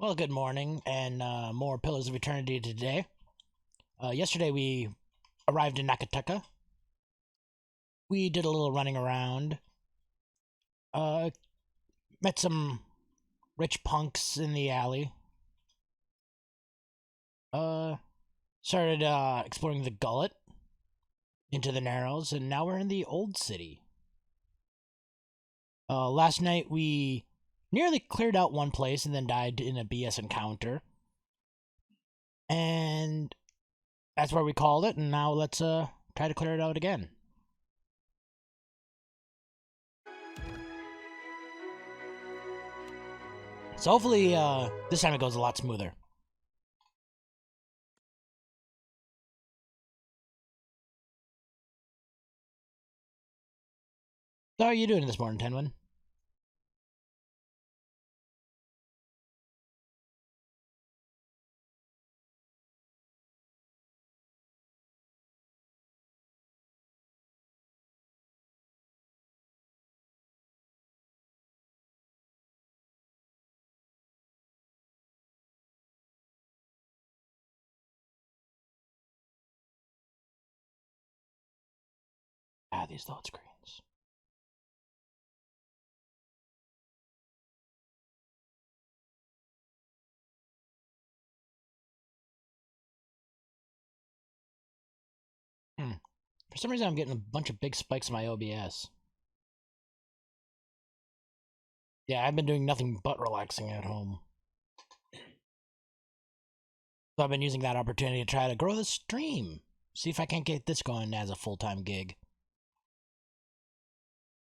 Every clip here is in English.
Well, good morning, and more Pillars of Eternity today. Yesterday we arrived in Nakataka. We did a little running around. Uh, Met some rich punks in the alley. Uh, Started exploring the gullet into the Narrows, and now we're in the Old City. Last night we nearly cleared out one place and then died in a BS encounter. And that's where we called it, and now let's try to clear it out again. So hopefully this time it goes a lot smoother. So how are you doing this morning, Tenwin? These load screens. For some reason I'm getting a bunch of big spikes in my OBS. Yeah, I've been doing nothing but relaxing at home. So I've been using that opportunity to try to grow the stream. See if I can't get this going as a full-time gig.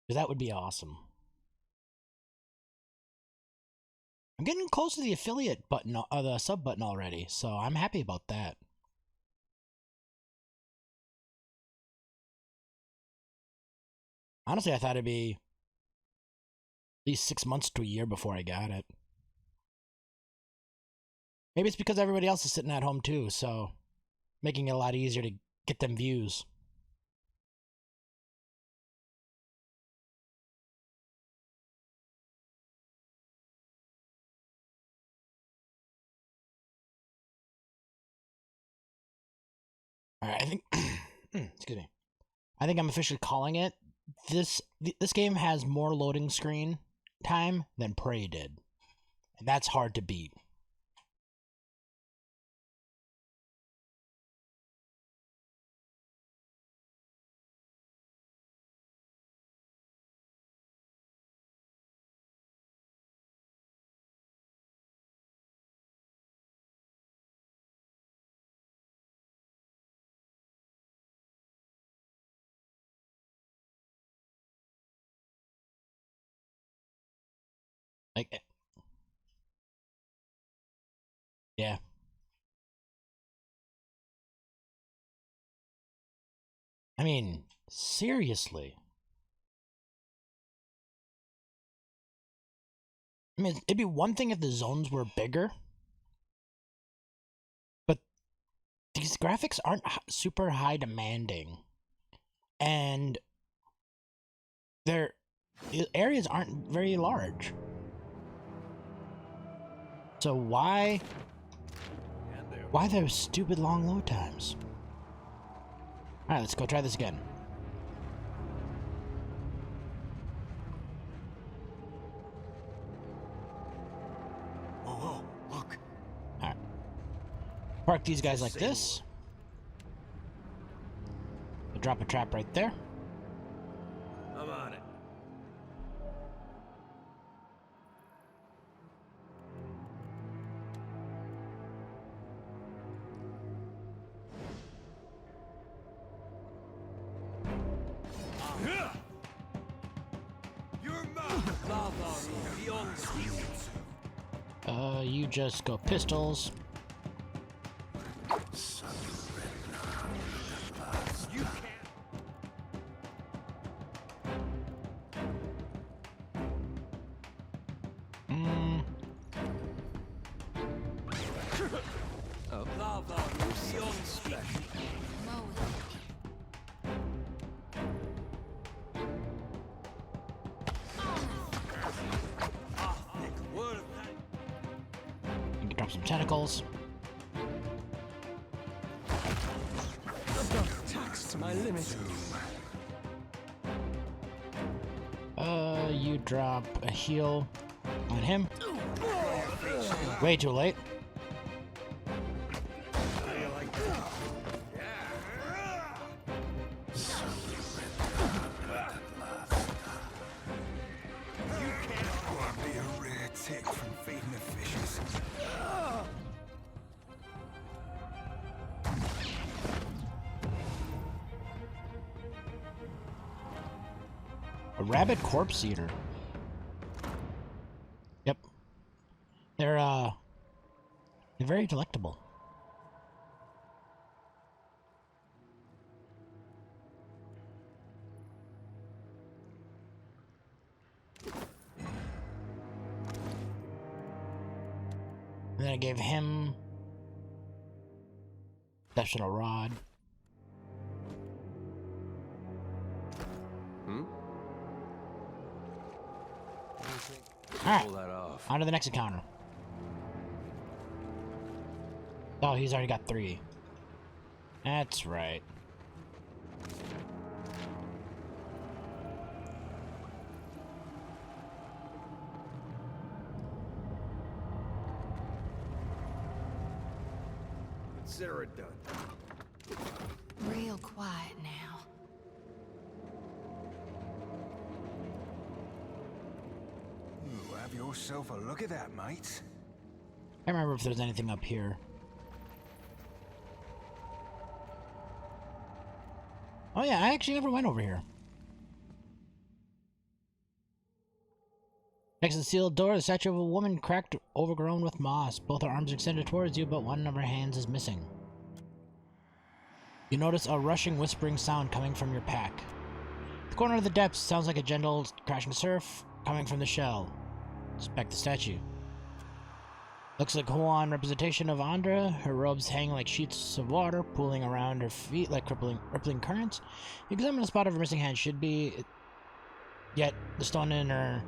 Because that would be awesome. I'm getting close to the affiliate button, the sub button already, so I'm happy about that. Honestly, I thought it'd be at least 6 months to a year before I got it. Maybe it's because everybody else is sitting at home too, so making it a lot easier to get them views. Alright, I think excuse me. I think I'm officially calling it. This game has more loading screen time than Prey did. And that's hard to beat. Like, yeah. I mean, seriously. I mean, it'd be one thing if the zones were bigger, but these graphics aren't super high demanding. And their areas aren't very large. So why those stupid long load times? Alright, let's go try this again. Whoa, look. Alright. Park these guys like this. We'll drop a trap right there. I'm on it. You just go pistols. drop some tentacles. Taxed to my limit. You drop a heal on him. Way too late. A rabid corpse eater. Yep. They're very delectable. And then I gave him exceptional rod. Alright, on to the next encounter. Oh, he's already got 3. That's right. Consider it done. Real quiet now. Ooh, have yourself a look at that, mate. I can't remember if there's anything up here. Oh yeah, I actually never went over here. Next to the sealed door, the statue of a woman cracked, overgrown with moss. Both her arms are extended towards you, but one of her hands is missing. You notice a rushing, whispering sound coming from your pack. The corner of the depths sounds like a gentle crashing surf coming from the shell. Inspect the statue. Looks like a Huan representation of Andra. Her robes hang like sheets of water, pooling around her feet like rippling currents. You examine the spot of her missing hand. Should be, yet the stone in her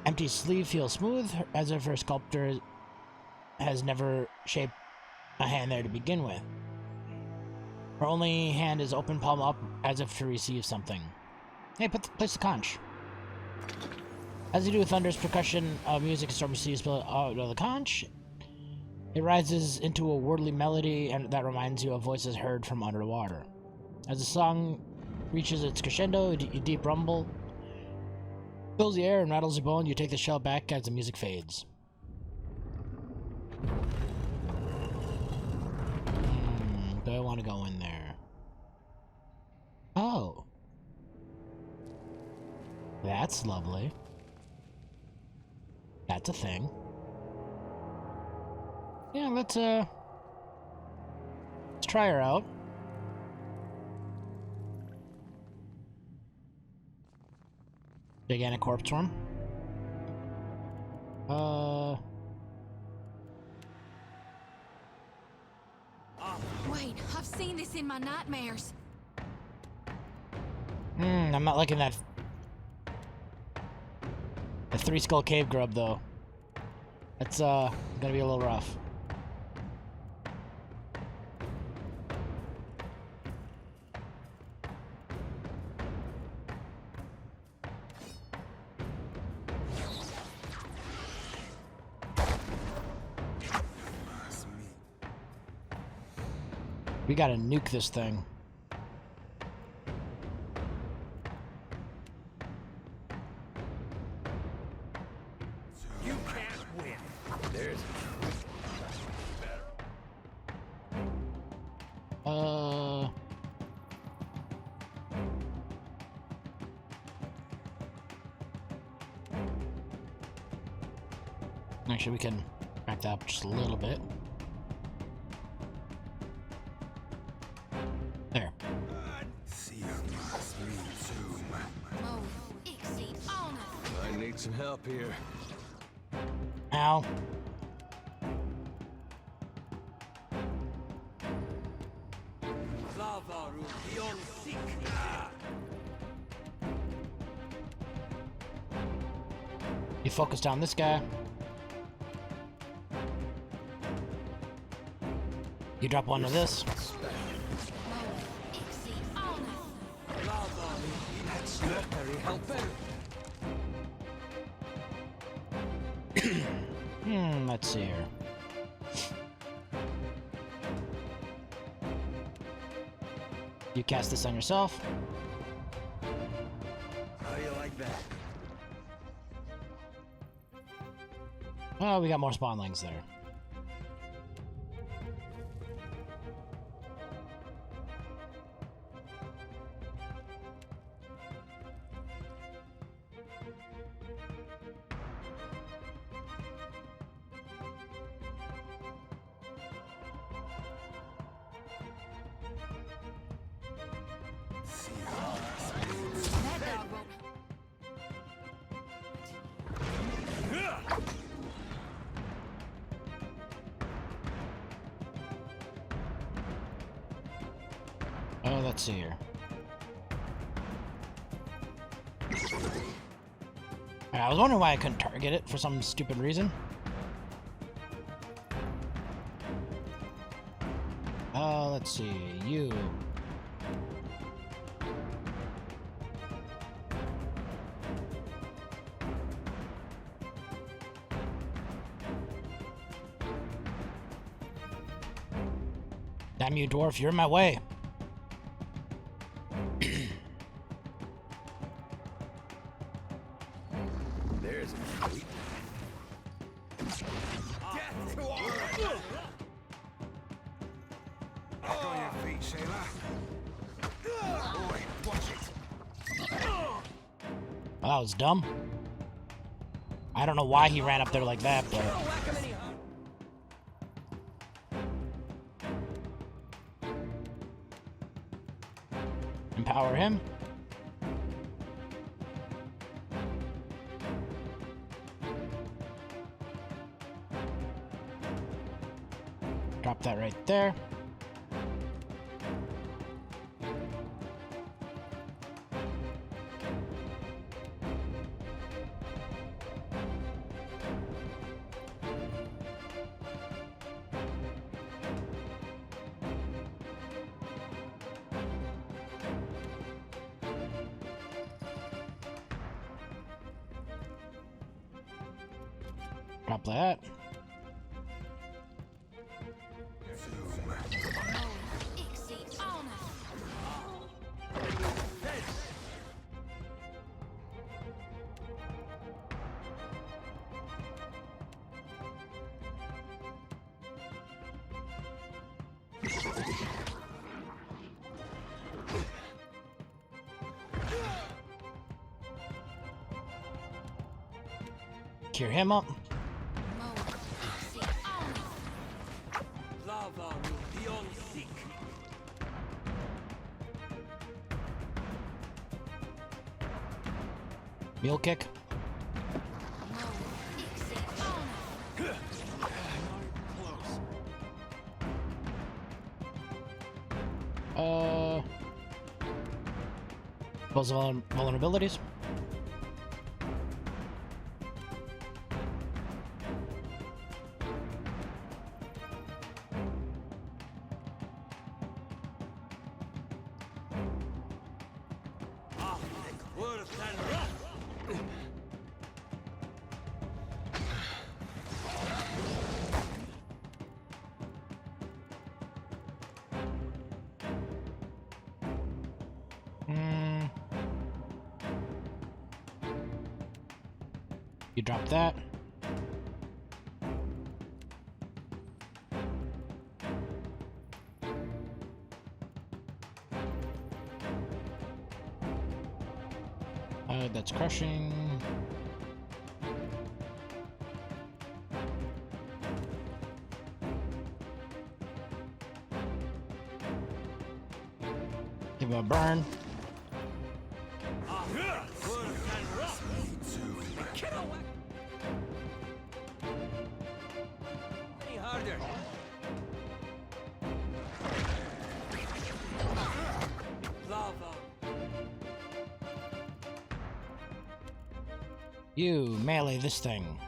empty sleeve feels smooth, as if her sculptor has never shaped a hand there to begin with. Her only hand is open, palm up, as if to receive something. Hey, place the conch. As you do, thunderous percussion of music and storm receives out of the conch. It rises into a wordly melody, and that reminds you of voices heard from underwater. As the song reaches its crescendo, a deep rumble fills the air and rattles your bone. You take the shell back as the music fades. Do I want to go in there? Oh. That's lovely. That's a thing. Yeah, let's try her out. Gigantic corpse worm. Wait, I've seen this in my nightmares. I'm not liking that. The 3-skull cave grub, though. That's gonna be a little rough. We gotta nuke this thing. You can't win. There's Actually, we can back that up just a little bit. There. Oh, Ixie on it. I need some help here. Ow. You focused on this guy. You drop one of this. That's not very helpful. Let's see here. You cast this on yourself. How do you like that? Oh, we got more spawnlings there. Oh, let's see here. I was wondering why I couldn't target it for some stupid reason. Let's see. You. Damn you, dwarf, you're in my way. There's a treat. Death to all! Back on your feet, sailor. Boy, watch it. Well, that was dumb. I don't know why he ran up there like that, but... Empower him. Drop that right there. Drop that. Cure him up. Lava will beyond seek. Mule kick. Those vulnerabilities. You drop that. That's crushing. Give him a burn. Any harder. Lava. You melee this thing.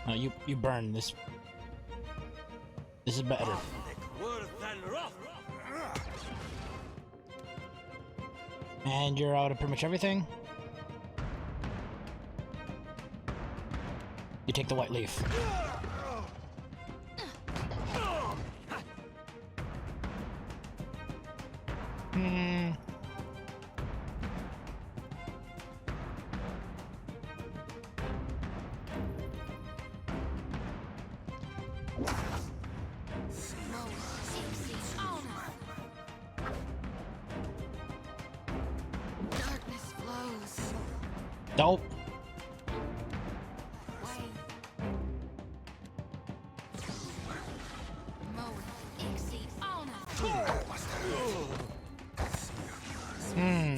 Oh, you burn this. This is better. Worse than rough. And you're out of pretty much everything. You take the white leaf. Hmm. Darkness flows. Dope.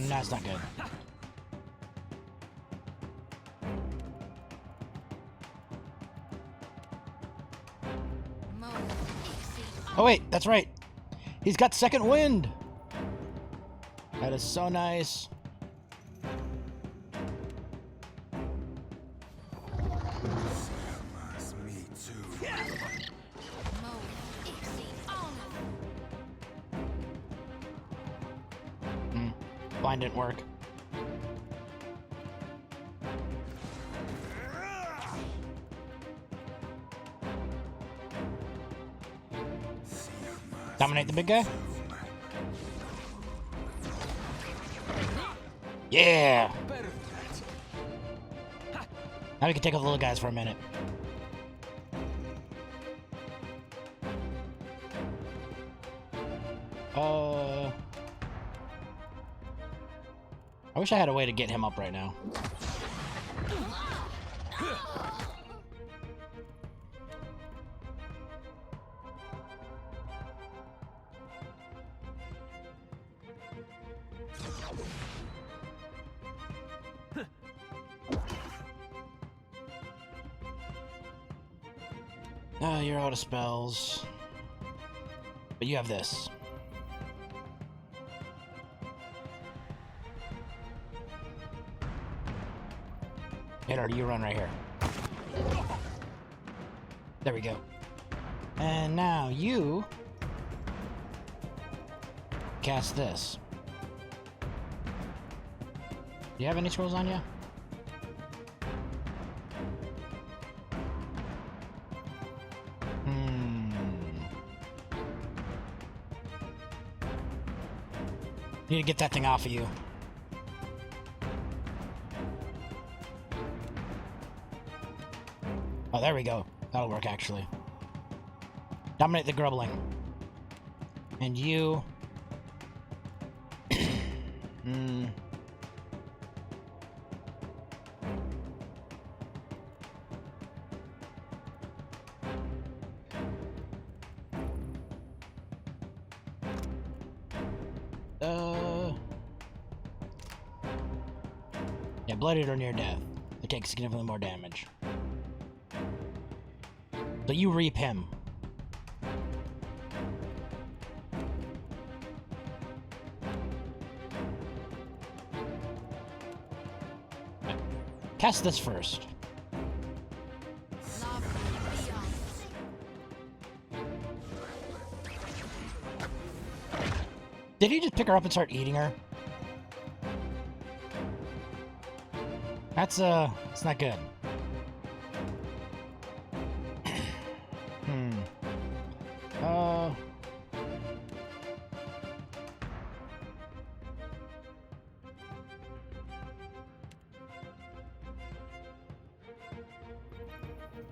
That's not good. Oh wait, that's right. He's got second wind. That is so nice. Me too. Blind didn't work. Dominate the big guy? Yeah! Now we can take out the little guys for a minute. I wish I had a way to get him up right now. You're out of spells. But you have this. Or you run right here. There we go. And now you cast this. Do you have any scrolls on you? Need to get that thing off of you. Oh, there we go. That'll work, actually. Dominate the grubbling. And you... Yeah, bloodied or near death. They take significantly more damage. So you reap him. Cast this first. Did he just pick her up and start eating her? That's it's not good.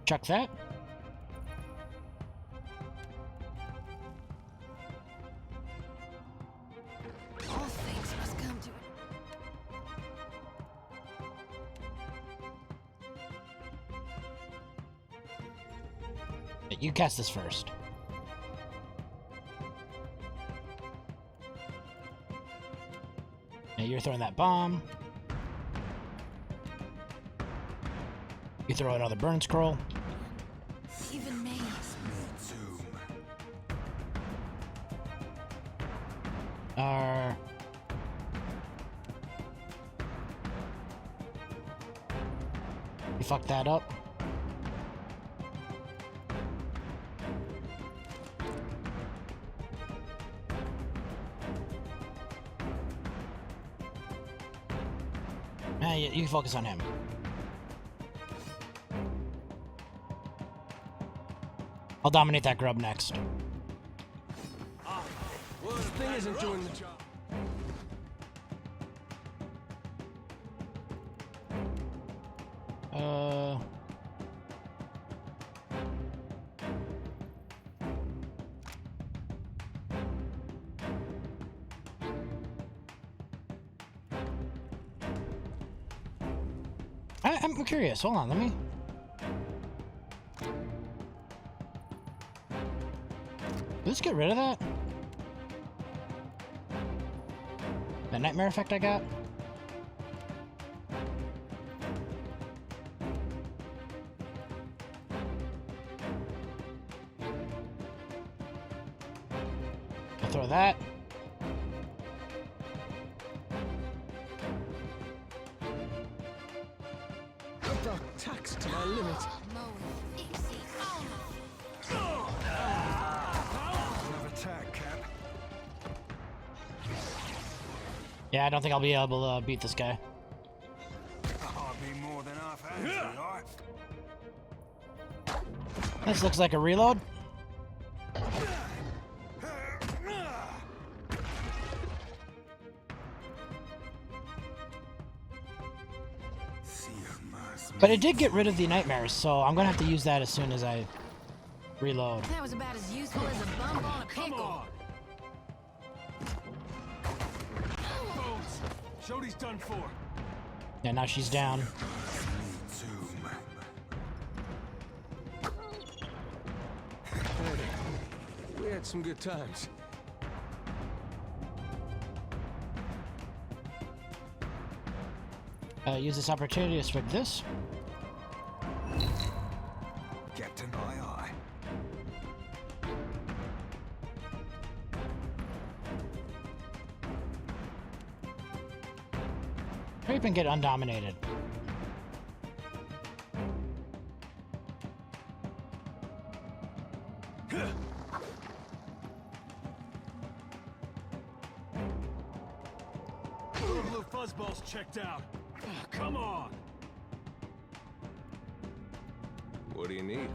Chuck that. All things must come to You cast this first. Now you're throwing that bomb. You throw another burn scroll. even me. You fucked that up. you focus on him. I'll dominate that grub next. This thing isn't doing the job. I'm curious. Hold on, let me... Let's get rid of that. That nightmare effect I got. I'll throw that. Tax to my limit. Another attack, Cap. Yeah, I don't think I'll be able to beat this guy. I'll be more than half angry, alright? This looks like a reload. But it did get rid of the nightmares, so I'm gonna have to use that as soon as I reload. That was about as useful as a bump on a Come pickle. on. Bones. Jody's done for. Yeah, now she's down. We had some good times. Use this opportunity to swig this. Captain, aye, aye. Rape and get undominated. Blue fuzzballs checked out. Come on. What do you need?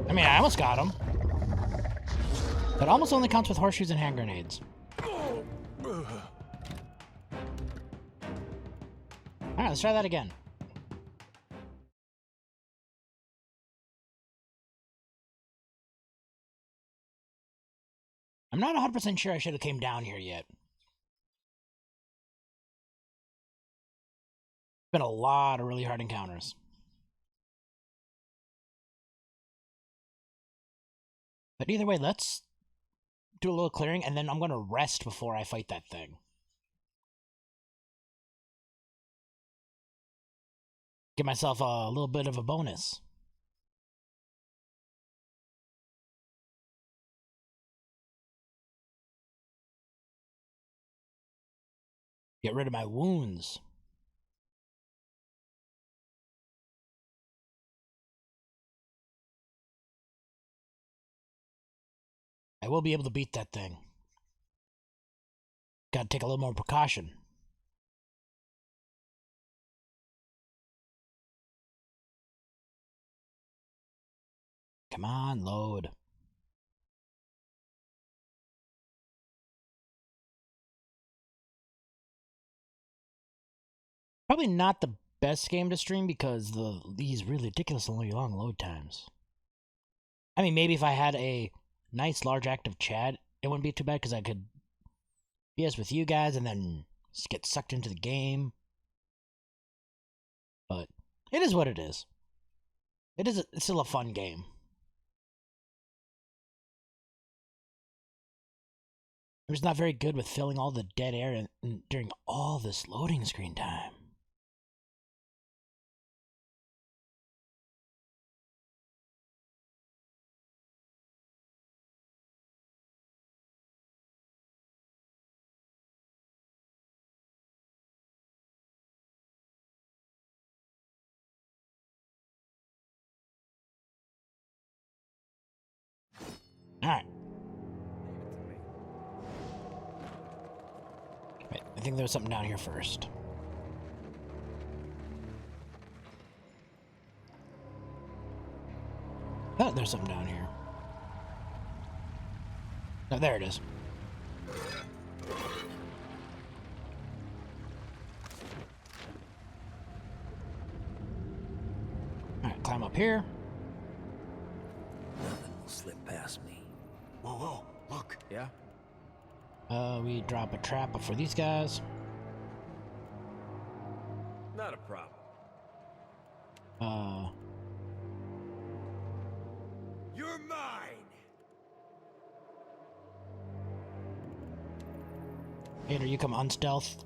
I mean, I almost got him. That almost only counts with horseshoes and hand grenades. Alright, let's try that again. I'm not 100% sure I should have came down here yet. Been a lot of really hard encounters. But either way, let's do a little clearing, and then I'm going to rest before I fight that thing. Give myself a little bit of a bonus. Get rid of my wounds. I will be able to beat that thing. Gotta take a little more precaution. Come on, load. Probably not the best game to stream because these really ridiculously long load times. I mean, maybe if I had a nice large active chat, it wouldn't be too bad because I could BS with you guys and then just get sucked into the game. But it is what it is. It's still a fun game. I'm just not very good with filling all the dead air during all this loading screen time. Alright. Wait, I think there was something down here first. Oh, there's something down here. Oh, there it is. Alright, climb up here. Nothing will slip past me. Whoa, whoa, look. Yeah? We drop a trap for these guys. Not a problem. You're mine! Hater, you come unstealth.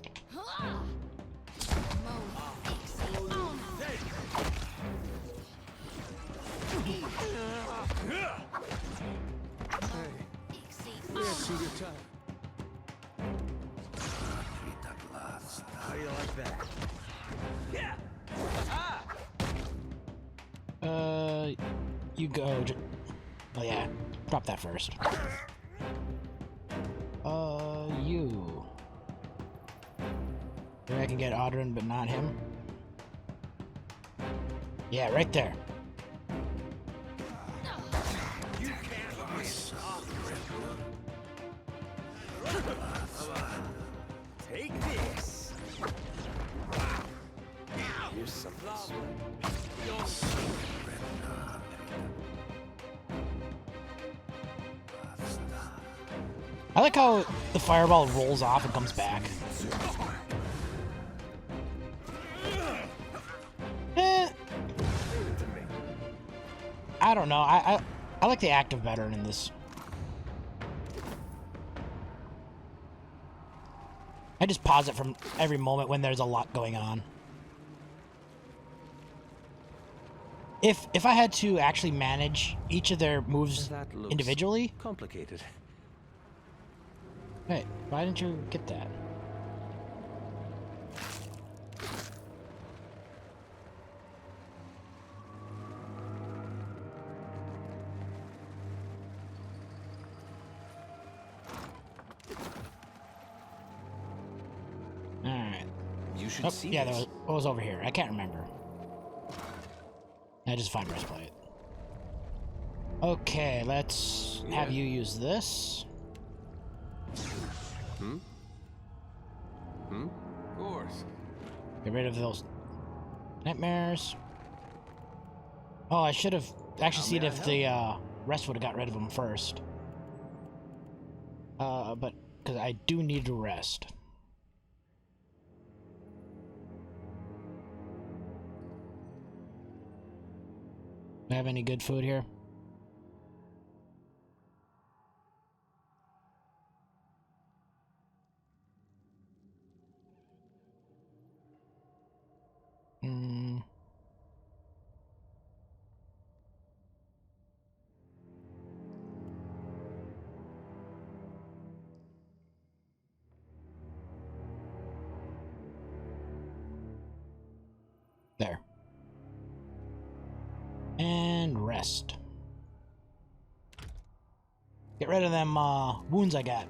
How do you like that? Yeah! You go. Oh yeah, drop that first. You. Maybe I can get Audrin, but not him. Yeah, right there. You can't miss. Take this! Here's something. I like how the fireball rolls off and comes back. I don't know. I like the active better in this. I just pause it from every moment when there's a lot going on. If I had to actually manage each of their moves That looks individually, complicated. hey, why didn't you get that? Alright. You should Oh, see yeah, this. what was over here? I can't remember. I just find breastplate. Okay, let's have you use this. Of course. Get rid of those nightmares. Oh, I should have actually seen if the rest would have got rid of them first. But because I do need to rest. Do I have any good food here? There. And rest. Get rid of them wounds I got.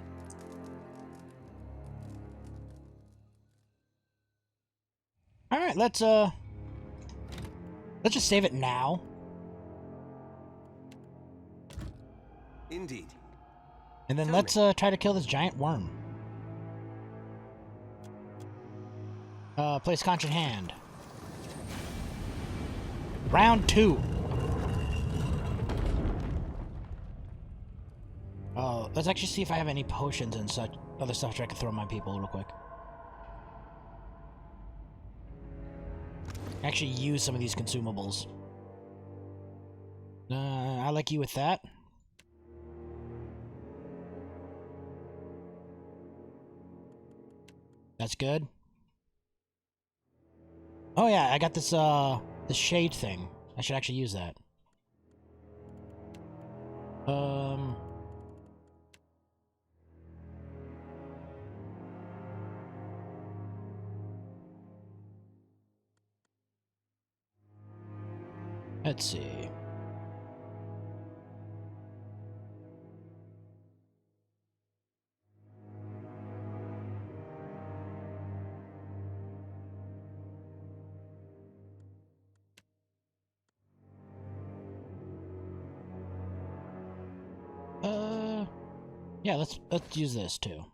Alright, let's just save it now. Indeed. And then Tell let's try to kill this giant worm. Place conch in hand. Round 2. Let's actually see if I have any potions and such other stuff that I can throw my people real quick. Actually use some of these consumables. I like you with that. That's good. Oh yeah, I got this this shade thing. I should actually use that. Let's see. Yeah, let's use this too.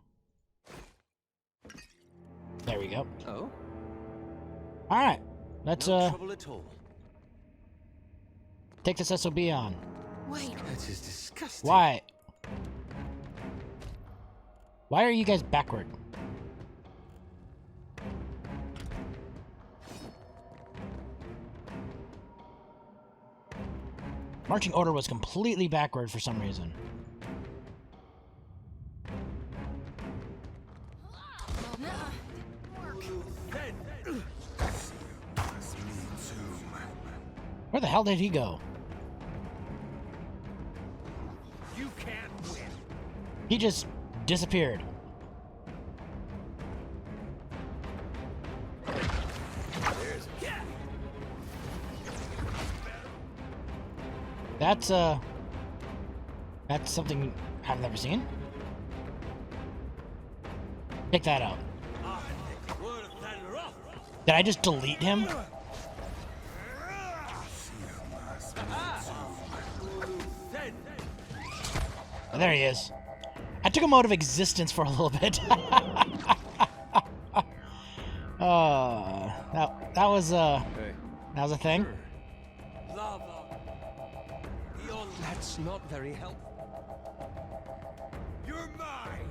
There we go. Oh? All right, let's No trouble at all. take this SOB on. Wait, That is disgusting. Why? Why are you guys backward? Marching order was completely backward for some reason. Where the hell did he go? You can't win. He just disappeared. That's something I've never seen. Take that out. Did I just delete him? Oh, there he is. I took him out of existence for a little bit. That was a thing. Lava. That's not very helpful. You're mine.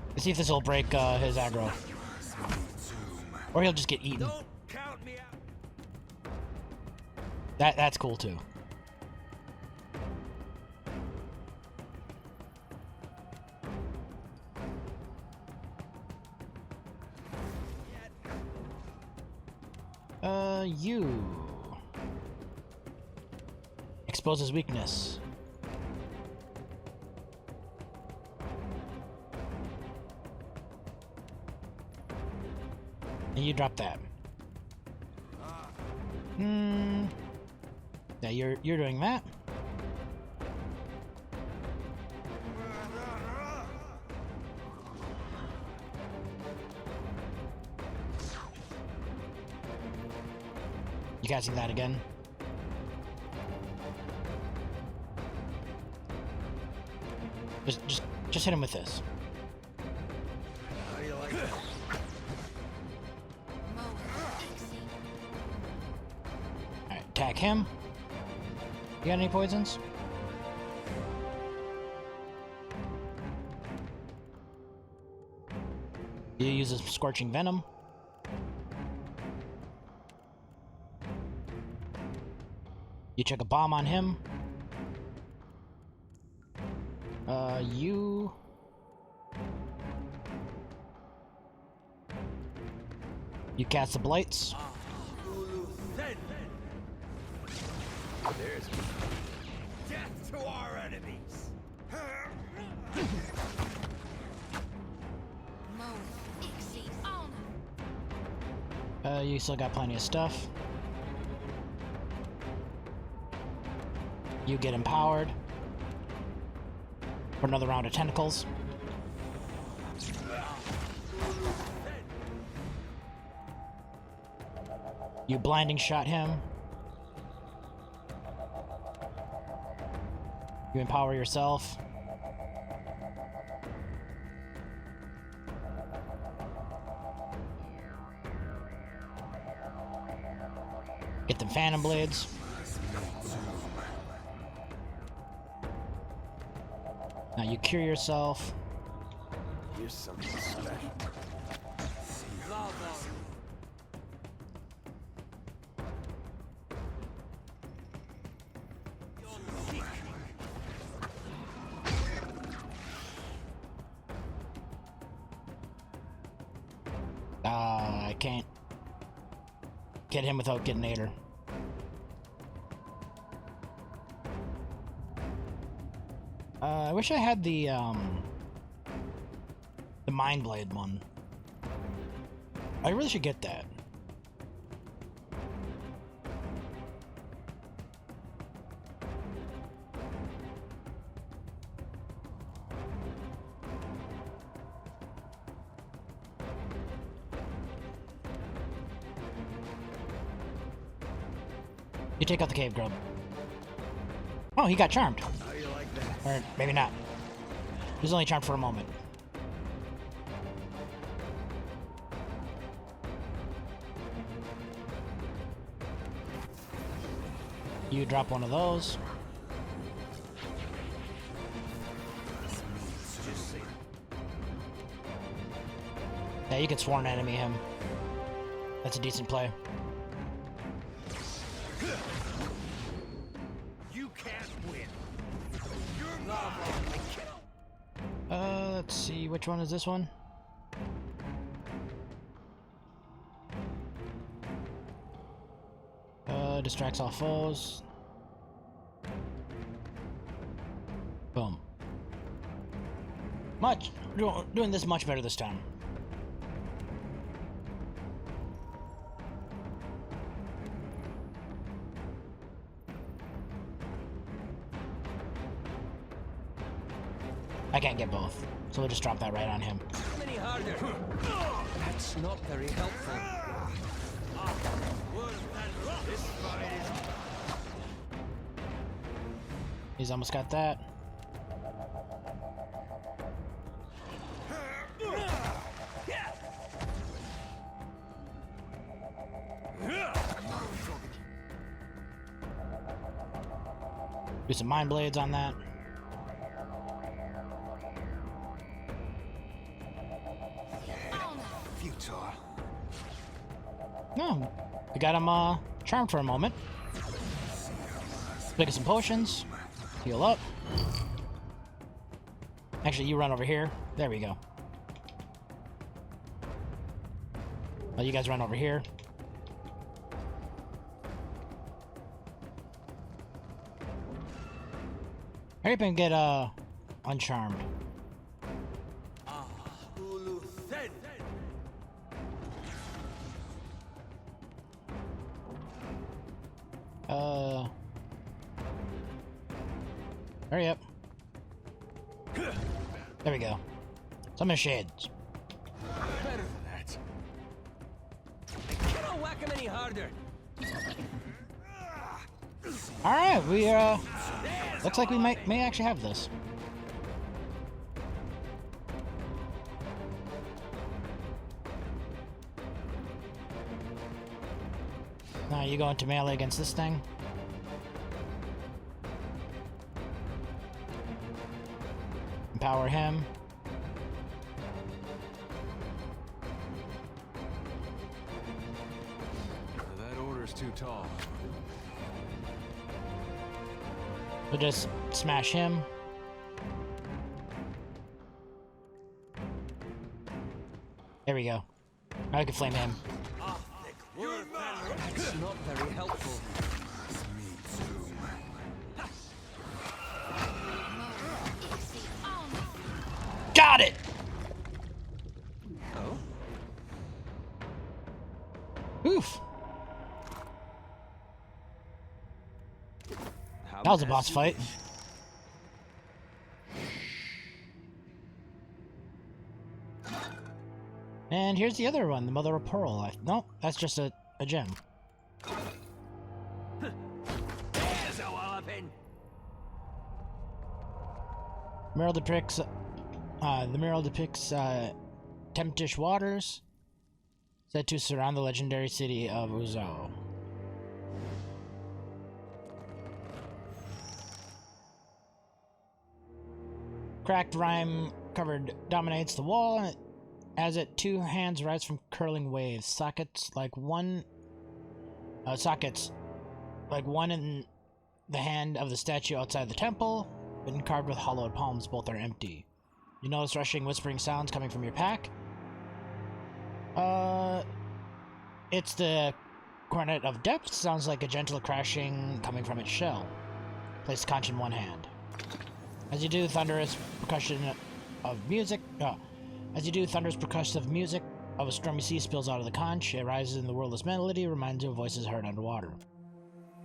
Let's see if this will break his aggro. Or he'll just get eaten. Don't count me out. That's cool too. You exposes weakness. And you drop that. Yeah, you're doing that. You catching that again? Just hit him with this. How do you like that? Alright, attack him. You got any poisons? You use a scorching venom. You check a bomb on him. You cast the blights. There's death to our enemies. You still got plenty of stuff. You get empowered for another round of tentacles. You blinding shot him. You empower yourself. Get them phantom blades. Now you cure yourself. Here's something special. I can't get him without getting Nader. I wish I had the Mind Blade one. I really should get that. You take out the cave grub. Oh, he got charmed. How you like that? Or maybe not. He was only charmed for a moment. You drop one of those. Yeah, you can sworn enemy him. That's a decent play. You can't win. Let's see, which one is this one? Distracts all foes. Boom. Doing this much better this time. I can't get both, so we'll just drop that right on him. Any harder? That's not very helpful. He's almost got that. Do some mind blades on that. Futile. No, we got him charmed for a moment. Pick up some potions. Heal up. Actually, you run over here. There we go. Oh, you guys run over here. Hurry up and get uncharmed. Hurry up. There we go. Summon shades. Better than that. I cannot whack him any harder. Alright, we looks like we may actually have this. Now you go into melee against this thing. Empower him. That order's too tall. We'll just smash him. There we go. Now we can flame him. That's not very helpful. Got it! Oh? Oof. How That was a boss fight. And here's the other one, the Mother of Pearl. No, that's just a gem. There's a walloping. Mural depicts, the mural depicts temptish waters said to surround the legendary city of Uzo. Cracked rime covered dominates the wall as it two hands rise from curling waves. Sockets like one in the hand of the statue outside the temple, been carved with hollowed palms. Both are empty. You notice rushing, whispering sounds coming from your pack. It's the Cornet of Depth. Sounds like a gentle crashing coming from its shell. Place the conch in one hand. As you do, thunderous percussion of music. As you do, thunderous percussive music of a stormy sea spills out of the conch. It rises in the wordless melody, reminds you of voices heard underwater.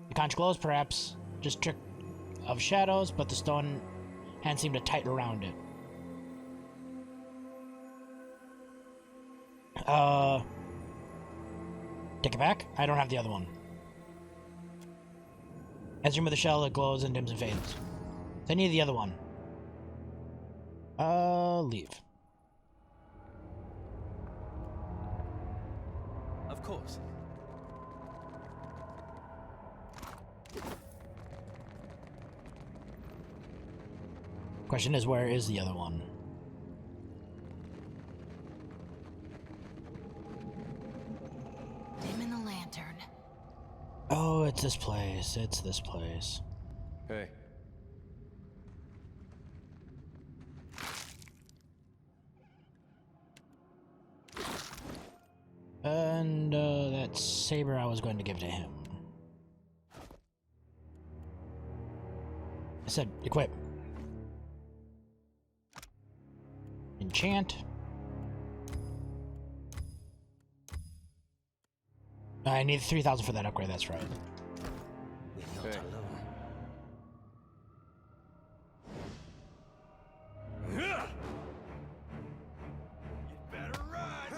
The conch glows, perhaps just trick of shadows, but the stone hands seem to tighten around it. Take it back. I don't have the other one. As you remove the shell, it glows and dims and fades. So I need the other one. Leave. Of course. Question is, where is the other one? Dim in the lantern. Oh, it's this place. It's this place. Hey. And, that saber I was going to give to him. I said, equip. Enchant. I need 3,000 for that upgrade, that's right. We're not alone. Better run!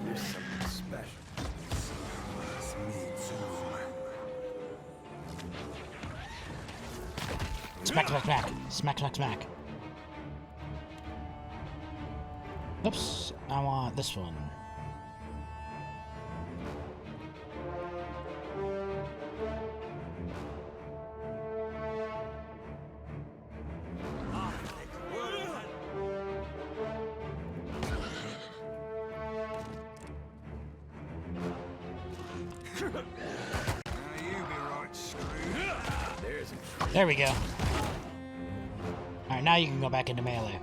There's something special. Me too. Smack, smack, smack. Smack, smack, smack. Oops, I want this one. There we go. Alright, now you can go back into melee.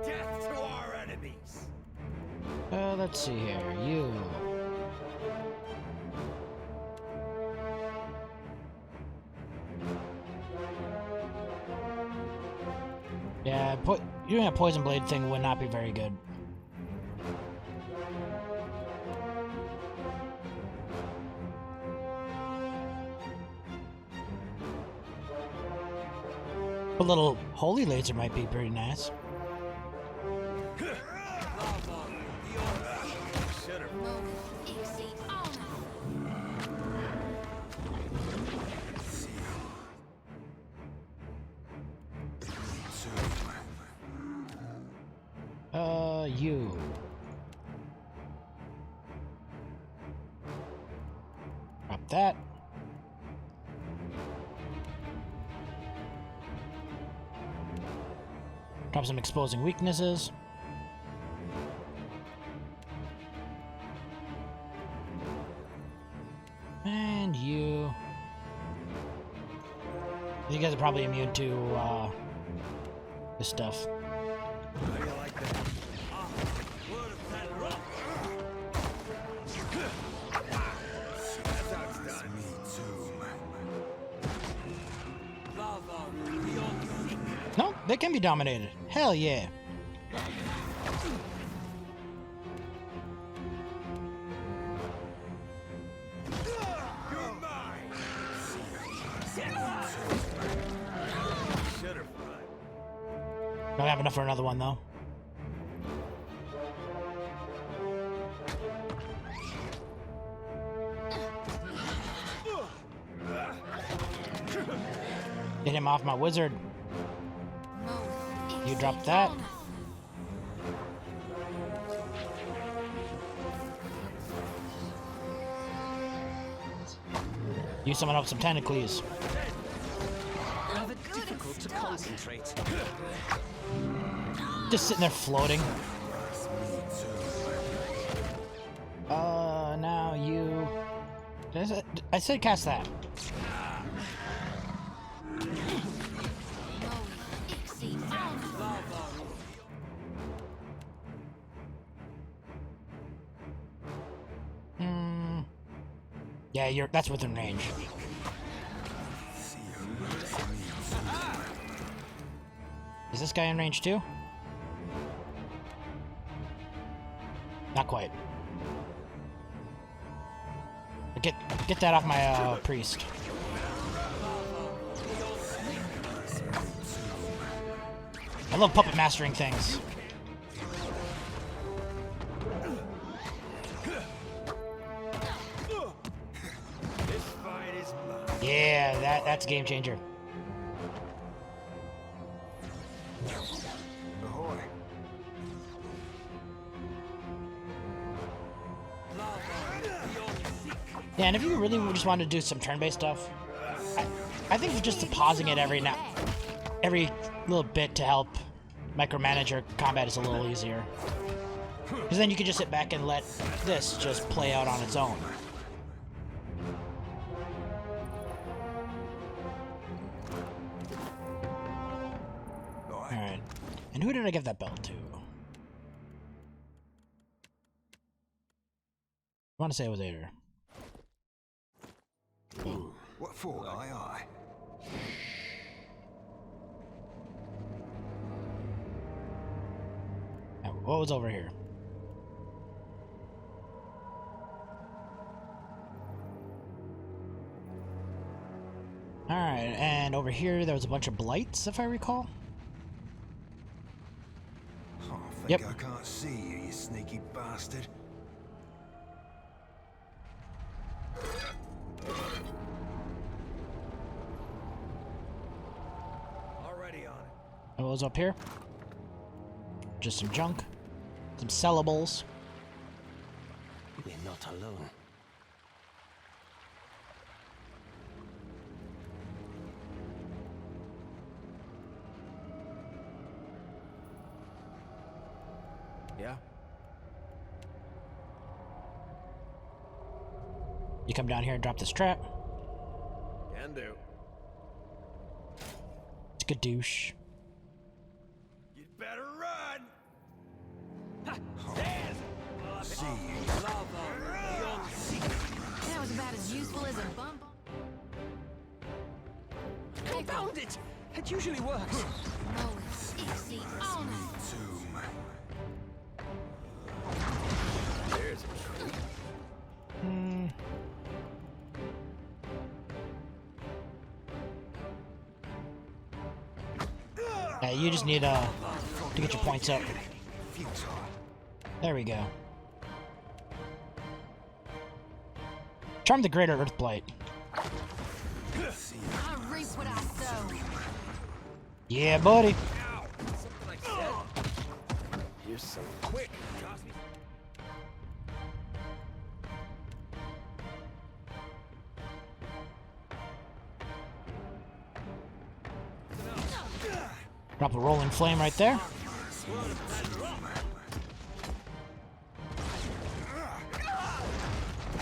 Death to our enemies! Let's see here. You. Yeah, doing a poison blade thing would not be very good. A little holy laser might be pretty nice. You. Drop that. Drop some exposing weaknesses. And you. You guys are probably immune to, this stuff. How do you like that? That's how it's done. Me too. No, they can be dominated. Hell yeah. You're mine! Should've run. Don't have enough for another one, though. Get him off my wizard. You drop that. You summon up some tentacles. Rather difficult to concentrate. Just sitting there floating. Now you... I said cast that. Yeah, that's within range. Is this guy in range too? Not quite. get that off my priest. I love puppet mastering things. Yeah, that's a game changer. Ahoy. Yeah, and if you really just want to do some turn-based stuff, I think just pausing it every little bit to help micromanage your combat is a little easier. Because then you can just sit back and let this just play out on its own. Alright. And who did I give that belt to? I want to say it was Ader. What for? Aye, aye. Now, what was over here? Alright, and over here there was a bunch of blights, if I recall. Oh, I think Yep. I can't see you, you sneaky bastard. Already on it. And what was up here? Just some junk. Some sellables. We're not alone. Yeah? You come down here and drop this trap. Can do. Skadoosh. You'd better run! See you. That was about as useful as a bump. Confound it! It usually works. Oh, Ixie, oh no. Tomb. There's a treat. Yeah, you just need to get your points up. Futile. There we go. Charm the Greater Earth Blight. I reap what I sow. Yeah, buddy. Something like that. You're so quick. Drop a rolling flame right there.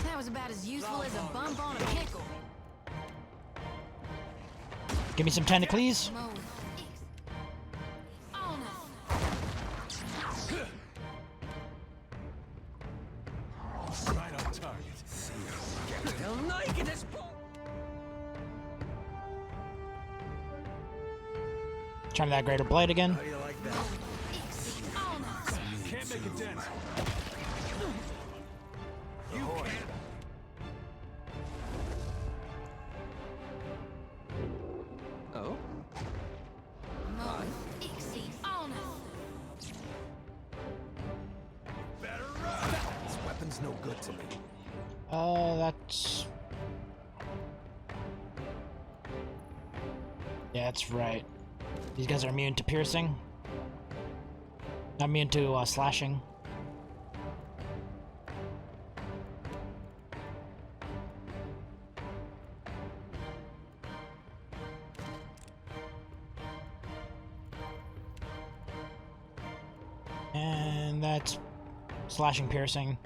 That was about as useful as a bump on a pickle. Give me some tentacles. Mow with Ixie. Oh no. Right on target. They'll not get this ball. Charm that Greater Blight again. How do you like that? Ixie, oh no. Can't make a dent. Ahoy. Oh? Mow with Ixie, oh no. Better run! This weapon's no good to me. That's... Yeah, that's right. These guys are immune to piercing. Not immune to slashing. And that's slashing, piercing.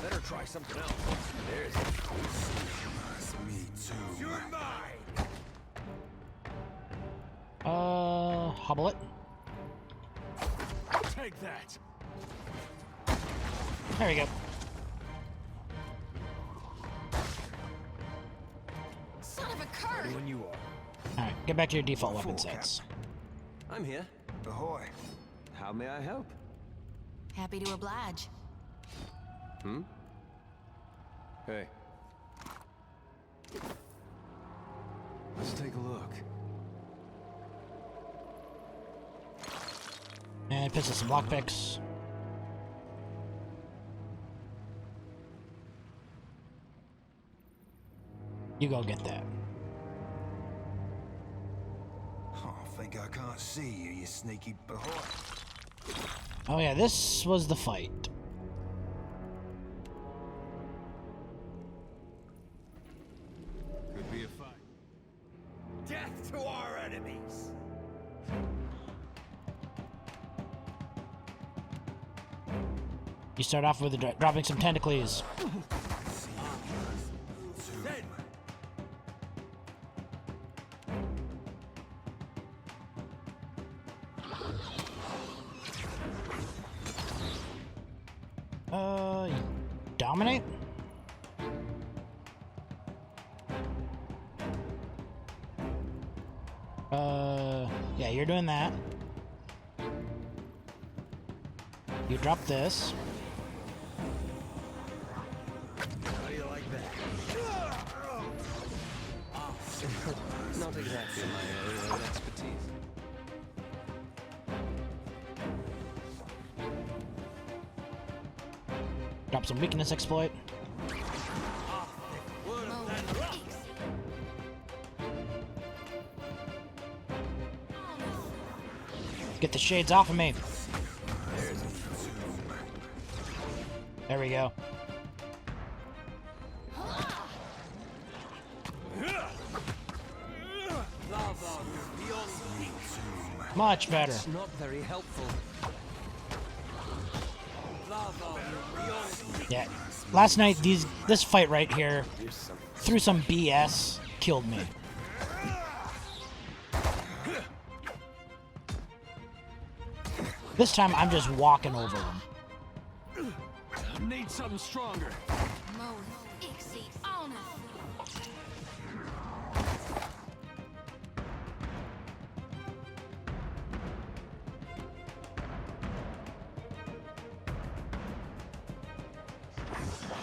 Better try something else. There's Me too. You're mine! Hobble it. Take that. There we go. Son of a curd. When you are. Alright, get back to your default What weapon for, sets. I'm here. Ahoy. How may I help? Happy to oblige. Hmm? Hey. Let's take a look. And piss us some lockpicks. You go get that. Oh, think I can't see you, you sneaky behind. Oh yeah, this was the fight. Could be a fight. Death to our enemies! You start off with dropping some tentacles. Dominate? Yeah, you're doing that. You drop this. How do you like that? Not exactly my area of expertise. Drop some weakness exploit. Get the shades off of me. There we go. Much better. It's not very helpful. Yeah. Last night, this fight right here, through some BS, killed me. This time, I'm just walking over them. Need something stronger.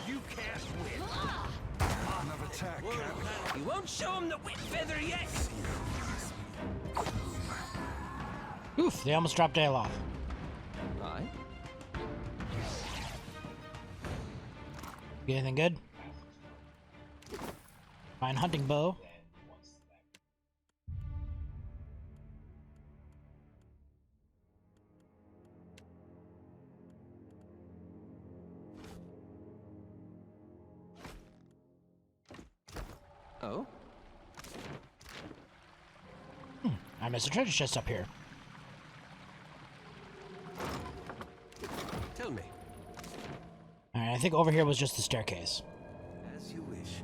You can't win. Another attack, Captain. You won't show him the whip feather yet. Oof, they almost dropped Dale off. Right. Get anything good? Fine hunting bow. Oh? I missed a treasure chest up here. Tell me. Alright, I think over here was just the staircase. As you wish.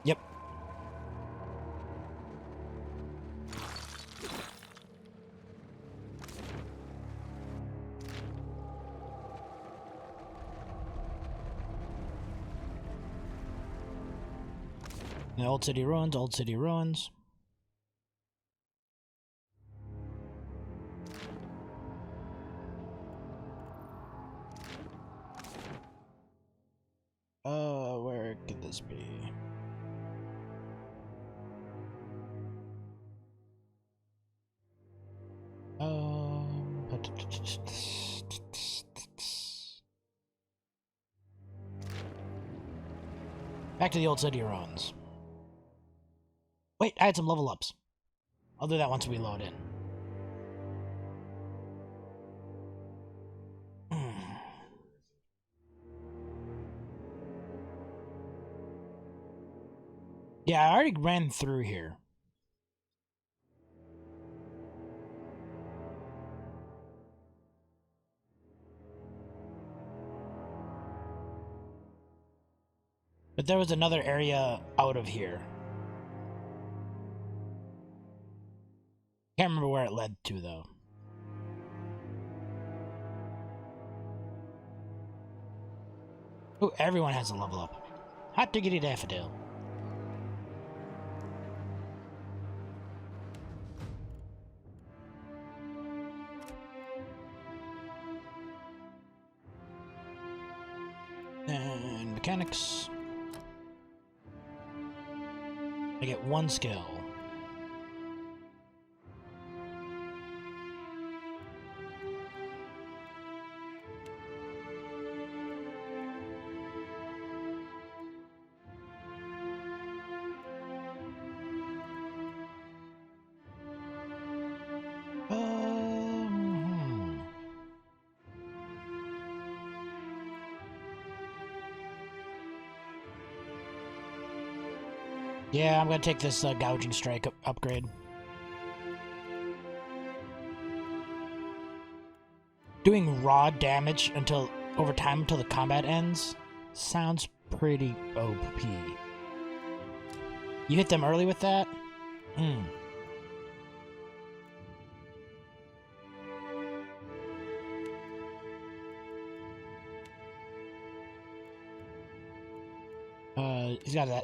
Yep. The old city ruins, old city ruins. Where could this be? Back to the old city ruins. Wait, I had some level ups. I'll do that once we load in. Yeah, I already ran through here. But there was another area out of here. Can't remember where it led to, though. Ooh, everyone has a level up. Hot diggity daffodil. And mechanics. I get 1 skill. Yeah, I'm gonna take this gouging strike upgrade. Doing raw damage over time until the combat ends sounds pretty OP. You hit them early with that? Hmm.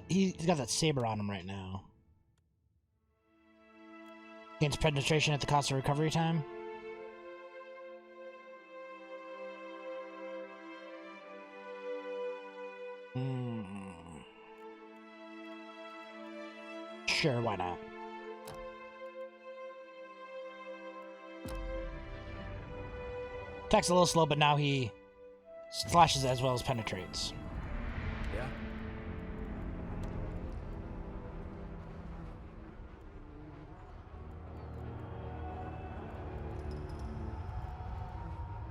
He's got that saber on him right now. Gains penetration at the cost of recovery time. Sure, why not? Attack's a little slow, but now he slashes as well as penetrates. Yeah?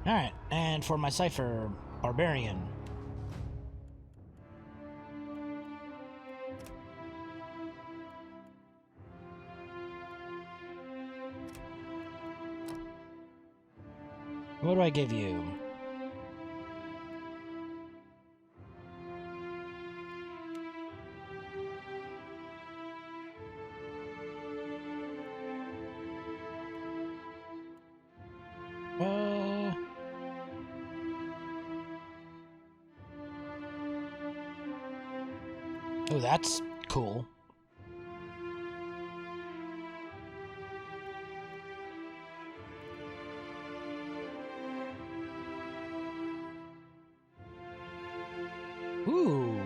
Alright, and for my Cypher, Barbarian. What do I give you? Oh, that's cool. Ooh.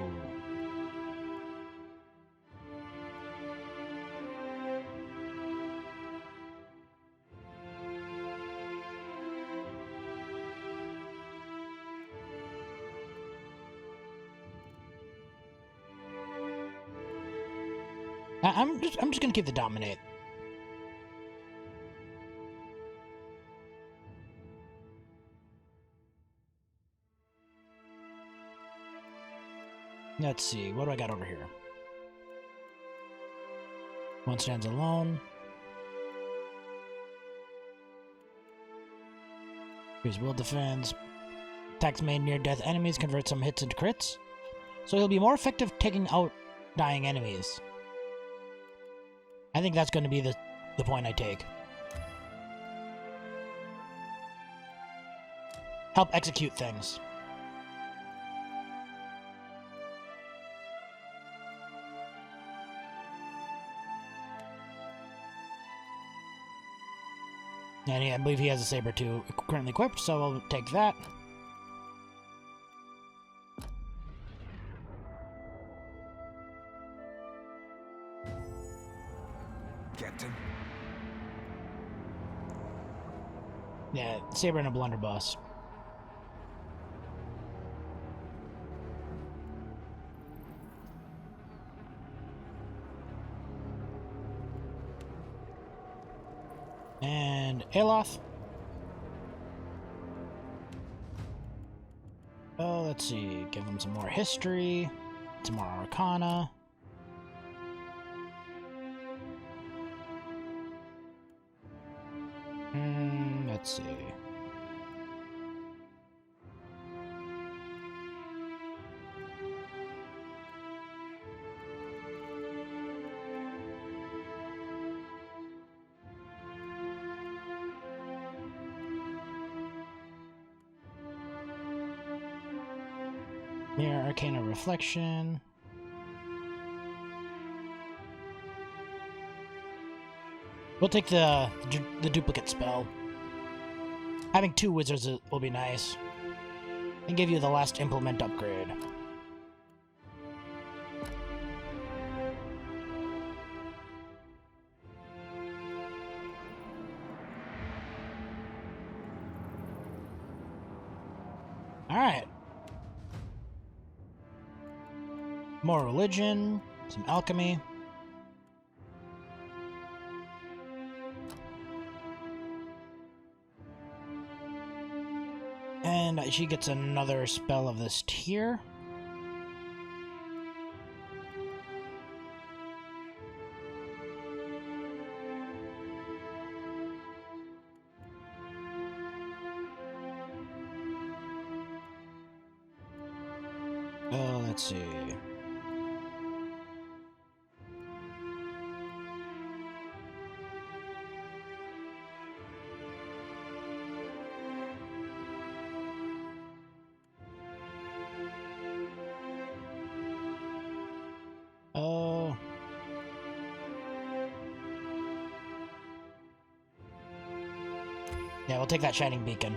I'm just gonna keep the dominate. Let's see, what do I got over here? One stands alone. Here's will defends. Attacks made near death enemies, convert some hits into crits. So he'll be more effective taking out dying enemies. I think that's going to be the point I take. Help execute things. And I believe he has a saber too currently equipped, so I'll take that. Captain. Yeah, saber and a blunderbuss. And Aloth. Oh, let's see. Give him some more history, some more arcana. Let's see. Mirror Arcana Reflection. We'll take the duplicate spell. Having 2 wizards will be nice. And give you the last implement upgrade. Alright. More religion, some alchemy. And she gets another spell of this tier. Let's see. Yeah, we'll take that Shining Beacon.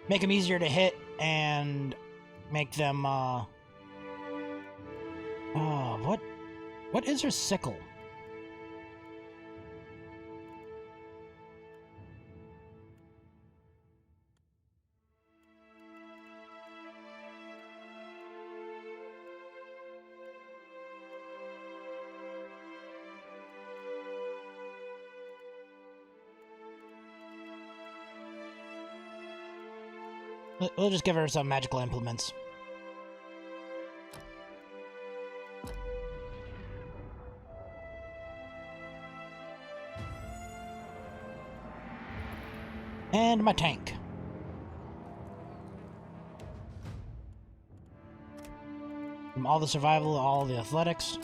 Make them easier to hit and make them, what is her sickle? We'll just give her some magical implements. And my tank. From all the survival, all the athletics,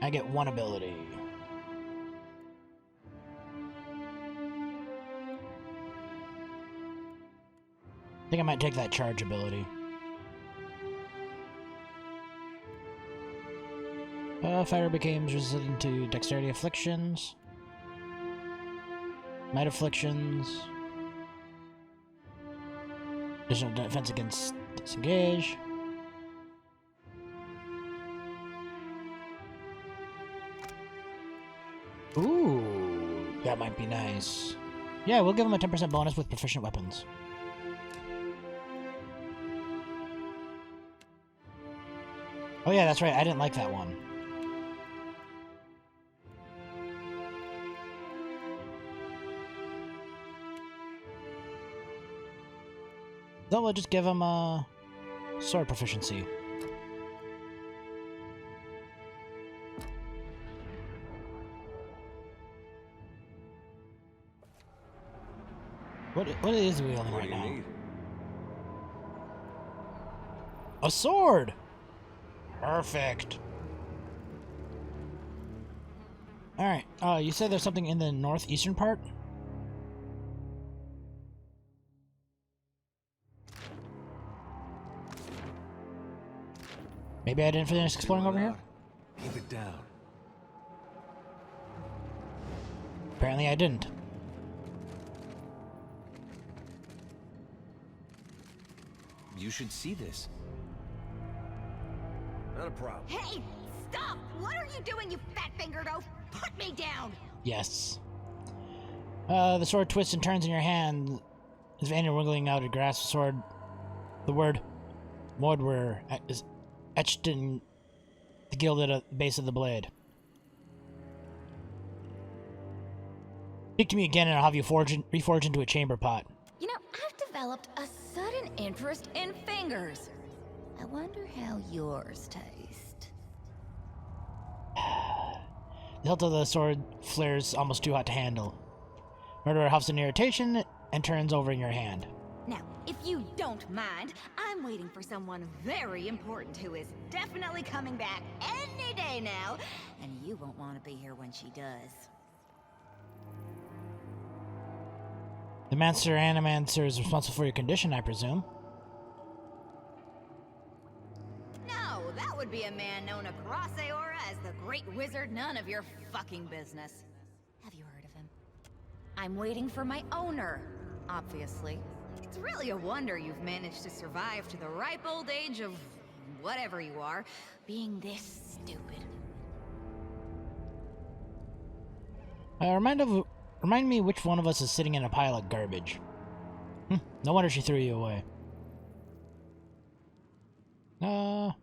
I get one ability. I think I might take that charge ability. Fire becomes resistant to dexterity afflictions. Might afflictions. Additional defense against disengage. Ooh, that might be nice. Yeah, we'll give him a 10% bonus with proficient weapons. Oh yeah, that's right, I didn't like that one. So we'll just give him a sword proficiency. What is he wielding right now? A sword! Perfect. Alright, you said there's something in the northeastern part? Maybe I didn't finish exploring over here? Keep it down. Apparently I didn't. You should see this. Not a problem. Hey, stop! What are you doing, you fat-fingered oaf? Put me down! Yes. The sword twists and turns in your hand as Vanna wiggling out to grasp the sword. The word Mordwer is etched in the gilded base of the blade. Speak to me again and I'll have you reforge into a chamber pot. You know, I've developed a sudden interest in fingers. I wonder how yours taste. The hilt of the sword flares almost too hot to handle. Murderer huffs in irritation and turns over in your hand. Now, if you don't mind, I'm waiting for someone very important who is definitely coming back any day now, and you won't want to be here when she does. The Master Animancer is responsible for your condition, I presume. No, that would be a man known across Aora as the Great Wizard. None of your fucking business. Have you heard of him? I'm waiting for my owner, obviously. It's really a wonder you've managed to survive to the ripe old age of whatever you are, being this stupid. Remind me which one of us is sitting in a pile of garbage. No wonder she threw you away. Well,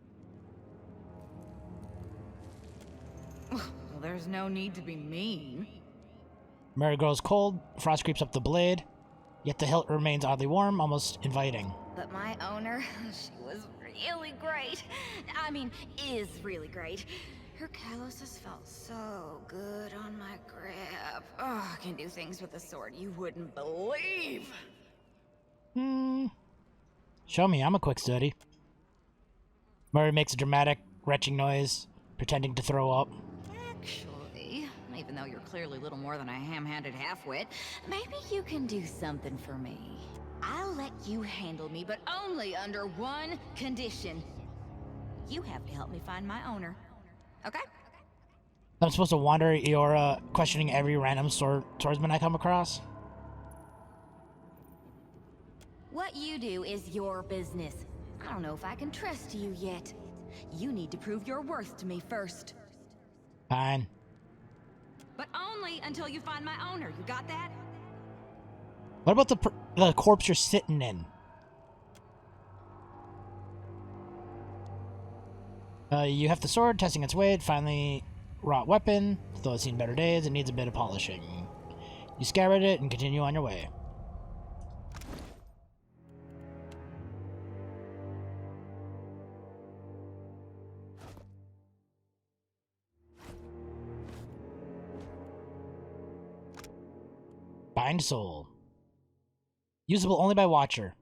there's no need to be mean. Mary grows cold, frost creeps up the blade, yet the hilt remains oddly warm, almost inviting. But my owner, she was really great. I mean, is really great. Her calluses felt so good on my grip. Oh, I can do things with a sword you wouldn't believe. Show me, I'm a quick study. Murray makes a dramatic, retching noise, pretending to throw up. Actually, even though you're clearly little more than a ham-handed half-wit, maybe you can do something for me. I'll let you handle me, but only under one condition. You have to help me find my owner. Okay? I'm supposed to wander Eora, questioning every random swordsman I come across? What you do is your business. I don't know if I can trust you yet. You need to prove your worth to me first. Fine. But only until you find my owner. You got that? What about the corpse you're sitting in? You have the sword, testing its weight, finally wrought weapon. Though it's seen better days, it needs a bit of polishing. You scabbard it and continue on your way. Bind Soul. Usable only by Watcher.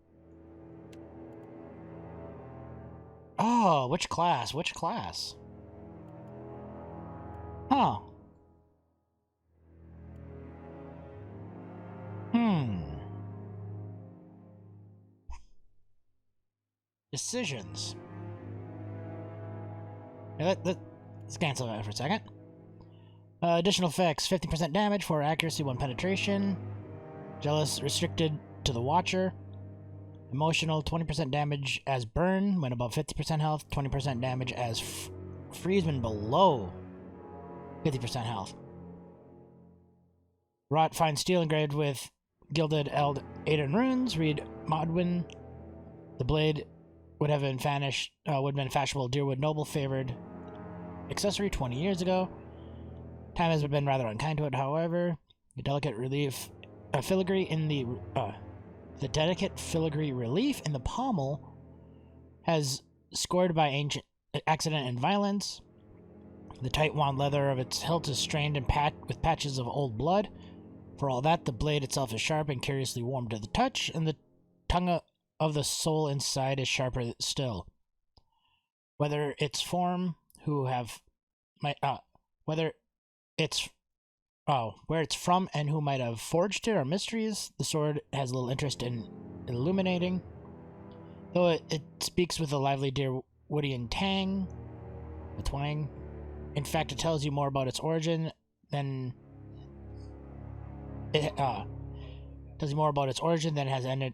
Oh, which class? Which class? Huh. Decisions. Yeah, let's cancel that for a second. Additional effects, 50% damage for accuracy, 1 penetration. Jealous, restricted to the Watcher. Emotional, 20% damage as burn when above 50% health, 20% damage as freeze when below 50% health. Wrought fine steel engraved with gilded Eld Aiden runes. Read Modwin. The blade would have been fashionable Deerwood noble favored accessory 20 years ago. Time has been rather unkind to it, however. The delicate relief, filigree in the delicate filigree relief in the pommel has scored by ancient accident and violence. The tight wound leather of its hilt is strained and with patches of old blood. For all that, the blade itself is sharp and curiously warm to the touch, and the tongue of the soul inside is sharper still. Whether it's from where it's from and who might have forged it are mysteries, the sword has little interest in illuminating. Though it speaks with a lively Deerwoodian tang, a twang. In fact, it tells you more about its origin than it has any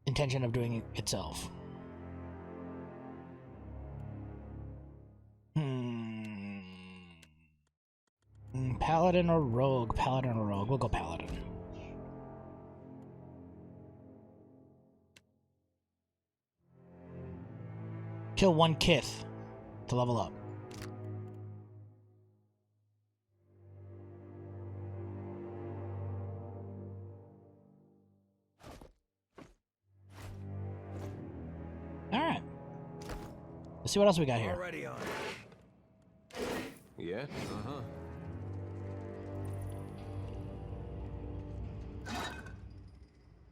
intention of doing itself. Paladin or rogue? Paladin or rogue? We'll go paladin. Kill 1 Kith to level up. Alright. Let's see what else we got here. Already on. Yeah? Uh-huh.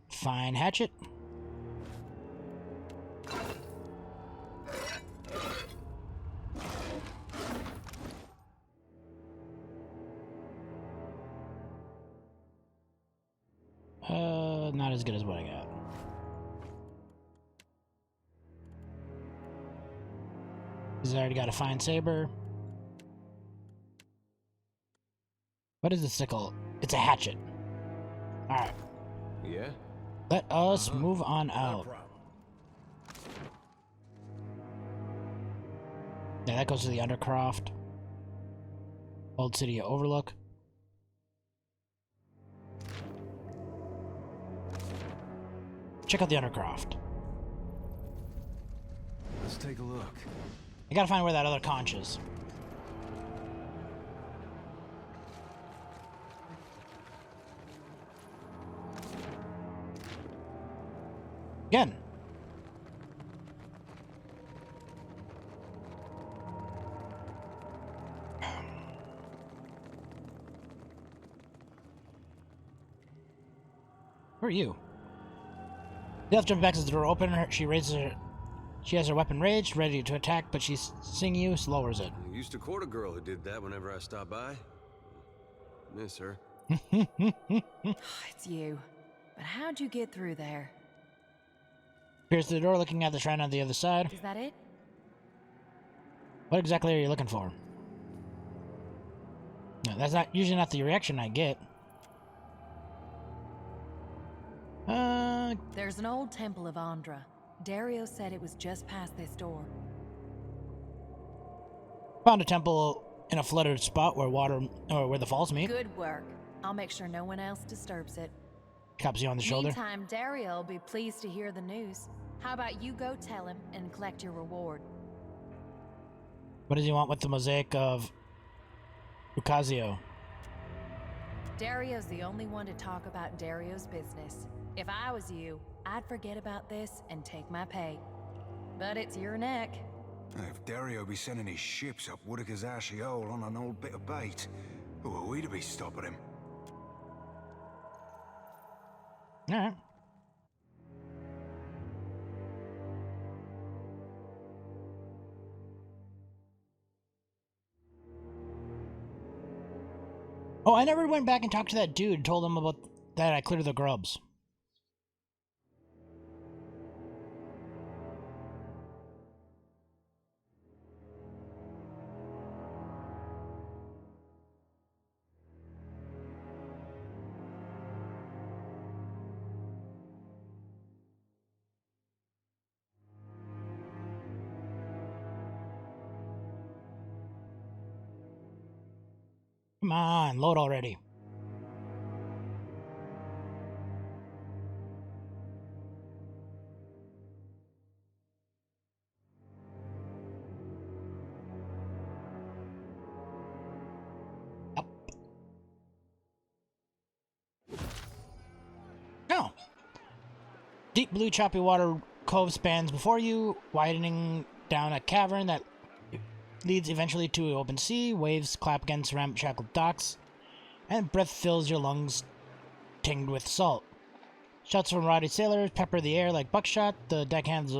Fine hatchet. Not as good as what I got. Because I already got a fine saber. What is the sickle? It's a hatchet. Alright. Yeah? Let us move on No out. problem. Yeah, that goes to the Undercroft. Old City Overlook. check out the Undercroft. Let's take a look. I gotta find where that other conch is. Again. Who are you? Death jumps back as the door opens. She raises her. She has her weapon raised, ready to attack, but she's seeing you, lowers it. I used to court a girl who did that whenever I stopped by. Miss her. It's you. But how'd you get through there? Appears to the door, looking at the shrine on the other side. Is that it? What exactly are you looking for? No, that's not usually not the reaction I get. There's an old temple of Andra. Dario said it was just past this door. Found a temple in a flooded spot where where the falls meet. Good work. I'll make sure no one else disturbs it. Claps you on the shoulder. Meantime, Dario will be pleased to hear the news. How about you go tell him and collect your reward? What does he want with the mosaic of Ucasio? Dario's the only one to talk about Dario's business. If I was you, I'd forget about this and take my pay. But it's your neck. If Dario be sending his ships up Whitaker's ashy hole on an old bit of bait, who are we to be stopping him? Alright. Oh, I never went back and talked to that dude and told him about that I cleared the grubs. Come on, load already. Up. Oh. Deep blue choppy water cove spans before you, widening down a cavern that leads eventually to open sea. Waves clap against ramshackle docks, and breath fills your lungs, tinged with salt. Shots from rowdy sailors pepper the air like buckshot. The deckhands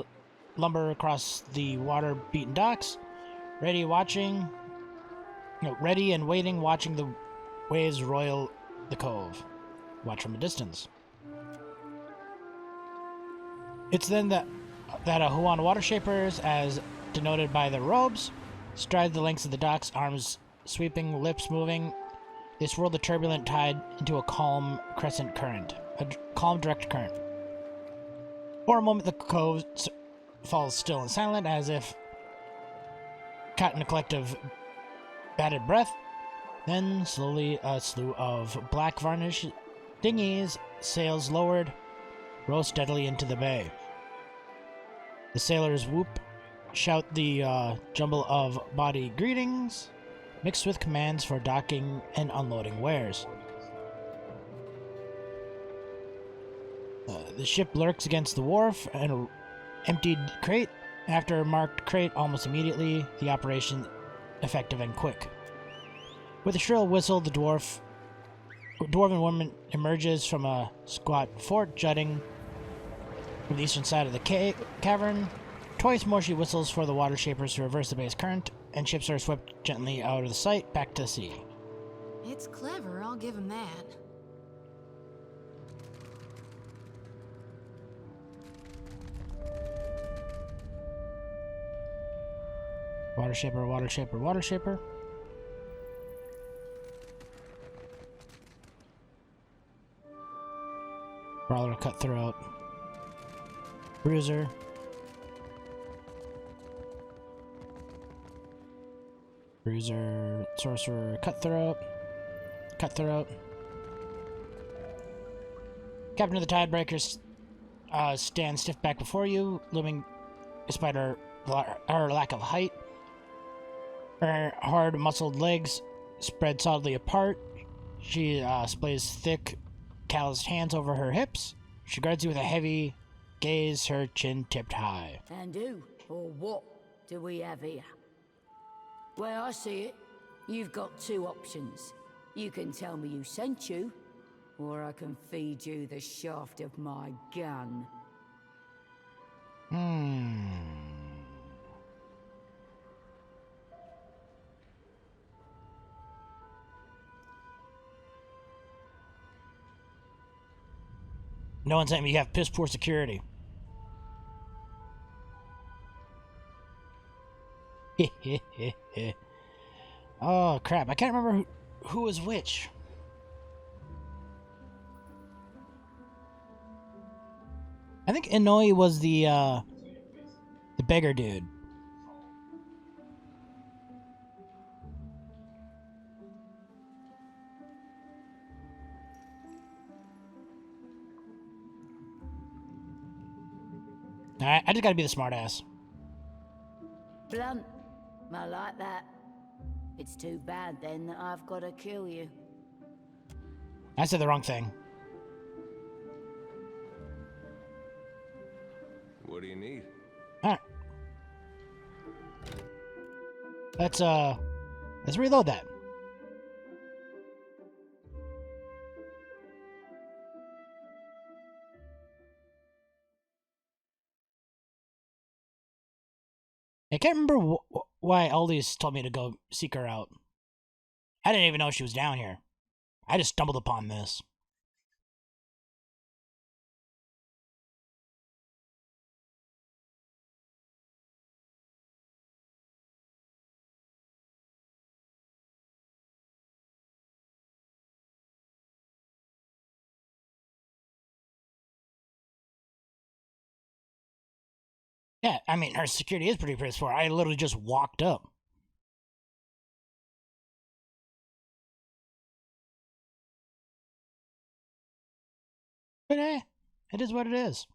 lumber across the water-beaten docks, ready and waiting, watching the waves roil the cove. Watch from a distance. It's then that a Huan water shapers, as denoted by their robes, stride the lengths of the docks, arms sweeping, lips moving. They swirl the turbulent tide into a calm crescent current, a calm direct current. For a moment, the cove falls still and silent, as if caught in a collective bated breath. Then, slowly, a slew of black varnish dinghies, sails lowered, row steadily into the bay. The sailors whoop, shout the jumble of body greetings, mixed with commands for docking and unloading wares. The ship lurks against the wharf, an emptied crate. After a marked crate, almost immediately, the operation effective and quick. With a shrill whistle, the dwarven woman emerges from a squat fort jutting from the eastern side of the cavern. Twice more she whistles for the water shapers to reverse the base current, and ships are swept gently out of the sight, back to sea. It's clever, I'll give him that. Water shaper, water shaper, water shaper. Brawler, cutthroat. Bruiser. Bruiser, sorcerer, cutthroat. Cutthroat. Captain of the Tidebreakers stands stiff back before you, looming despite her lack of height. Her hard, muscled legs spread solidly apart. She splays thick, calloused hands over her hips. She guards you with a heavy gaze, her chin tipped high. And who, or what, do we have here? Well, I see it. You've got two options. You can tell me who sent you, or I can feed you the shaft of my gun. No one sent me. You have piss poor security. Oh crap! I can't remember who was which. I think Inouye was the beggar dude. Alright, I just gotta be the smartass. Blunt. I like that. It's too bad then that I've got to kill you. I said the wrong thing. What do you need? Alright. Let's reload that. I can't remember why Aldis told me to go seek her out. I didn't even know she was down here. I just stumbled upon this. Yeah, I mean, her security is pretty piss poor. I literally just walked up. But it is what it is.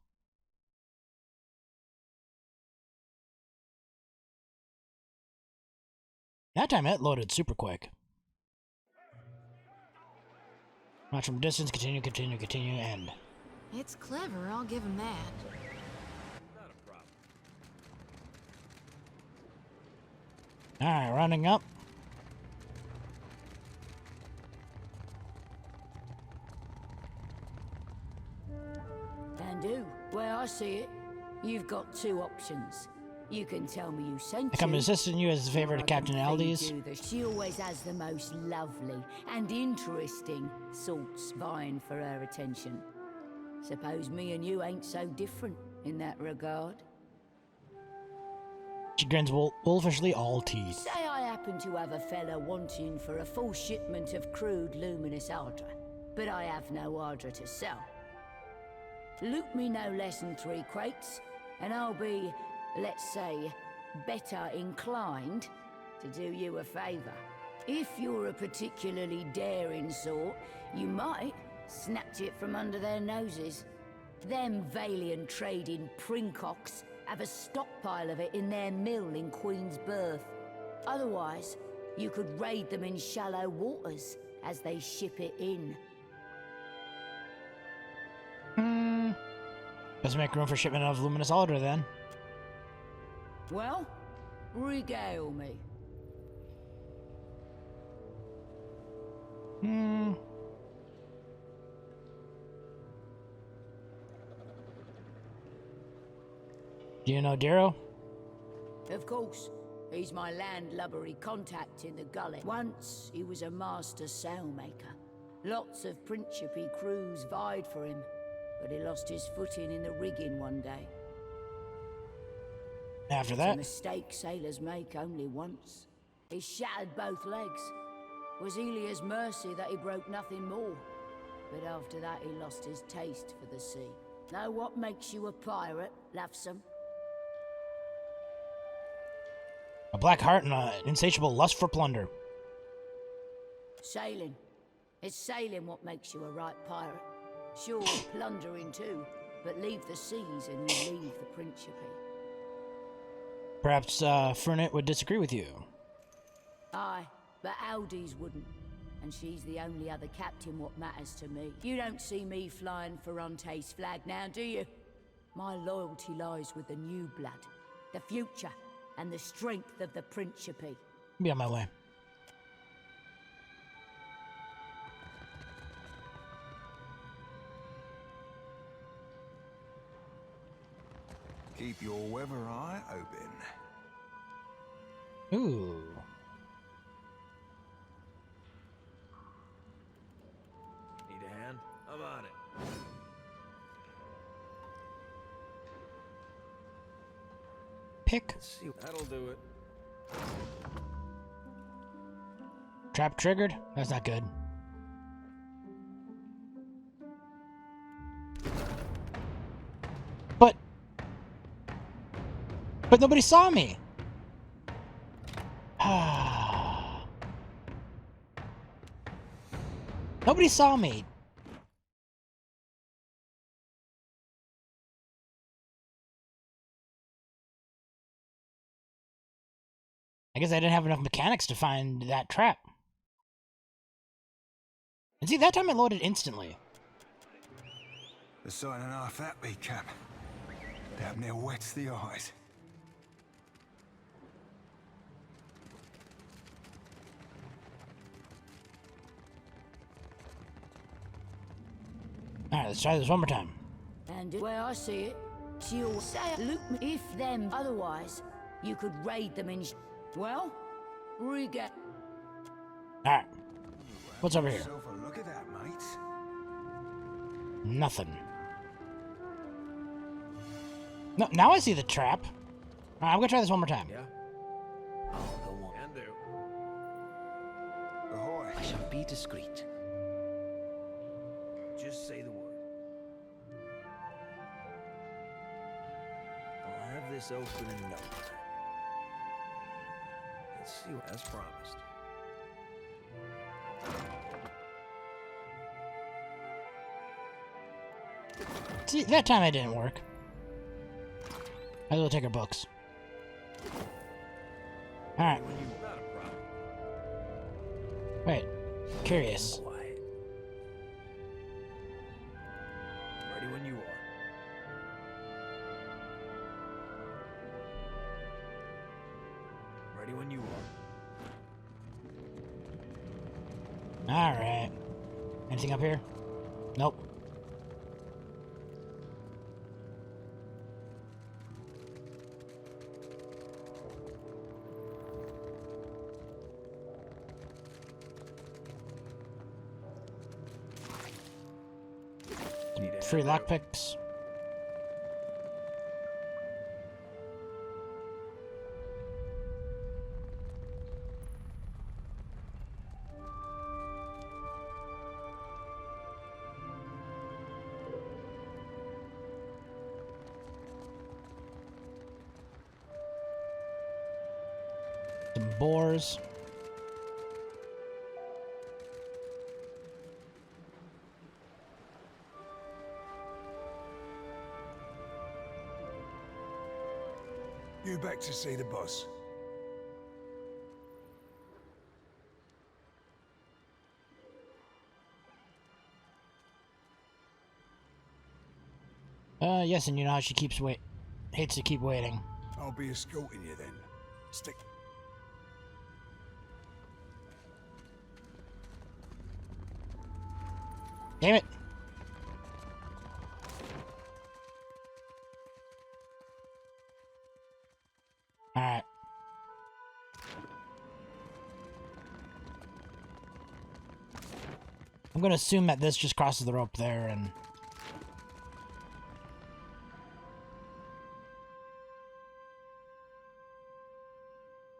That time it loaded super quick. Watch from distance, continue, end. It's clever, I'll give him that. Alright, running up. And who? Well, I see it. You've got two options. You can tell me who sent I come you. assisting you as a favor to Captain Aldis. She always has the most lovely and interesting sorts vying for her attention. Suppose me and you ain't so different in that regard. She grins wolfishly, all teeth. Say I happen to have a fella wanting for a full shipment of crude luminous ardra, but I have no ardra to sell. Loot me no less than 3 crates, and I'll be, let's say, better inclined to do you a favor. If you're a particularly daring sort, you might snatch it from under their noses. Them Valiant trading princocks have a stockpile of it in their mill in Queen's Berth. Otherwise, you could raid them in shallow waters as they ship it in. Let's make room for shipment of luminous ardra then. Well, regale me. Do you know Darrow? Of course. He's my landlubbery contact in the gully. Once, he was a master sailmaker. Lots of Principe crews vied for him, but he lost his footing in the rigging one day. After It's a that? mistake sailors make only once. He shattered both legs. Was Elia's mercy that he broke nothing more. But after that, he lost his taste for the sea. Know what makes you a pirate, Lafsome? A black heart and an insatiable lust for plunder. Sailing. It's sailing what makes you a right pirate. Sure, plundering too. But leave the seas and you leave the Principe. Perhaps Fernet would disagree with you. Aye, but Aldi's wouldn't. And she's the only other captain what matters to me. You don't see me flying Ferrante's flag now, do you? My loyalty lies with the new blood, the future, and the strength of the Principe. Be on my way. Keep your weather eye open. Ooh. Need a hand? I'm on it. Pick. Let's see. That'll do it. Trap triggered? That's not good. But nobody saw me. Nobody saw me. I guess I didn't have enough mechanics to find that trap. And see, that time I loaded instantly. The sign and half that be, Cap. Damn near wets the eyes. Alright, let's try this one more time. And where I see it, she'll say, look, if them otherwise, you could raid them in, well, reget. Alright. What's over here? Yourself a look at that, mate. Nothing. No, now I see the trap. Alright, I'm gonna try this one more time. Yeah? I'll go on. Can do. Ahoy. I shall be discreet. Just say the word. I'll have this open in no time. Let's see what, as promised. See, that time it didn't work. I will take our books. Alright. When you not a problem. Wait. Curious. Quiet. Ready when you are. Ready when you are. Alright. Anything up here? Nope. Free lockpicks. Some boars. You back to see the boss? Yes, and you know how she keeps hates to keep waiting. I'll be escorting you then. Stick. Damn it! Alright. I'm gonna assume that this just crosses the rope there and...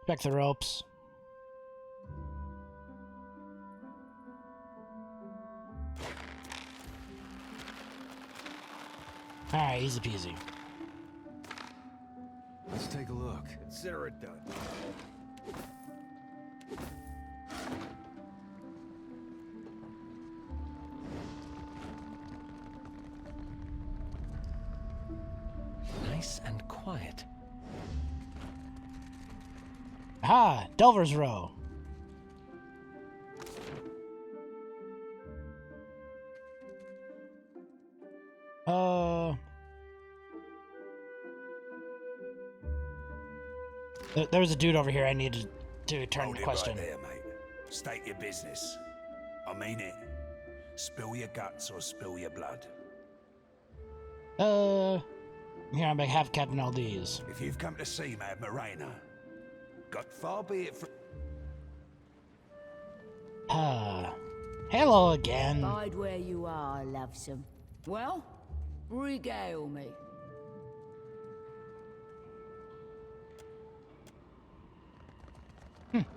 Back the ropes. Alright, easy peasy. Let's take a look. Consider it done. Ah, Delver's Row. There was a dude over here I needed to turn Hold the it question. right there, mate. State your business. I mean it. Spill your guts or spill your blood. Here on behalf of Captain Aldez. If you've come to see Mad Morena, God far be it from... Hello again. Bide where you are, lovesome. Well, regale me.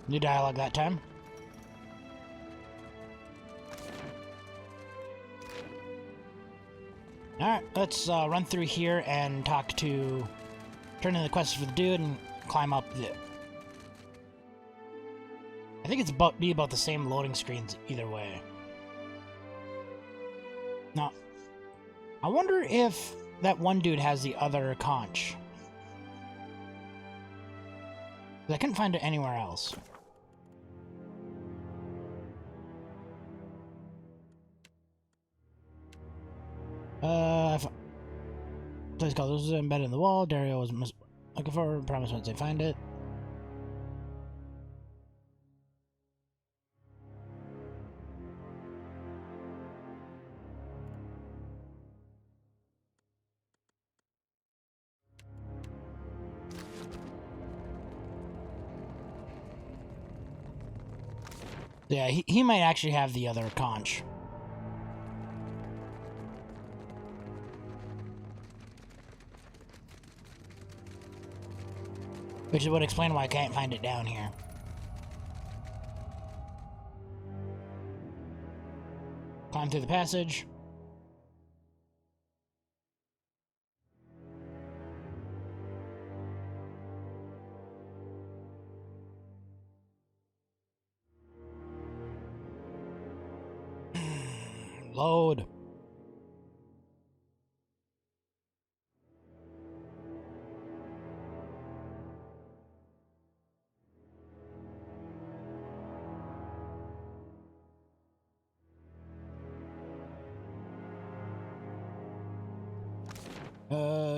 New dialogue that time. Alright, let's run through here and turn in the quest for the dude and climb up the... I think it's be about the same loading screens either way. Now, I wonder if that one dude has the other conch. I couldn't find it anywhere else. Place called this is embedded in the wall. Dario was looking for. Promise once they find it. Yeah, he might actually have the other conch. Which would explain why I can't find it down here. Climb through the passage. Load.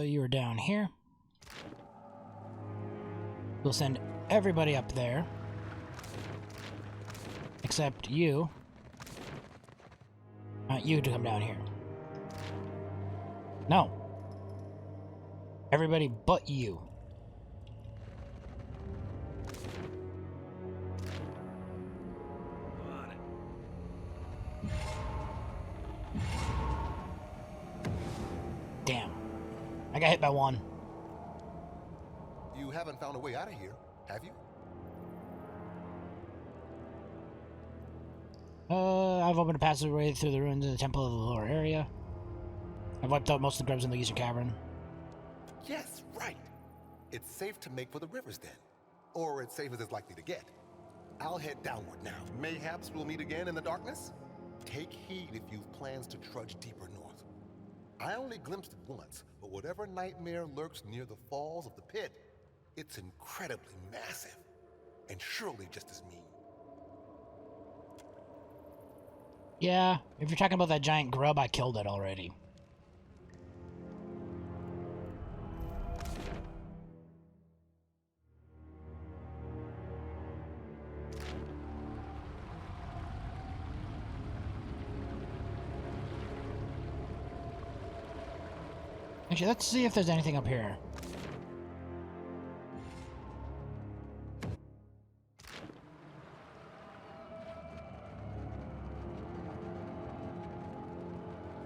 You were down here. We'll send everybody up there. Except you. I want you to come down here. No. Everybody but you. Damn. I got hit by one. You haven't found a way out of here, have you? I've opened a passageway through the ruins of the temple of the lower area. I've wiped out most of the grubs in the eastern cavern. Yes, right. It's safe to make for the rivers then. Or as safe as it's likely to get. I'll head downward now. Mayhaps we'll meet again in the darkness? Take heed if you've plans to trudge deeper north. I only glimpsed it once, but whatever nightmare lurks near the falls of the pit, it's incredibly massive. And surely just as mean. Yeah, if you're talking about that giant grub, I killed it already. Actually, let's see if there's anything up here.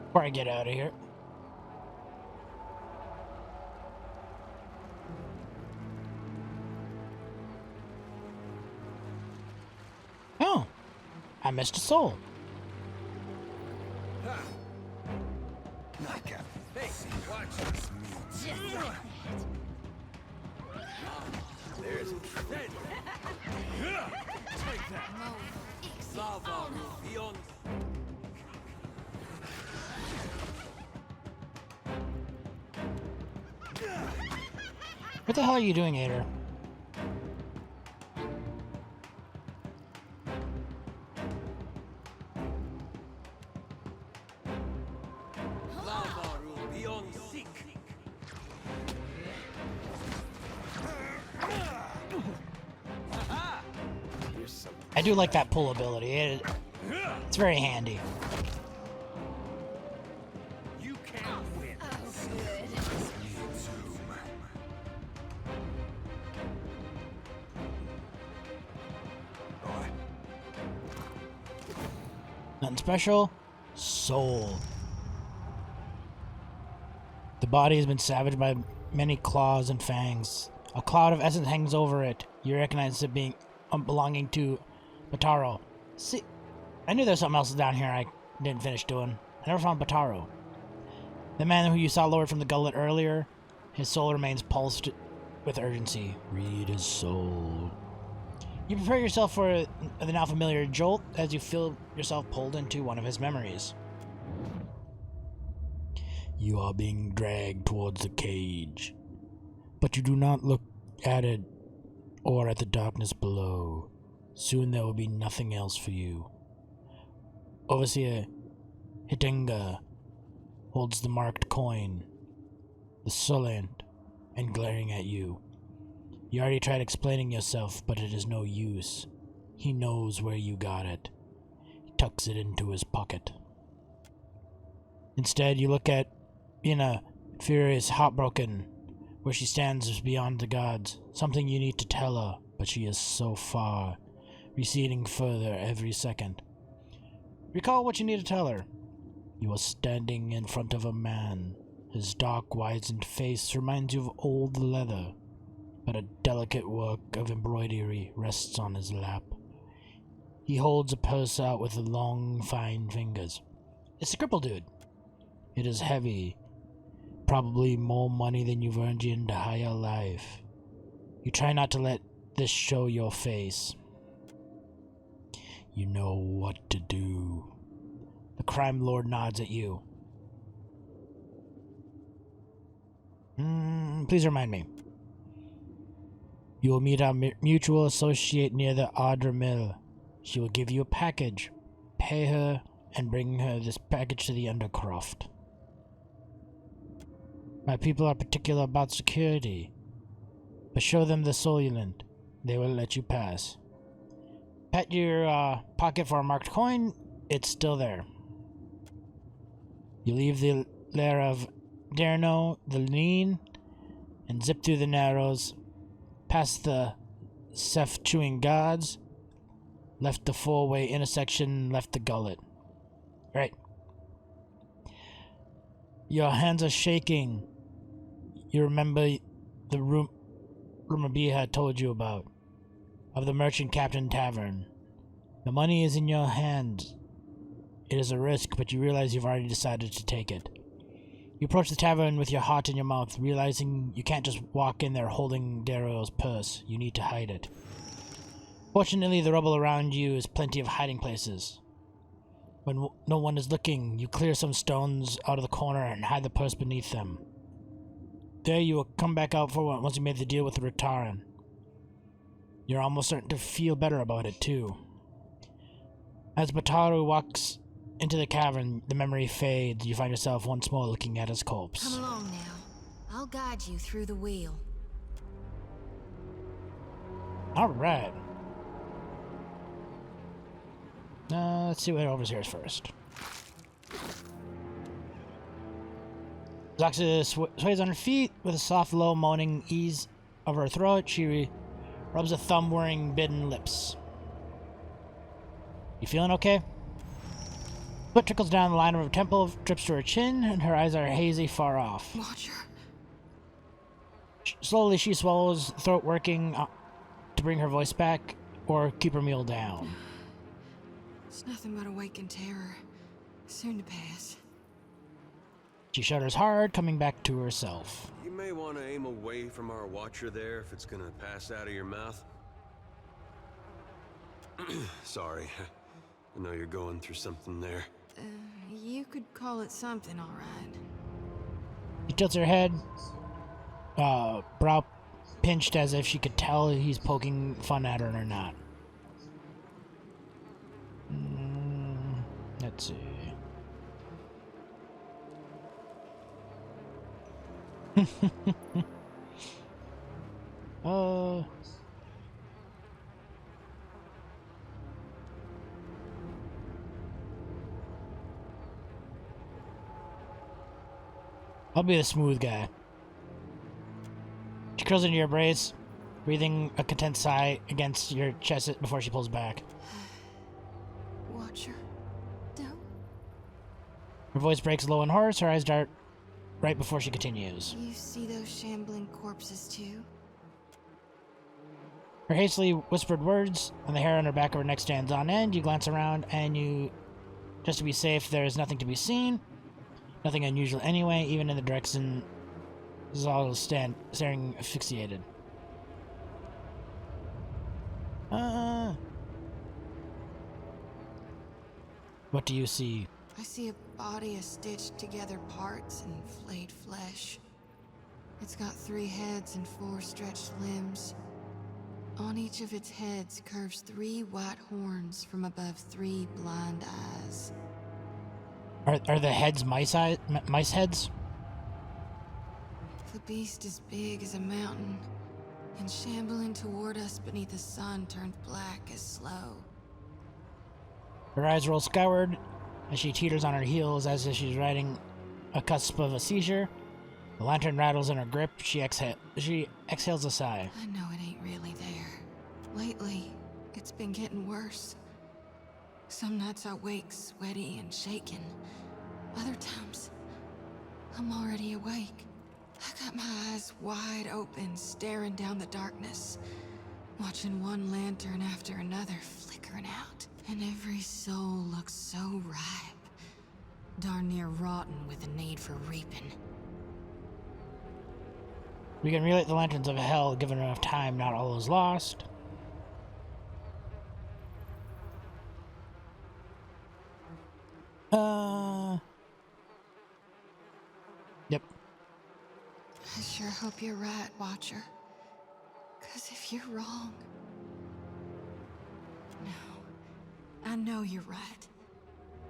Before I get out of here. Oh, I missed a soul. Hey, watch this. There's dead. Take that. Lava beyond. What the hell are you doing, Ader? I do like that pull ability. It's very handy. You can't win. Nothing special. Soul. The body has been savaged by many claws and fangs. A cloud of essence hangs over it. You recognize it being belonging to Bataro. See, I knew there was something else down here I didn't finish doing. I never found Bataro. The man who you saw lowered from the gullet earlier, his soul remains pulsed with urgency. Read his soul. You prepare yourself for the now familiar jolt as you feel yourself pulled into one of his memories. You are being dragged towards the cage, but you do not look at it or at the darkness below. Soon there will be nothing else for you. Overseer Hitenga holds the marked coin, the sullant and glaring at you. You already tried explaining yourself, but it is no use. He knows where you got it. He tucks it into his pocket. Instead, you look at Ina, furious, heartbroken, where she stands beyond the gods. Something you need to tell her, but she is so far, receding further every second. Recall what you need to tell her. You are standing in front of a man. His dark, wizened face reminds you of old leather, but a delicate work of embroidery rests on his lap. He holds a purse out with long, fine fingers. It's a cripple dude. It is heavy, probably more money than you've earned your entire life. You try not to let this show your face. You know what to do. The crime lord nods at you. Please remind me. You will meet our mutual associate near the Ardra Mill. She will give you a package. Pay her and bring her this package to the Undercroft. My people are particular about security, but show them the Soululent. They will let you pass. Pat your pocket for a marked coin. It's still there. You leave the lair of Derno, the Lean, and zip through the Narrows, past the Seth-chewing gods, left the four-way intersection, left the gullet. Right. Your hands are shaking. You remember the room Rumabiha told you about, of the Merchant Captain Tavern. The money is in your hands. It is a risk, but you realize you've already decided to take it. You approach the tavern with your heart in your mouth, realizing you can't just walk in there holding Darrow's purse. You need to hide it. Fortunately, the rubble around you is plenty of hiding places. When no one is looking, you clear some stones out of the corner and hide the purse beneath them. There you will come back out for once you made the deal with the Rataran. You're almost certain to feel better about it, too. As Bataru walks into the cavern, the memory fades. You find yourself once more looking at his corpse. Come along now. I'll guide you through the wheel. Alright. Let's see what overseers first. Zoxa sways on her feet with a soft, low, moaning ease of her throat. She rubs a thumb wearing bitten lips. You feeling okay? Sweat trickles down the line of her temple, drips to her chin, and her eyes are hazy far off. Watcher. Slowly she swallows, throat working to bring her voice back or keep her meal down. It's nothing but awakened terror. Soon to pass. She shudders hard, coming back to herself. You may want to aim away from our watcher there if it's gonna pass out of your mouth. Sorry. I know you're going through something there. You could call it something, all right. She tilts her head, brow pinched as if she could tell he's poking fun at her or not. Let's see. I'll be the smooth guy. She curls into your embrace, breathing a content sigh against your chest before she pulls back. Watcher. Don't. Her voice breaks low and hoarse, her eyes dart right before she continues. You see those shambling corpses too? Her hastily whispered words, and the hair on her back of her neck stands on end. You glance around, and just to be safe, there is nothing to be seen. Nothing unusual anyway, even in the direction Zal staring asphyxiated. What do you see? I see a body of stitched together parts and flayed flesh. It's got 3 heads and 4 stretched limbs. On each of its heads curves 3 white horns from above 3 blind eyes. Are the heads mice heads? The beast is big as a mountain, and shambling toward us beneath the sun turned black as slow. Her eyes roll skyward as she teeters on her heels as if she's riding a cusp of a seizure. The lantern rattles in her grip. She exhales a sigh. I know it ain't really there. Lately, it's been getting worse. Some nights I wake sweaty and shaking. Other times, I'm already awake. I got my eyes wide open, staring down the darkness, watching one lantern after another flickering out. And every soul looks so ripe, darn near rotten with the need for reaping. We can relight the lanterns of hell, given enough time. Not all is lost. Yep. I sure hope you're right, Watcher. 'Cause if you're wrong... No. I know you're right.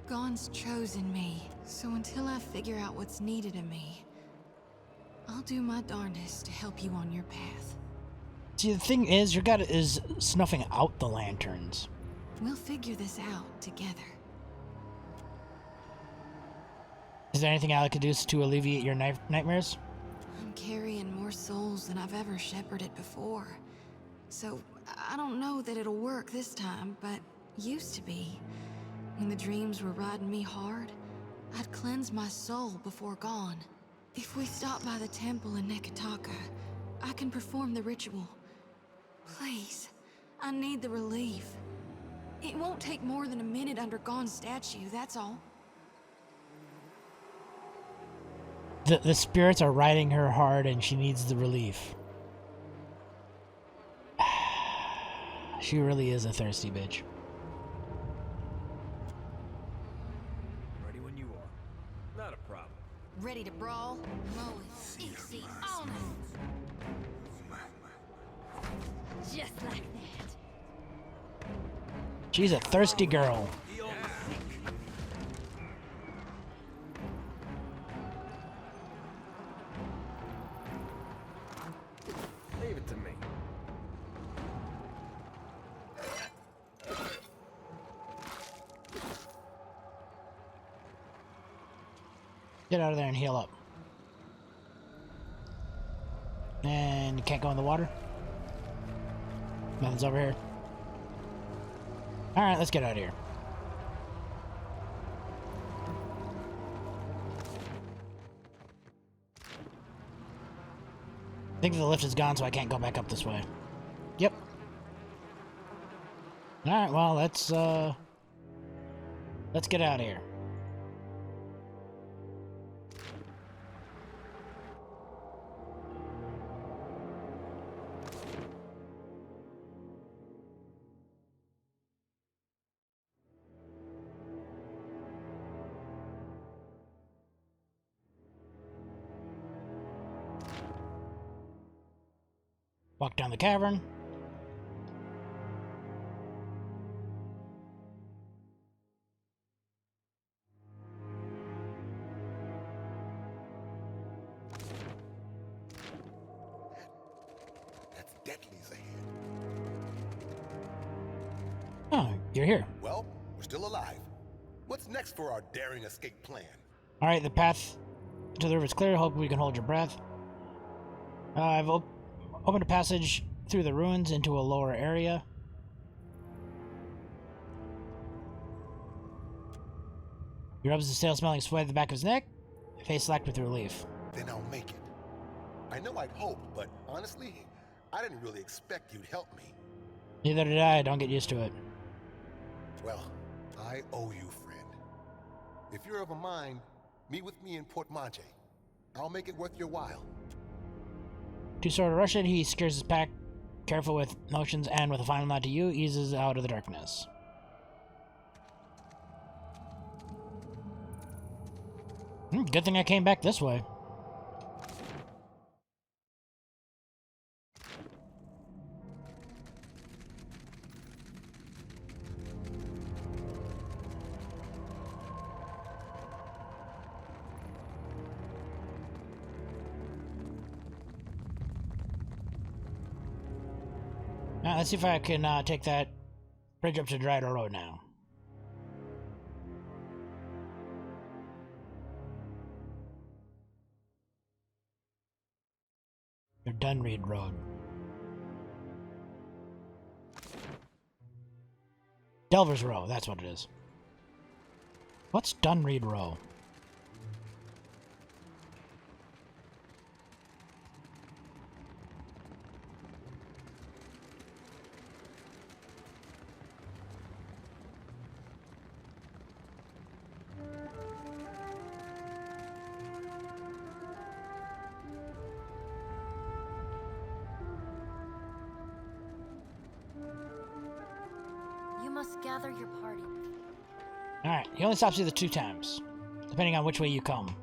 Gon's chosen me, so until I figure out what's needed of me, I'll do my darndest to help you on your path. See, the thing is, your god is snuffing out the lanterns. We'll figure this out together. Is there anything I could do to alleviate your nightmares? I'm carrying more souls than I've ever shepherded before. So, I don't know that it'll work this time, but used to be. When the dreams were riding me hard, I'd cleanse my soul before Gon. If we stop by the temple in Nekataka, I can perform the ritual. Please, I need the relief. It won't take more than a minute under Gon's statue, that's all. The spirits are riding her hard and she needs the relief. She really is a thirsty bitch. Ready when you are. Not a problem. Ready to brawl? Easy on us. Just like that. She's a thirsty girl. Leave it to me. Get out of there and heal up. And you can't go in the water? Nothing's over here. Alright, let's get out of here. I think the lift is gone, so I can't go back up this way. Yep. Alright, well, let's get out of here. Walk down the cavern. That's Deadly's ahead. Oh, you're here. Well, we're still alive. What's next for our daring escape plan? Alright, the path until the river's clear. Hope we can hold your breath. I've opened a passage through the ruins into a lower area. He rubs the stale-smelling sweat at the back of his neck, face slack with relief. Then I'll make it. I know I'd hoped, but honestly, I didn't really expect you'd help me. Neither did I. Don't get used to it. Well, I owe you, friend. If you're of a mind, meet with me in Port Maje. I'll make it worth your while. Too sore to rush it, he secures his pack, careful with motions, and with a final nod to you, eases out of the darkness. Good thing I came back this way. Now, let's see if I can take that bridge up to Dryder Road now. Or Dunreed Road. Delver's Row, that's what it is. What's Dunreed Row? Gather your party. Alright, he only stops you the 2 times, depending on which way you come.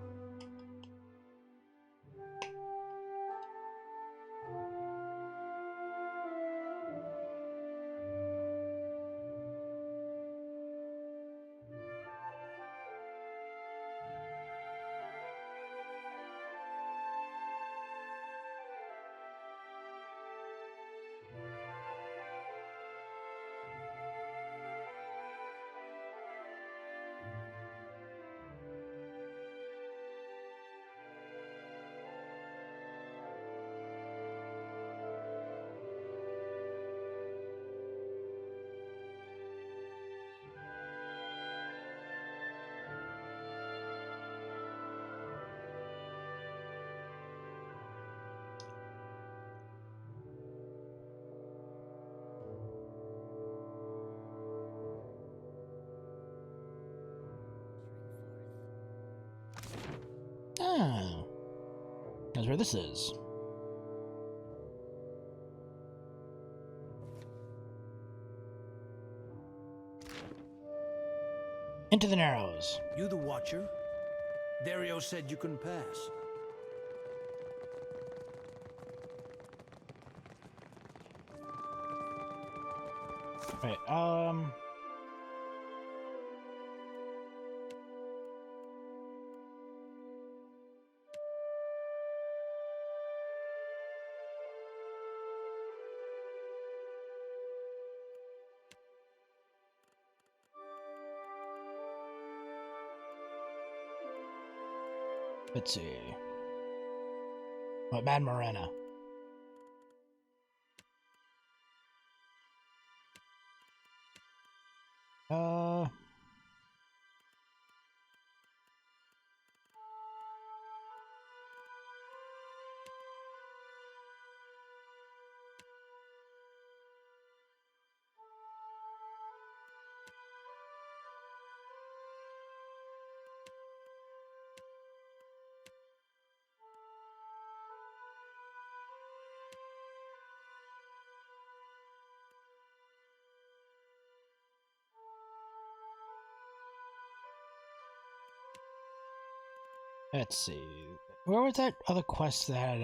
Oh. That's where this is. Into the Narrows. You the Watcher? Dario said you couldn't pass. Right, let's see. What, Mad Morena? Let's see. Where was that other quest that,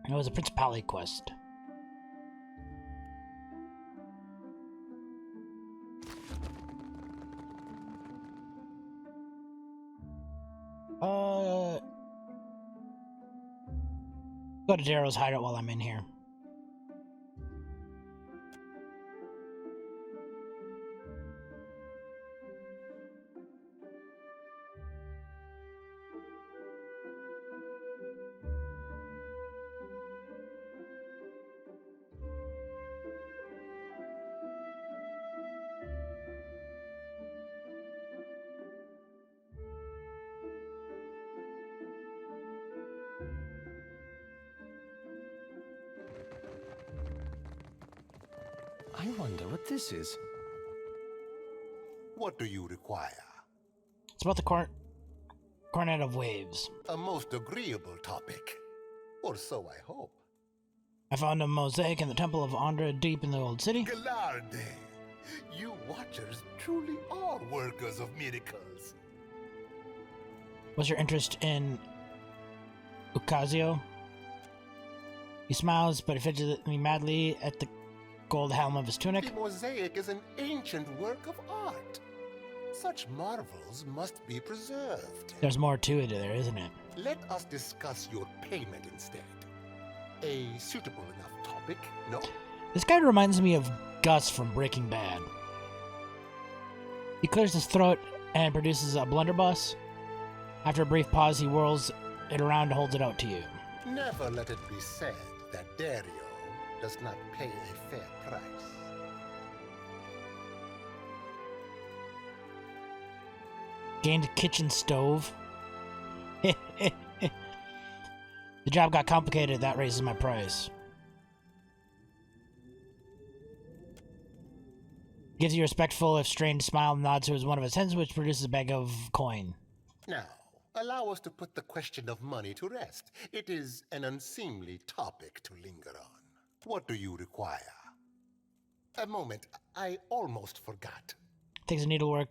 It was a Principality quest. Go to Darrow's hideout while I'm in here. I wonder what this is. What do you require? It's about the Cornet of Waves. A most agreeable topic. Or so I hope. I found a mosaic in the Temple of Andra deep in the Old City. Galarde! You Watchers truly are workers of miracles. What's your interest in Ucasio? He smiles, but he fidgets me madly at the gold helm of his tunic. The mosaic is an ancient work of art. Such marvels must be preserved. There's more to it there, isn't it? Let us discuss your payment instead. A suitable enough topic, no? This guy reminds me of Gus from Breaking Bad. He clears his throat and produces a blunderbuss. After a brief pause, he whirls it around and holds it out to you. Never let it be said that Dario does not pay a fair price. Gained a kitchen stove. The job got complicated, that raises my price. Gives you a respectful, if strained smile and nods to one of his hands, which produces a bag of coin. Now, allow us to put the question of money to rest. It is an unseemly topic to linger on. What do you require? A moment, I almost forgot. Takes a needlework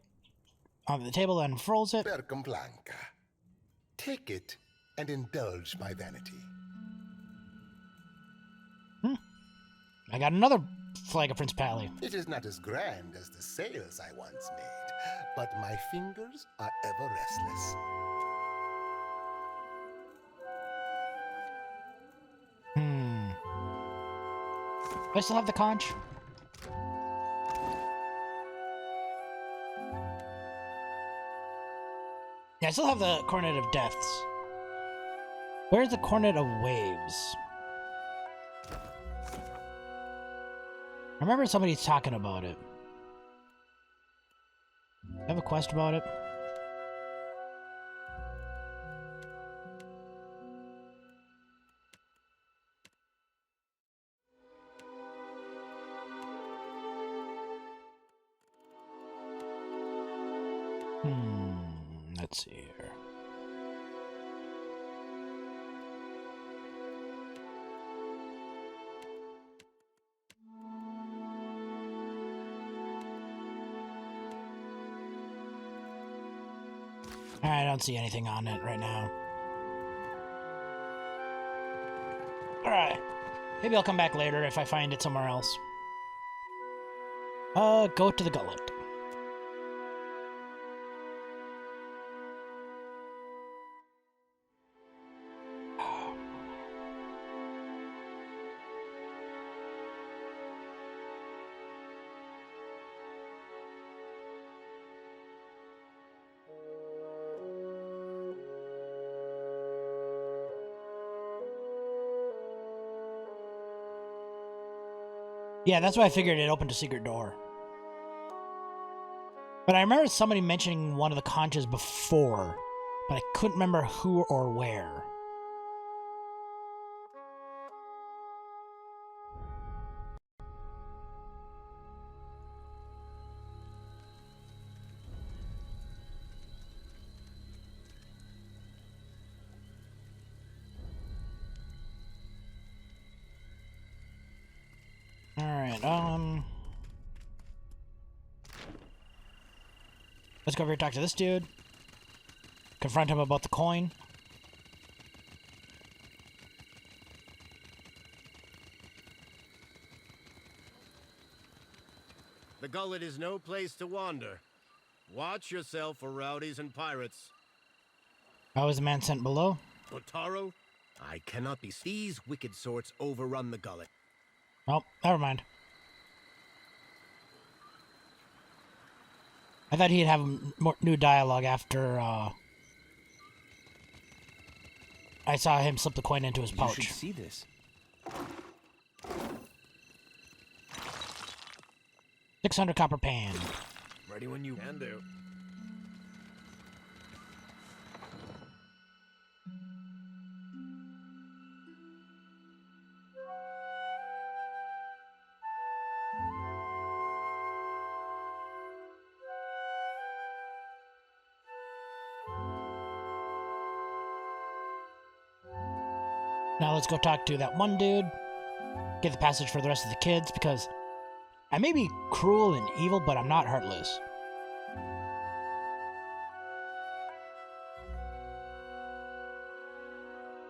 on the table and unfurls it. Percamblanca. Take it and indulge my vanity. I got another flag of Prince Pally. It is not as grand as the sails I once made, but my fingers are ever restless. Do I still have the conch? Yeah, I still have the Cornet of Deaths. Where's the Cornet of Waves? I remember somebody talking about it. I have a quest about it. Let's see here. I don't see anything on it right now. Alright. Maybe I'll come back later if I find it somewhere else. Go to the gullet. Yeah, that's why I figured it opened a secret door. But I remember somebody mentioning one of the conches before, but I couldn't remember who or where. Alright, let's go over here and talk to this dude. Confront him about the coin. The gullet is no place to wander. Watch yourself for rowdies and pirates. I was the man sent below. Otaro? I cannot be. These wicked sorts overrun the gullet. Oh, never mind. I thought he'd have more new dialogue after I saw him slip the coin into his pouch. You should see this. 600 copper pan. Ready when you can do. Now let's go talk to that one dude. Get the passage for the rest of the kids, because I may be cruel and evil, but I'm not heartless.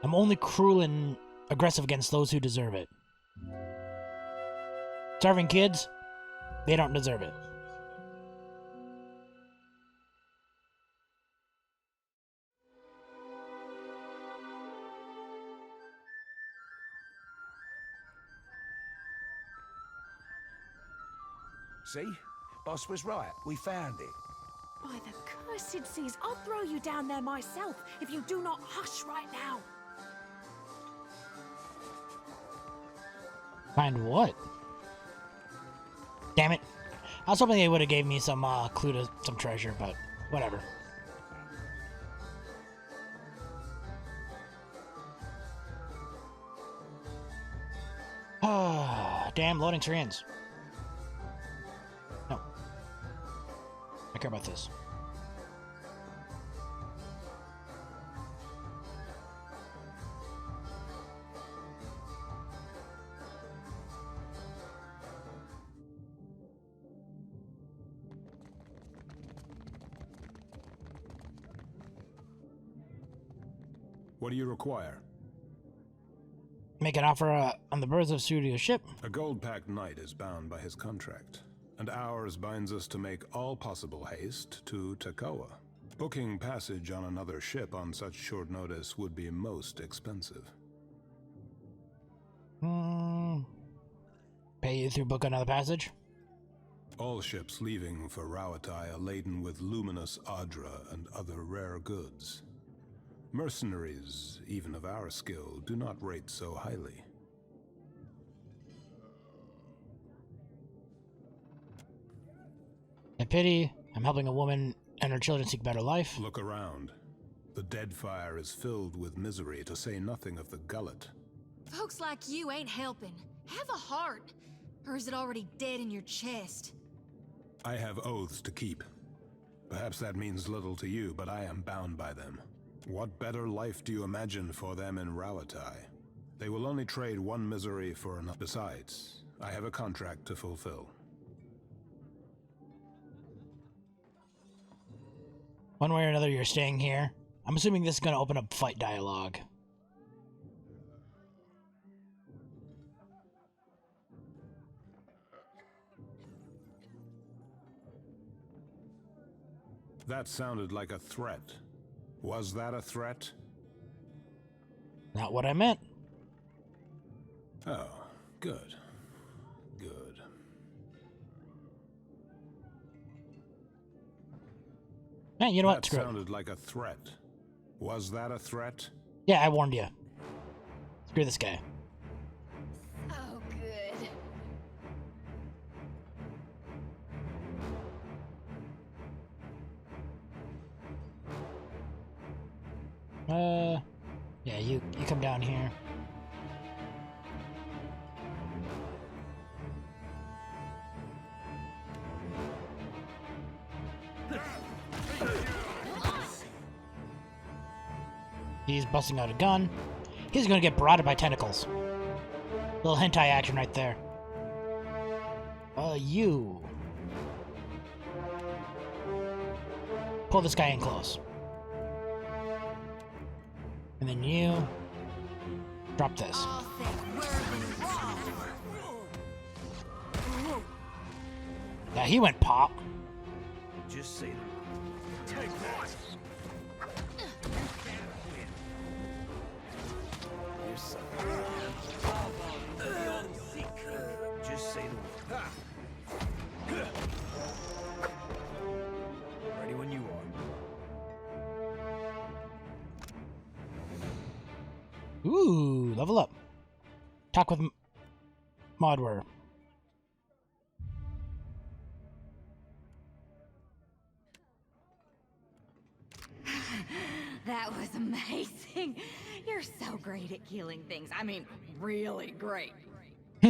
I'm only cruel and aggressive against those who deserve it. Starving kids, they don't deserve it. See? Boss was right. We found it. By the cursed seas, I'll throw you down there myself if you do not hush right now. Find what? Damn it. I was hoping they would have gave me some clue to some treasure, but whatever. Damn, loading screens. No. I care about this. What do you require? Make an offer on the berth of Studio's ship. A gold-packed knight is bound by his contract, and ours binds us to make all possible haste to Takoa. Booking passage on another ship on such short notice would be most expensive. Pay you through book another passage? All ships leaving for Rauatai are laden with luminous Adra and other rare goods. Mercenaries, even of our skill, do not rate so highly. I pity. I'm helping a woman and her children seek better life. Look around. The Deadfire is filled with misery, to say nothing of the gullet. Folks like you ain't helping. Have a heart. Or is it already dead in your chest? I have oaths to keep. Perhaps that means little to you, but I am bound by them. What better life do you imagine for them in Rauatai? They will only trade one misery for another. Besides, I have a contract to fulfill. One way or another, you're staying here. I'm assuming this is going to open up fight dialogue. That sounded like a threat. Was that a threat? Not what I meant. Oh, good. Good. Man, you know what? That Screw it. sounded like a threat. Was that a threat? Yeah, I warned you. Screw this guy. Oh, good. Yeah, you come down here. He's busting out a gun. He's gonna get barraged by tentacles. Little hentai action right there. You. Pull this guy in close. And then you drop this. Yeah, he went pop. Just say that. Take that. Ready when you are. Ooh, level up. Talk with Modwer. That was amazing. You're so great at killing things. I mean, really great. Wow.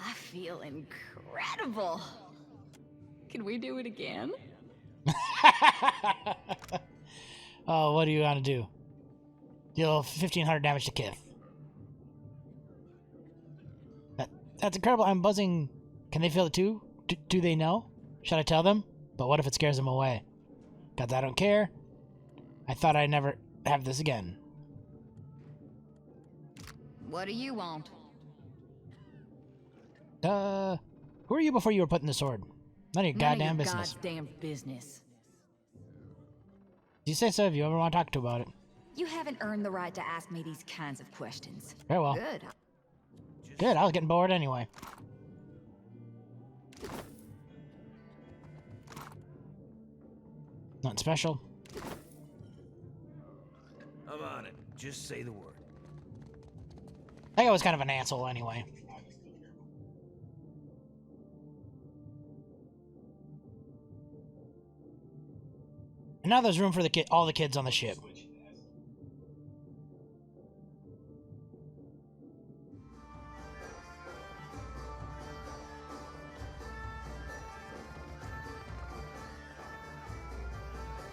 I feel incredible. Can we do it again? Oh, what do you want to do? Deal 1,500 damage to Kith. That's incredible. I'm buzzing. Can they feel it too? Do they know? Should I tell them? But what if it scares them away? God, I don't care. I thought I'd never have this again. What do you want? Who are you before you were put in the sword? None of your goddamn business. Goddamn business. You say so if you ever want to talk to about it. You haven't earned the right to ask me these kinds of questions. Very well. Good. Good, I was getting bored anyway. Nothing special. I'm on it. Just say the word. That guy was kind of an asshole anyway. And now there's room for all the kids on the ship.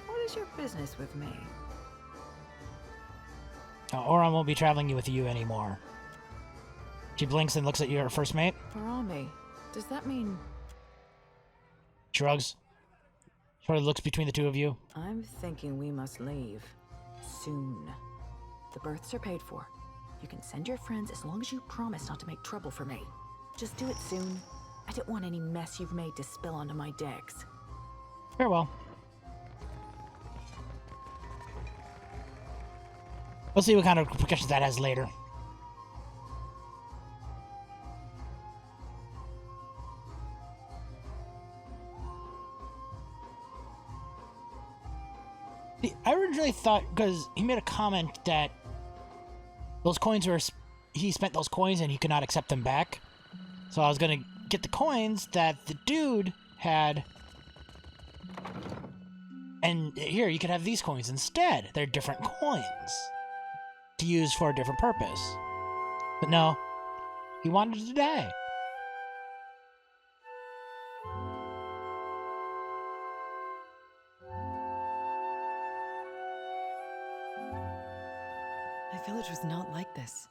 What is your business with me? Oran won't be traveling with you anymore. She blinks and looks at your first mate. Parami, does that mean... Shrugs. Sort of looks between the two of you. I'm thinking we must leave. Soon. The berths are paid for. You can send your friends as long as you promise not to make trouble for me. Just do it soon. I don't want any mess you've made to spill onto my decks. Farewell. We'll see what kind of repercussions that has later. I originally thought, because he made a comment that those coins were, he spent those coins and he could not accept them back. So I was going to get the coins that the dude had. And here, you could have these coins instead. They're different coins to use for a different purpose. But no, he wanted to die. My village was not like this.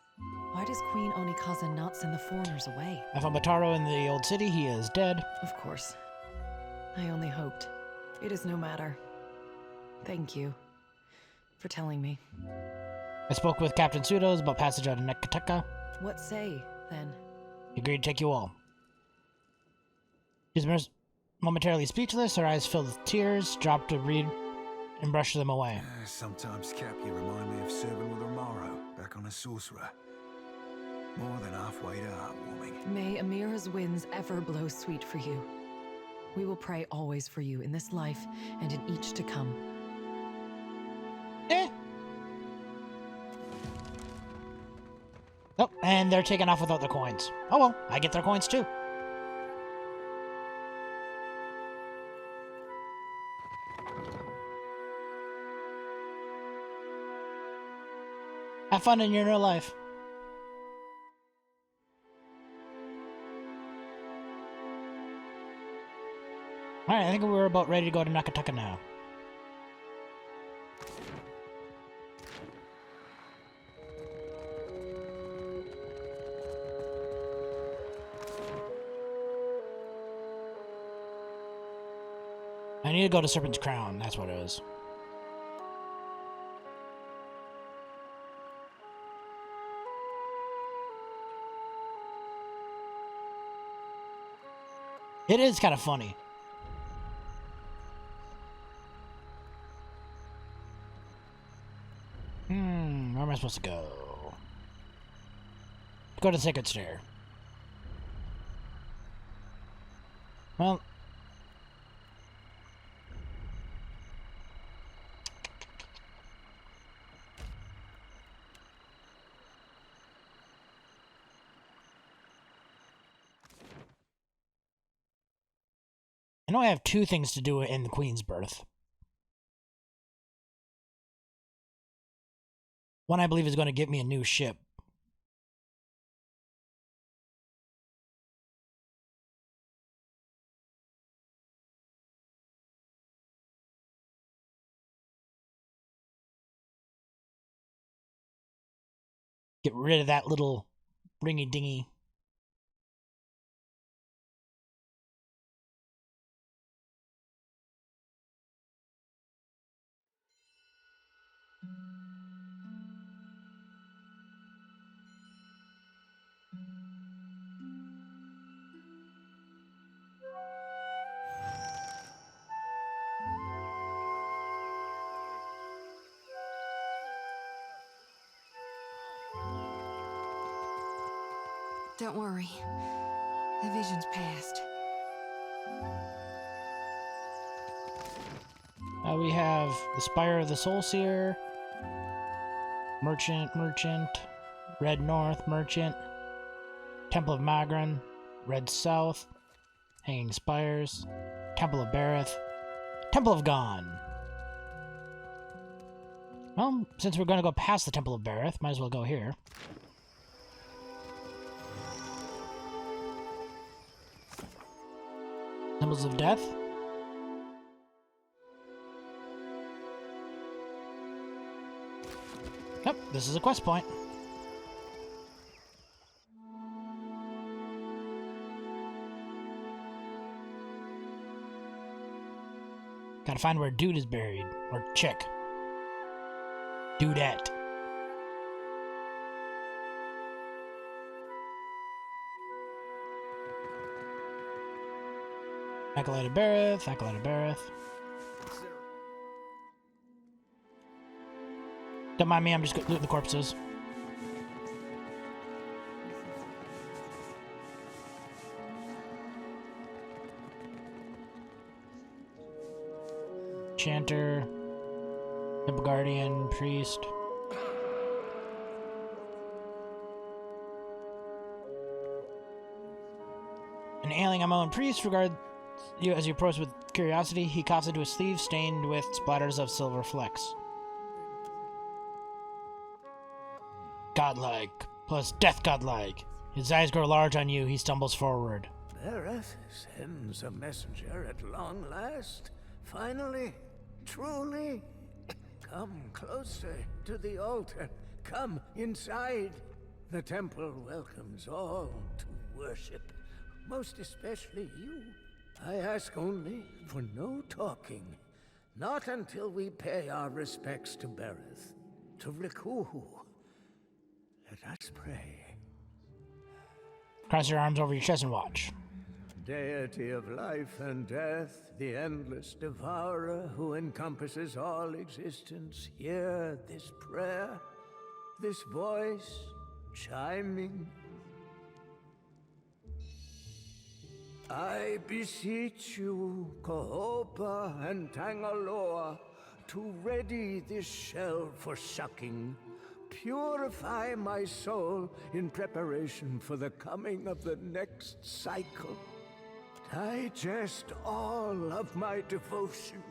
Why does Queen Onikaza not send the foreigners away? I found Bataro in the old city. He is dead. Of course. I only hoped. It is no matter. Thank you for telling me. I spoke with Captain Pseudos about passage out of Nekateka. What say, then? He agreed to take you all. She's momentarily speechless, her eyes filled with tears, dropped to read and brush them away. Sometimes, Cap, you remind me of serving with Romaro, back on a sorcerer. More than halfway to heartwarming. May Amira's winds ever blow sweet for you. We will pray always for you in this life and in each to come. Oh, and they're taking off without their coins. Oh well, I get their coins too. Have fun in your real life. Alright, I think we're about ready to go to Nakataka now. I need to go to Serpent's Crown, that's what it is. It is kind of funny. Where am I supposed to go? Go to the Sacred Stair. Well, I know I have two things to do in the Queen's birth. One I believe is going to get me a new ship. Get rid of that little ringy-dingy. Don't worry. The vision's past. We have the Spire of the Soulseer, Merchant, Red North, Merchant, Temple of Magran, Red South, Hanging Spires, Temple of Bareth, Temple of Gone. Well, since we're going to go past the Temple of Bareth, might as well go here. Temples of Death. Yep, this is a quest point. Gotta find where dude is buried. Or chick. Dudette. Acolyte of Bareth, Acolyte of Bareth. Don't mind me, I'm just looting the corpses. Chanter, Temple Guardian, Priest. An ailing Amoan priest regards you as you approach with curiosity. He coughs into his sleeve, stained with splatters of silver flecks. Godlike, plus death godlike. His eyes grow large on you. He stumbles forward. Bareth sends a messenger at long last. Finally, truly. Come closer to the altar. Come inside. The temple welcomes all to worship, most especially you. I ask only for no talking. Not until we pay our respects to Bareth, to Rikuhu. Let us pray. Cross your arms over your chest and watch. Deity of life and death, the endless devourer who encompasses all existence, hear this prayer, this voice chiming. I beseech you, Kohopa and Tangaloa, to ready this shell for sucking. Purify my soul in preparation for the coming of the next cycle. Digest all of my devotion.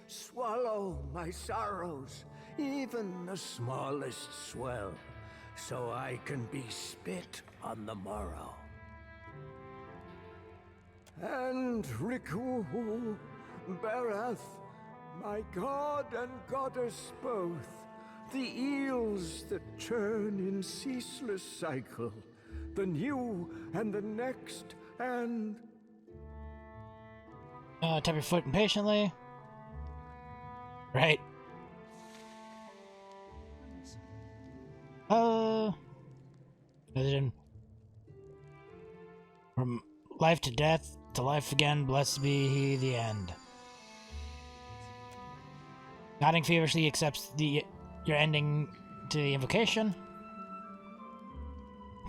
Swallow my sorrows, even the smallest swell, so I can be spit on the morrow. And Rikuhu, Bareth, my god and goddess both, the eels that churn in ceaseless cycle, the new and the next, and... Tap your foot impatiently. Right. From life to death, to life again, blessed be he the end. Nodding feverishly accepts your ending to the invocation.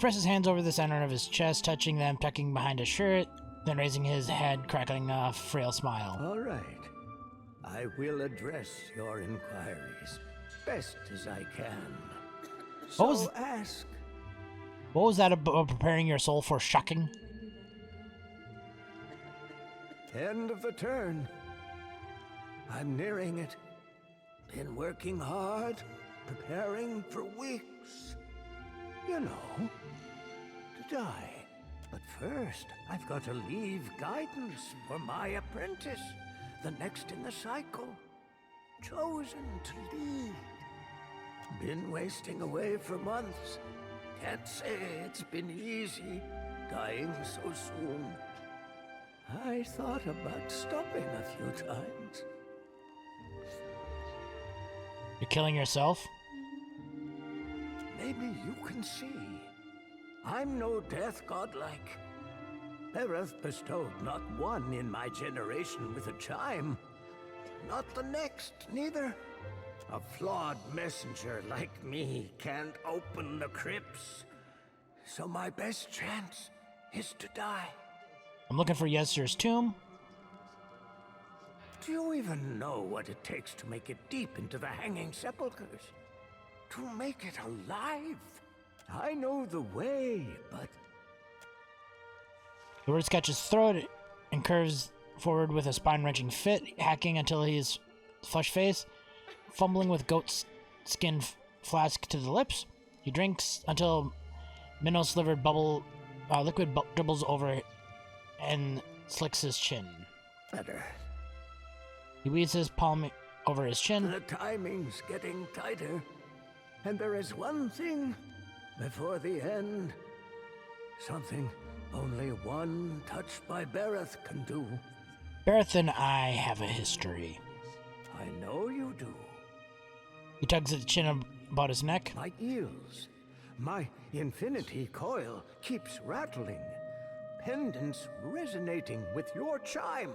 Presses hands over the center of his chest, touching them, tucking behind his shirt. then raising his head, crackling a frail smile. All right. I will address your inquiries best as I can. So ask. What was that about preparing your soul for shocking? End of the turn. I'm nearing it. Been working hard, preparing for weeks. You know, to die. But first, I've got to leave guidance for my apprentice, the next in the cycle. Chosen to lead. Been wasting away for months. Can't say it's been easy, dying so soon. I thought about stopping a few times. You're killing yourself? Maybe you can see. I'm no death godlike. Bereth bestowed not one in my generation with a chime. Not the next, neither. A flawed messenger like me can't open the crypts. So my best chance is to die. I'm looking for Yesir's tomb. Do you even know what it takes to make it deep into the hanging sepulchres? To make it alive? I know the way, but... The word catches his throat and curves forward with a spine-wrenching fit, hacking until he's flush face, fumbling with goat skin flask to the lips. He drinks until minnow-slivered liquid dribbles over and slicks his chin. Better. He weaves his palm over his chin. The timing's getting tighter. And there is one thing before the end. Something only one touched by Bereth can do. Bereth and I have a history. I know you do. He tugs at the chin about his neck. My eels. My infinity coil keeps rattling. Pendants resonating with your chime.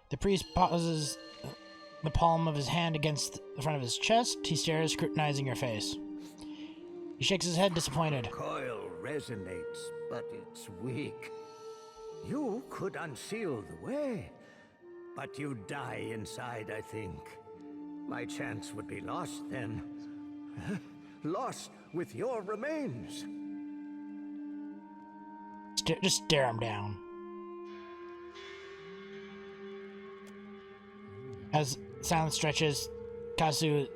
The priest pauses the palm of his hand against the front of his chest. He stares, scrutinizing your face. He shakes his head, disappointed. Coil resonates, but it's weak. You could unseal the way, but you'd die inside, I think. My chance would be lost then. Lost with your remains. Just stare him down. As silence stretches, Kazu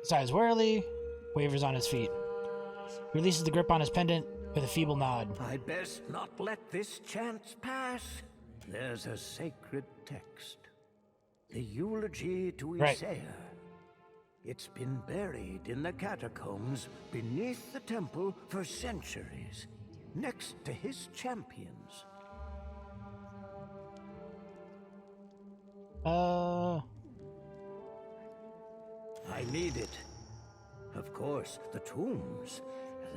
sighs wearily, wavers on his feet. He releases the grip on his pendant with a feeble nod. I'd best not let this chance pass. There's a sacred text. The eulogy to Isaiah. It's been buried in the catacombs beneath the temple for centuries, next to his champions. I need it. Of course, the tombs,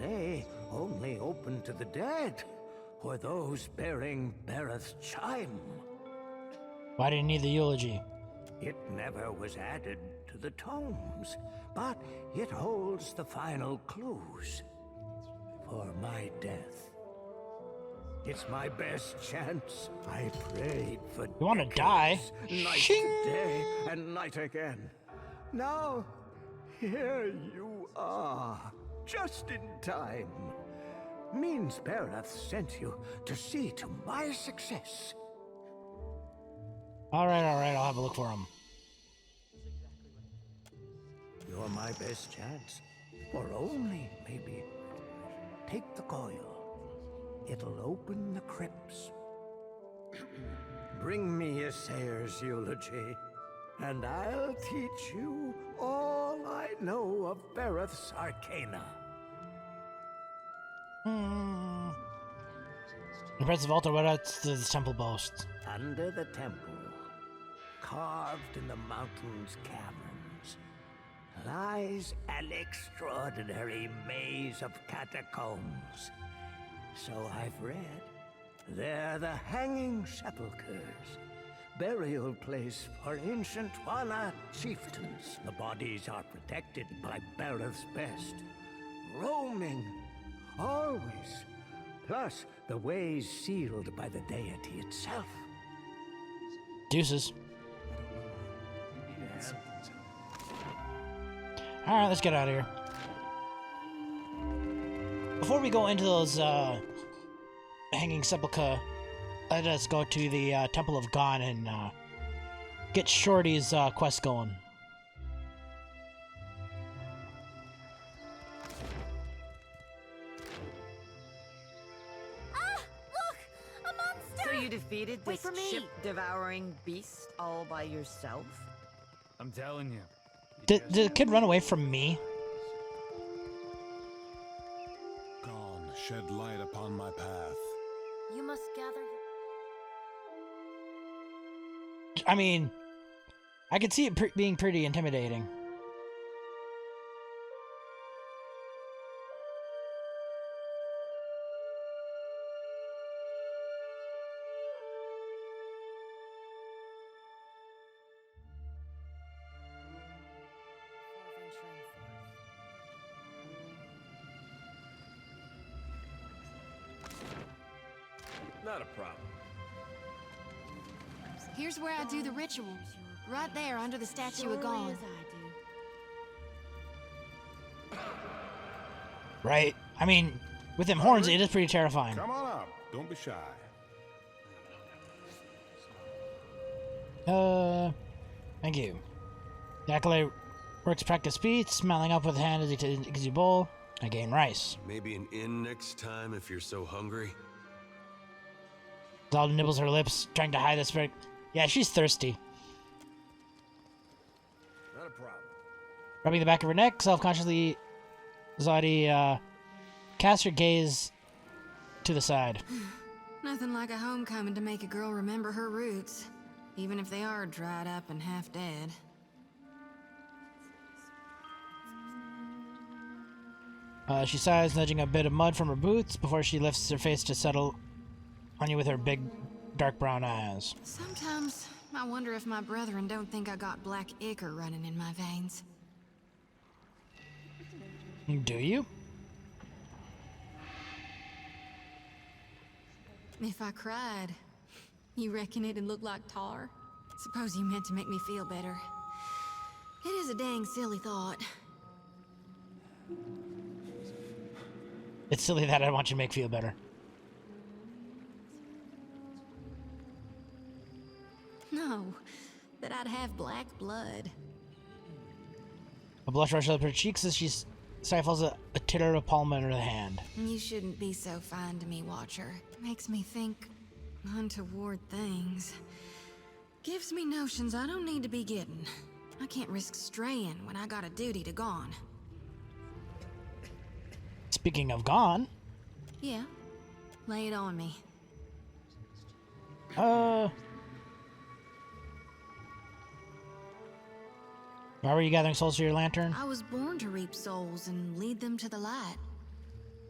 they only open to the dead, or those bearing Bereth's chime. Why do you need the eulogy? It never was added to the tomes, but it holds the final clues for my death. It's my best chance. I prayed for You want to die? Night Shing! day and night again. Now, here you are, just in time. Means Bereth sent you to see to my success. All right, I'll have a look for him. You're my best chance. Or only, maybe. Take the coil. It'll open the crypts. Bring me Isaiah's eulogy, and I'll teach you all I know of Bereth's arcana. Impressive altar, what else does the temple boast? Under the temple, carved in the mountain's caverns, lies an extraordinary maze of catacombs. So I've read. They're the hanging sepulchres, burial place for ancient Wana chieftains. The bodies are protected by Bereth's best, roaming, always Plus, the way's sealed by the deity itself. Deuces. Alright, let's get out of here. Before we go into those hanging sepulchre, let us go to the Temple of Gon and get Shorty's quest going. So you defeated this ship-devouring beast all by yourself? I'm telling you. Did the kid run away from me? Gone, shed light upon my path. You must gather. I mean, I could see it being pretty intimidating. Not a problem. Here's where I do the ritual. Right there, under the statue of Gon. Right? I mean, with them horns, it is pretty terrifying. Come on up. Don't be shy. Thank you. The acolyte works practice speech, smiling up with a hand as he takes a bowl. I gain rice. Maybe an inn next time if you're so hungry. Zalda nibbles her lips, trying to hide the spirit. Yeah, she's thirsty. Not a problem. Rubbing the back of her neck, self-consciously, Zodi casts her gaze to the side. Nothing like a homecoming to make a girl remember her roots, even if they are dried up and half dead. She sighs, nudging a bit of mud from her boots before she lifts her face to settle on you with her big, dark brown eyes. Sometimes I wonder if my brethren don't think I got black ichor running in my veins. Do you? If I cried, you reckon it'd look like tar? Suppose you meant to make me feel better. It is a dang silly thought. It's silly that I want you to make feel better. No, that I'd have black blood. A blush rushes up her cheeks as she stifles a titter of palm in her hand. You shouldn't be so fine to me, Watcher. Makes me think untoward things. Gives me notions I don't need to be getting. I can't risk straying when I got a duty to Gon. Speaking of Gon... Yeah, lay it on me. Why were you gathering souls for your lantern? I was born to reap souls and lead them to the light.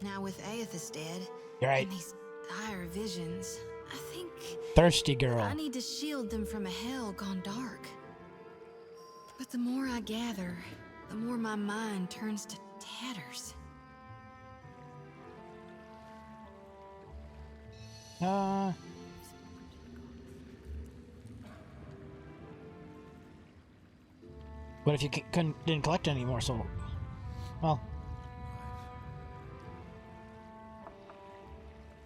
Now with Aethys dead, You're right. and these dire visions, I think Thirsty girl. I need to shield them from a hell gone dark. But the more I gather, the more my mind turns to tatters. What if you didn't collect any more soul? Well,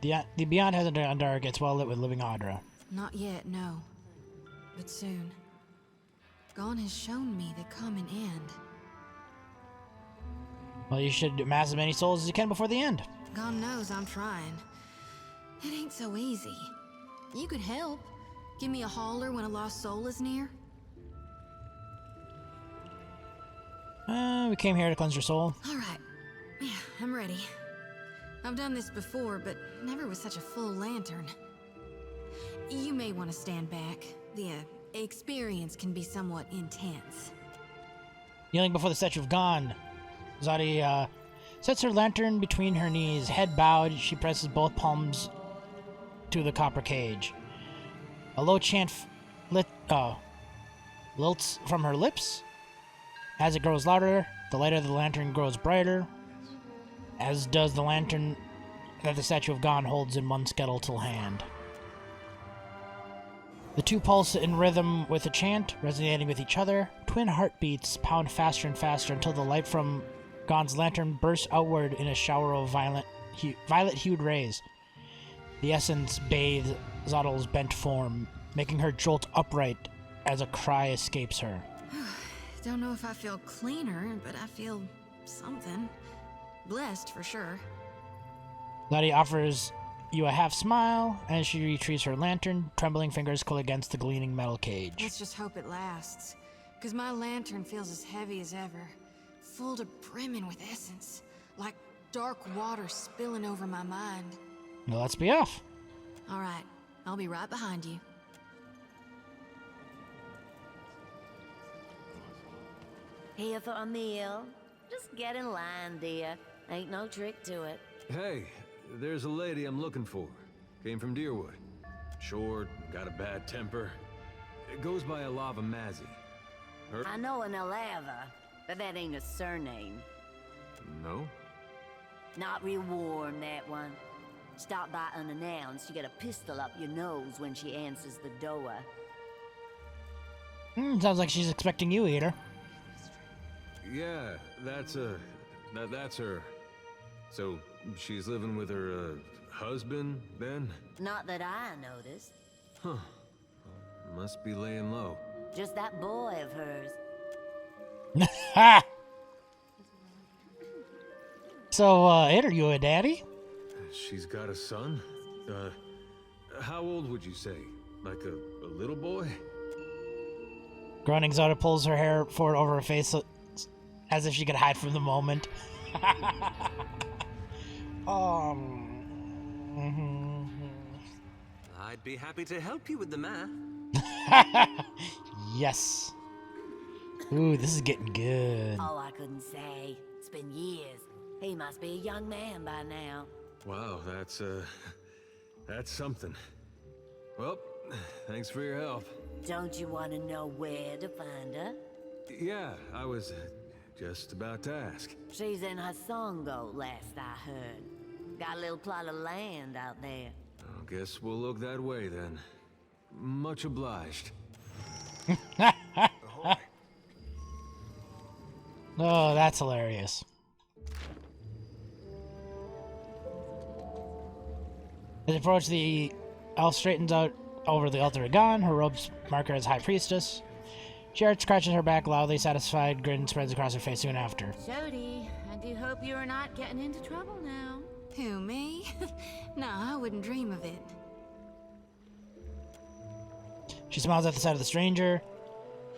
the Beyond hasn't gone dark. It's well lit with living Audra. Not yet, no. But soon. Gon has shown me the common end. Well, you should amass as many souls as you can before the end. God knows I'm trying. It ain't so easy. You could help. Give me a holler when a lost soul is near. We came here to cleanse your soul. All right. Yeah, I'm ready. I've done this before, but never with such a full lantern. You may want to stand back. The experience can be somewhat intense. Kneeling before the statue of Gon, Zodi sets her lantern between her knees. Head bowed, she presses both palms to the copper cage. A low chant lilts from her lips. As it grows louder, the light of the lantern grows brighter, as does the lantern that the statue of Gon holds in one skeletal hand. The two pulse in rhythm with a chant, resonating with each other. Twin heartbeats pound faster and faster until the light from Gon's lantern bursts outward in a shower of violet-hued rays. The essence bathes Zottl's bent form, making her jolt upright as a cry escapes her. Don't know if I feel cleaner, but I feel something. Blessed, for sure. Lottie offers you a half smile as she retrieves her lantern. Trembling fingers pull against the gleaming metal cage. Let's just hope it lasts. Because my lantern feels as heavy as ever. Full to brimming with essence. Like dark water spilling over my mind. Well, let's be off. Alright, I'll be right behind you. Here for a meal? Just get in line, dear. Ain't no trick to it. Hey, there's a lady I'm looking for. Came from Deerwood. Short, got a bad temper. It goes by Alava Mazzy. I know an Alava, but that ain't a surname. No? Not real warm, that one. Stop by unannounced, you get a pistol up your nose when she answers the door. Sounds like she's expecting you, Eater. Yeah, that's her. So, she's living with her, husband, then? Not that I noticed. Huh. Must be laying low. Just that boy of hers. Ha! So, are you a daddy? She's got a son? How old would you say? Like a little boy? Groaning, Zoda pulls her hair forward over her face as if she could hide from the moment. I'd be happy to help you with the math. Yes. Ooh, this is getting good. Oh, I couldn't say. It's been years. He must be a young man by now. Wow, that's something. Well, thanks for your help. Don't you want to know where to find her? Yeah, I was just about to ask. She's in Hasongo, last I heard. Got a little plot of land out there. I guess we'll look that way then. Much obliged. Oh, that's hilarious. As they approach, the elf straightens out over the altar of Gon. Her robes mark her as High Priestess. She scratches her back loudly, satisfied grin spreads across her face soon after. Jody, I do hope you are not getting into trouble now. Who, me? No, I wouldn't dream of it. She smiles at the sight of the stranger.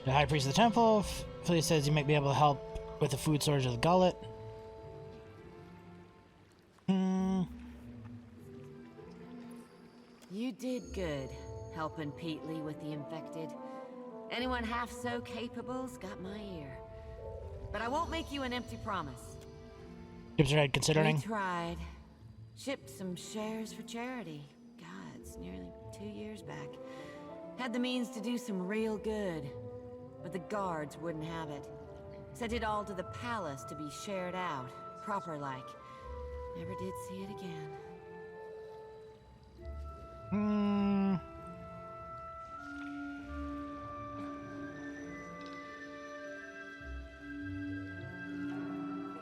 The High Priest of the temple. Philly says you might be able to help with the food storage of the gullet. You did good, helping Petley with the infected. Anyone half so capable's got my ear. But I won't make you an empty promise. Tips her head considering. We tried. Shipped some shares for charity. God, it's nearly 2 years back. Had the means to do some real good. But the guards wouldn't have it. Sent it all to the palace to be shared out, proper-like. Never did see it again.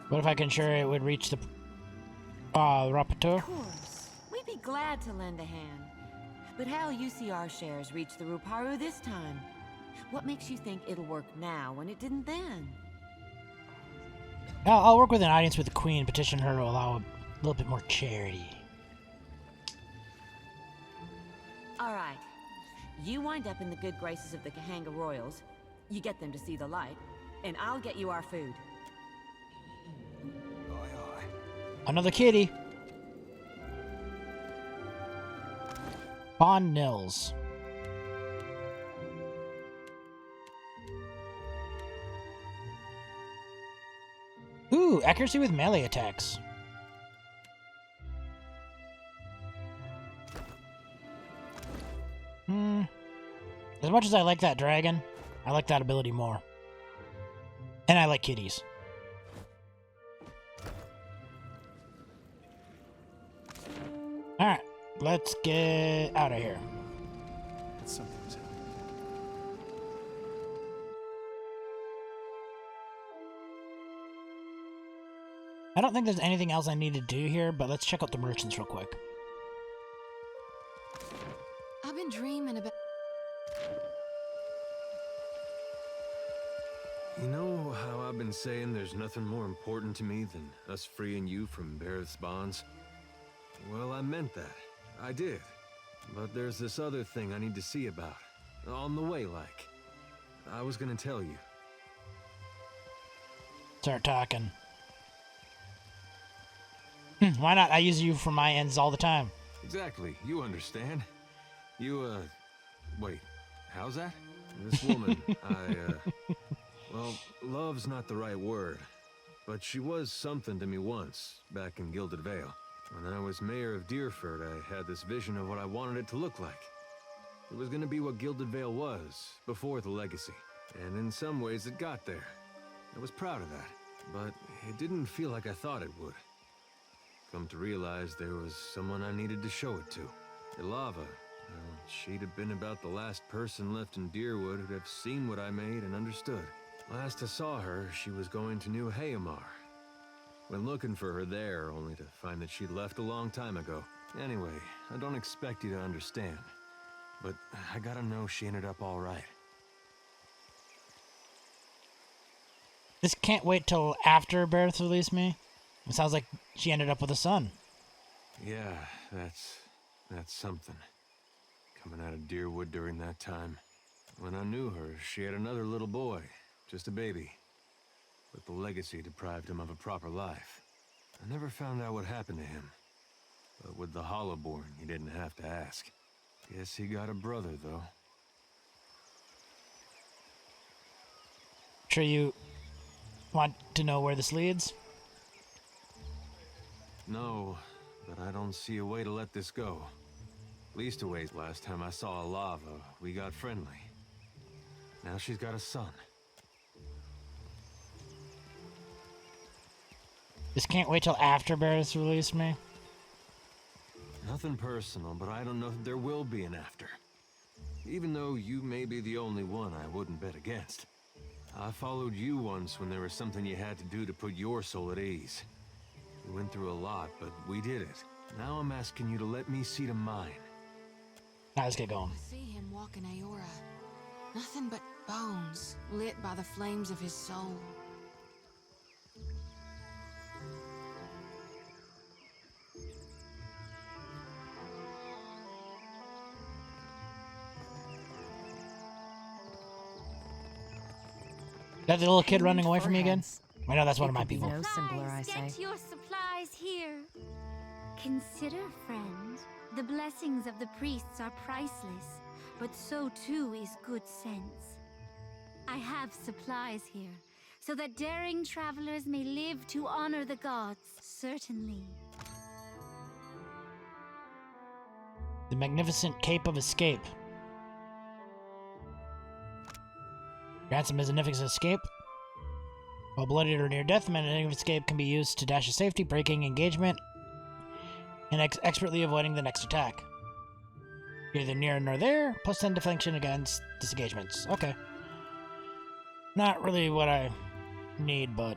What if I can ensure it would reach the rapporteur? Of course. We'd be glad to lend a hand. But how'll UCR shares reach the Ruparu this time? What makes you think it'll work now when it didn't then? I'll work with an audience with the Queen, petition her to allow a little bit more charity. All right. You wind up in the good graces of the Kahanga Royals. You get them to see the light. And I'll get you our food. Another kitty. Bon Nils. Ooh, accuracy with melee attacks. As much as I like that dragon, I like that ability more. And I like kitties. let's get out of here. Something's happening. I don't think there's anything else I need to do here, but let's check out the merchants real quick. I've been dreaming about... You know how I've been saying there's nothing more important to me than us freeing you from Barrett's bonds? Well, I meant that. I did. But there's this other thing I need to see about. On the way, like. I was gonna tell you. Start talking. Why not? I use you for my ends all the time. Exactly. You understand. You, wait. How's that? This woman, well, love's not the right word. But she was something to me once, back in Gilded Vale. When I was mayor of Deerford, I had this vision of what I wanted it to look like. It was gonna be what Gilded Vale was, before the legacy. And in some ways it got there. I was proud of that. But it didn't feel like I thought it would. Come to realize there was someone I needed to show it to. Ilava. Well, she'd have been about the last person left in Deerwood who'd have seen what I made and understood. Last I saw her, she was going to New Hayamar. Went looking for her there, only to find that she'd left a long time ago. Anyway, I don't expect you to understand. But I gotta know she ended up all right. This can't wait till after Barrett released me. It sounds like she ended up with a son. Yeah, that's something. Coming out of Deerwood during that time. When I knew her, she had another little boy, just a baby. But the legacy deprived him of a proper life. I never found out what happened to him. But with the Hollowborn, you didn't have to ask. Guess he got a brother, though. Sure you want to know where this leads? No, but I don't see a way to let this go. Least a ways last time I saw Ilava, we got friendly. Now she's got a son. This can't wait till after Barrett's released me. Nothing personal, but I don't know if there will be an after. Even though you may be the only one I wouldn't bet against. I followed you once when there was something you had to do to put your soul at ease. We went through a lot, but we did it. Now I'm asking you to let me see to mine. Now let's get going. I see him walking Aora. Nothing but bones, lit by the flames of his soul. That the little kid running away from me again? I know that's one of my people. No simpler, I say. Get your supplies here. Consider, friend, the blessings of the priests are priceless, but so too is good sense. I have supplies here, so that daring travelers may live to honor the gods, certainly. The magnificent Cape of Escape. Grants a magnificent escape. While bloodied or near death, magnificent escape can be used to dash to safety, breaking engagement, and expertly avoiding the next attack. Neither near nor there, plus 10 deflection against disengagements. Okay. Not really what I need, but...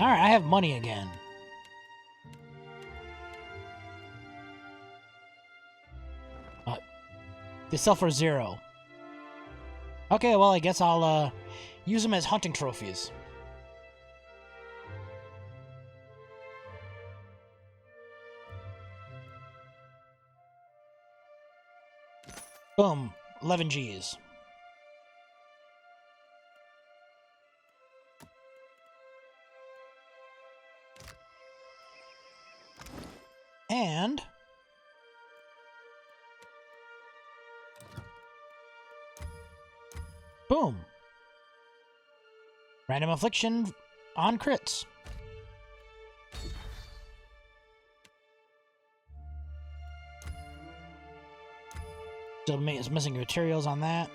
Alright, I have money again. They sell for 0. Okay, well, I guess I'll, use them as hunting trophies. Boom. 11 Gs. And boom. Random affliction on crits. Still is missing materials on that.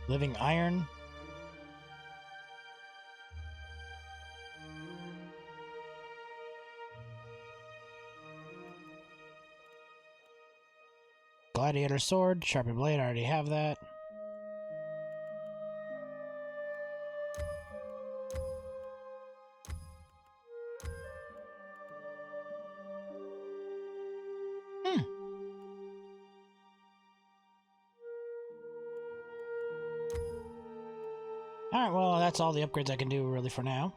Living iron. Gladiator sword, sharpened blade, I already have that. Alright, well, that's all the upgrades I can do really for now.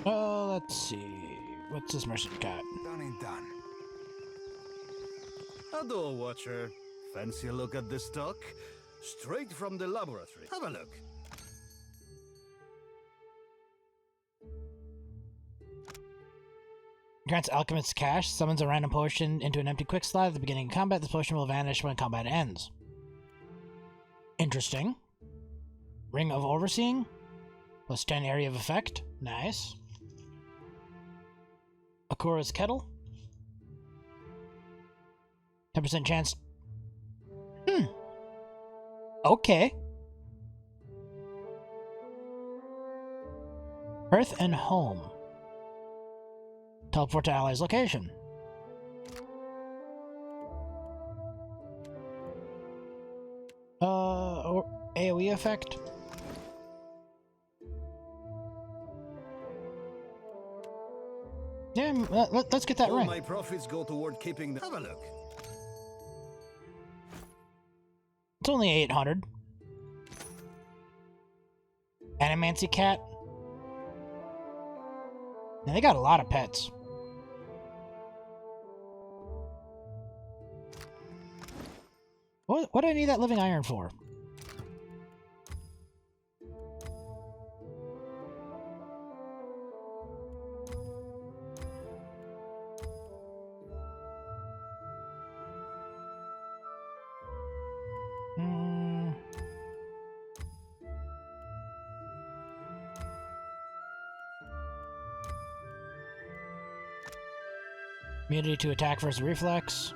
Let's see. What's this merchant got? Done and done. Hello, Watcher. Fancy a look at this stock? Straight from the laboratory. Have a look. Grants Alchemist's Cash, summons a random potion into an empty quick slot at the beginning of combat. This potion will vanish when combat ends. Interesting. Ring of Overseeing. Plus 10 area of effect. Nice. Akura's Kettle. 10% chance. Okay. Hearth and Home. Teleport to ally's location. Or AoE effect. Yeah, let's get that All ring. my profits go toward keeping the... Have a look. It's only 800. Animancy Cat. Now, they got a lot of pets. What do I need that living iron for? Immunity to attack versus reflex.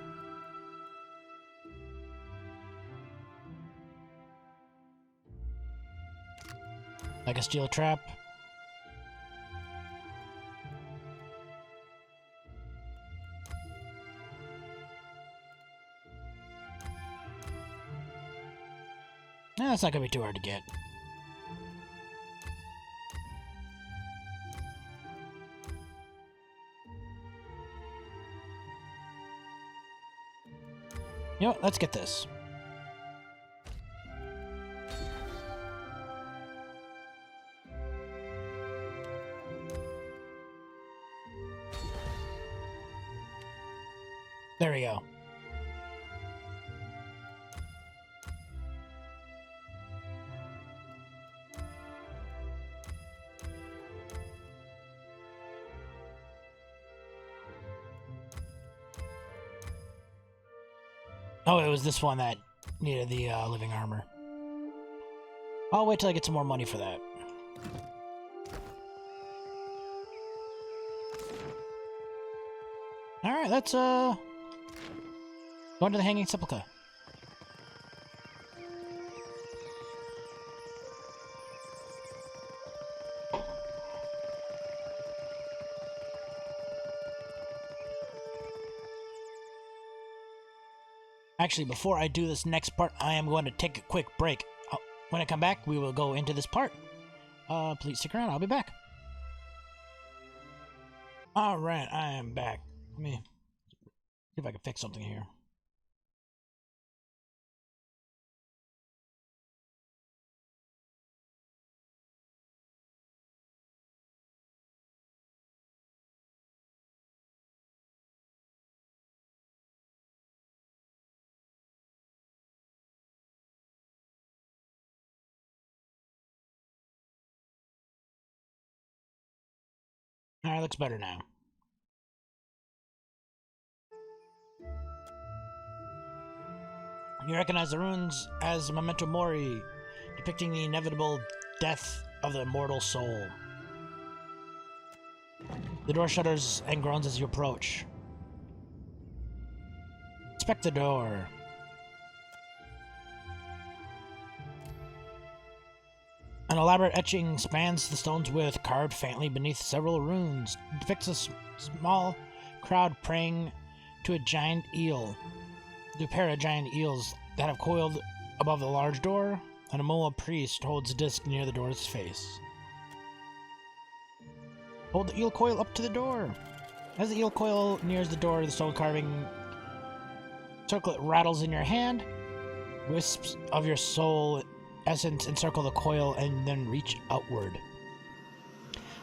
Like a steel trap. That's not gonna be too hard to get. You know what? Let's get this. There we go. Oh, it was this one that needed the living armor. I'll wait till I get some more money for that. Alright, let's go into the Hanging Sepulchre. Actually, before I do this next part, I am going to take a quick break. When I come back, we will go into this part. Please stick around. I'll be back. Alright, I am back. Let me see if I can fix something here. Alright, looks better now. You recognize the runes as Memento Mori, depicting the inevitable death of the immortal soul. The door shudders and groans as you approach. Inspect the door. An elaborate etching spans the stone's width, carved faintly beneath several runes. It depicts a small crowd praying to a giant eel. To a pair of giant eels that have coiled above the large door, and a Moa priest holds a disc near the door's face. Hold the eel coil up to the door. As the eel coil nears the door, the stone carving circlet rattles in your hand. Wisps of your soul essence encircle the coil and then reach outward.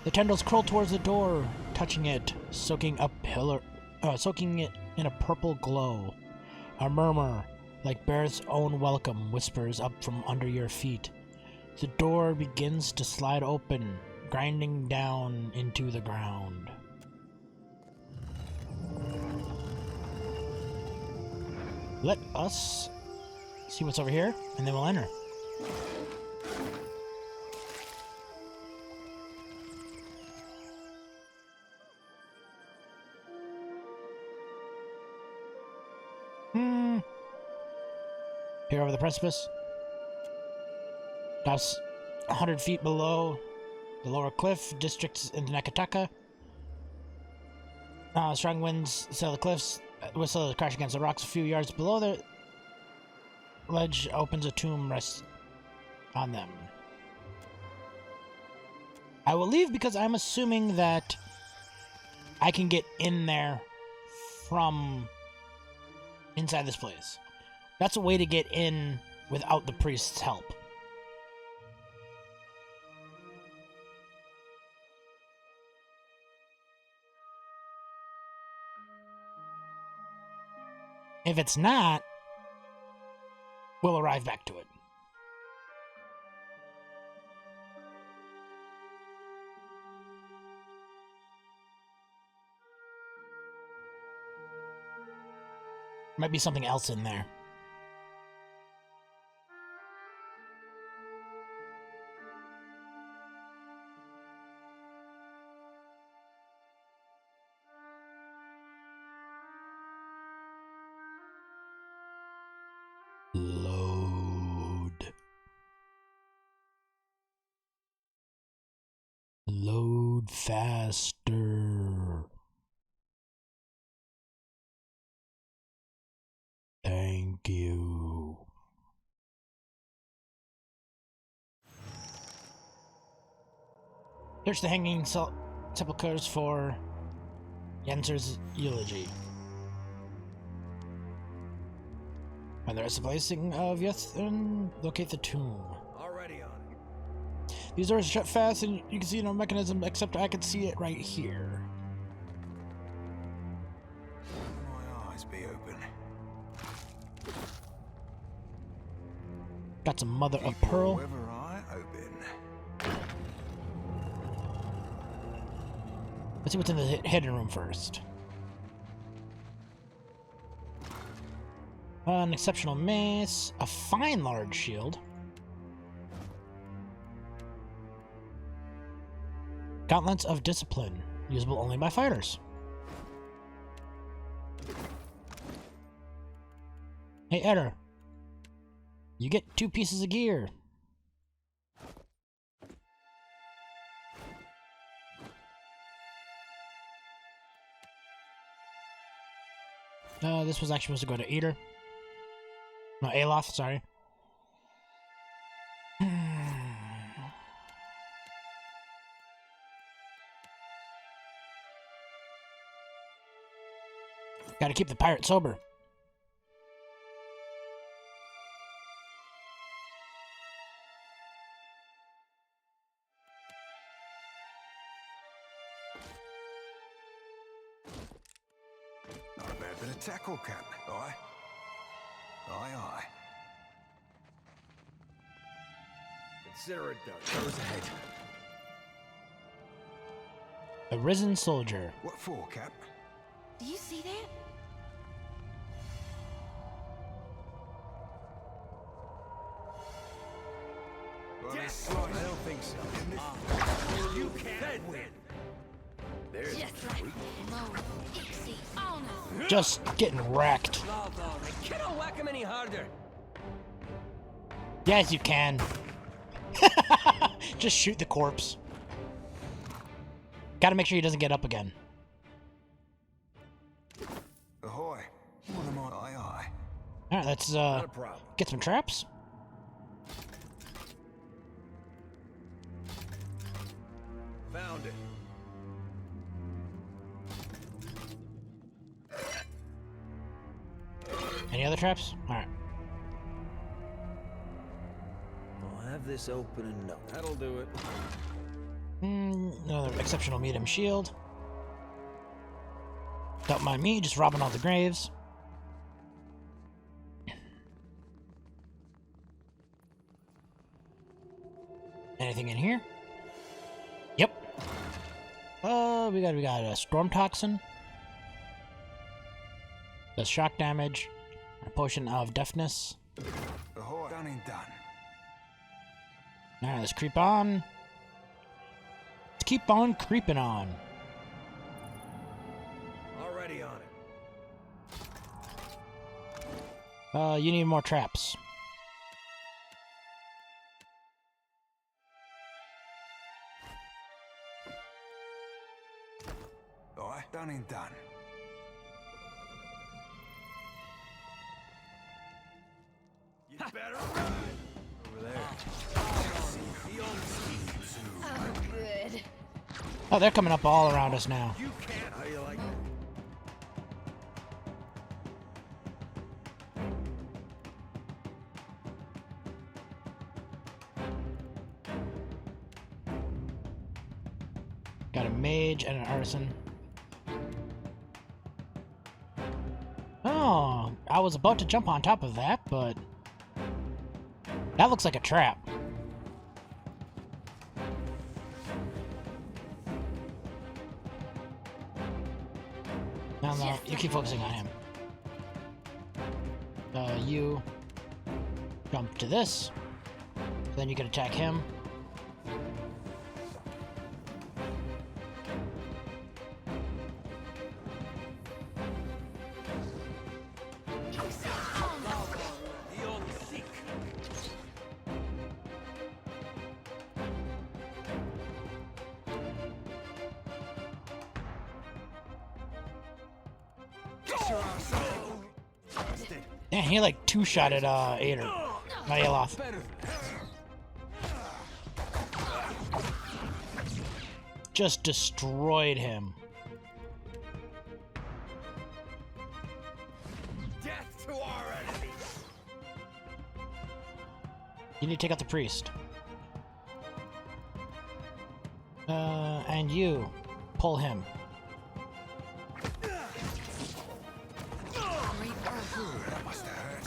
The tendrils curl towards the door, touching it, soaking it in a purple glow. A murmur, like Barrett's own welcome, whispers up from under your feet. The door begins to slide open, grinding down into the ground. Let us see what's over here, and then we'll enter. Here over the precipice. That's 100 feet below the lower cliff, districts into Nakataka. Strong winds sail the cliffs, whistle crash against the rocks a few yards below the ledge opens a tomb rests on them. I will leave because I'm assuming that I can get in there from inside this place. That's a way to get in without the priest's help. If it's not, we'll arrive back to it. Might be something else in there. Load faster. Thank you. Search the hanging sepulchres for Yenser's eulogy. Find the rest of the blessing of Yethrin, locate the tomb. Already on it. These doors are shut fast and you can see no mechanism except I can see it right here. My eyes be open. Got some mother of Keep pearl. whoever eye open. Let's see what's in the hidden room first. An exceptional mace, a fine large shield, gauntlets of discipline, usable only by fighters. Hey Eder, you get 2 pieces of gear. This was actually supposed to go to Eder. No, Aloth, sorry. Gotta keep the pirate sober. Not a bad bit of tackle, Captain. Aye. Aye, aye. Consider it done. Goes ahead. A risen soldier. What for, Cap? Do you see that? I don't think so. You can't win. There's Just getting wrecked. Cannot whack him any harder. Yes, you can. Just shoot the corpse. Gotta make sure he doesn't get up again. Ahoy. One of my aye. Alright, let's get some traps. Found it. Any other traps? Alright. I'll have this open and no. That'll do it. Another exceptional medium shield. Don't mind me, just robbing all the graves. Anything in here? Yep. We got a storm toxin. Does shock damage. A potion of deafness. Ahoy. Done and done. Alright, let's creep on. Let's keep on creeping on. Already on it. You need more traps. Aye, done and done. You better run. Over there. Oh, good. Oh, they're coming up all around us now. You can't. How you like it? Got a mage and an artisan. Oh, I was about to jump on top of that, but that looks like a trap. No, you keep focusing on him. You jump to this, then you can attack him. Man, he like two-shotted Ader. Maeloth. Just destroyed him. Death to our enemies. You need to take out the priest. And you pull him. That must have hurt.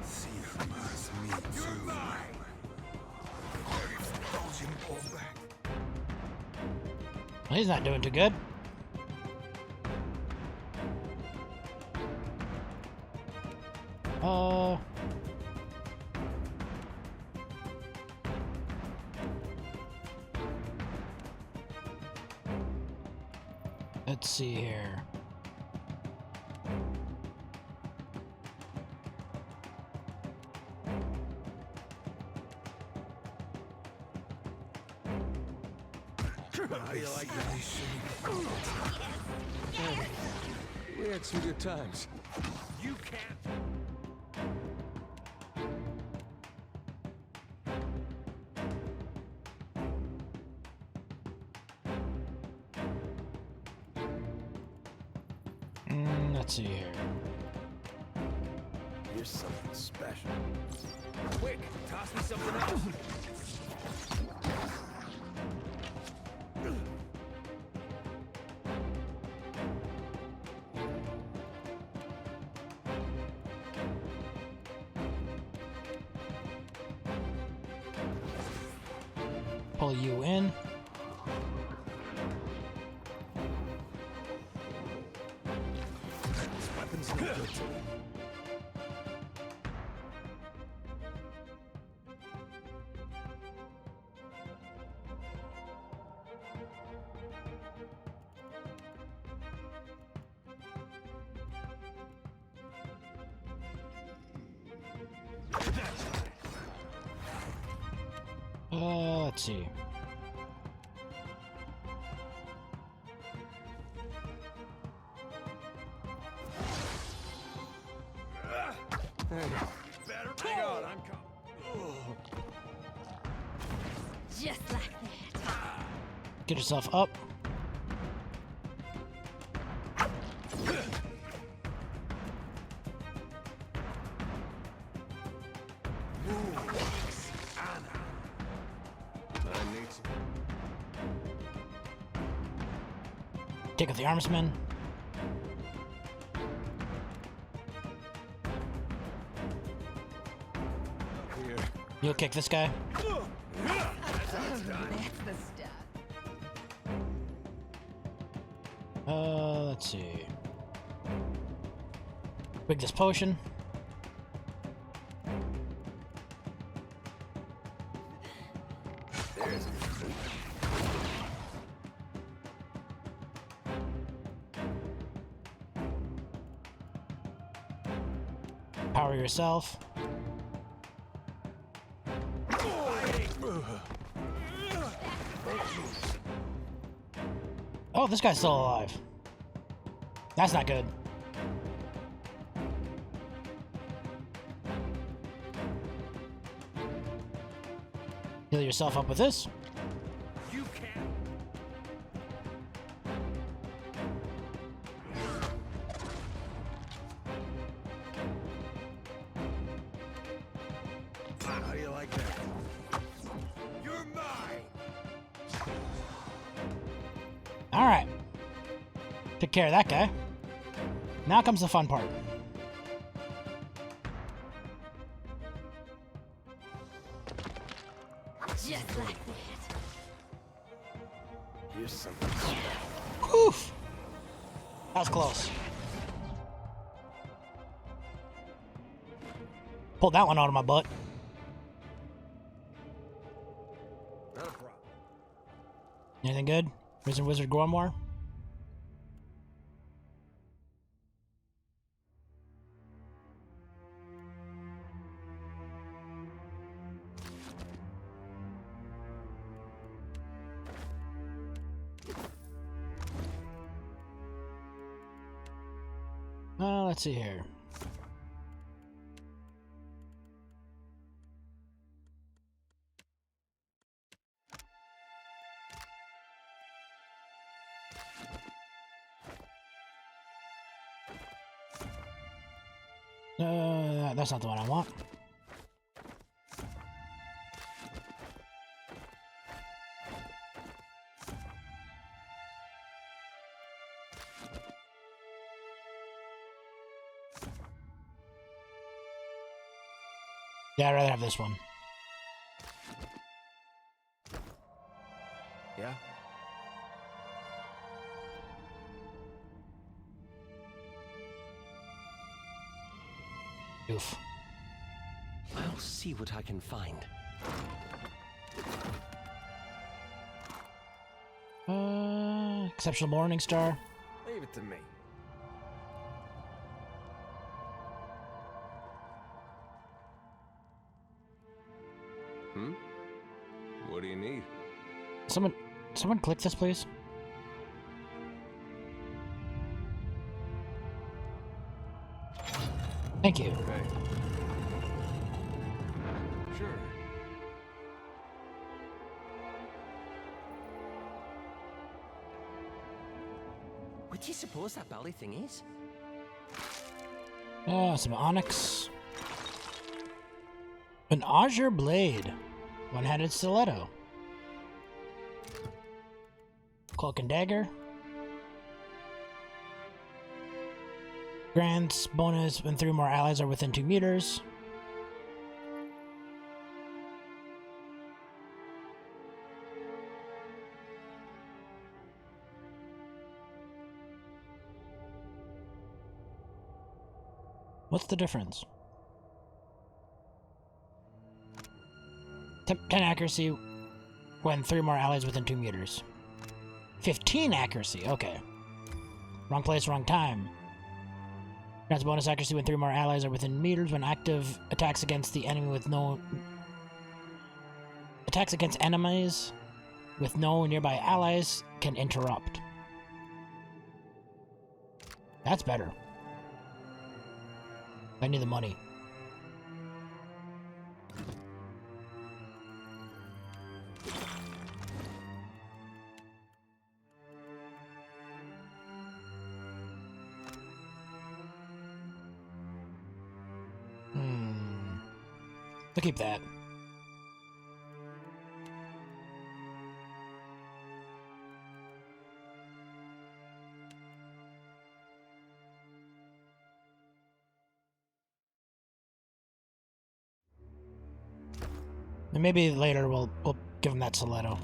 See if must me too. Well, he's not doing too good. Let's see here. How you like that? We had some good times. You can't. Let's see here. Here's something special. Quick, toss me something else. pull you in. Weapons look good to me. Let's see. Better hang on, I'm coming. Just like that. Get yourself up. Take out the armsman. Here. You'll kick this guy. That's the stuff. Let's see. Wig this potion. There's Power yourself. Oh, this guy's still alive. That's not good. Heal yourself up with this. You can't. How do you like that? You're mine. All right. Took care of that guy. Now comes the fun part. Just like that. Here's something. Oof. That was close. Pulled that one out of my butt. Not a problem. Anything good? Wizard Gormore? Let's see here. That's not the one I want. Yeah, I'd rather have this one. Yeah? Oof. I'll see what I can find. Exceptional Morning Star. Leave it to me. What do you need? Someone click this, please. Thank you. Okay. Sure. What do you suppose that belly thing is? Some onyx. An azure blade. One-handed stiletto. Cloak and dagger. Grants bonus when 3 more allies are within 2 meters. What's the difference? 10 accuracy when 3 more allies within 2 meters. 15 accuracy, okay. Wrong place, wrong time. Grants bonus accuracy when 3 more allies are within meters. When active, attacks against the enemy with no... Attacks against enemies with no nearby allies can interrupt. That's better. I need the money. I'll keep that. And maybe later we'll give him that stiletto.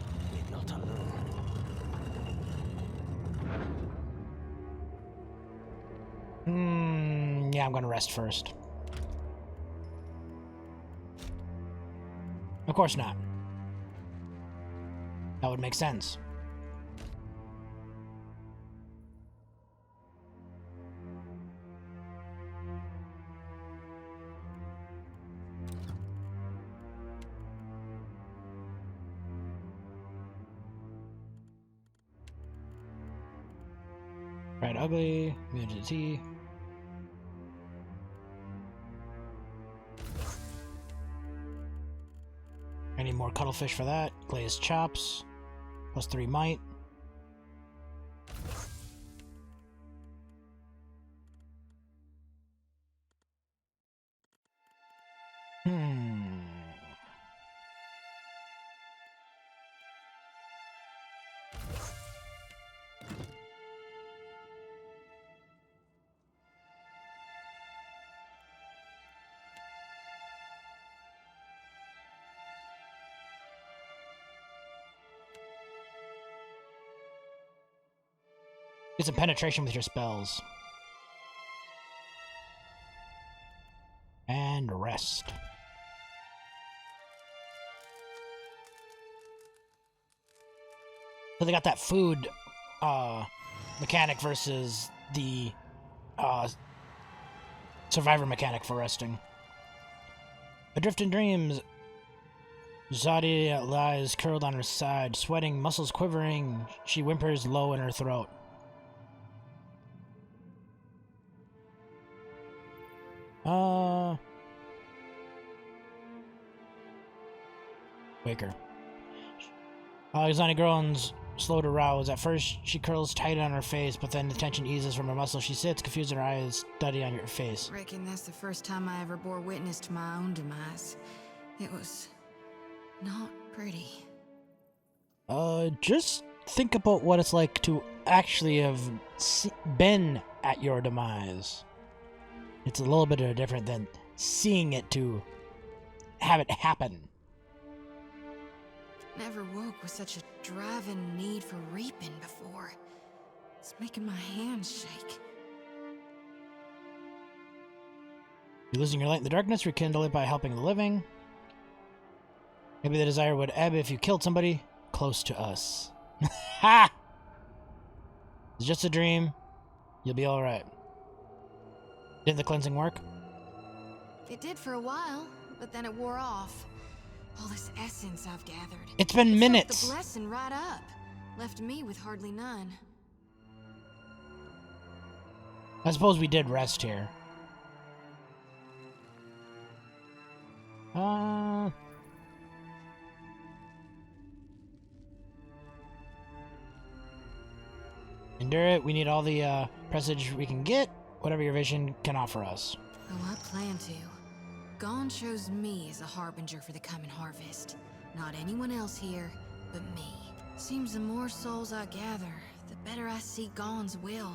Yeah, I'm gonna rest first. Of course not. That would make sense. Right, ugly, immunity. I need more cuttlefish for that. Glazed chops. Plus 3 might. Get some penetration with your spells. And rest. So they got that food mechanic versus the survivor mechanic for resting. Adrift in dreams. Zadi lies curled on her side, sweating, muscles quivering. She whimpers low in her throat. Wake her. Alexani groans, slow to rouse. At first, she curls tight on her face, but then the tension eases from her muscles. She sits, confused, her eyes steady on your face. Reckon that's the first time I ever bore witness to my own demise. It was not pretty. Just think about what it's like to actually have been at your demise. It's a little bit different than seeing it to have it happen. Never woke with such a driving need for reaping before. It's making my hands shake. You're losing your light in the darkness, rekindle it by helping the living. Maybe the desire would ebb if you killed somebody close to us. Ha! It's just a dream. You'll be alright. Did the cleansing work? It did for a while, but then it wore off. All this essence I've gathered. It's been minutes. The blessing right up. Left me with hardly none. I suppose we did rest here. Endure it. We need all the presage we can get. Whatever your vision can offer us. Oh, I plan to. Gone chose me as a harbinger for the coming harvest. Not anyone else here, but me. Seems the more souls I gather, the better I see Gone's will.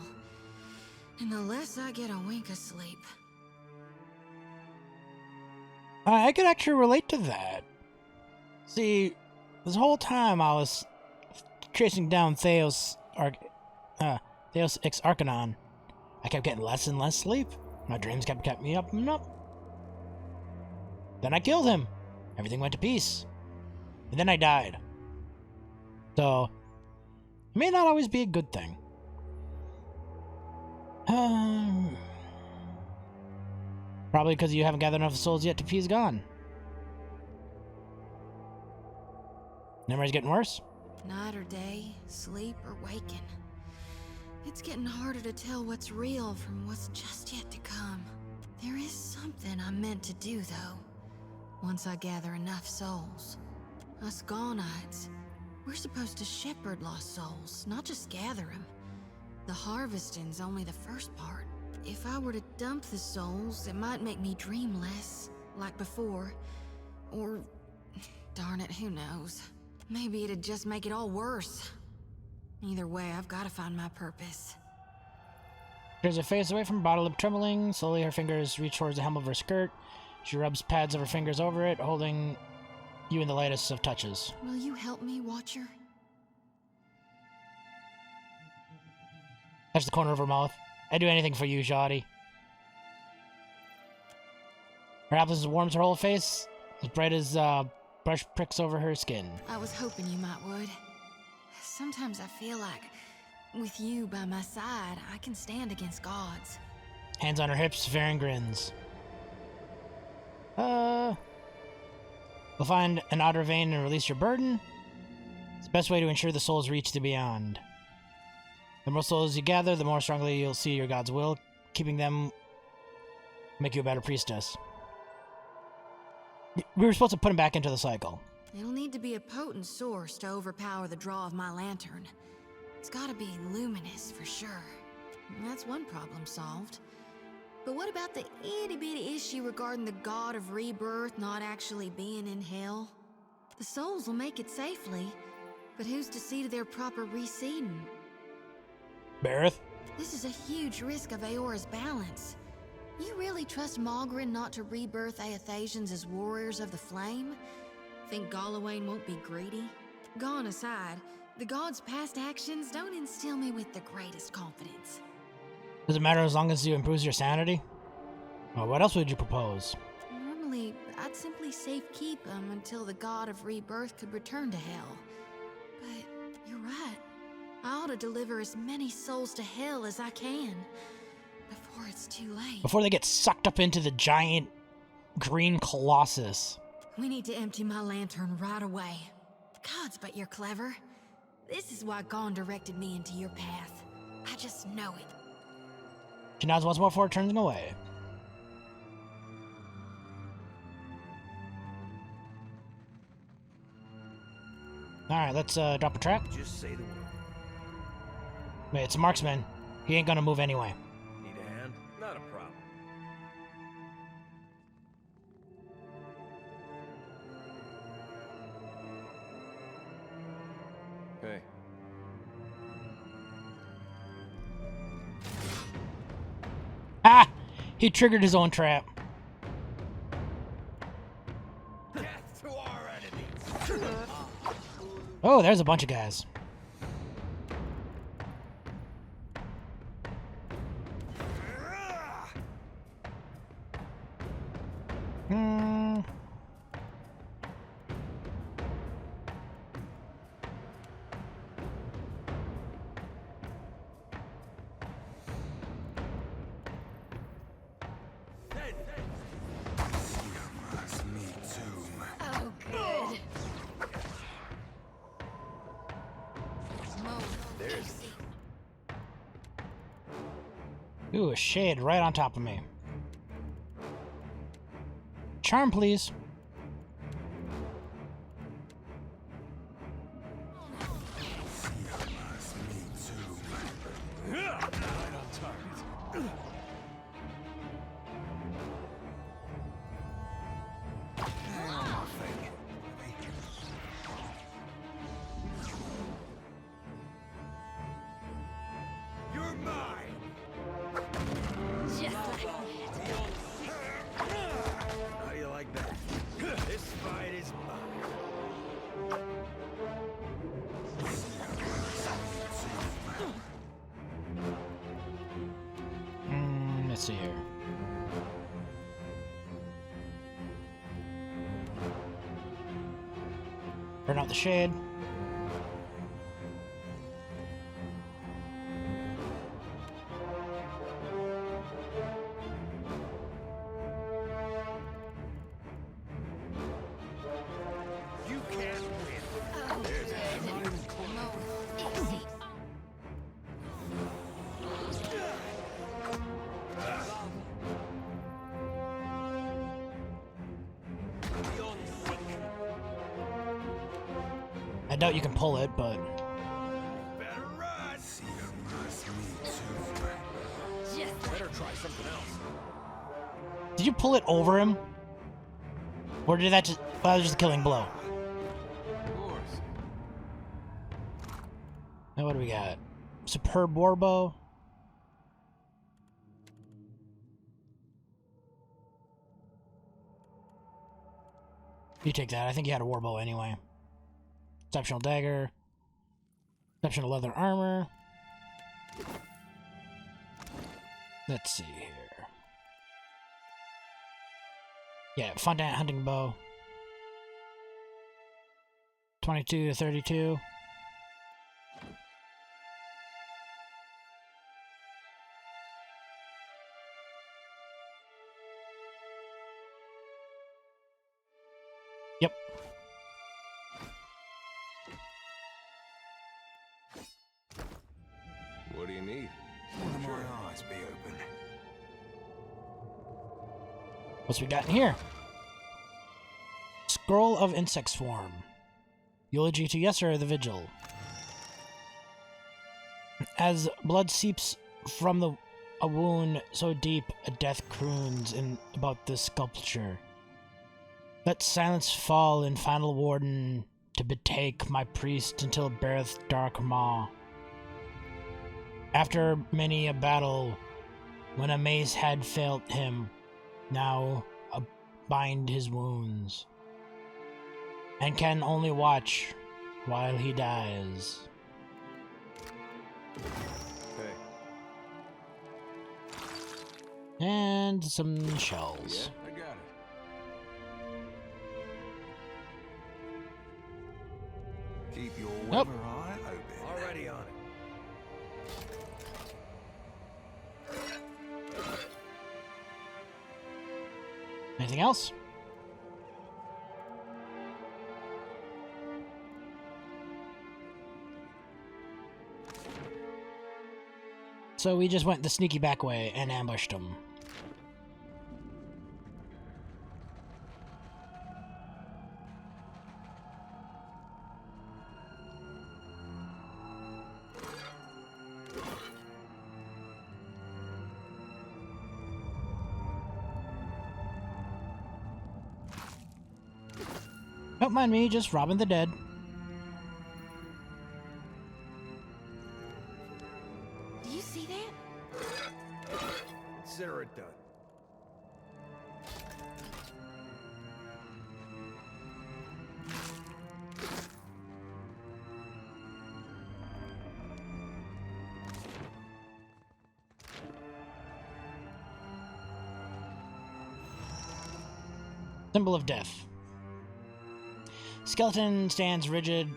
And the less I get a wink of sleep. I could actually relate to that. See, this whole time I was chasing down Theos Ex Arcanon, I kept getting less and less sleep. My dreams kept me up and up. Then I killed him. Everything went to peace. And then I died. So, it may not always be a good thing. Probably because you haven't gathered enough souls yet to peace gone. Memories getting worse? Night or day, sleep or waking. It's getting harder to tell what's real from what's just yet to come. There is something I'm meant to do, though. Once I gather enough souls. Us Gawnites, we're supposed to shepherd lost souls, not just gather them. The harvesting's only the first part. If I were to dump the souls, it might make me dream less, like before. Or, darn it, who knows? Maybe it'd just make it all worse. Either way, I've got to find my purpose. Turns her face away from bottle lip trembling. Slowly her fingers reach towards the hem of her skirt. She rubs pads of her fingers over it, holding you in the lightest of touches. Will you help me, Watcher? Touch the corner of her mouth. I'd do anything for you, Shoddy. Her absence warms her whole face, as bright as brush pricks over her skin. I was hoping you might would. Sometimes I feel like, with you by my side, I can stand against gods. Hands on her hips, Farron grins. We'll find an outer vein and release your burden. It's the best way to ensure the souls reach the beyond. The more souls you gather, the more strongly you'll see your god's will. Keeping them make you a better priestess. We were supposed to put him back into the cycle. It'll need to be a potent source to overpower the draw of my lantern. It's gotta be luminous for sure. That's one problem solved. But what about the itty-bitty issue regarding the god of rebirth not actually being in hell? The souls will make it safely, but who's to see to their proper reseeding? Bareth? This is a huge risk of Aora's balance. You really trust Malgrin not to rebirth Aethasians as warriors of the flame? Think Galawain won't be greedy? Gone aside, the god's past actions don't instill me with the greatest confidence. Does it matter as long as you improve your sanity? Well, what else would you propose? Normally, I'd simply safekeep him until the god of rebirth could return to hell. But you're right. I ought to deliver as many souls to hell as I can before it's too late. Before they get sucked up into the giant green colossus. We need to empty my lantern right away. Gods, but you're clever. This is why Gon directed me into your path. I just know it. She nods once more before turning away. Alright, let's drop a trap. Just say the word. Wait, it's a marksman. He ain't gonna move anyway. Need a hand? Not a problem. Hey. Ah! He triggered his own trap. Death to our enemies. Oh, there's a bunch of guys. Oh, good. Ooh, a shade right on top of me. Charm, please. Right on target. You're mine. Just like How do you like that? This fight is mine. Let's see here. burn out the shade. You can't win. I doubt you can pull it, but... Better try something else. Did you pull it over him? Or did that just... Well, that was just a killing blow. Of course. Now what do we got? Superb warbow. You take that. I think you had a warbow anyway. Exceptional dagger. Exceptional leather armor. Let's see here. Yeah, Fondant hunting bow. 22 to 32. Yep. What do you need? One of my eyes be open. What's we got in here? Scroll of Insect Swarm. Eulogy to Yesser the Vigil. As blood seeps from a wound so deep, a death croons about this sculpture. Let silence fall in final warden to betake my priest until it beareth dark maw. After many a battle, when a mace had failed him, now bind his wounds, and can only watch while he dies. Hey. And some shells. Yeah, I got it. Keep your Nope. weather eye open. Already on it. Anything else? So we just went the sneaky back way and ambushed them. Don't mind me, just robbing the dead. Do you see that? Consider it done. Symbol of death. Skeleton stands rigid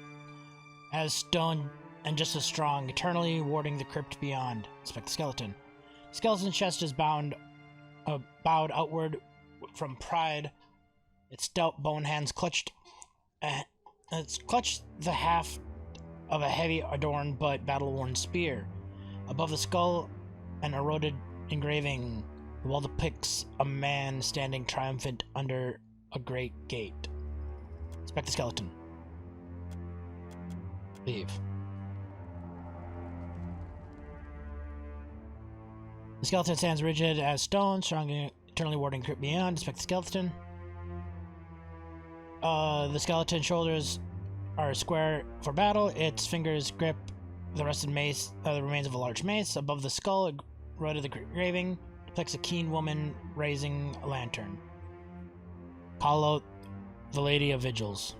as stone and just as strong, eternally warding the crypt beyond. Inspect the skeleton. Skeleton's chest is bowed outward from pride. Its stout bone hands clutched the haft of a heavy adorned but battle-worn spear. Above the skull, an eroded engraving. The wall depicts a man standing triumphant under a great gate. Inspect the skeleton. Leave. The skeleton stands rigid as stone, strong and eternally warding crypt beyond. Inspect the skeleton. The skeleton's shoulders are square for battle. Its fingers grip the rusted mace, the remains of a large mace. Above the skull, eroded the engraving depicts a keen woman raising a lantern. Call out the Lady of Vigils.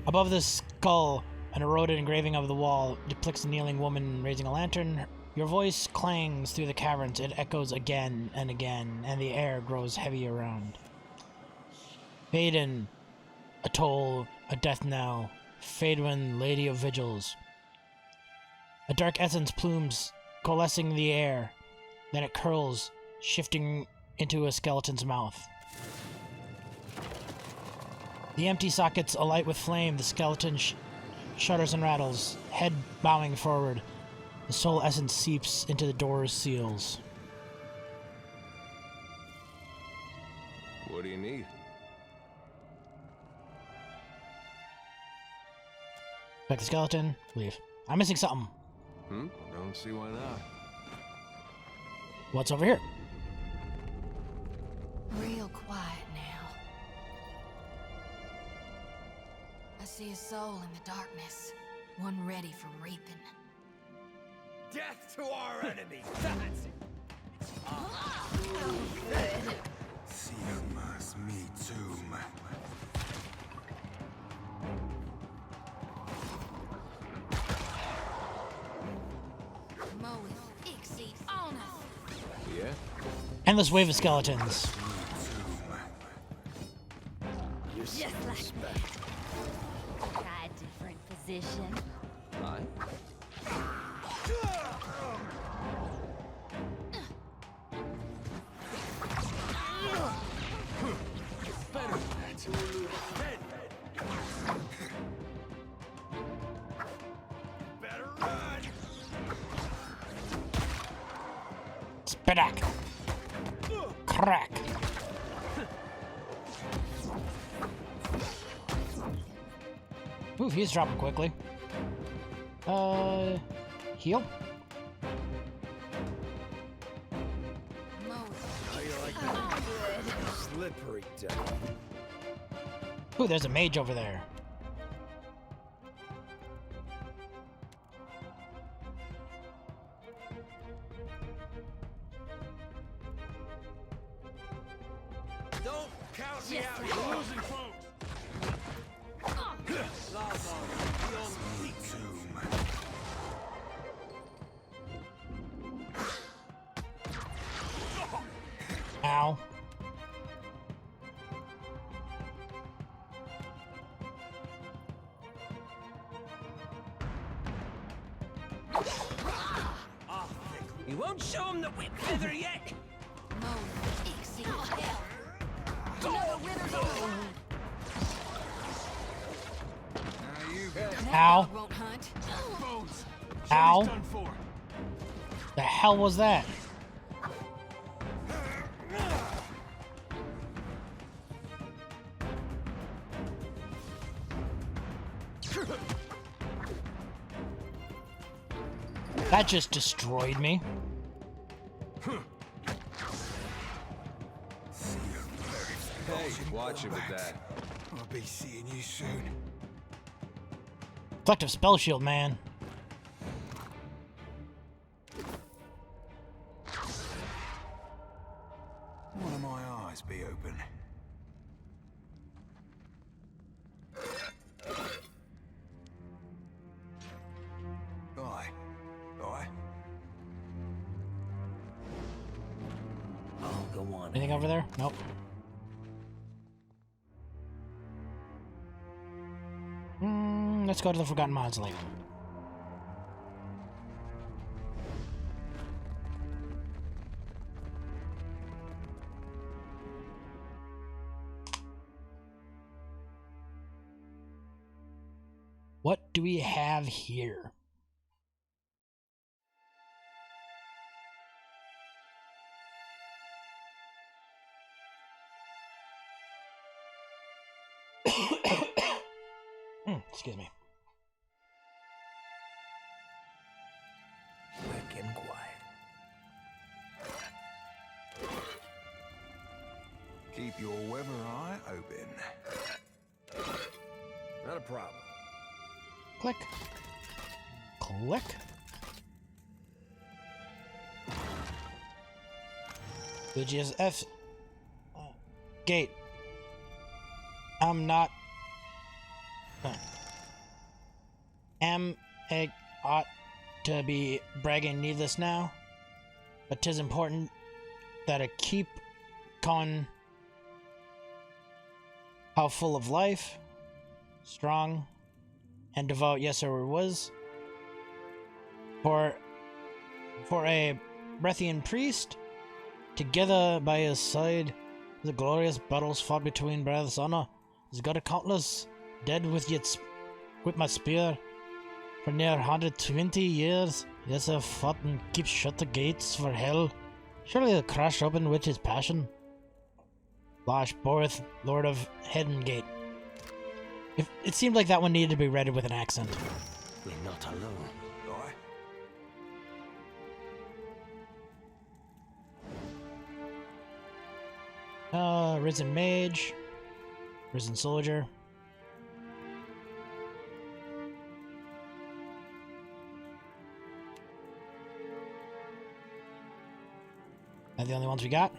Above the skull, an eroded engraving of the wall depicts a kneeling woman raising a lantern. Your voice clangs through the caverns. It echoes again and again, and the air grows heavy around. Baden, a a death knell, Faedwin, Lady of Vigils. A dark essence plumes coalescing the air, then it curls, shifting into a skeleton's mouth. The empty sockets alight with flame, the skeleton shudders and rattles, head bowing forward. The soul essence seeps into the door's seals. What do you need? Back the skeleton, leave. I'm missing something. Don't see why not. What's over here? Real quiet now. I see a soul in the darkness, one ready for reaping. Death to our enemies! Siamas me too. Yeah? Endless wave of skeletons. Just like that. Try a different position. Better than that. Better run! Spadak. Crack. Ooh, he's dropping quickly. Heal? How you like that? Slippery death. Ooh, there's a mage over there. Don't count me out. You're losing folks. Ow. You won't show him the whip feather yet. Ow. Ow. The hell was that? That just destroyed me. Hey, watch it with that. I'll be seeing you soon. Collective spell shield, man. One of my eyes be open. Aye. Aye. Oh, go on. Anything over there? Nope. Let's go to the Forgotten Mausoleum. What do we have here? Excuse me. Quick and quiet. Keep your weather eye open. Not a problem. Click. Click. BGSF. Gate. I'm not. Egg ought to be bragging needless now, but 'tis important that I keep con how full of life. strong and devout. Yes, sir, it was. For a Breathian priest, together by his side, the glorious battles fought between breaths honor, has got a countless dead with my spear for near 120 years. Yes, I've fought and keep shut the gates for hell. Surely they'll crash open with his passion. Lash Borth, Lord of Hedengate. It seemed like that one needed to be read with an accent. We're not alone. Risen Mage. Risen Soldier. Are the only ones we got?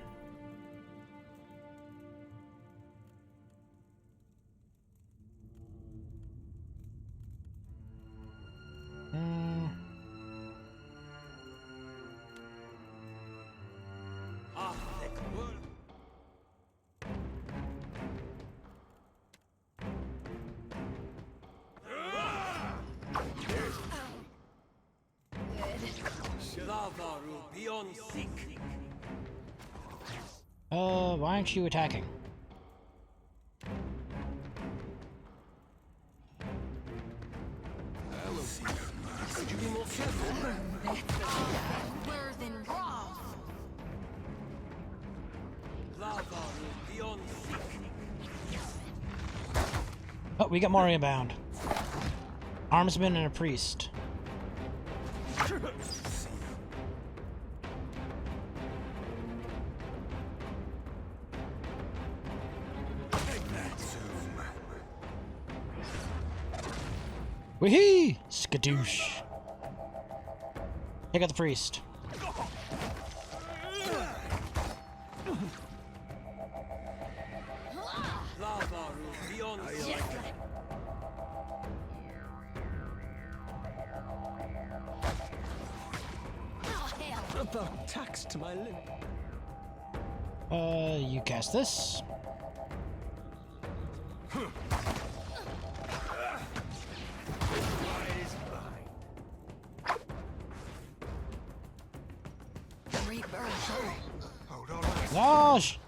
Why aren't you attacking? Could you be more careful? Oh, we got more inbound. Armsman and a priest. Wee-hee! Skadoosh. Take out the priest. About tax to my limb. You cast this. Gosh!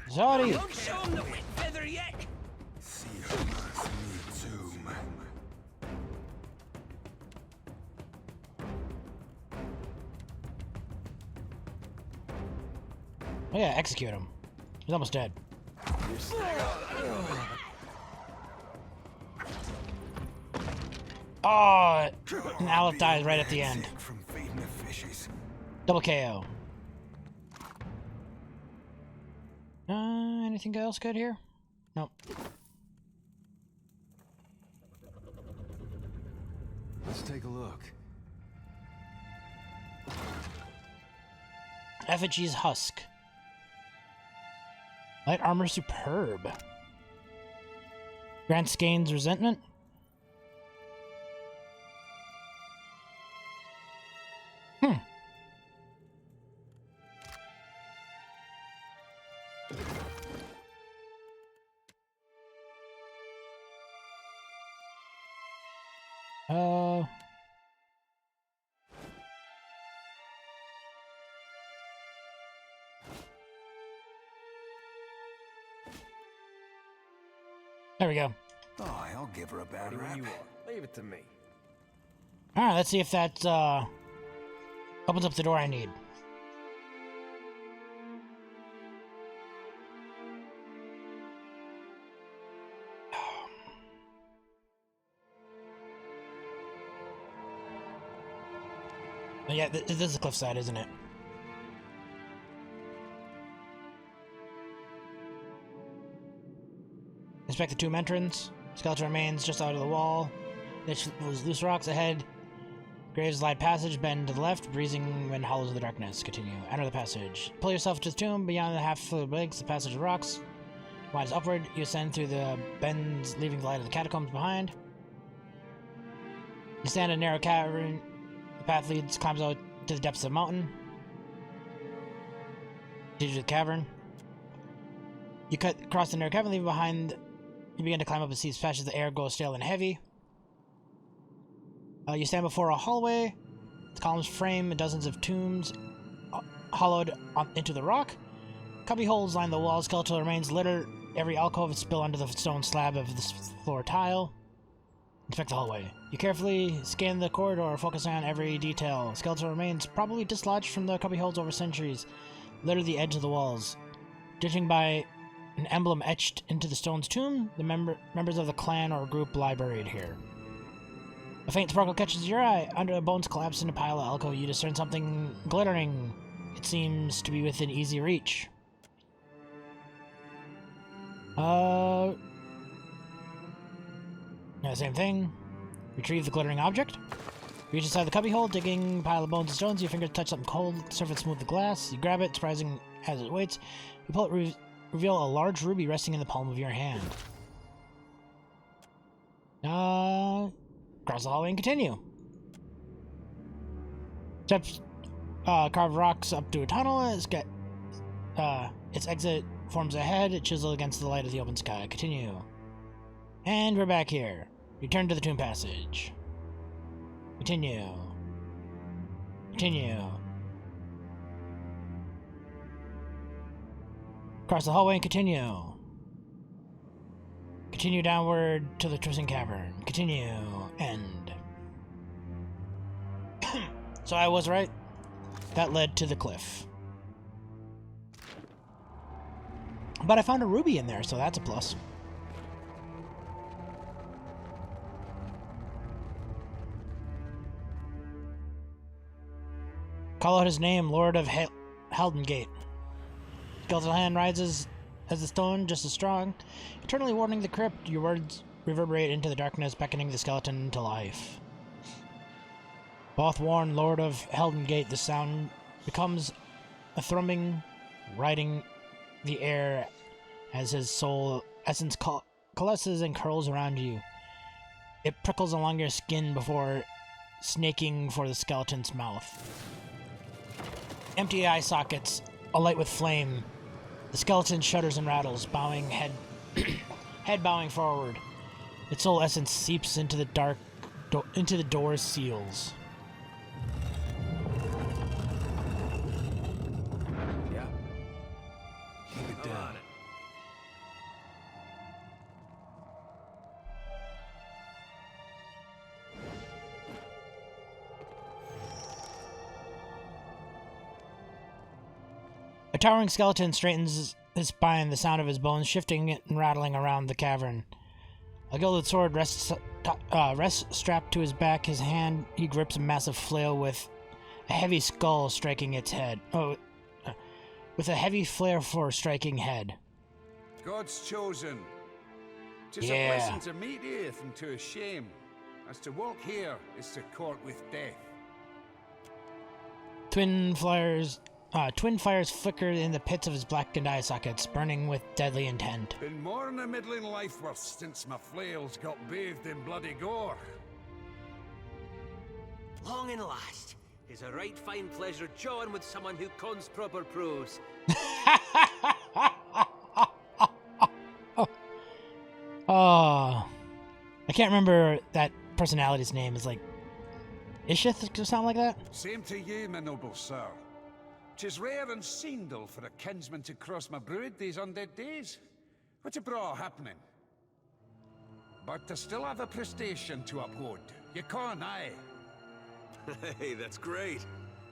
Sorry! Don't show him the wet feather yet! Oh yeah, execute him. He's almost dead. Oh! And Aleph dies right at the end. Double KO. Anything else good here? Nope. Let's take a look. Effigy's Husk. Light armor superb. Grant Skane's resentment. There we go. Oh, I'll give her a bad rap. Leave it to me. Alright, let's see if that opens up the door I need. Oh, yeah, this is the cliffside, isn't it? Inspect the tomb entrance. Skeleton remains just out of the wall. There's loose rocks ahead. Graves light passage. Bend to the left. Breezing when hollows of the darkness. Continue. Enter the passage. Pull yourself to the tomb. Beyond the half of the legs, the passage of rocks. Winds upward. You ascend through the bends, leaving the light of the catacombs behind. You stand in a narrow cavern. The path climbs out to the depths of the mountain. Continue to the cavern. You cut across the narrow cavern, leaving behind You begin to climb up and see as fast as the air goes stale and heavy. You stand before a hallway. Its columns frame dozens of tombs hollowed into the rock. Cubby holes line the walls. Skeletal remains litter every alcove and spill onto the stone slab of the floor tile. Inspect the hallway. You carefully scan the corridor, focusing on every detail. Skeletal remains, probably dislodged from the cubby holes over centuries, litter the edge of the walls. Judging by an emblem etched into the stone's tomb, the members of the clan or group lie buried here. A faint sparkle catches your eye. Under a bones collapsed in a pile of alcove, you discern something glittering. It seems to be within easy reach. Same thing. Retrieve the glittering object. Reach inside the cubbyhole, digging pile of bones and stones. Your fingers touch something cold. Surface smooth the glass. You grab it, surprising as it waits. You pull it, reveal a large ruby resting in the palm of your hand. Cross the hallway and continue. Steps carve rocks up to a tunnel. Its exit forms ahead, chiseled against the light of the open sky. Continue. And we're back here. Return to the tomb passage. Continue. Continue. Cross the hallway and continue. Continue downward to the twisting cavern. Continue. End. So I was right. That led to the cliff. But I found a ruby in there, so that's a plus. Call out his name, Lord of Heldengate. Skeletal hand rises as the stone, just as strong. Eternally warning the crypt, your words reverberate into the darkness, beckoning the skeleton to life. Both warn, Lord of Heldengate, the sound becomes a thrumming, riding the air as his soul essence coalesces and curls around you. It prickles along your skin before snaking for the skeleton's mouth. Empty eye sockets alight with flame. The skeleton shudders and rattles, bowing head bowing forward. Its soul essence seeps into the dark, into the door's seals. Yeah. Keep it down. A towering skeleton straightens his spine, the sound of his bones shifting and rattling around the cavern. A gilded sword rests strapped to his back. His hand, he grips a massive flail with a heavy skull striking its head. With a heavy flail for striking head. God's chosen. 'Tis Yeah. a blessing to meet Earth and to a shame. As to walk here is to court with death. Twin fires flicker in the pits of his blackened eye sockets, burning with deadly intent. Been more than a middling life worth since my flails got bathed in bloody gore. Long and last is a right fine pleasure jawing with someone who cons proper prose. Oh, I can't remember that personality's name. Is like Ishith or something like that. Same to you, my noble sir. 'Tis rare and seendal for a kinsman to cross my brood these undead days. What's a bra happening? But I still have a prestation to uphold. You can't, aye. Hey, that's great.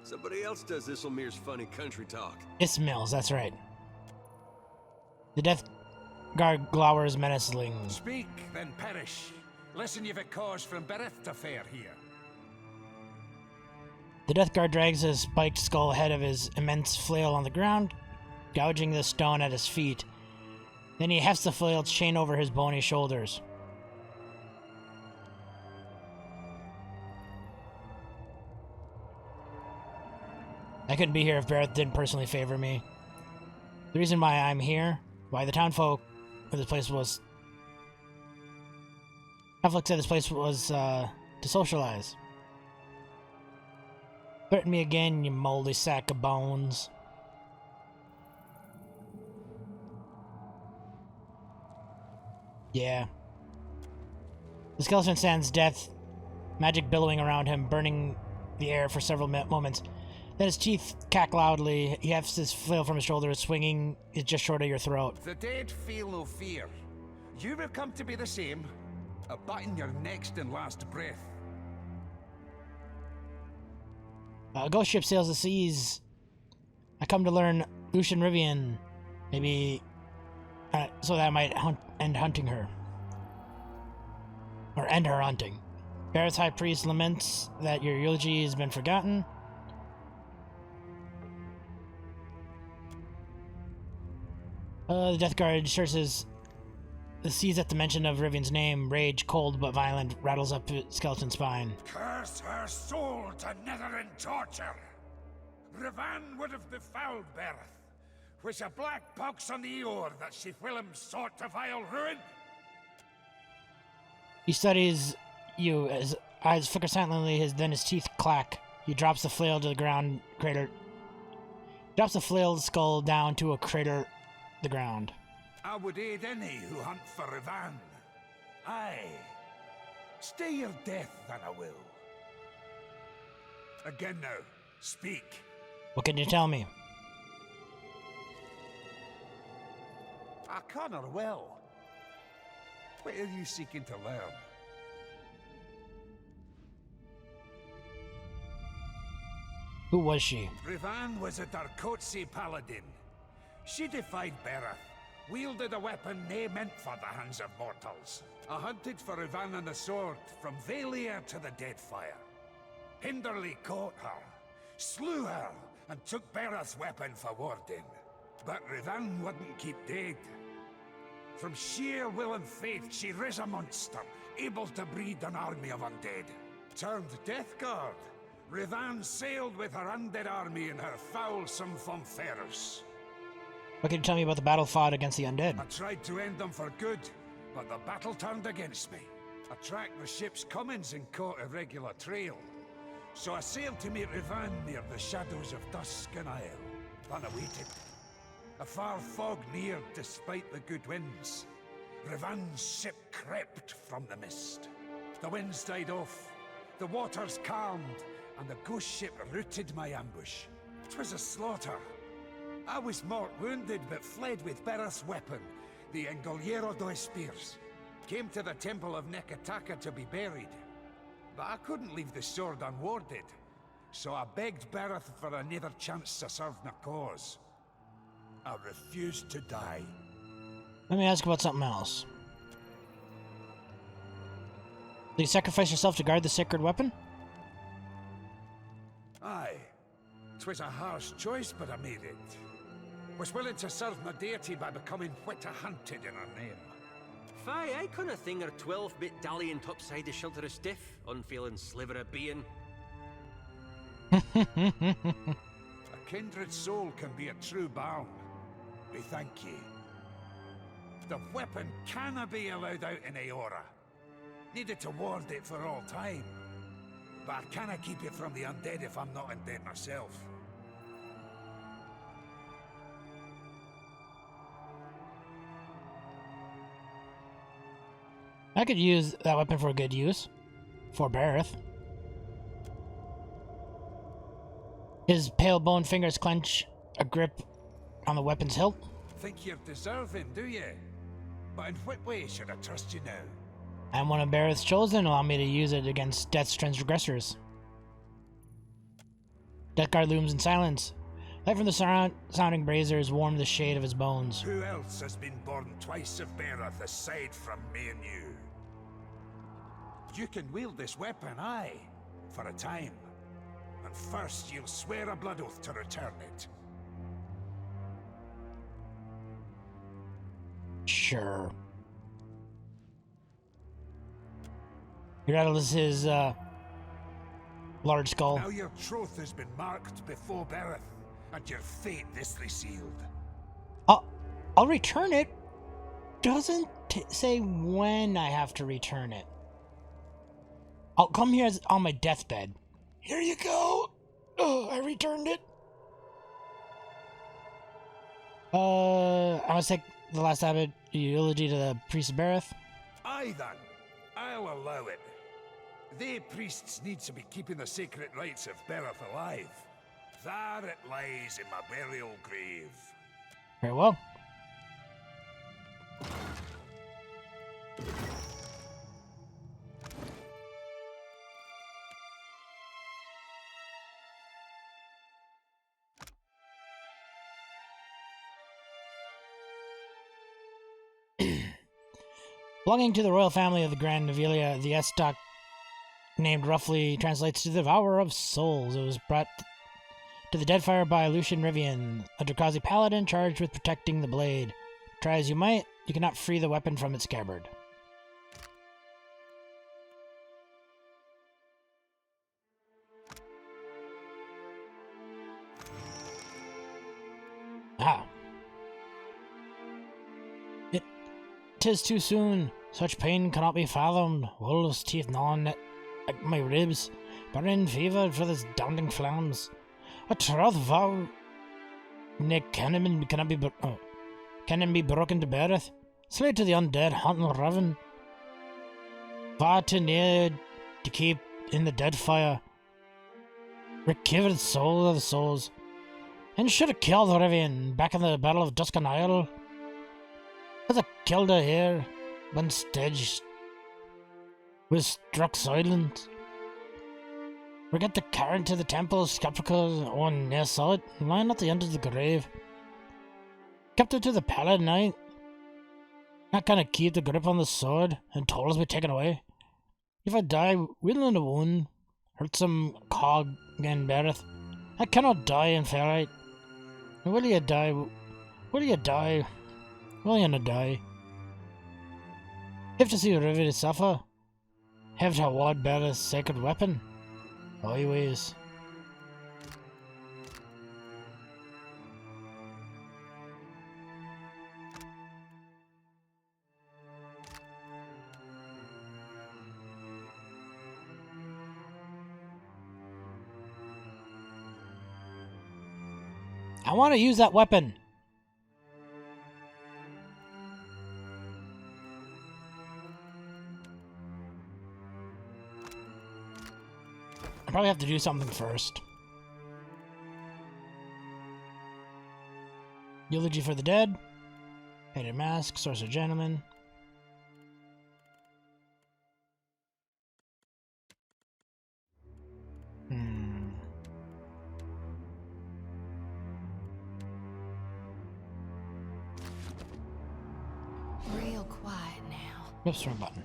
Somebody else does Isselmir's funny country talk. Ismails, that's right. The Death Guard glowers menacingly. Speak, then perish. Listen, you've a cause from birth to fare here. The Death Guard drags his spiked skull head of his immense flail on the ground, gouging the stone at his feet. Then he hefts the flail's chain over his bony shoulders. I couldn't be here if Barrett didn't personally favor me. The reason why I'm here, why the townfolk of this place was... Townfolk said this place was, to socialize. Threaten me again, you moldy sack of bones. Yeah. The skeleton stands death, magic billowing around him, burning the air for several moments. Then his teeth cack loudly. He hefts his flail from his shoulder, swinging it just short of your throat. The dead feel no fear. You will come to be the same, abutting your next and last breath. A ghost ship sails the seas. I come to learn Lucian Rivian. Maybe so that I might end hunting her. Or end her hunting. Barrett's high priest laments that your eulogy has been forgotten. The Death Guard searches the seas at the mention of Rivian's name. Rage, cold but violent, rattles up his skeleton spine. Curse her soul to nether and torture. Rivan would have befouled Bereth, which a black pox on the oar that she whilom sought to vile ruin. He studies you, his eyes flicker silently, then his teeth clack. He drops the flail to the ground, drops the flailed skull down to a crater the ground. I would aid any who hunt for Rivan. Aye. Stay your death than I will. Again now, speak. What can you tell me? I connor well. What are you seeking to learn? Who was she? Rivan was a Darkotsi paladin. She defied Bereth, wielded a weapon nae meant for the hands of mortals. I hunted for Rivan and the sword from Valia to the Deadfire. Hinderly caught her, slew her, and took Bereth's weapon for warding. But Rivan wouldn't keep dead. From sheer will and faith, she riz a monster, able to breed an army of undead. Turned Death Guard, Rivan sailed with her undead army in her foulsome Fonferus. What can you tell me about the battle fought against the undead? I tried to end them for good, but the battle turned against me. I tracked the ship's comings and caught a regular trail. So I sailed to meet Rivan near the shadows of Duskin Isle. Then I waited. A far fog neared despite the good winds. Rivan's ship crept from the mist. The winds died off, the waters calmed, and the ghost ship routed my ambush. 'Twas a slaughter. I was mort wounded, but fled with Bereth's weapon, the Engoliero dos Spears. Came to the temple of Nekataka to be buried. But I couldn't leave the sword unwarded, so I begged Bereth for another chance to serve my cause. I refused to die. Let me ask about something else. Did you sacrifice yourself to guard the sacred weapon? Aye. 'Twas a harsh choice, but I made it. Was willing to serve my deity by becoming what I hunted in her name. Faye, I kinda think her 12-bit dallying topside is shelter of stiff, unfailing sliver of being. A kindred soul can be a true balm. We thank ye. The weapon canna be allowed out in Aora. Needed to ward it for all time. But I canna keep it from the undead if I'm not undead myself. I could use that weapon for good use. For Bareth. His pale bone fingers clench a grip on the weapon's hilt. Think you're deserving, do you? But in what way should I trust you now? I'm one of Bareth's chosen. Allow me to use it against Death's transgressors. Death Guard looms in silence. Light from the sounding braziers warm the shade of his bones. Who else has been born twice of Bereth aside from me and you? You can wield this weapon, aye, for a time. And first you'll swear a blood oath to return it. Sure. He rattles his large skull. Now your troth has been marked before Bereth, and your fate is sealed. I'll return it. Doesn't say when I have to return it. I'll come here on my deathbed. Here you go. I returned it. I must take the last eulogy to the priest of Bereth. Aye then, I'll allow it. They priests need to be keeping the sacred rites of Bereth alive. There it lies in my burial grave. Very well. Belonging to the royal family of the Grand Navilia, the S-Stock, named roughly, translates to the Devourer of Souls. It was brought to the Deadfire by Lucian Rivian, a Dracazi paladin charged with protecting the blade. Try as you might, you cannot free the weapon from its scabbard. Ah. 'Tis too soon. Such pain cannot be fathomed. Wolves' teeth gnawing at my ribs. Burning fever for this daunting flames. A troth vow. Ne cannon cannot be broken to beareth. Slay to the undead, haunting raven. Far too near to keep in the dead fire. Recover the soul of the souls. And should have killed Rivian back in the Battle of Duskan Isle. As I killed her here, when Stedge was struck silent. Forget the current to the temple, skeptical on near saw it, lying at the end of the grave. Kept her to the pallet night. Not gonna keep the grip on the sword, and told us be taken away. If I die, wheedling the wound, hurt some cog again beareth. I cannot die in Fairlight. Will you die? Will you die? Will you not die? Have to see River to suffer. Have to ward bear a sacred weapon. Always. I want to use that weapon. I probably have to do something first. Eulogy for the dead. Painted mask. Sorcerer gentleman. Real quiet now. Oops, wrong button.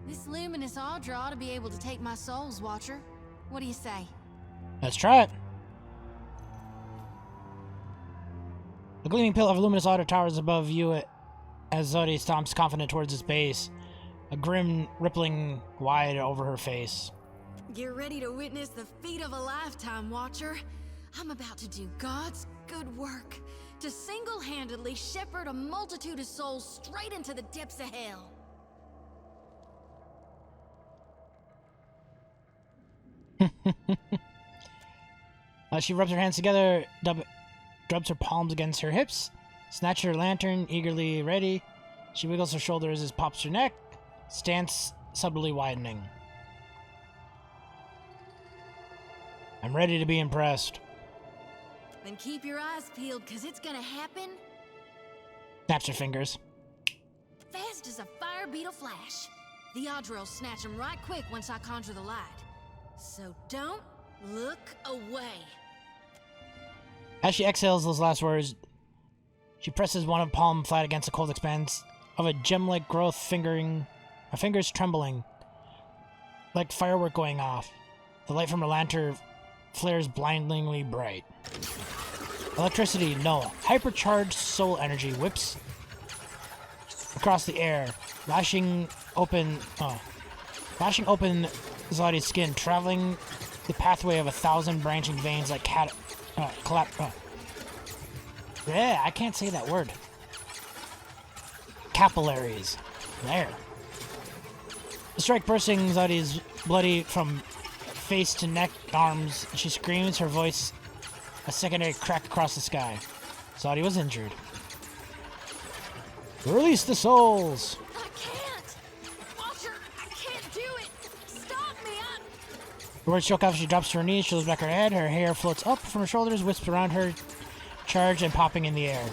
This luminous Audra ought to be able to take my souls, Watcher. What do you say? Let's try it. The gleaming pillar of luminous Audra towers above you as Zodi stomps confident towards its base, a grim rippling wide over her face. Get ready to witness the feat of a lifetime, Watcher. I'm about to do God's good work, to single-handedly shepherd a multitude of souls straight into the depths of hell. She rubs her hands together, rubs her palms against her hips, snatches her lantern, eagerly ready. She wiggles her shoulders as pops her neck, stance subtly widening. I'm ready to be impressed. Then keep your eyes peeled, cause it's gonna happen Snaps her fingers. fast as a fire beetle flash. The Audra will snatch him right quick once I conjure the light. So don't look away. As she exhales those last words, she presses one palm flat against the cold expanse of a gem-like growth, her fingers trembling, like firework going off. The light from her lantern flares blindingly bright. Electricity, no. Hypercharged soul energy whips across the air, lashing open Zodi's skin, traveling the pathway of 1,000 branching veins like yeah, I can't say that word. Capillaries. There. The strike bursting Zadi's bloody from face to neck, arms. She screams, her voice a secondary crack across the sky. Zadi was injured. Release the souls! I can't! Walter, I can't do it! Stop me! The words choke off as she drops to her knees, she lifts back her head, her hair floats up from her shoulders, wisps around her, charged and popping in the air.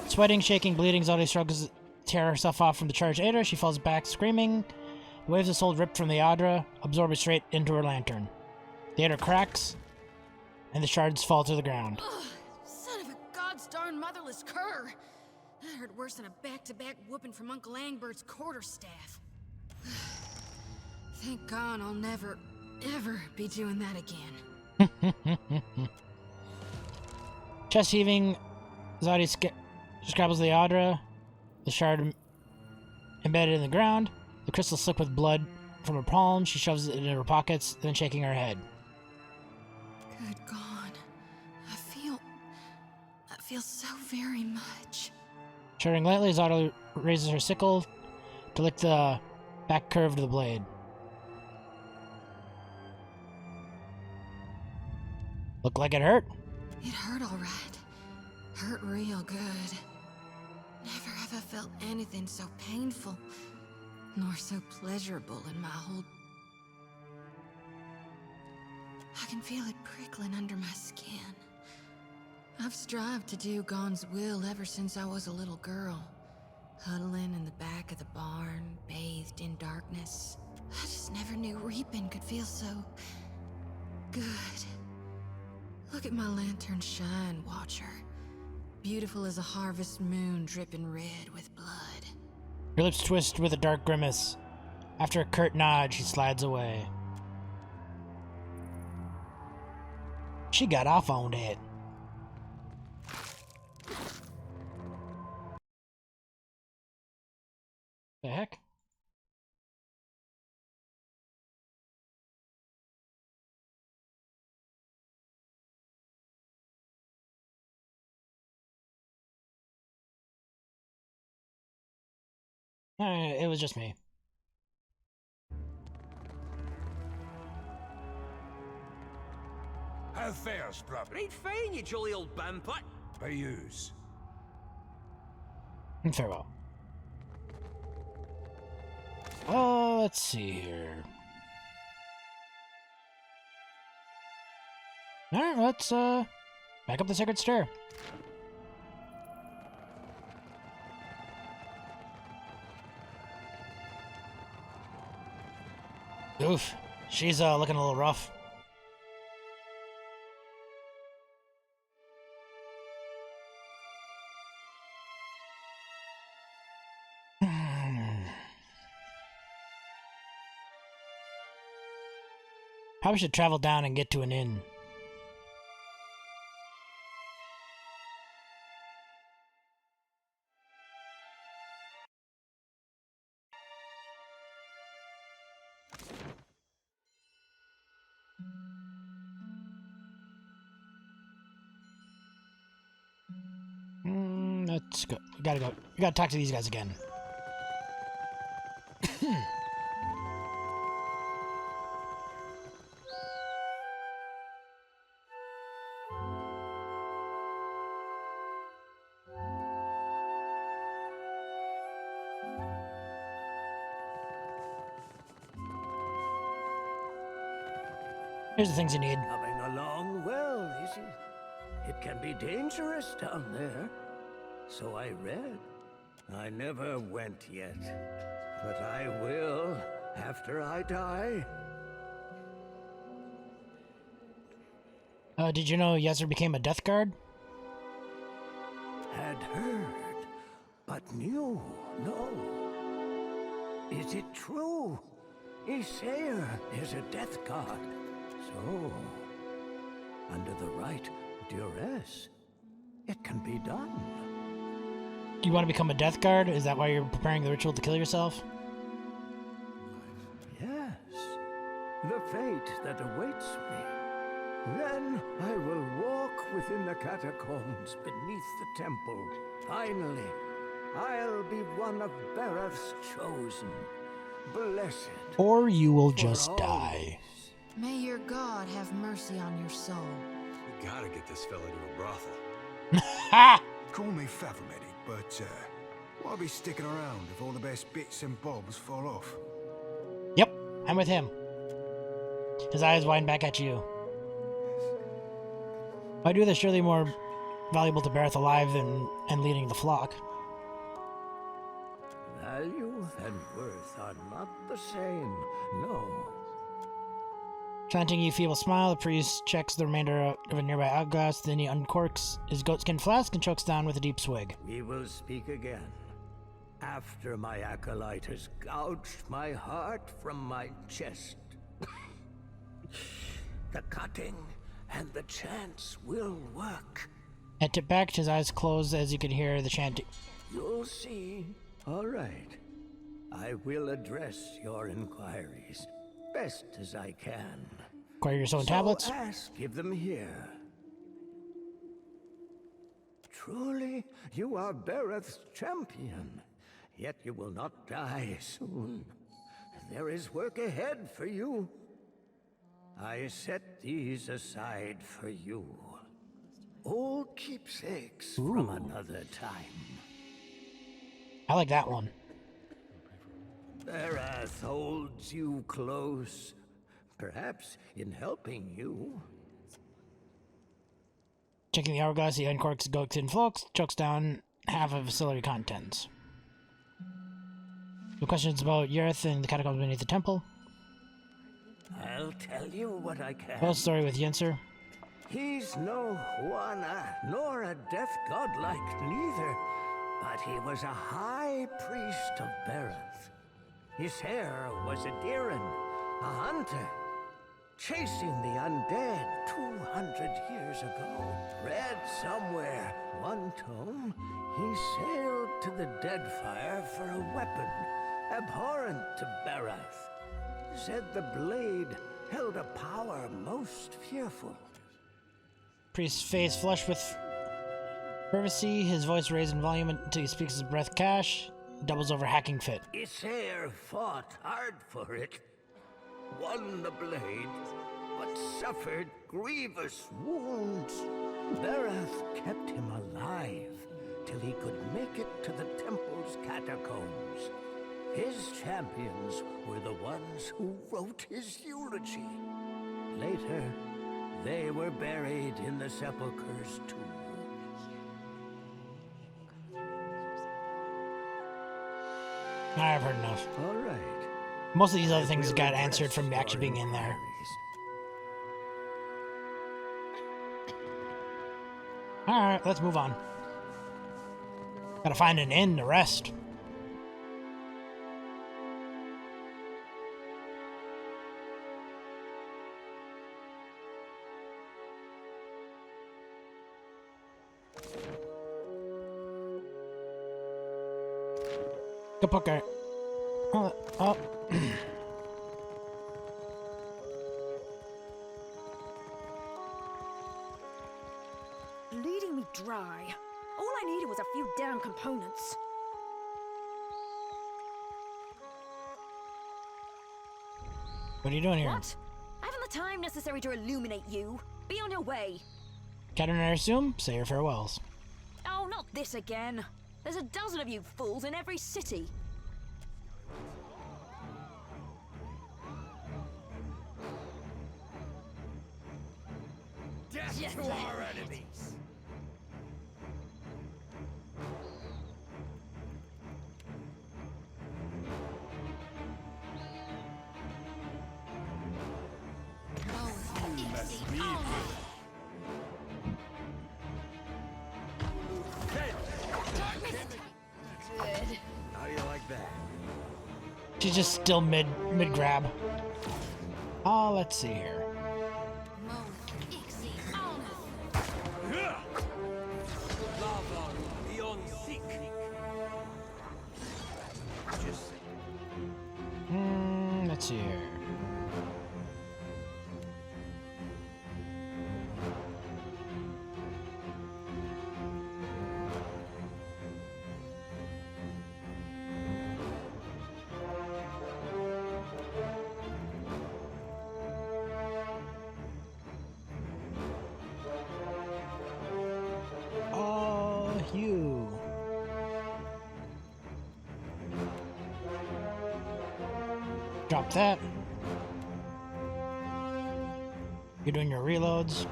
Sweating, shaking, bleeding, Zodi struggles to tear herself off from the charged Ada. She falls back, screaming. The waves of soul ripped from the Adra, absorb it straight into her lantern. The Ada cracks, and the shards fall to the ground. Ugh, son of a god's darn motherless cur! That hurt worse than a back-to-back whooping from Uncle Angbert's quarterstaff. Thank God I'll never, ever be doing that again. Chest heaving, Zadi scrabbles the Adra, the shard embedded in the ground. The crystal slick with blood from her palm. She shoves it into her pockets, then shaking her head. Good God. I feel so very much. Shuddering lightly, Zadi raises her sickle to lick the back curve of the blade. Look like it hurt? It hurt all right. Hurt real good. Never have I felt anything so painful, nor so pleasurable in my whole... I can feel it prickling under my skin. I've strived to do Gon's will ever since I was a little girl. Huddling in the back of the barn, bathed in darkness. I just never knew reaping could feel so... good. Look at my lantern shine, Watcher. Beautiful as a harvest moon dripping red with blood. Her lips twist with a dark grimace. After a curt nod, she slides away. She got off on that. The heck? It was just me. How fares, brother? Right fine, you jolly old bampot. By yous. Farewell. Let's see here. Alright, let's, back up the sacred stair. Oof, she's, looking a little rough. Probably should travel down and get to an inn. Let's go. We gotta go. We gotta talk to these guys again. Here's the things you need. Coming along well, is it? It can be dangerous down there. So I read. I never went yet. But I will after I die. Did you know Yezer became a death guard? Had heard, but knew no. Is it true? Isair is a death guard. So, under the right duress, it can be done. You want to become a death guard? Is that why you're preparing the ritual to kill yourself? Yes, the fate that awaits me. Then I will walk within the catacombs beneath the temple. Finally, I'll be one of Bereth's chosen. blessed. Or you will for just all. die. May your God have mercy on your soul. We gotta get this fella to a brothel. Ha! Call me Favormedic, but why be sticking around if all the best bits and bobs fall off? Yep, I'm with him. His eyes widen back at you. If I do this, surely more valuable to Bareth alive and leading the flock. Value and worth are not the same, no. Chanting a feeble smile, the priest checks the remainder of a nearby hourglass, then he uncorks his goatskin flask and chokes down with a deep swig. We will speak again. After my acolyte has gouged my heart from my chest. The cutting and the chants will work. Head tipped back, his eyes closed as you could hear the chanting. You'll see. All right. I will address your inquiries best as I can. Acquire your own tablets? Give them here. Truly, you are Bereth's champion. Yet you will not die soon. There is work ahead for you. I set these aside for you. Old keepsakes from another time. I like that one. Bereth holds you close, perhaps in helping you. Checking the hourglass, he uncorks his goatskin flask, chokes down half of facility contents. No questions about Yerth and the catacombs beneath the temple. I'll tell you what I can. Well, story with Yenser. He's no Juana, nor a death god like neither, but he was a high priest of Bereth. His hair was a Diran, a hunter, chasing the undead 200 years ago. Read somewhere, one tome, he sailed to the Deadfire for a weapon, abhorrent to Bereth. Said the blade held a power most fearful. Priest's face flushed with fervency, his voice raised in volume until he speaks his breath cash, doubles over hacking fit. Isair fought hard for it, won the blade, but suffered grievous wounds. Bereth kept him alive till he could make it to the temple's catacombs. His champions were the ones who wrote his eulogy. Later, they were buried in the sepulchres too. I've heard enough. All right. Most of these other things got answered from actually being in there. Alright, let's move on. Gotta find an inn to rest. Go poker. Oh. Bleeding me dry. All I needed was a few damn components. What are you doing here? What? I haven't the time necessary to illuminate you. Be on your way. Captain, I assume? Say your farewells. Oh, not this again. There's a dozen of you fools in every city. Death to our enemies! You must leave Good. How do you like that? She's just still mid grab. Oh, let's see here. Let's see here. you. Drop that. You're doing your reloads.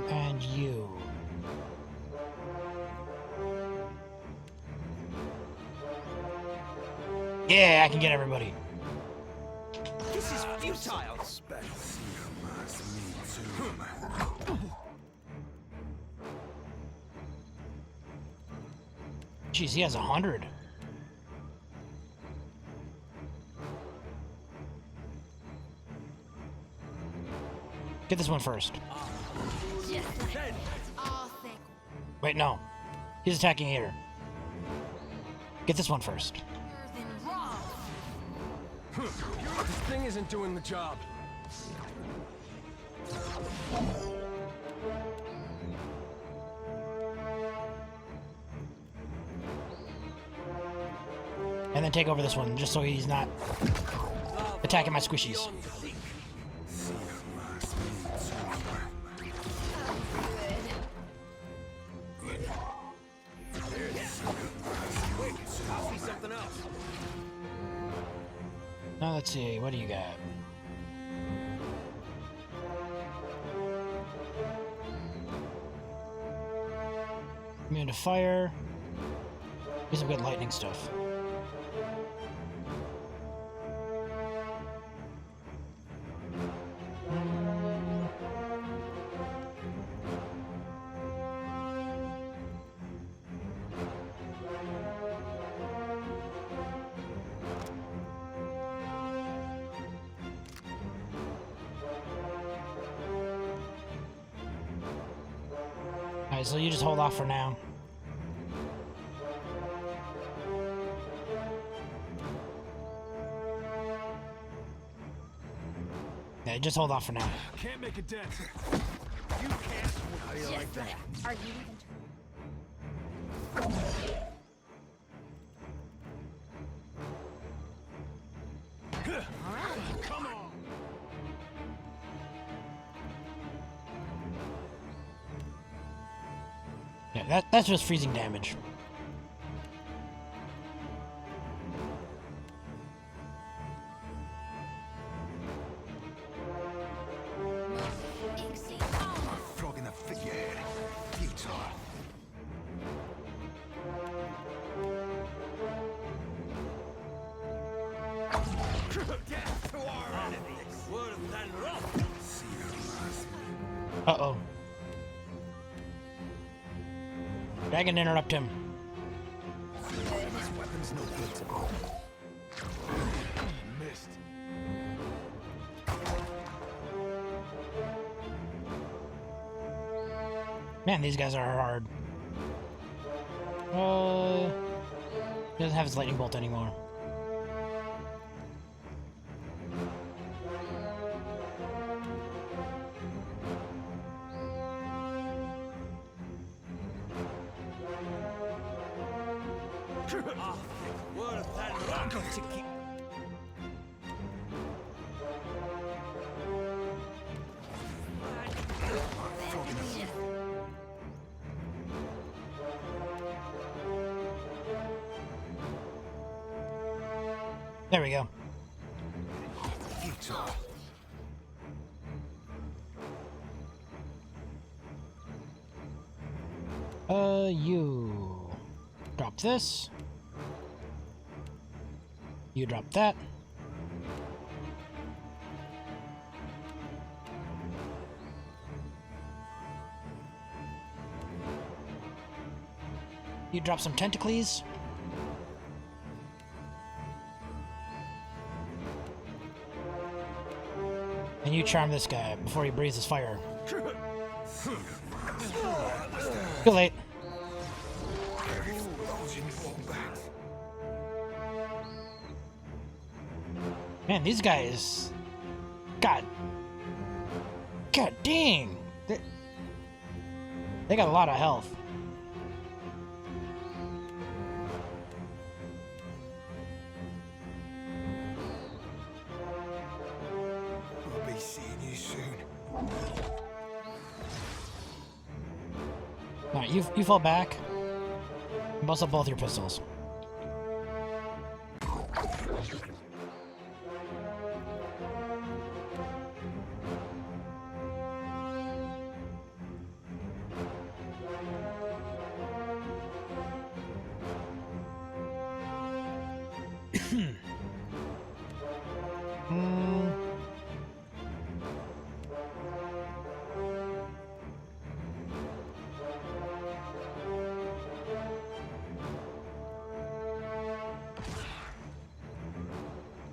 And you. Yeah, I can get everybody. This is futile. Jeez, he has 100. Get this one first. Wait, no. He's attacking here. Get this one first. This thing isn't doing the job. And then take over this one, just so he's not attacking my squishies. Now let's see, what do you got? Immune to fire. Here's some good lightning stuff. Alright, so you just hold off for now. Yeah, just hold off for now. Can't make a dent. You can't. How do you like that? Are you even Come on. Yeah, that's just freezing damage. Frog in the figurehead. Futile. Death to our enemies. Worse than rough. Uh-oh. Dragon, interrupt him. This weapon's no good to me. Missed. Man, these guys are hard. He doesn't have his lightning bolt anymore. Worse than rock. Got to keep. There we go. Futile. You drop this. You drop that. You drop some tentacles. And you charm this guy before he breathes his fire. Too late. Man, these guys... God dang! They got a lot of health. Alright, you fall back. Bust up both your pistols.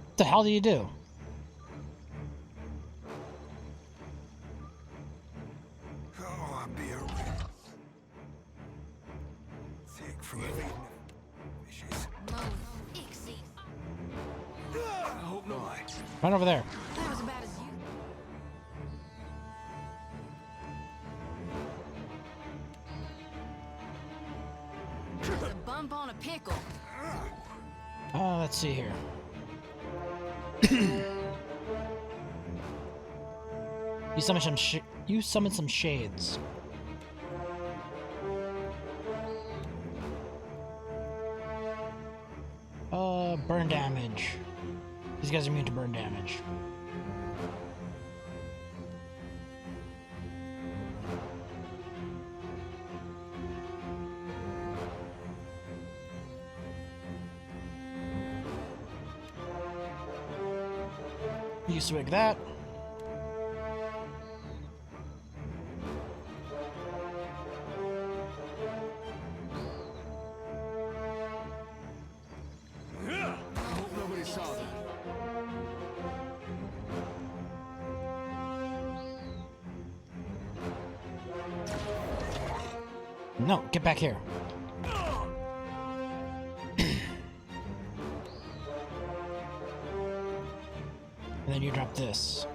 What the hell do you do? Oh, I'll be a thick from fishes. I hope not. Right over there. That was about as you. It's a bump on a pickle. Let's see here. You summon some shades. Burn damage. These guys are immune to burn damage. You swig that. No, get back here. And then you drop this.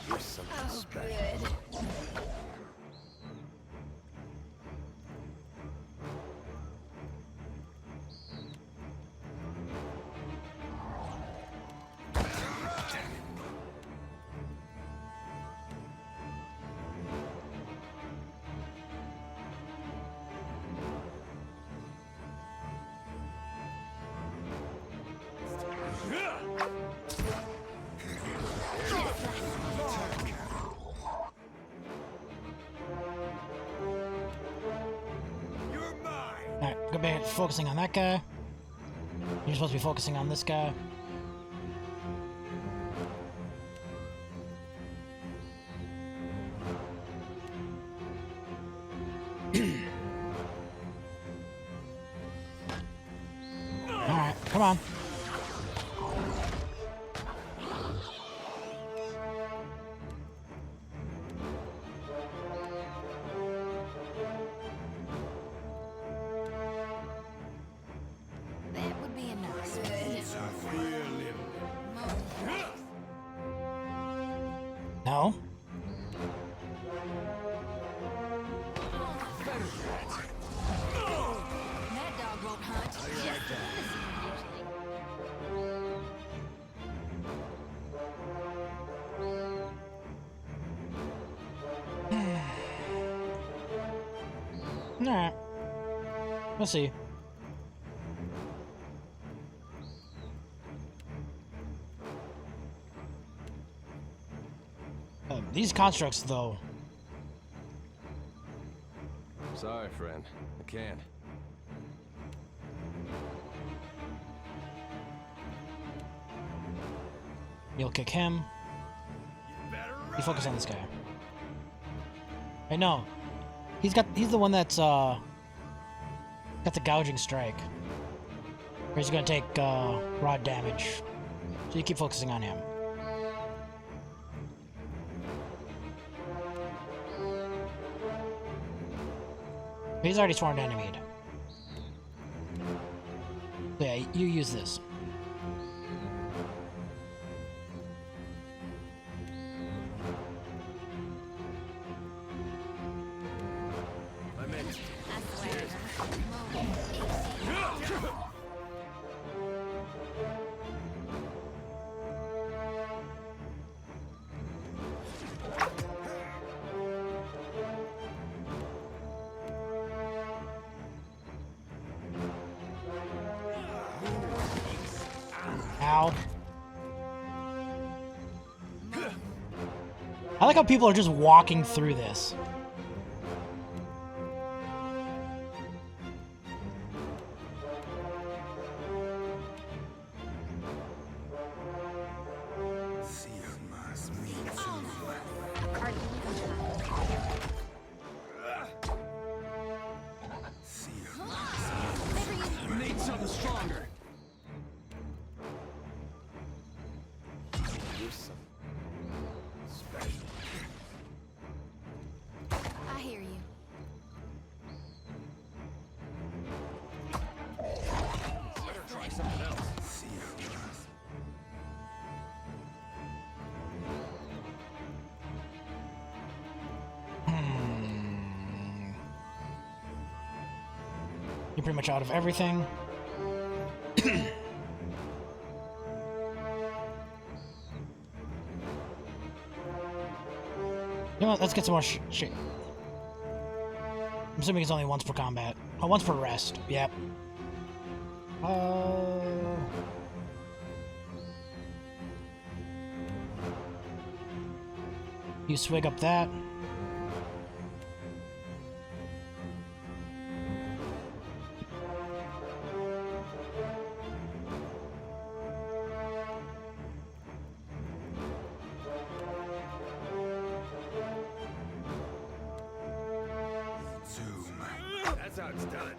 You're something special. Alright, go back to focusing on that guy. You're supposed to be focusing on this guy. Alright, come on. That would be enough. No? That dog won't hunt. Alright. We'll see. These constructs, though. Sorry, friend. I can't. You'll kick him. You focus on this guy. I know. He's the one that's got the gouging strike. Or he's gonna take rod damage. So you keep focusing on him. He's already sworn enemy'd. Yeah, you use this. I swear. Ow. I like how people are just walking through this. Need something stronger. I hear you. Better try something else. You're pretty much out of everything. You know what? Let's get some more shit. I'm assuming it's only once per combat. Oh, once per rest. Yep. You swig up that. That's how it's done.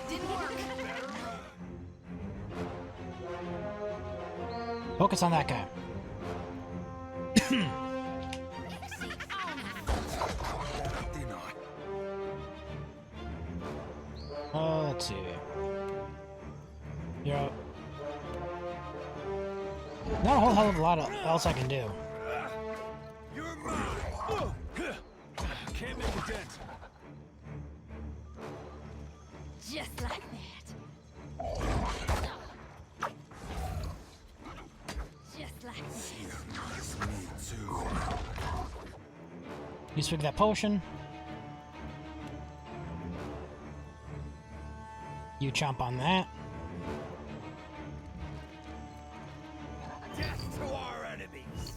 Didn't work. Focus on that guy. Let's see. You're up. Not a whole hell of a lot else I can do. You're mine. Can't make a dent. Just like that. Just like that. You swig that potion. You chomp on that. Death to our enemies.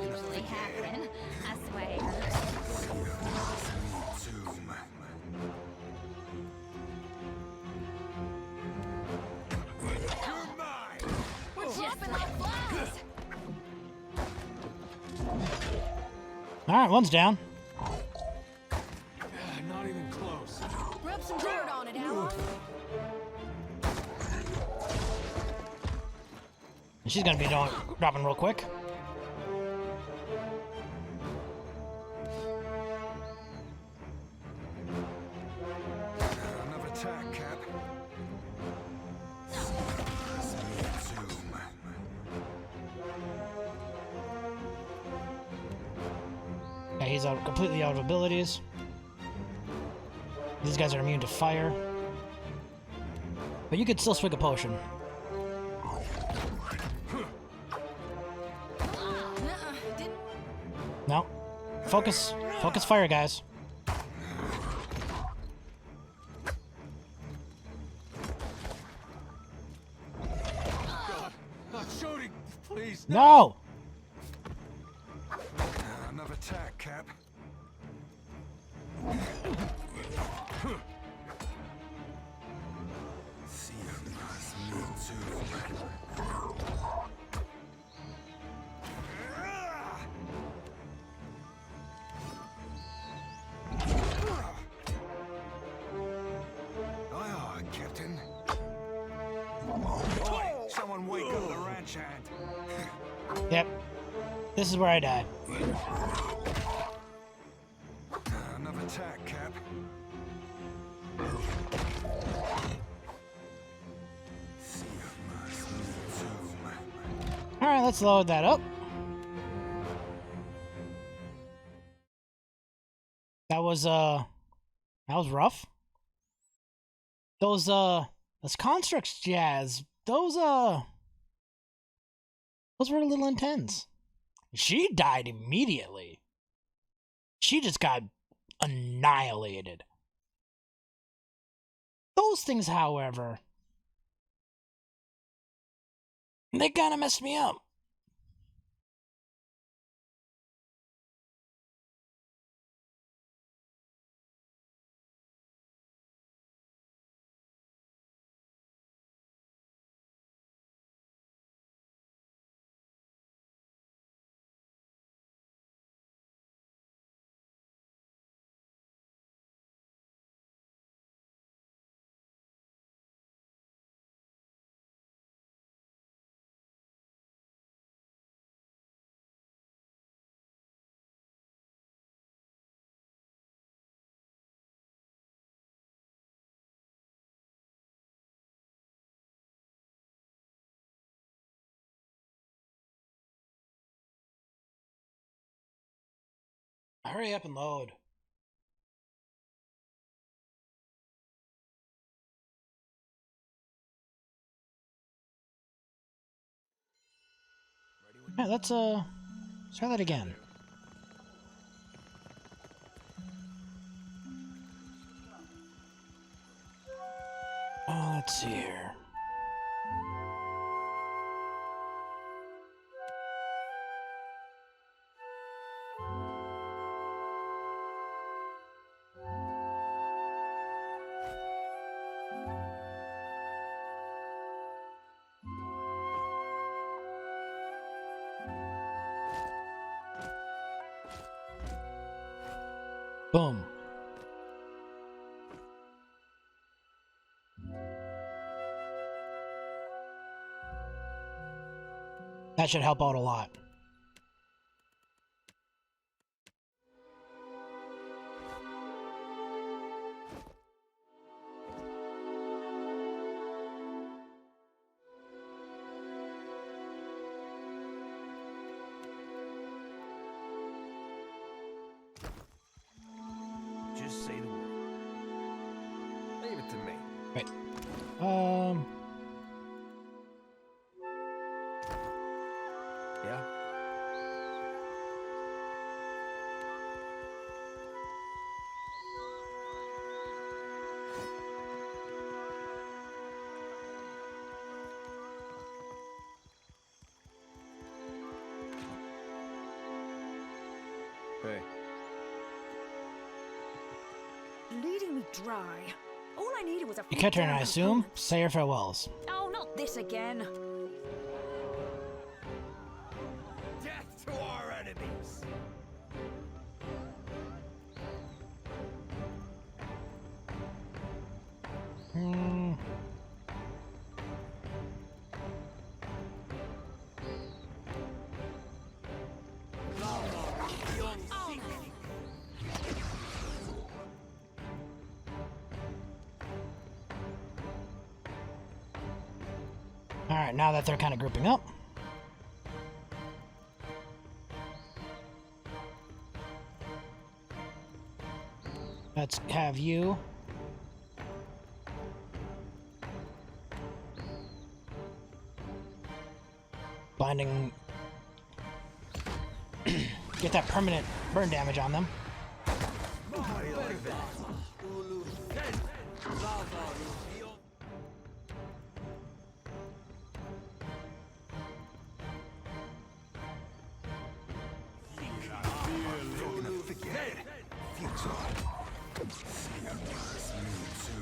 Usually happen, I swear. We're jumping like flies. Alright, one's down. Not even close. Rub some dirt on it, Howard. And she's gonna be dropping real quick. Another attack, Cap. Okay, he's completely out of abilities. These guys are immune to fire. But you could still swig a potion. No. Focus fire, guys. God, not shooting, please. No! Another attack, Cap. Aye, Captain. Oi, someone wake up the ranch hand. Yep. This is where I die. Another attack, Cap. Alright, let's load that up. That was rough. Those constructs jazz, those Those were a little intense. She died immediately. She just got annihilated. Those things, however, they kind of messed me up. Hurry up and load. Yeah, let's try that again. Let's see here. Boom. That should help out a lot. Just say the word. Leave it to me. Right. Yeah? Hey. Bleeding me dry. All I needed was a You kept her, and I assume? Say your farewells. Oh, not this again. Death to our enemies! Alright, now that they're kind of grouping up. Let's have you. Binding. Get that permanent burn damage on them.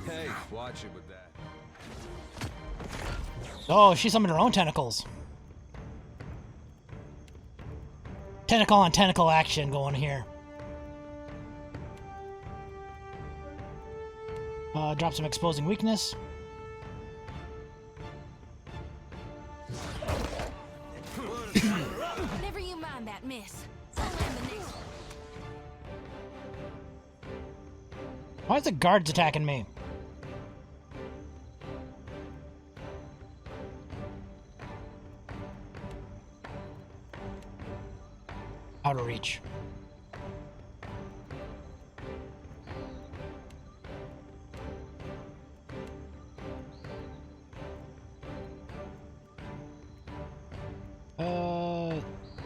Hey, watch it with that. Oh, she summoned her own tentacles. Tentacle on tentacle action going here. Drop some exposing weakness. Never you mind that miss. Why is the guards attacking me? Out of reach.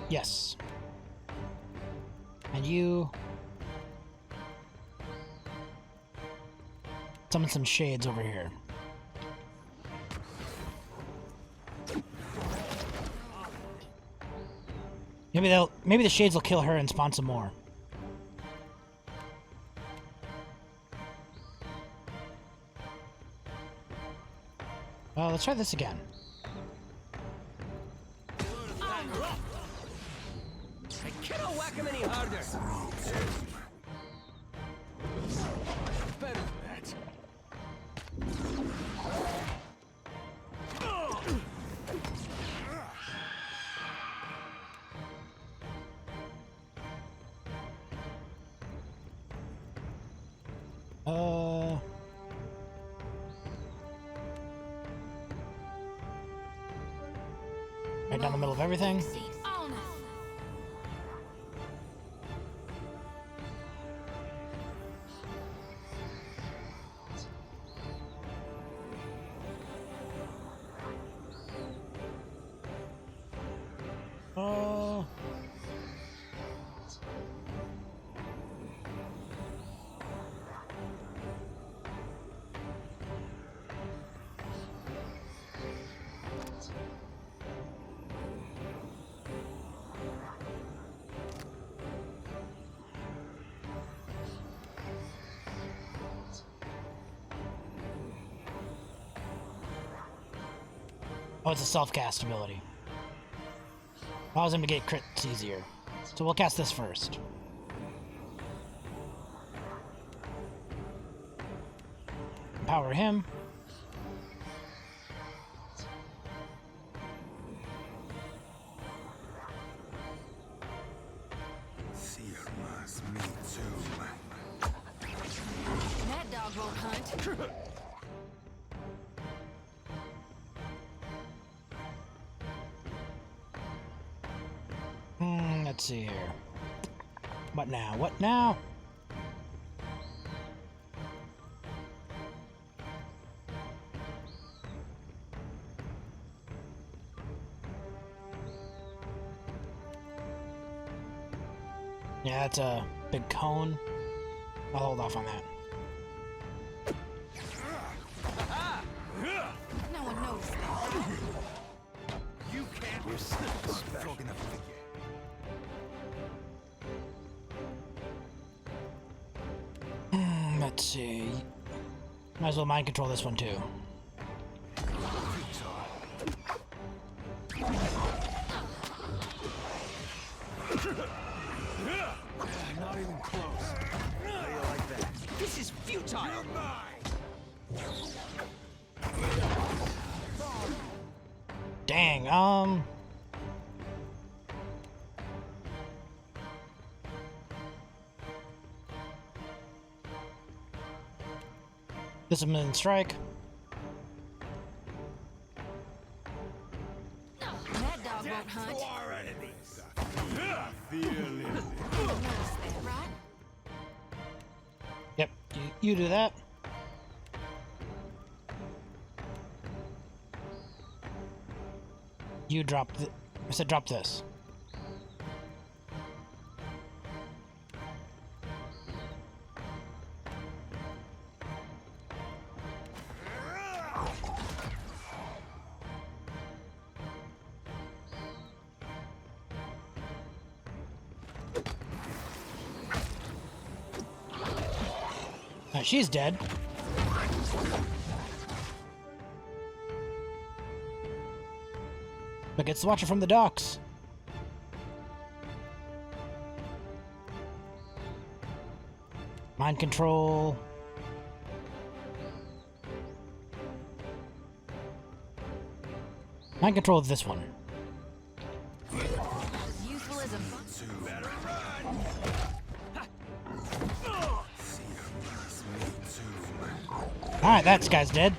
Yes. And you... summon some shades over here. Maybe the shades will kill her and spawn some more. Well, let's try this again. I cannot whack him any harder. Better than that. Right down the middle of everything. Oh, it's a self-cast ability. Allows him to get crits easier. So we'll cast this first. Empower him. That dog won't hunt. Let's see here. What now? What now? Yeah, that's a big cone. I'll hold off on that. No one knows. You can't resist the frog in a figure. Let's see. Might as well mind control this one too. Not even close. How do you like that? This is futile. Dang, Discipline strike. That dog won't hunt. Right? Yep, you do that. You drop I said drop this. She's dead. But gets the Watcher from the docks. Mind control. Mind control of this one. As useful as a better run. Alright, that guy's dead.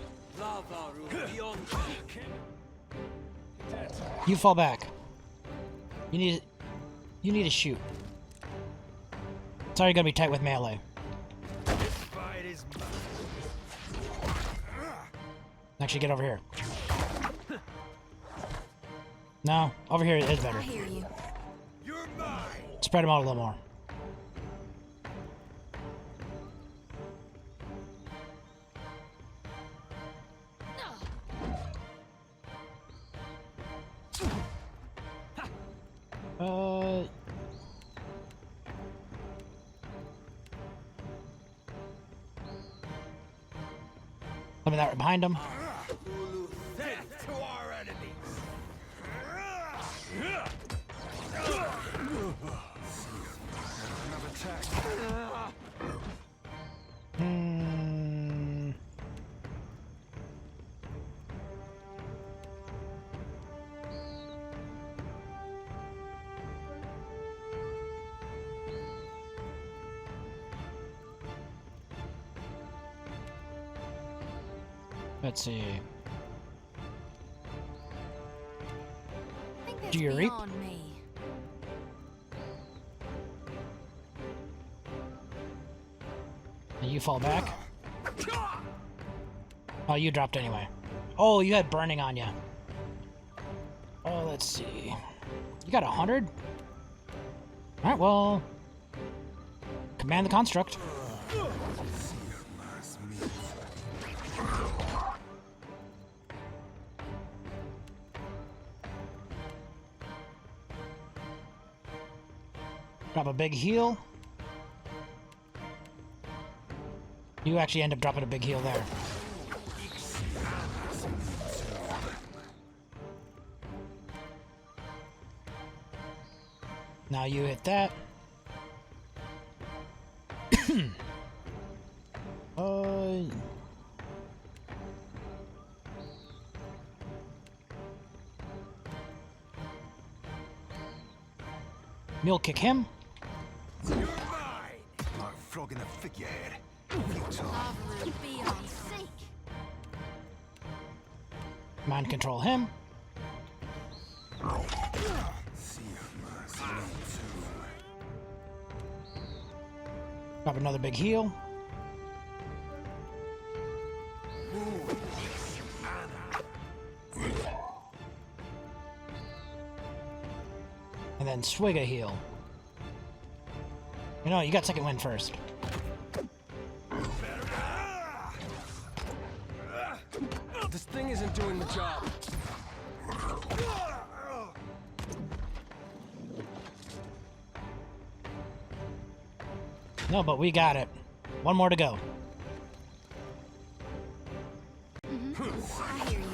You fall back. You need to shoot. Sorry, you're gonna be tight with melee. Actually, get over here. No, over here is better. I hear you. spread them out a little more. Let me that right behind him. Death to our enemies. Another attack. Let's see. I think Do you reap? beyond me. And you fall back. Oh, you dropped anyway. Oh, you had burning on you. Oh, let's see. You got 100? Alright, well... Command the construct. Drop a big heal. You actually end up dropping a big heal there. Now you hit that. Mule kick him. You're mine! Like flogging a figurehead. Mind control him. Drop another big heal. And then swig a heal. You know, you got second wind first. This thing isn't doing the job. No, but we got it. One more to go. I hear you.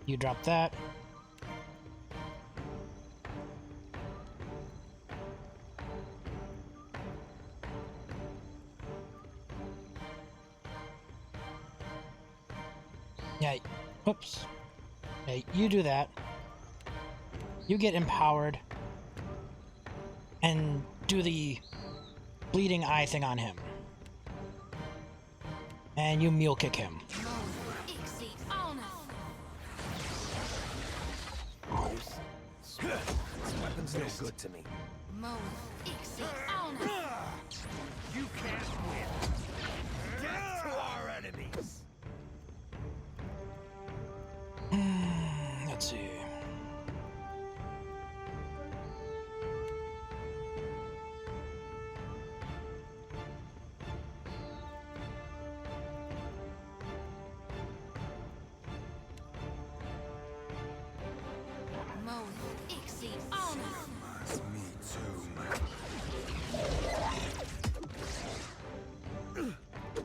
You drop that. Yeah, oops. Yeah, you do that. You get empowered. And do the bleeding eye thing on him. And you mule kick him. This weapon's no good to me. You can't win. Death to our enemies. Let's see.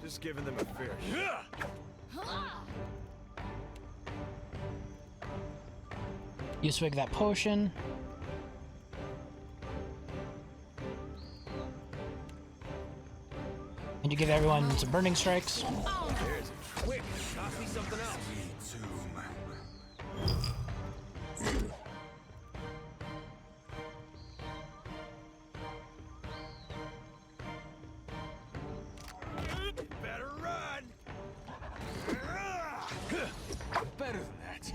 Just giving them a fair shot. You swig that potion. And you give everyone some burning strikes. There's a quick. Toss me something else. Better run. Better than that.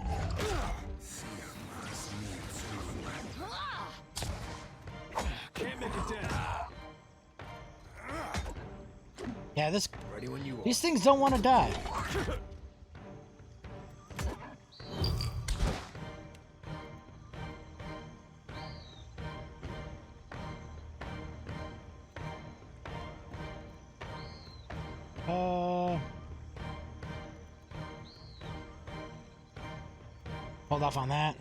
Can't make it down. Yeah, Ready when you these things don't want to die. Hold off on that.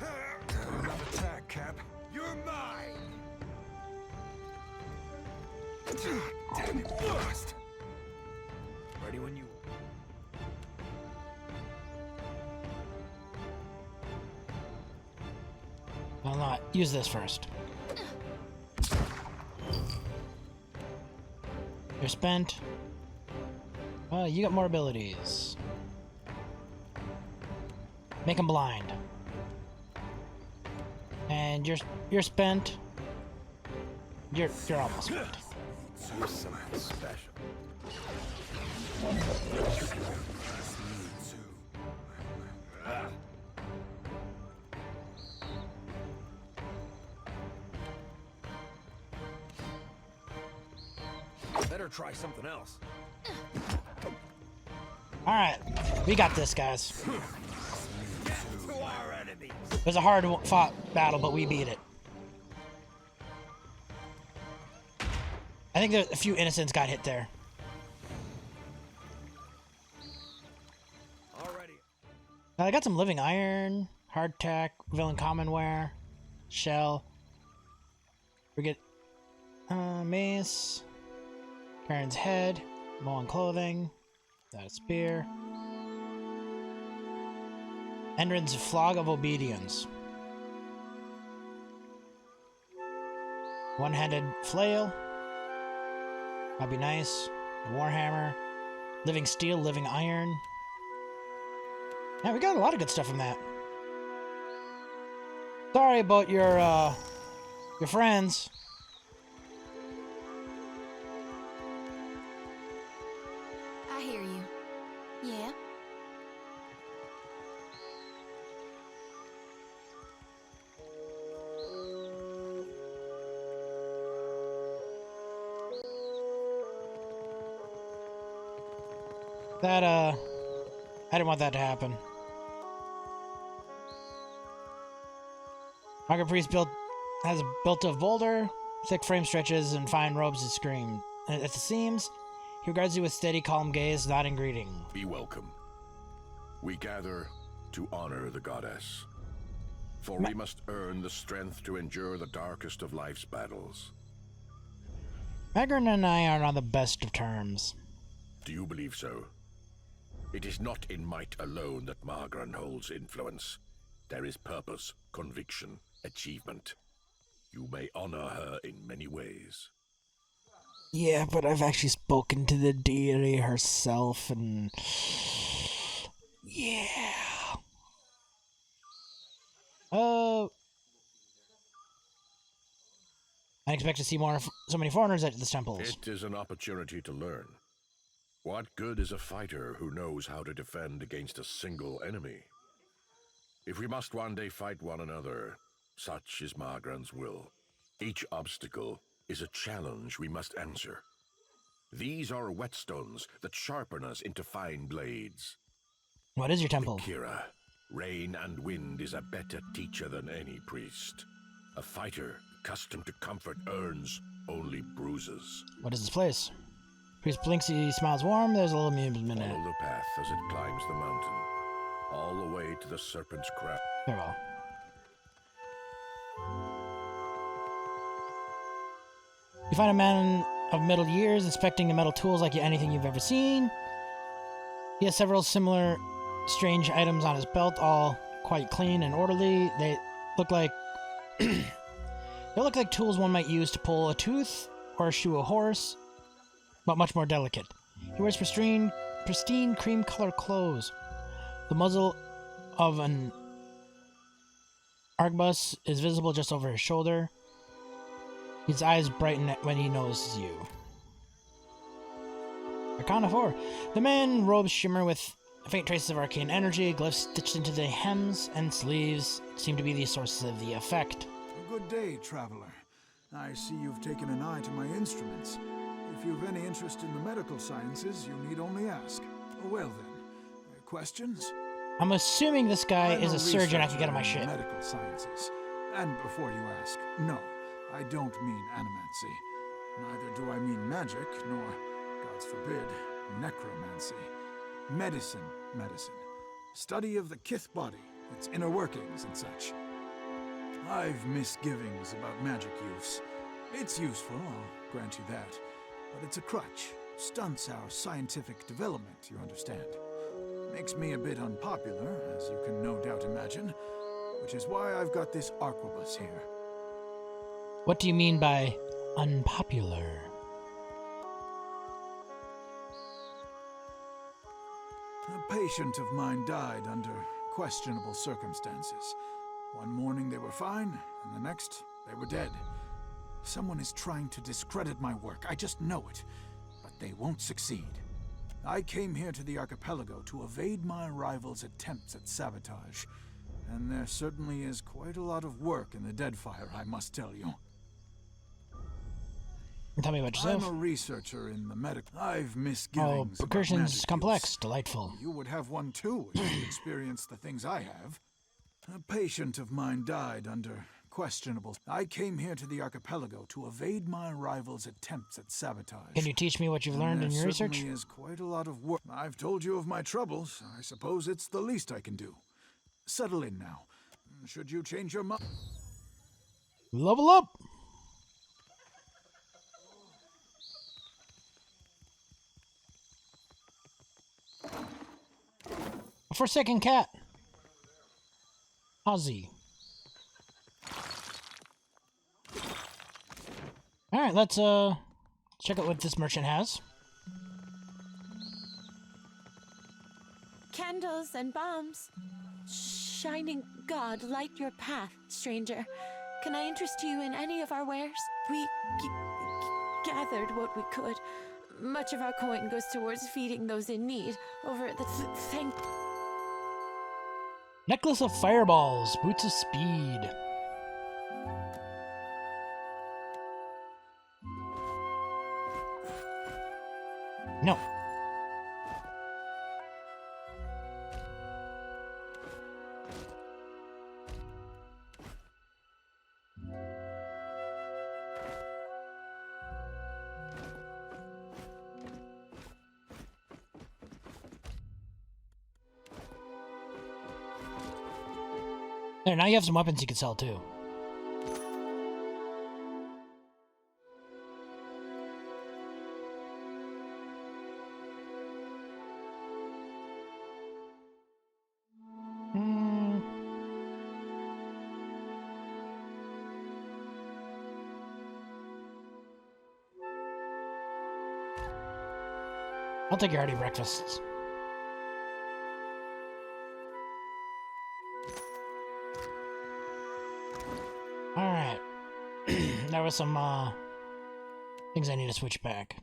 Another attack, Cap. You're mine! Damn it, lost. Ready when you... I'll not use this first. You're spent. You got more abilities. Make him blind. And you're spent. You're almost spent. You're something special. Better try something else. Alright, we got this, guys. To our enemies. It was a hard fought battle, but we beat it. I think a few innocents got hit there. Already. Now, I got some living iron, hardtack, villain commonware, shell. We get mace, Karen's head, Mullen clothing, that spear, Endrin's flog of obedience, one-handed flail. That'd be nice. Warhammer, living steel, living iron. Yeah, we got a lot of good stuff from that. Sorry about your friends. I hear you. Yeah? That, I didn't want that to happen. Margaret Priest has built of boulder, thick frame stretches, and fine robes that scream. At the seams, he regards you with steady, calm gaze, nodding greeting. Be welcome. We gather to honor the goddess. For we must earn the strength to endure the darkest of life's battles. Magrin and I aren't on the best of terms. Do you believe so? It is not in might alone that Margran holds influence. There is purpose, conviction, achievement. You may honor her in many ways. Yeah, but I've actually spoken to the deity herself, and... yeah. I expect to see so many foreigners at this temples. It is an opportunity to learn. What good is a fighter who knows how to defend against a single enemy? If we must one day fight one another, such is Margran's will. Each obstacle is a challenge we must answer. These are whetstones that sharpen us into fine blades. What is your temple? Kira, rain and wind is a better teacher than any priest. A fighter accustomed to comfort earns only bruises. What is this place? Priest blinks, he smiles warm, there's a little amusement in it. Follow the path as it climbs the mountain, all the way to the Serpent's Crown. Farewell. You find a man of middle years inspecting the metal tools like anything you've ever seen. He has several similar strange items on his belt, all quite clean and orderly. They look like tools one might use to pull a tooth or shoe a horse, but much more delicate. He wears pristine cream-colored clothes. The muzzle of an arquebus is visible just over his shoulder. His eyes brighten when he notices you. Arcana 4. The man's robes shimmer with faint traces of arcane energy. Glyphs stitched into the hems and sleeves seem to be the sources of the effect. A good day, traveler. I see you've taken an eye to my instruments. If you've any interest in the medical sciences, you need only ask. Well then, questions? I'm assuming this guy I'm is a surgeon I can get on my in ship. Medical sciences. And before you ask, no, I don't mean animancy. Neither do I mean magic, nor, gods forbid, necromancy. Medicine. Study of the kith body, its inner workings and such. I've misgivings about magic use. It's useful, I'll grant you that. But it's a crutch. Stunts our scientific development, you understand. Makes me a bit unpopular, as you can no doubt imagine, which is why I've got this arquebus here. What do you mean by unpopular? A patient of mine died under questionable circumstances. One morning they were fine, and the next they were dead. Someone is trying to discredit my work, I just know it. But they won't succeed. I came here to the archipelago to evade my rival's attempts at sabotage. And there certainly is quite a lot of work in the Deadfire, I must tell you. Tell me about yourself. I'm a researcher in the medical. I've misgivings. Oh, Percussion's complex, delightful. You would have one too if you experienced the things I have. A patient of mine died under questionable. I came here to the archipelago to evade my rival's attempts at sabotage. Can you teach me what you've learned in your research? There certainly is quite a lot of work. I've told you of my troubles. I suppose it's the least I can do. Settle in now. Should you change your mind? Level up! A Forsaken cat. Ozzy. Alright, let's check out what this merchant has. Candles and bombs. Shining God, light your path, stranger. Can I interest you in any of our wares? We gathered what we could. Much of our coin goes towards feeding those in need over at the thing. Necklace of fireballs, boots of speed. No. There, now you have some weapons you can sell too. I'll take your hearty breakfasts. Alright. There was some, things I need to switch back.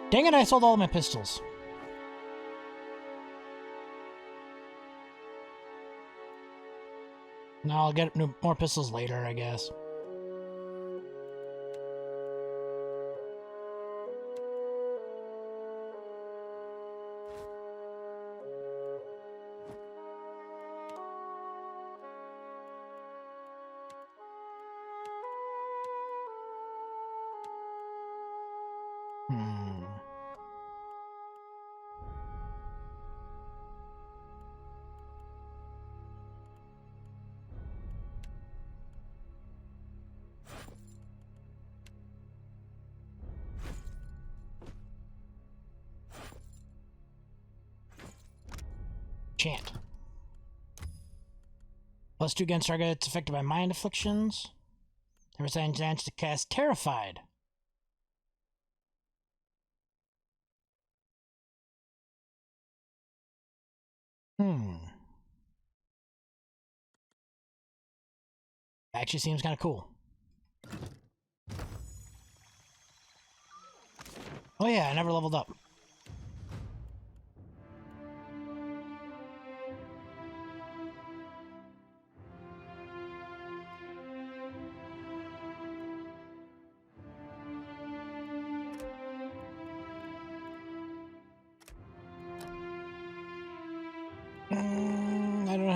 Dang it, I sold all of my pistols. No, I'll get more pistols later, I guess. Chant. +2 against targets affected by mind afflictions. There was a chance to cast Terrified. Actually seems kind of cool. Oh yeah, I never leveled up.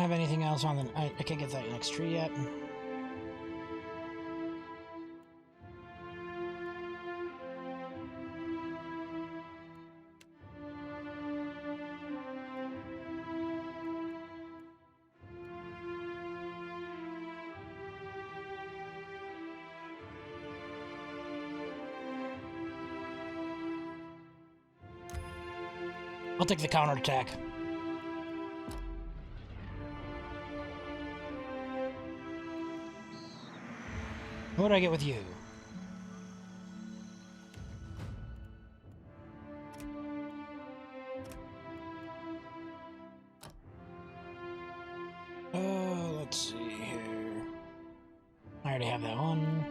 have anything else on the... I can't get that next tree yet. I'll take the counterattack. What do I get with you? Let's see here. I already have that one.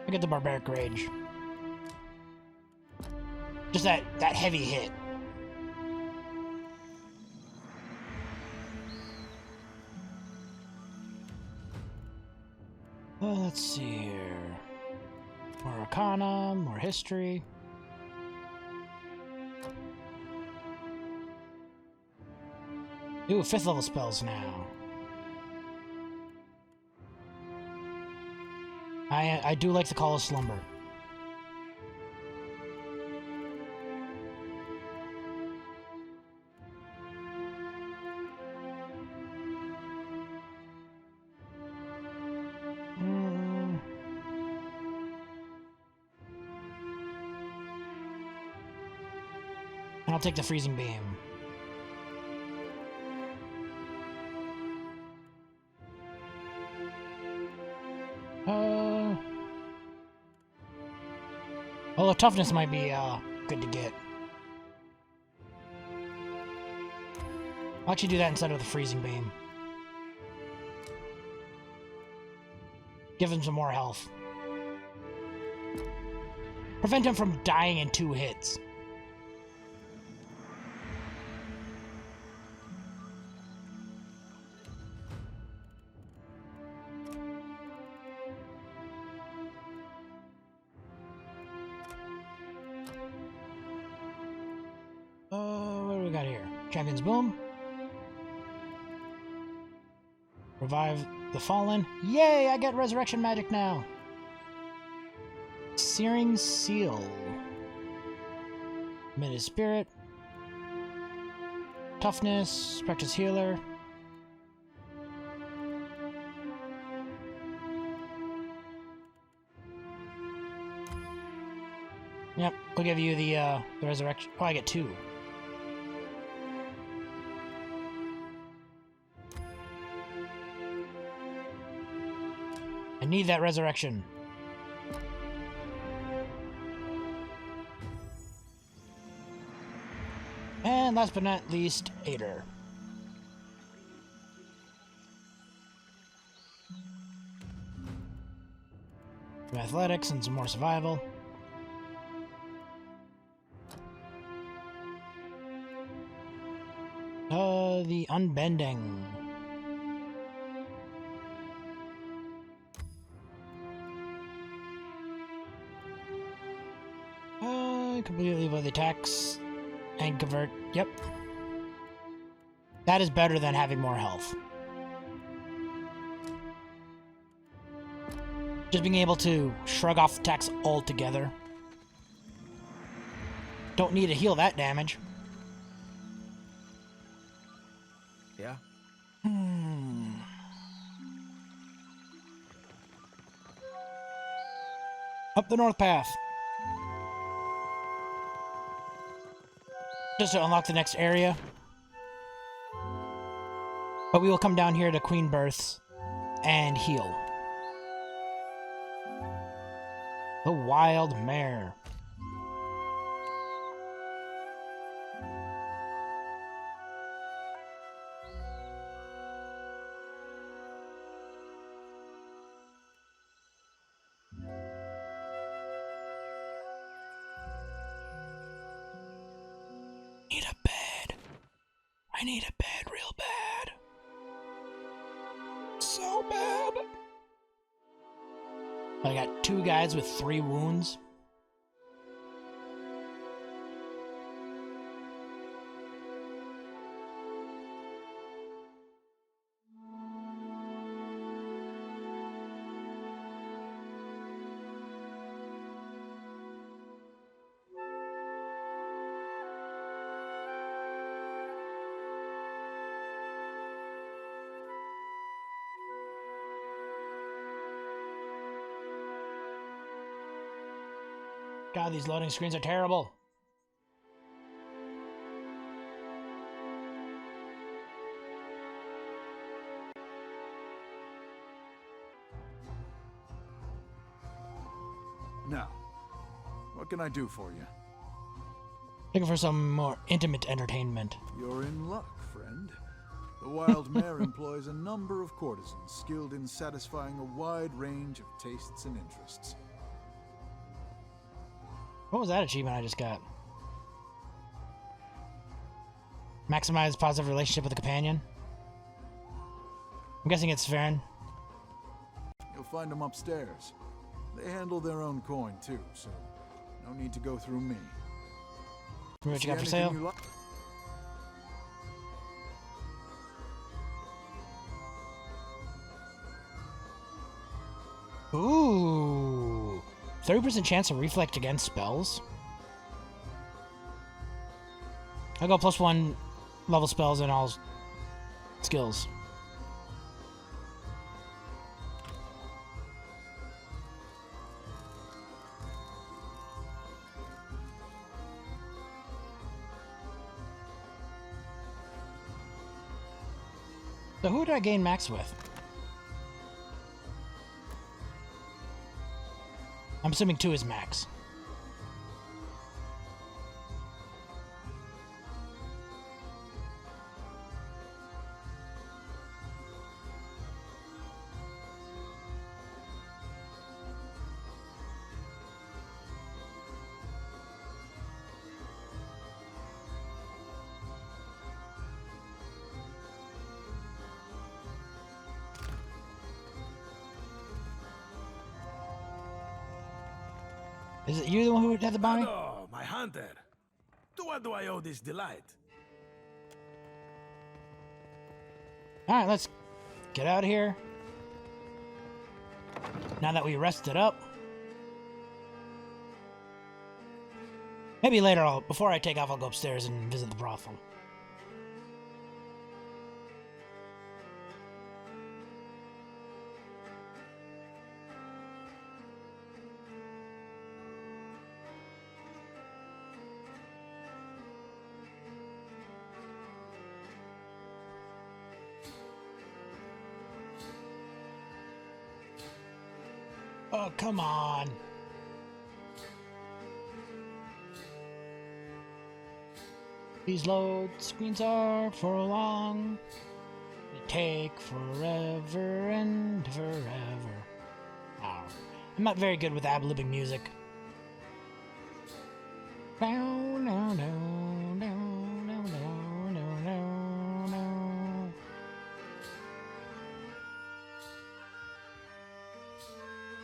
I get the barbaric rage. Just that heavy hit. Well, let's see here. More Arcana, more history. Ooh, 5th level spells now. I do like the Call of Slumber. I'll take the Freezing Beam. Although toughness might be good to get. I'll actually do that instead of the Freezing Beam. Give him some more health. Prevent him from dying in 2 hits. What do we got here? Champion's Boom. Revive the Fallen. Yay, I get Resurrection Magic now. Searing Seal. Minute Spirit. Toughness. Spectre's Healer. Yep, we'll give you the resurrection. Oh, I get 2. I need that resurrection. And last but not least, Aider. Some athletics and some more survival. The Unbending. Completely avoid the attacks and convert. Yep. That is better than having more health. Just being able to shrug off attacks altogether. Don't need to heal that damage. Yeah? Up the north path. Just to unlock the next area. But we will come down here to Queen Births and heal. The Wild Mare. Need a bed. I need a bed real bad. so bad. I got 2 guys with 3 wounds. God, these loading screens are terrible. Now, what can I do for you? Looking for some more intimate entertainment. You're in luck, friend. The Wild Mare employs a number of courtesans skilled in satisfying a wide range of tastes and interests. What was that achievement I just got? Maximize positive relationship with a companion? I'm guessing it's Farron. You'll find them upstairs. They handle their own coin too, so no need to go through me. What you got for See sale? anything you like? Ooh. 30% chance to reflect against spells? I'll go +1 level spells and all skills. So who did I gain max with? I'm assuming 2 is max. Is it you the one who had the bounty? Oh, my hunter. To what do I owe this delight? Alright, let's get out of here. Now that we rested up. Maybe later, before I take off, I'll go upstairs and visit the brothel. Oh, come on. These load screens are for long. They take forever and forever. Oh, I'm not very good with ad-libbing music. No, no, no, no, no, no, no, no, no.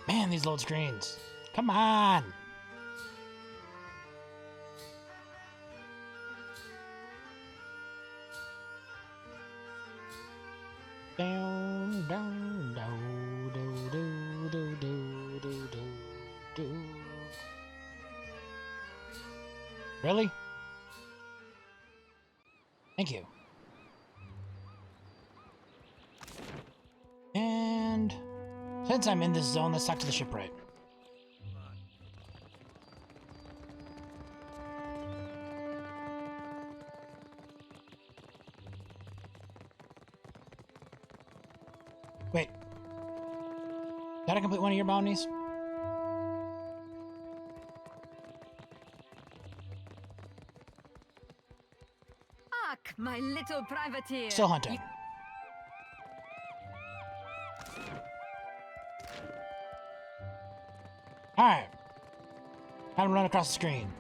Man, these load screens. Come on. Down, down, down, do, do, do, do, do, do, do. Really? Thank you. And since I'm in this zone, let's talk to the shipwright. Wait. Did I complete one of your bounties? Ach, my little privateer. Still hunting. Alright. Had him run across the screen.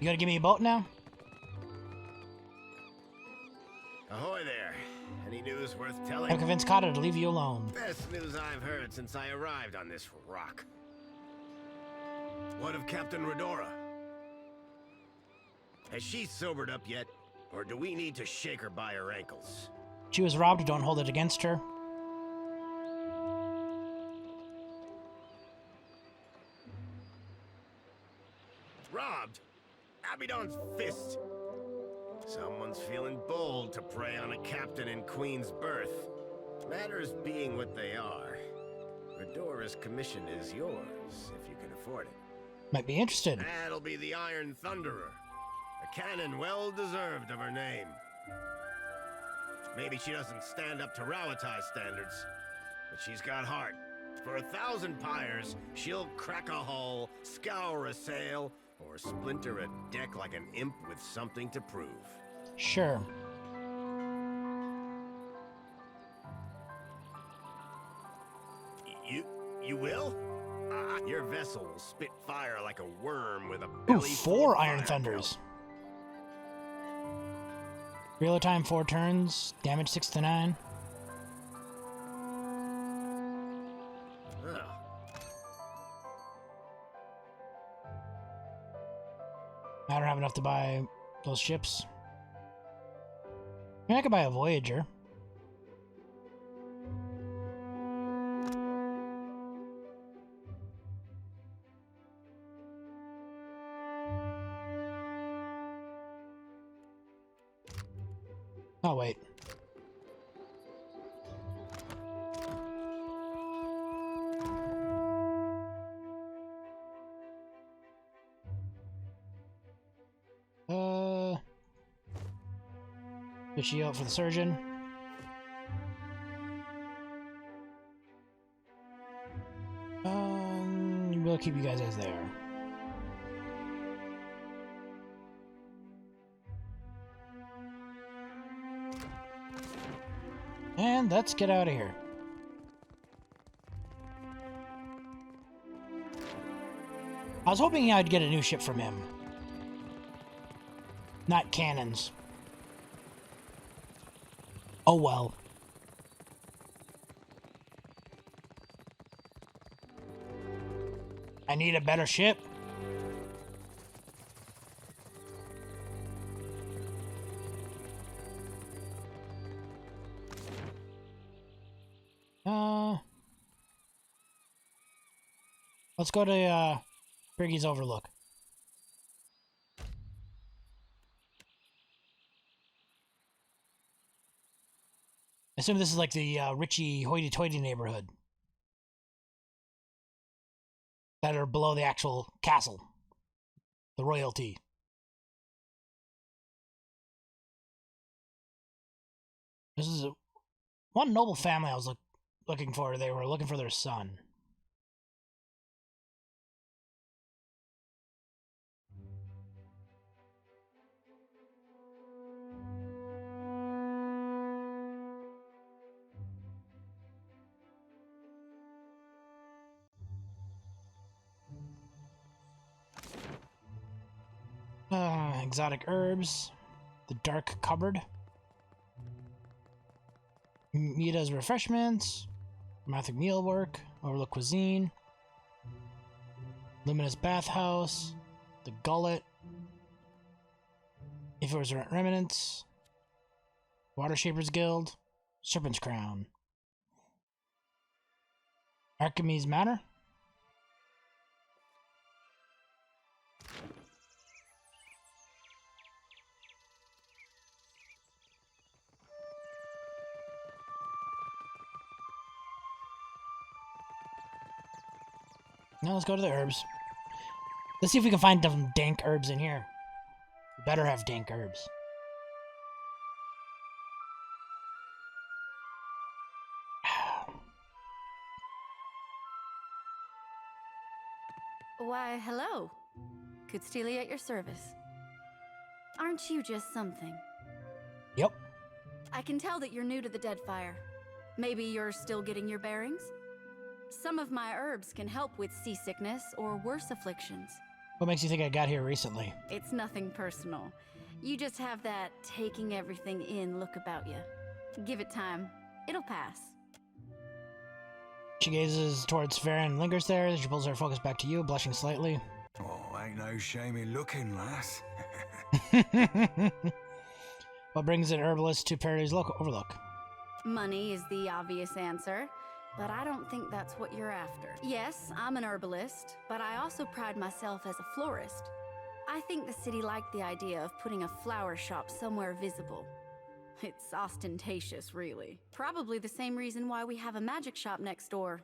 You gotta give me a boat now? Ahoy there. Any news worth telling? I've convinced Kata to leave you alone. Best news I've heard since I arrived on this rock. What of Captain Redora? Has she sobered up yet? Or do we need to shake her by her ankles? She was robbed, don't hold it against her. Robbed? Abaddon's fist. Someone's feeling bold to prey on a captain in Queen's birth. Matters being what they are, Redora's commission is yours, if you can afford it. Might be interested. That'll be the Iron Thunderer. A cannon well-deserved of her name. Maybe she doesn't stand up to Rawatai standards, but she's got heart. For 1,000 pyres, she'll crack a hull, scour a sail, or splinter a deck like an imp with something to prove. Sure. You will? Your vessel will spit fire like a worm with a belly. Ooh, 4 Iron Thunders. Real time 4 turns, damage 6 to 9. I don't have enough to buy those ships. I mean, I could buy a Voyager. Oh, wait. Is she out for the surgeon? We'll keep you guys as they are. And let's get out of here. I was hoping I'd get a new ship from him. Not cannons. Oh well. I need a better ship. Let's go to Briggy's Overlook. I assume this is like the Richie hoity-toity neighborhood that are below the actual castle, the royalty. This is one noble family I was looking for. They were looking for their son. Exotic herbs, the dark cupboard, Mita's refreshments, Mathic mealwork, Overlook cuisine, Luminous bathhouse, the gullet, if it was remnants, Water Shapers Guild, Serpent's Crown, Archimedes Manor. Now let's go to the herbs. Let's see if we can find some dank herbs in here. We better have dank herbs. Why, hello. Cootsteely at your service. Aren't you just something? Yep. I can tell that you're new to the Deadfire. Maybe you're still getting your bearings? Some of my herbs can help with seasickness or worse afflictions. What makes you think I got here recently? It's nothing personal. You just have that taking everything in look about you. Give it time. It'll pass. She gazes towards Farron and lingers there. She pulls her focus back to you, blushing slightly. Oh, ain't no shame in looking, lass. What brings an herbalist to Paradise Overlook? Money is the obvious answer, but I don't think that's what you're after. Yes, I'm an herbalist, but I also pride myself as a florist. I think the city liked the idea of putting a flower shop somewhere visible. It's ostentatious, really. Probably the same reason why we have a magic shop next door.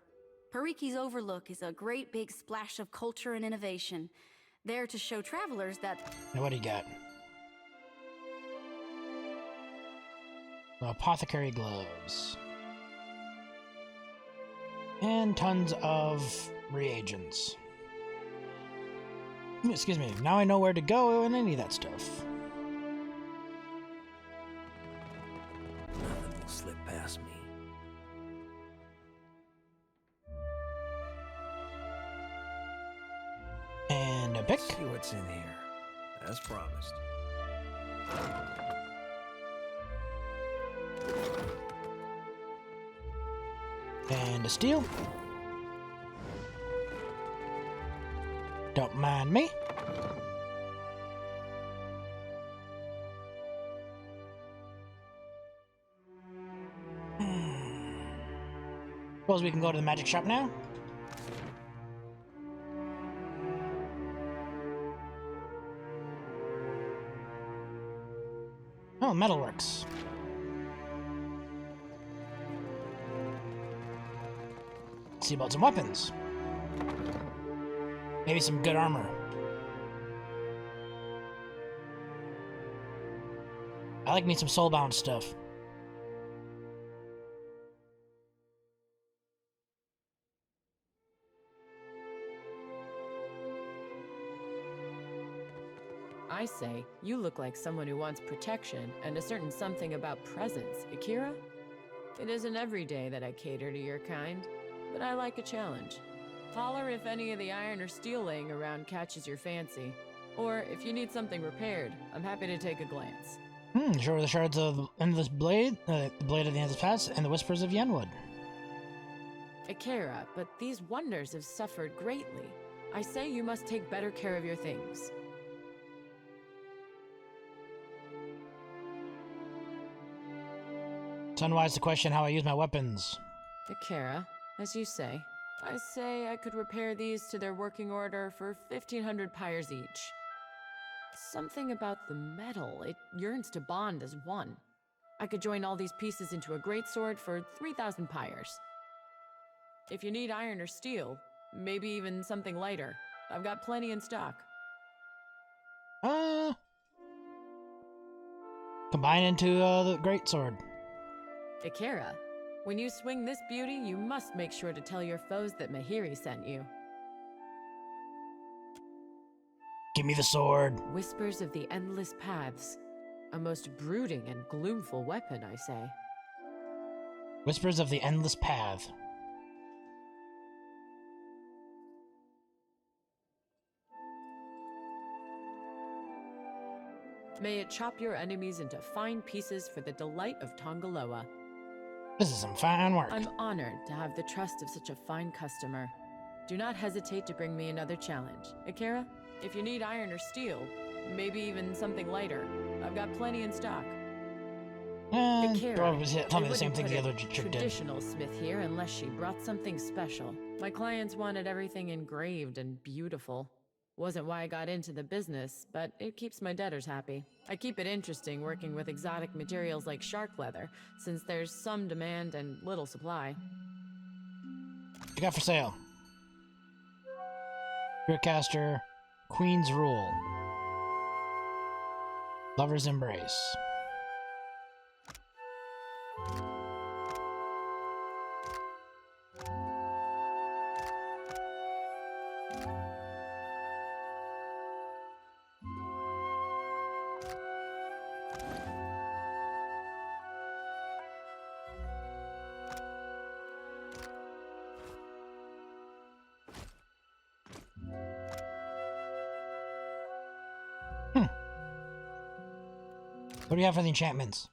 Pariki's Overlook is a great big splash of culture and innovation, there to show travelers that... Now what do you got? Apothecary gloves. And tons of reagents. Excuse me, now I know where to go and any of that stuff. Nothing will slip past me. And a pick. See what's in here, as promised. And a steal. Don't mind me. Suppose we can go to the magic shop now? Oh, metalworks. Let's see about some weapons. Maybe some good armor. I like me some soulbound stuff. I say, you look like someone who wants protection and a certain something about presence, Akira? It isn't every day that I cater to your kind, but I like a challenge. Holler if any of the iron or steel laying around catches your fancy. Or if you need something repaired, I'm happy to take a glance. Sure, the shards of Endless Blade, the Blade of the Endless Past, and the Whispers of Yenwood. Akira, but these wonders have suffered greatly. I say you must take better care of your things. It's unwise to question how I use my weapons. Akira, as you say, I say I could repair these to their working order for 1,500 pyres each. Something about the metal, it yearns to bond as one. I could join all these pieces into a great sword for 3,000 pyres. If you need iron or steel, maybe even something lighter, I've got plenty in stock. Combine into the great sword. Akira, when you swing this beauty, you must make sure to tell your foes that Mahiri sent you. Give me the sword. Whispers of the Endless Paths. A most brooding and gloomful weapon, I say. Whispers of the Endless Path. May it chop your enemies into fine pieces for the delight of Tongaloa. This is some fine work. I'm honored to have the trust of such a fine customer. Do not hesitate to bring me another challenge. Akira, if you need iron or steel, maybe even something lighter, I've got plenty in stock. Akira, tell me the same thing the other chick did. Traditional smith here unless she brought something special. My clients wanted everything engraved and beautiful. Wasn't why I got into the business, but it keeps my debtors happy. I keep it interesting working with exotic materials like shark leather, since there's some demand and little supply. What you got for sale? Spearcaster, Queen's Rule, Lover's Embrace. What do you have for the enchantments?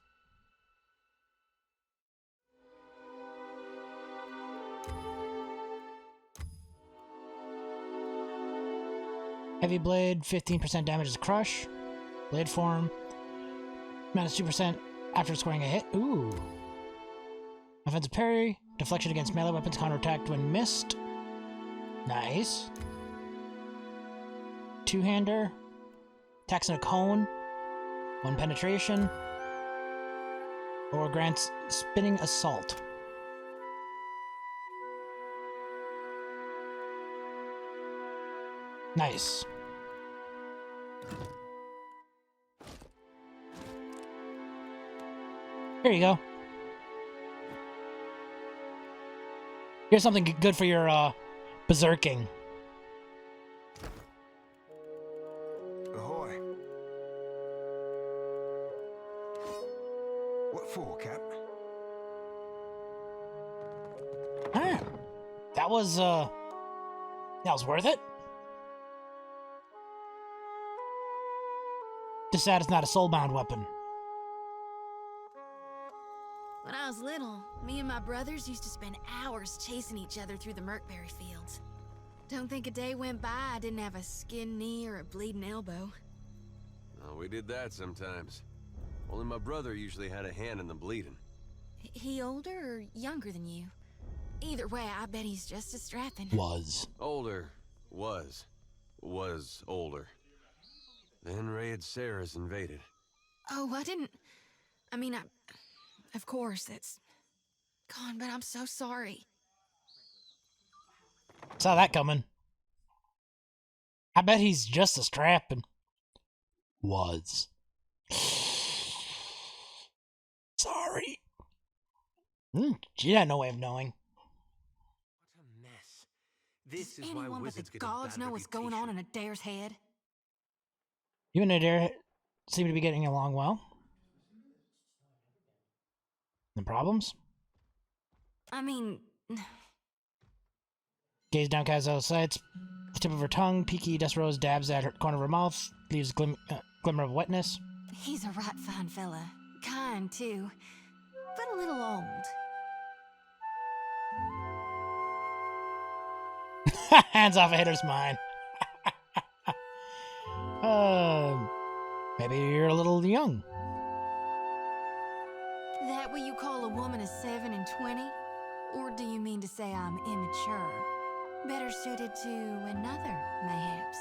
Heavy blade, 15% damage is crush. Blade form, minus 2% after scoring a hit. Ooh. Offensive parry, deflection against melee weapons, counterattacked when missed. Nice. Two-hander, attacks in a cone, 1 penetration, or grants spinning assault. Nice. Here you go. Here's something good for your, berserking. Ahoy. What for, Cap? Ah, that was worth it. Just sad it's not a soulbound weapon. When I was little, me and my brothers used to spend hours chasing each other through the Merkberry fields. Don't think a day went by I didn't have a skinned knee or a bleeding elbow. Oh, we did that sometimes. Only my brother usually had a hand in the bleeding. He older or younger than you? Either way, I bet he's just as strapping. Was. Older. Was older. Then Raid Sarah's invaded. Oh, of course, that's gone, but I'm so sorry. Saw that coming. I bet he's just as strapping. Was. Sorry. She had no way of knowing. What a mess. This Does is why anyone but wizards the get a gods bad know what's going on in Adair's head? You and Adair seem to be getting along well. The problems? Gaze downcast out of sights. The tip of her tongue, peaky dust rose dabs at her corner of her mouth, leaves glimmer of wetness. He's a right fine fella. Kind, too. But a little old. Hands off a hitter's mind. Maybe you're a little young. That what you call a woman of 7 and 20? Or do you mean to say I'm immature? Better suited to another, mayhaps?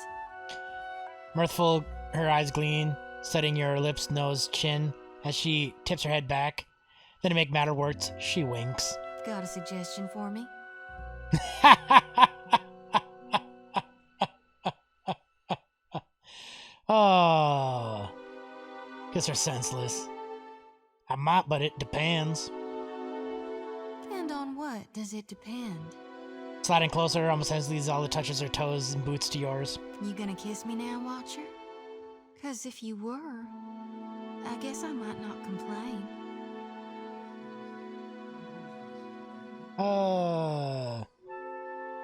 Mirthful, her eyes gleam, setting your lips, nose, chin, as she tips her head back. Then to make matter worse, she winks. Got a suggestion for me? Oh, guess they're senseless. I might, but it depends. And on what does it depend? Sliding closer, almost as leaves all the touches her toes and boots to yours. You gonna kiss me now, Watcher? 'Cause if you were, I guess I might not complain.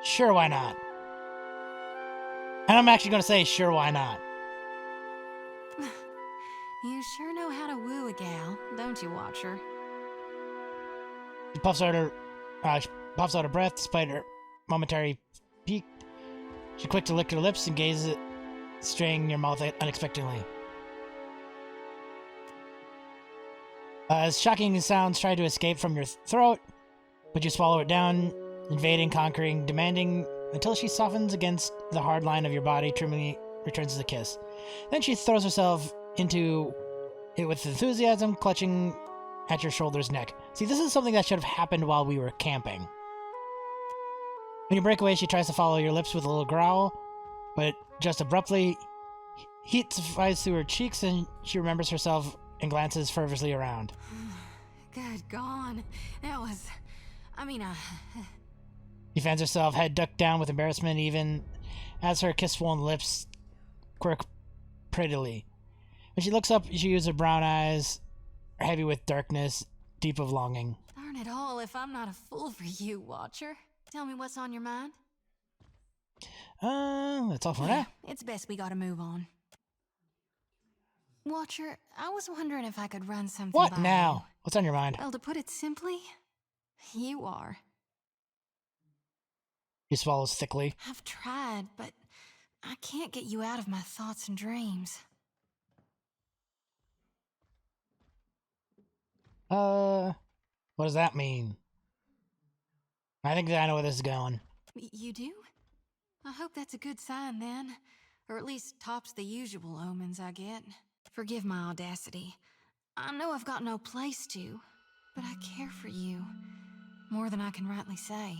Sure, why not? And I'm actually gonna say, sure, why not? You sure know how to woo a gal, don't you, Watcher? She puffs out her breath despite her momentary peak. She's quick to lick her lips and gaze at straying in your mouth unexpectedly. As shocking sounds try to escape from your throat, but you swallow it down, invading, conquering, demanding, until she softens against the hard line of your body, trimmingly returns the kiss. Then she throws herself into it with enthusiasm, clutching at your shoulder's neck. See, this is something that should have happened while we were camping. When you break away, she tries to follow your lips with a little growl, but just abruptly, heat flies through her cheeks and she remembers herself and glances fervently around. Good gone. That was... She finds herself, head ducked down with embarrassment, even as her kiss-swollen lips quirk prettily. When she looks up, she uses her brown eyes, heavy with darkness, deep of longing. Darn it all if I'm not a fool for you, Watcher. Tell me what's on your mind? That's all for now. It's best we gotta move on. Watcher, I was wondering if I could run something What by now? you. What's on your mind? Well, to put it simply, you are. He swallows thickly. I've tried, but I can't get you out of my thoughts and dreams. What does that mean? I think that I know where this is going. You do? I hope that's a good sign then. Or at least tops the usual omens I get. Forgive my audacity. I know I've got no place to, but I care for you. More than I can rightly say.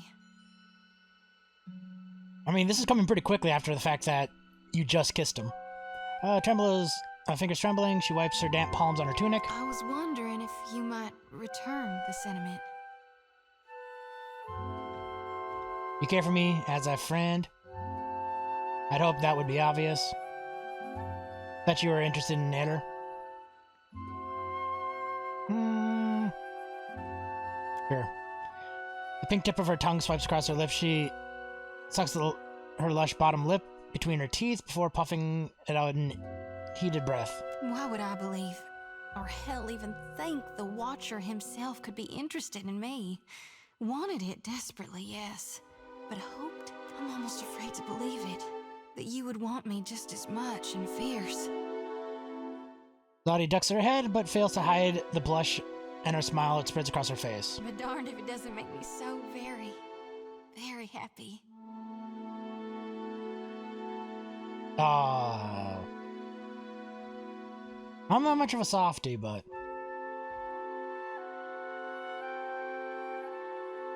I mean, this is coming pretty quickly after the fact that you just kissed him. Trembla's fingers trembling. She wipes her damp palms on her tunic. I was wondering if you might return the sentiment. You care for me as a friend? I'd hope that would be obvious. That you were interested in Nader. Sure. The pink tip of her tongue swipes across her lips. She sucks her lush bottom lip between her teeth before puffing it out in heated breath. Why would I believe, or hell even think, the Watcher himself could be interested in me? Wanted it desperately, yes. But hoped, I'm almost afraid to believe it. That you would want me just as much and fierce. Lottie ducks her head, but fails to hide the blush and her smile that spreads across her face. But darned if it doesn't make me so very, very happy. I'm not much of a softie, but...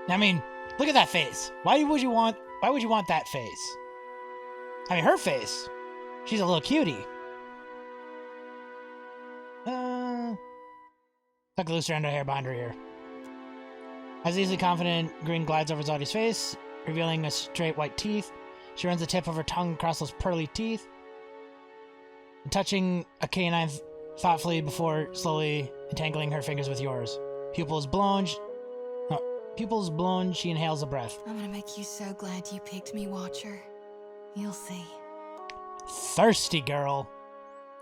I mean, look at that face. Why would you want that face? I mean, her face. She's a little cutie. Tuck a loose strand of hair behind her ear. As easily confident, grin glides over Zottie's face, revealing a straight white teeth. She runs the tip of her tongue across those pearly teeth, touching a canine thoughtfully before slowly entangling her fingers with yours. Pupils blown, she inhales a breath. I'm gonna make you so glad you picked me, Watcher. You'll see. Thirsty girl.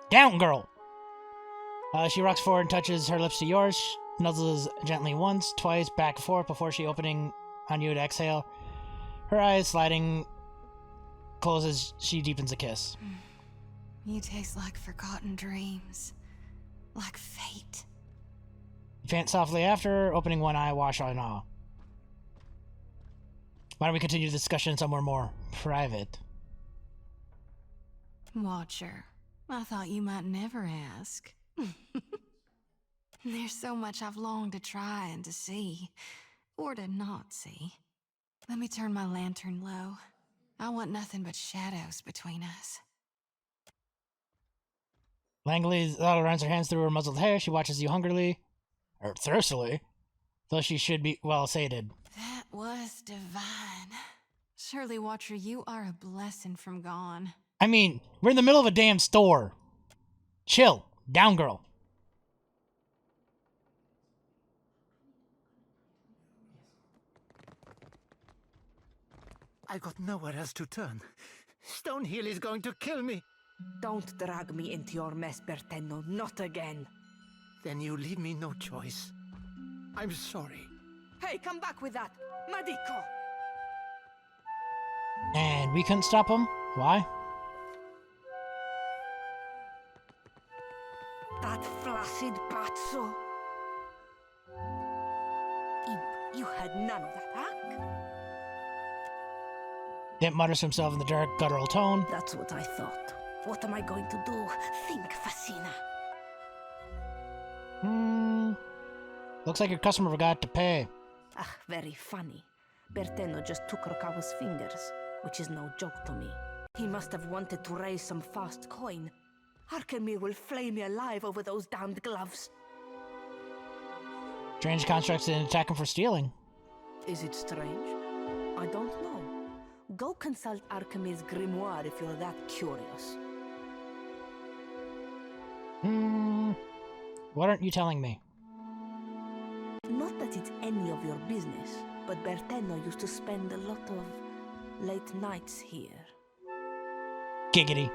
Down, girl. She rocks forward and touches her lips to yours, nuzzles gently once, twice, back and forth before she opening on you to exhale. Her eyes sliding close as she deepens a kiss. You taste like forgotten dreams. Like fate. You pant softly after, opening one eye, wash on awe. Why don't we continue the discussion somewhere more private? Watcher, I thought you might never ask. There's so much I've longed to try and to see. Or to not see. Let me turn my lantern low. I want nothing but shadows between us. Langley runs her hands through her muzzled hair. She watches you hungrily, or thirstily, though she should be well sated. That was divine. Surely, Watcher, you are a blessing from gone. I mean, we're in the middle of a damn store. Chill. Down, girl. I got nowhere else to turn. Stonehill is going to kill me. Don't drag me into your mess, Berteno. Not again. Then you leave me no choice. I'm sorry. Hey, come back with that! Medico! And we couldn't stop him? Why? That flaccid pazzo! Imp, you had none of that, huh? Dent mutters to himself in the dark, guttural tone. That's what I thought. What am I going to do? Think, Facina. Looks like your customer forgot to pay. Ah, very funny. Berteno just took Rokawa's fingers, which is no joke to me. He must have wanted to raise some fast coin. Arkemir will flay me alive over those damned gloves. Strange constructs didn't attack him for stealing. Is it strange? I don't know. Go consult Arkemir's grimoire if you're that curious. What aren't you telling me? Not that it's any of your business, but Berteno used to spend a lot of late nights here. Giggity.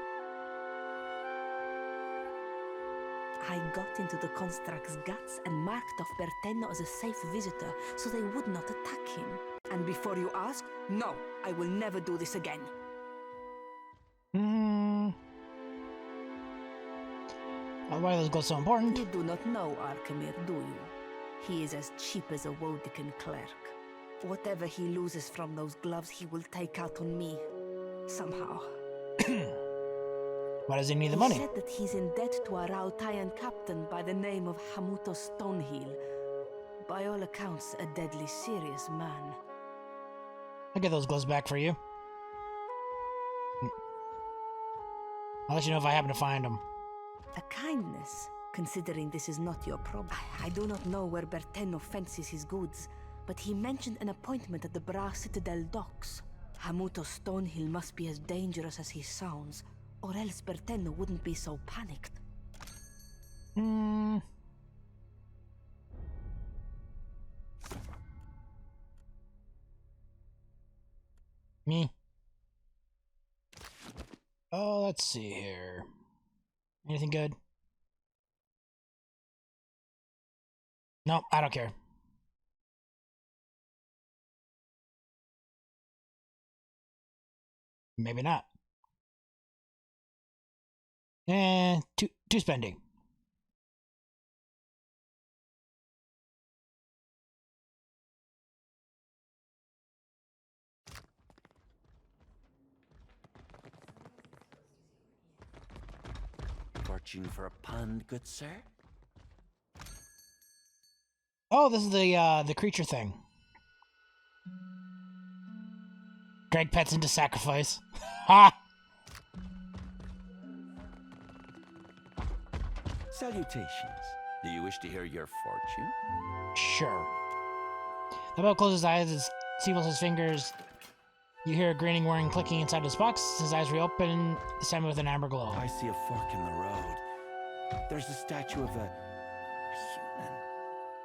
I got into the construct's guts and marked off Bertenno as a safe visitor so they would not attack him. And before you ask, no, I will never do this again. Why are those goals so important? You do not know Arkemir, do you? He is as cheap as a Wodican clerk. Whatever he loses from those gloves, he will take out on me. Somehow. Why does he need the money? He said that he's in debt to a Rautayan captain by the name of Hamuto Stonehill. By all accounts, a deadly serious man. I'll get those gloves back for you. I'll let you know if I happen to find them. A kindness, considering this is not your problem. I do not know where Bertenno fences his goods, but he mentioned an appointment at the Bra Citadel docks. Hamuto Stonehill must be as dangerous as he sounds, or else Bertenno wouldn't be so panicked. Me. Oh, let's see here. Anything good? No, I don't care. Maybe not. Two spending. Fortune for a pun, good sir? Oh, this is the creature thing. Drag pets into sacrifice. Ha! Salutations. Do you wish to hear your fortune? Sure. The boat closes his eyes as seals his fingers. You hear a grinning, whirring, clicking inside his box. His eyes reopen, this time with an amber glow. I see a fork in the road. There's a statue of a human.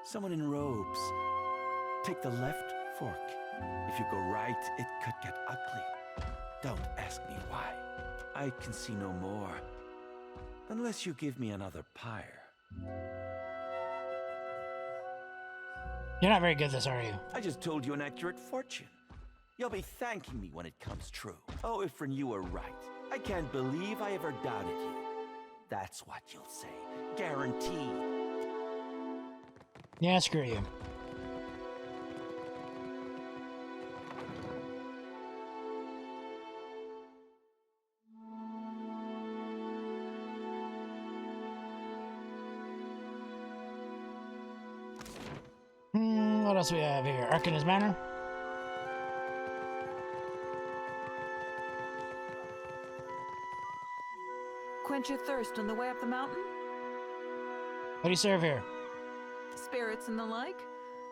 Someone in robes. Take the left fork. If you go right, it could get ugly. Don't ask me why. I can see no more. Unless you give me another pyre. You're not very good at this, are you? I just told you an accurate fortune. You'll be thanking me when it comes true. Oh, Ifrin, you were right. I can't believe I ever doubted you. That's what you'll say. Guaranteed. Yeah, screw you. What else do we have here? Arcanus Manor. Quench your thirst on the way up the mountain? What do you serve here? Spirits and the like?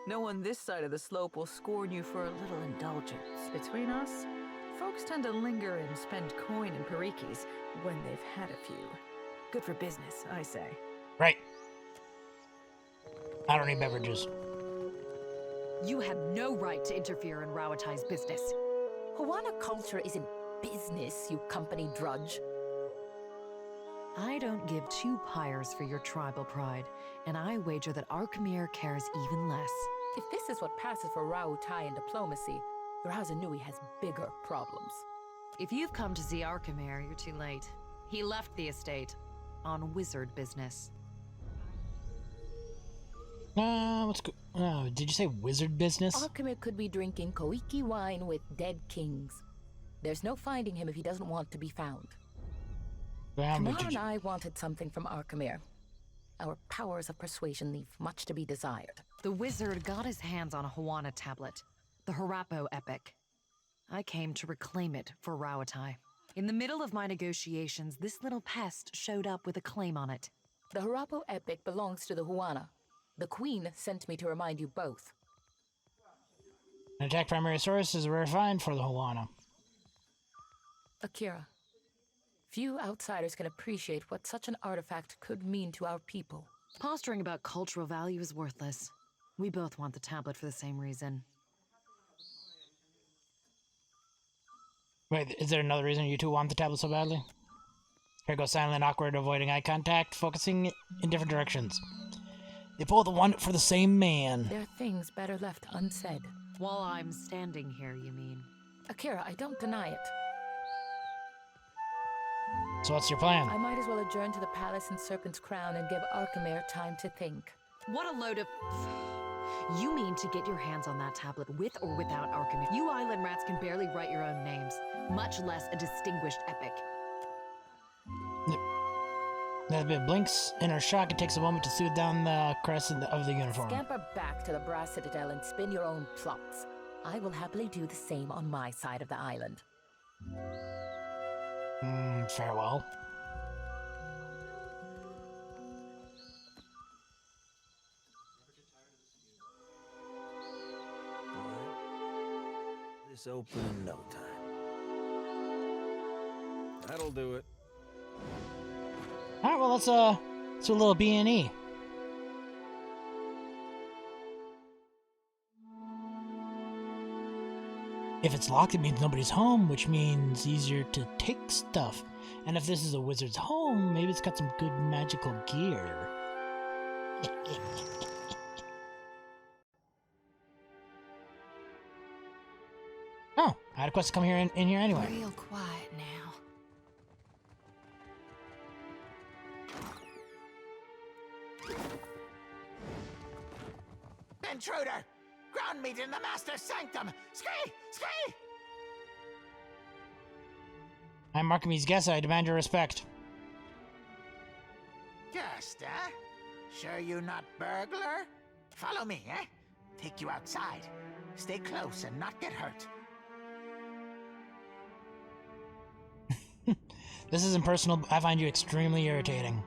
No one this side of the slope will scorn you for a little indulgence. Between us, folks tend to linger and spend coin in parikis when they've had a few. Good for business, I say. Right. I don't need beverages. You have no right to interfere in Rawatai's business. Hawana culture isn't business, you company drudge. I don't give two pyres for your tribal pride, and I wager that Arkemir cares even less. If this is what passes for Rautai in diplomacy, Razanui has bigger problems. If you've come to see Arkemir, you're too late. He left the estate on wizard business. What's go? Did you say wizard business? Arkemir could be drinking Koiki wine with dead kings. There's no finding him if he doesn't want to be found. Kamar and I wanted something from Arkemir. Our powers of persuasion leave much to be desired. The wizard got his hands on a Hawana tablet, the Harapo epic. I came to reclaim it for Rawatai. In the middle of my negotiations, this little pest showed up with a claim on it. The Harapo epic belongs to the Huana. The Queen sent me to remind you both. An attack primary source is a rare find for the Hawana. Akira, few outsiders can appreciate what such an artifact could mean to our people. Posturing about cultural value is worthless. We both want the tablet for the same reason. Wait, is there another reason you two want the tablet so badly? Hair goes silent, awkward, avoiding eye contact, focusing in different directions. They pull the one for the same man. There are things better left unsaid. While I'm standing here, you mean? Akira, I don't deny it. So what's your plan? I might as well adjourn to the palace in Serpent's Crown and give Arkemir time to think. What a load of... You mean to get your hands on that tablet with or without Arkemir? You island rats can barely write your own names, much less a distinguished epic. As Bit blinks in her shock, it takes a moment to soothe down the crest of the uniform. Scamper back to the Brass Citadel and spin your own plots. I will happily do the same on my side of the island. Farewell. This open in no time. That'll do it. All right, well let's do a little B&E. If it's locked, it means nobody's home, which means easier to take stuff. And if this is a wizard's home, maybe it's got some good magical gear. Oh, I had a quest to come here in here anyway. Real quiet now. Intruder! Ground meat in the Master's Sanctum! Ski! Ski! I'm Markhamy's guest. I demand your respect. Just, eh? Sure you not burglar? Follow me, eh? Take you outside. Stay close and not get hurt. This isn't personal. I find you extremely irritating.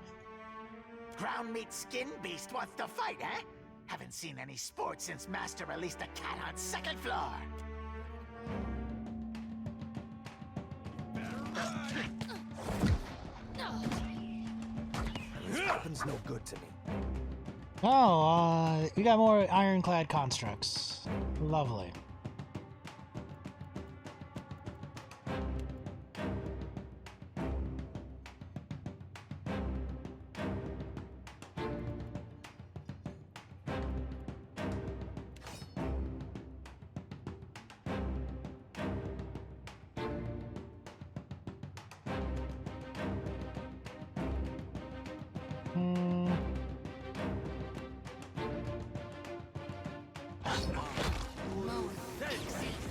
Ground meat skin beast wants to fight, eh? Haven't seen any sports since Master released a cat on second floor. This weapon's no good to me. Oh, we got more ironclad constructs. Lovely.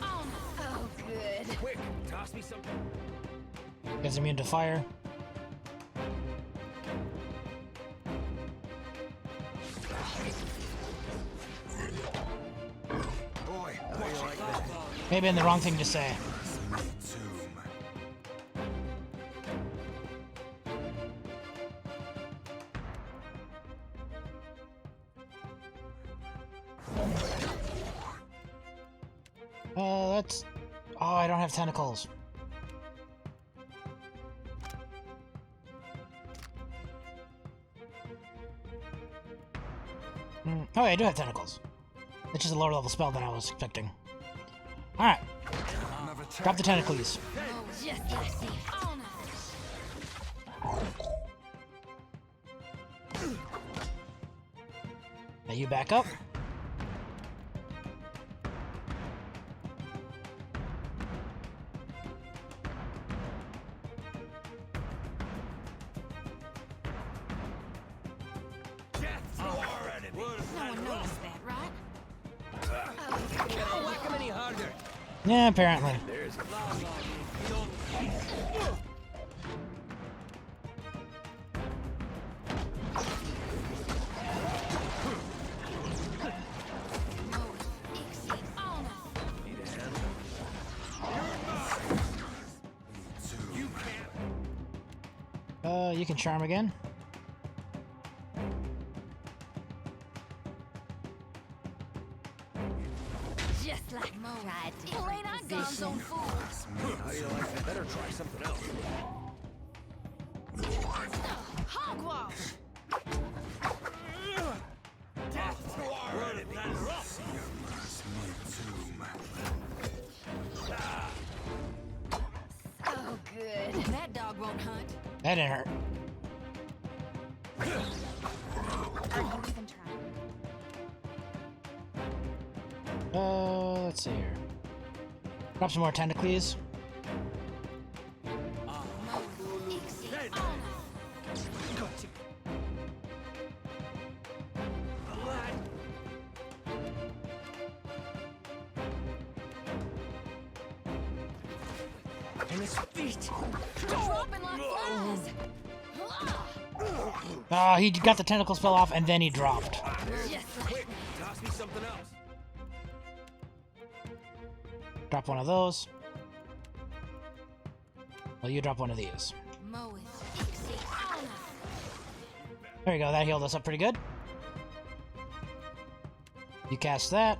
Oh, good. Quick, toss me some. Gets immune to fire. Boy, Maybe been the wrong thing to say. That's... Oh, I don't have tentacles. Oh, yeah, I do have tentacles. It's just a lower level spell than I was expecting. Alright. Drop the tentacles. Just like the Now you back up. No one noticed that, right? Can't whack him any harder. Yeah, apparently. There's You can charm again. Just like Mo tried to play on God's own fools. How do you like that? Better try something else. Hogwash! Death to our enemies. Oh, good. That dog won't hunt. That didn't hurt. Let's see here. Drop some more tentacles. And his feet. Dropping like flies. He got the tentacle spell off and then he dropped. Quick, toss me something else. Drop one of those. Well, you drop one of these. There you go, that healed us up pretty good. You cast that.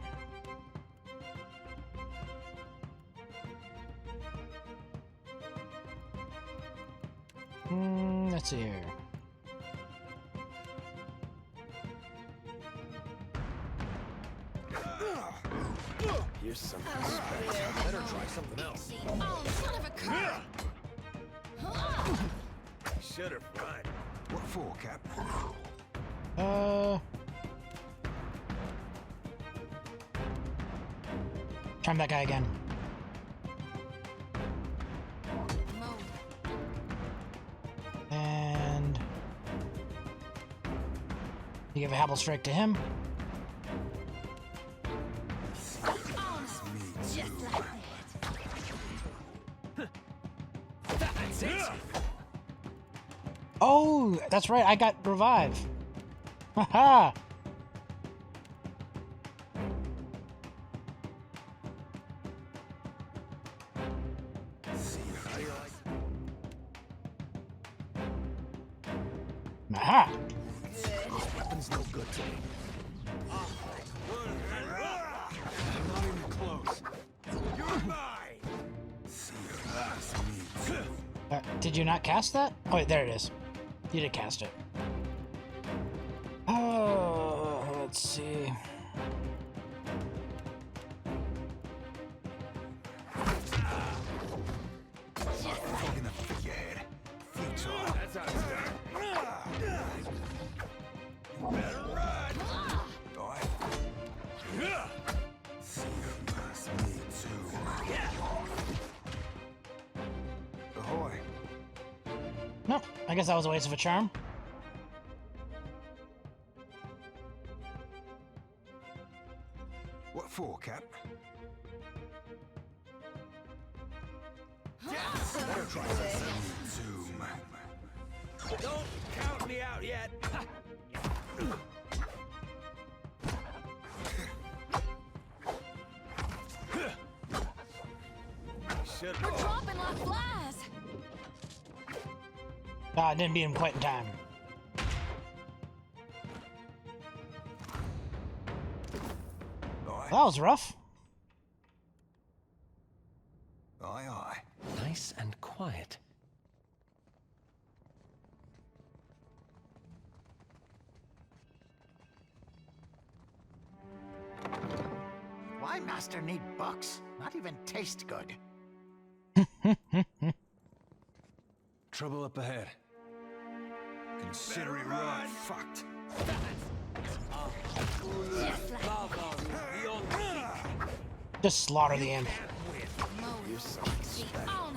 Let's see here. Here's something special. Better try something else. Oh, son of a crap! Should have run. What for, Cap? Charm that guy again. And you give a Habble Strike to him. Oh, that's right, I got revive. Haha. Aha. Weapon's no good to me. Not even close. You're mine. Did you not cast that? Oh, wait, there it is. You did cast it. Oh, let's see. Taking a figurehead. Futile. That's how it's done. You better run. Alright. See you must me too. Ahoy. No, I guess that was a waste of a charm. What for, Cap? Better try something. Too, man. Don't count me out yet. Should We're dropping like flies. It didn't beat him quite in time. That was rough. Aye, aye. Nice and quiet. Why Master need books? Not even taste good. Trouble up ahead. Consider it right. Fucked. Just slaughter the imp. You're something special.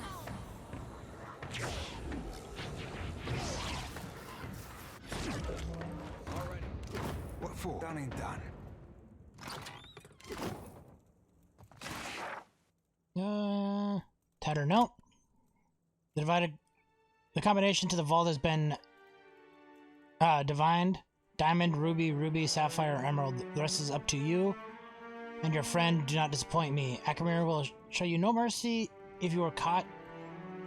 What for? Done and done. Tattered note. The combination to the vault has been divined. Diamond, ruby, sapphire, emerald. The rest is up to you and your friend. Do not disappoint me. Akamir will show you no mercy if you are caught,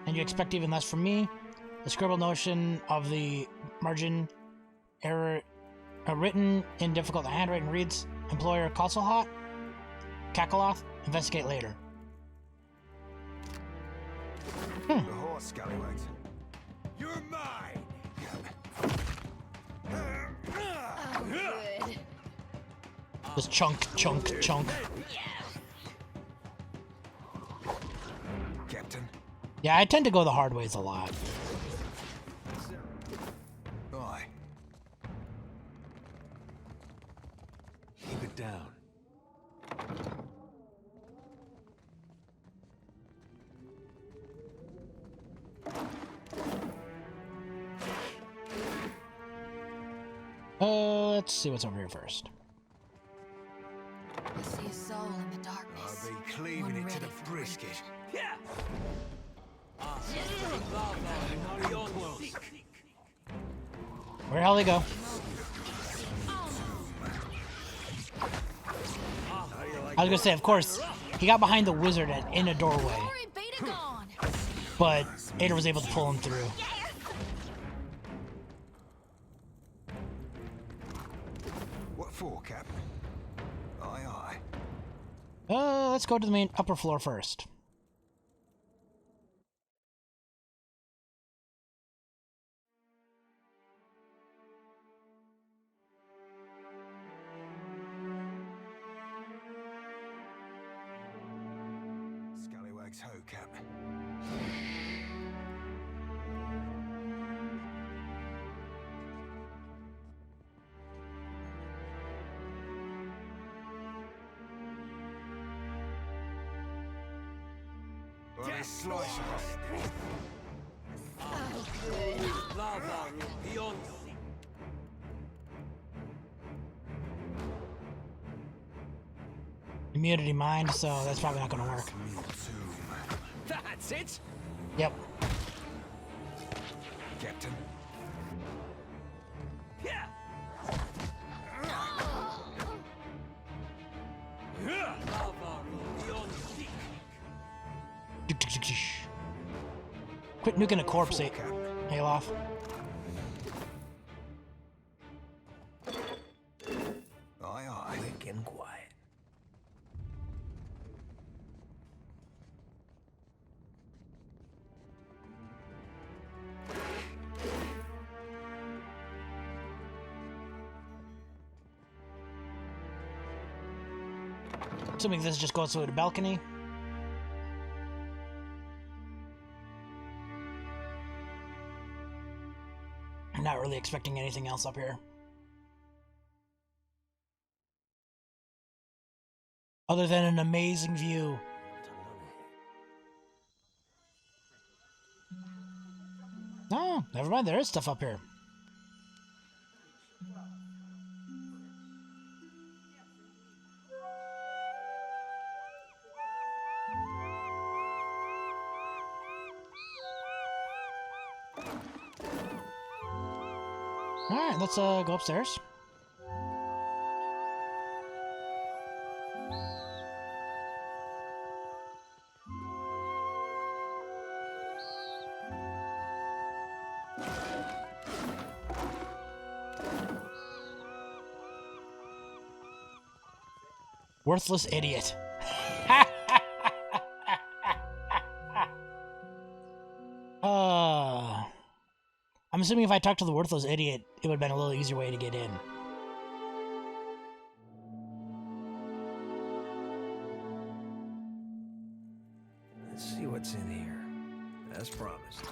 and you expect even less from me. The scribbled notion of the margin error written in difficult handwriting reads: Employer Castlehoth, Kakaloth, investigate later. The horse, scallywags. You're mine. Oh, good. Just chunk. Captain. Yeah, I tend to go the hard ways a lot. let's see what's over here first. I see a soul in the darkness. I'll be cleaving it to the brisket. Yeah. Where the hell they go? I was gonna say, of course, he got behind the wizard in a doorway, but Ada was able to pull him through. What for, Cap? Aye, aye. Let's go to the main upper floor first. Scallywags ho, Cap. Well, let's slice it. Lava beyond. Immunity mind, so that's probably not gonna work. That's it. Yep. Captain. Yeah. Lava beyond. Quit nuking a corpse, Alof. Aye, aye. Quick and quiet. Assuming this just goes to the balcony. I'm not really expecting anything else up here. Other than an amazing view. Oh, never mind, there is stuff up here. Alright, let's go upstairs. Worthless idiot. I'm assuming if I talked to the worthless idiot, it would have been a little easier way to get in. Let's see what's in here. As promised.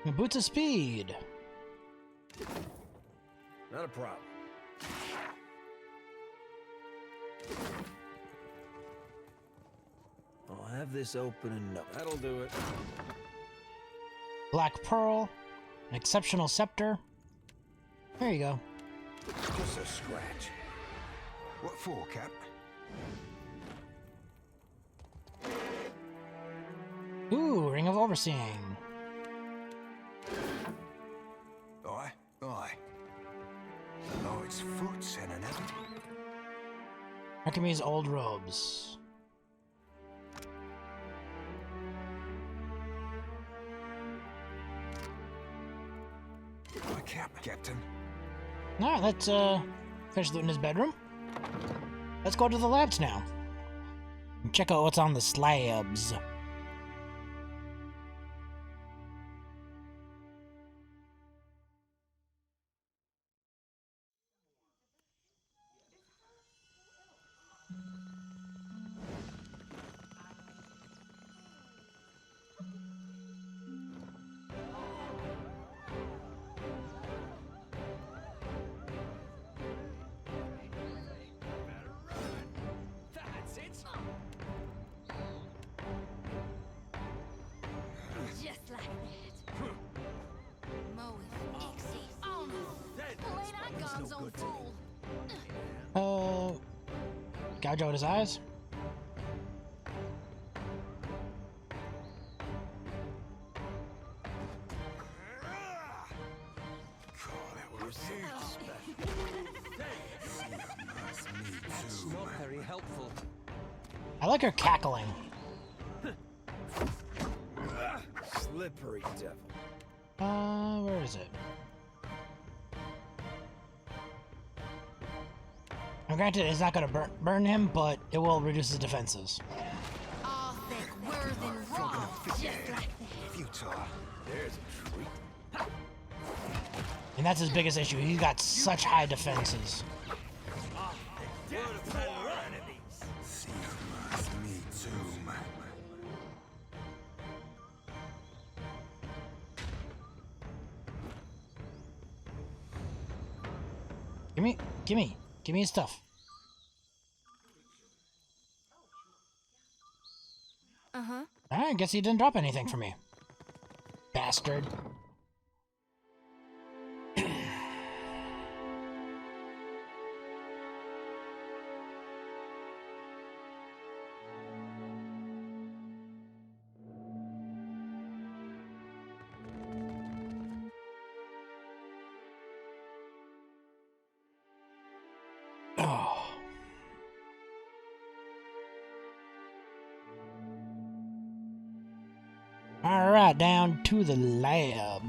The boots of speed. Not a problem. I'll have this open and up. That'll do it. Black pearl. An exceptional scepter. There you go. Just a scratch. What for, Cap? Ooh, ring of overseeing. Aye, aye. Oh, it's fruits and an apple. Archimedes' old robes. Captain. Alright, let's finish looting his bedroom. Let's go to the labs now. And check out what's on the slabs. Gouge out his eyes. That's not very helpful. I like her cackling. Slippery devil. Where is it? Now, granted, it's not going to burn him, but it will reduce his defenses. All thick, worthen raw, just like that. Futile. There's a treat. And that's his biggest issue. He's got such high defenses. Give me his stuff. Uh-huh. I guess he didn't drop anything for me. Bastard. Oh. All right, down to the lab.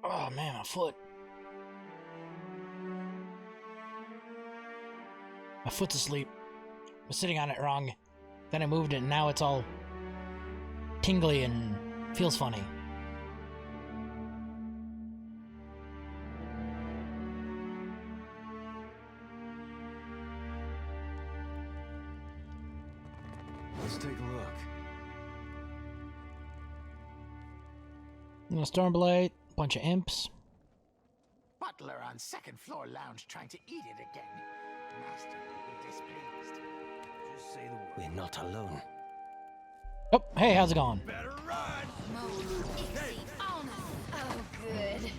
Oh man, my foot. My foot's asleep. I was sitting on it wrong. Then I moved it and now it's all tingly and feels funny. Let's take a look. A Stormblade, bunch of imps. Butler on second floor lounge trying to eat it again. Master will be displeased. Just say the word. We're not alone. Oh, hey, how's it going? Better run! Oh, good.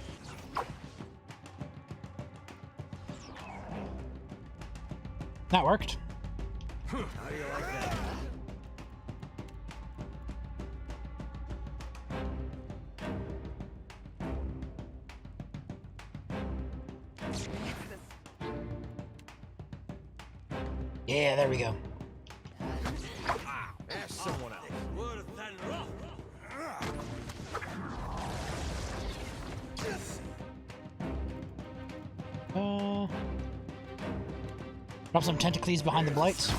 That worked. How do you like that? Yeah, there we go. Ask someone else. Drop some tentacles behind the blights.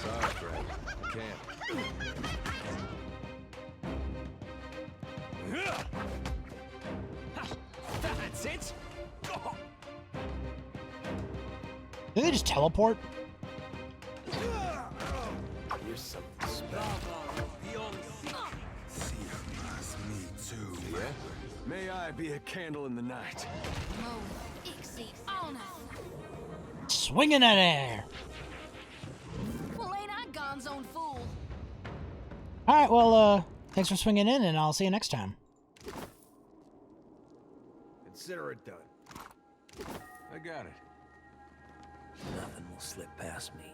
Sorry, Fred. Can't. That's it. Did they just teleport? Here's something special. Me too. Yeah? May I be a candle in the night? Swinging that air. Well, ain't I Gon's own fool? All right, well, thanks for swinging in, and I'll see you next time. Consider it done. I got it. Nothing will slip past me.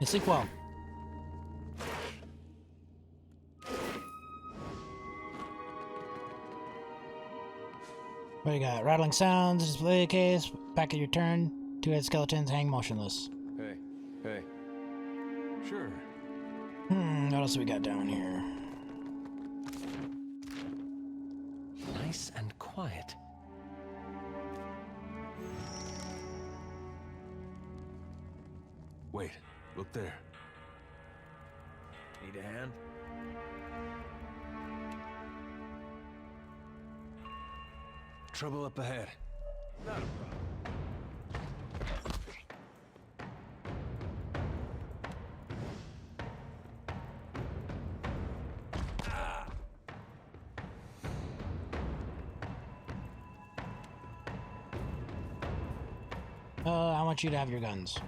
You sleep well. What do you got? Rattling sounds, display case, back of your turn. Two-head skeletons hang motionless. Hey. Sure. What else do we got down here? Nice and quiet. Wait, look there. Need a hand? Trouble up ahead. Not a problem. I want you to have your guns.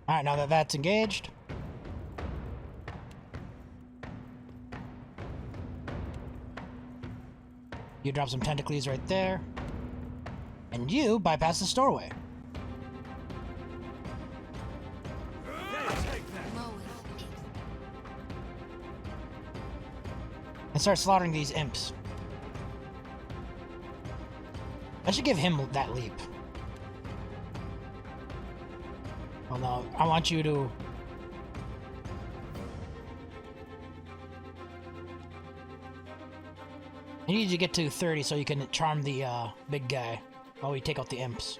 Alright, now that that's engaged. You drop some tentacles right there. And you bypass the doorway. And start slaughtering these imps. I should give him that leap. Oh no, I want you to... I need you to get to 30 so you can charm the big guy while we take out the imps.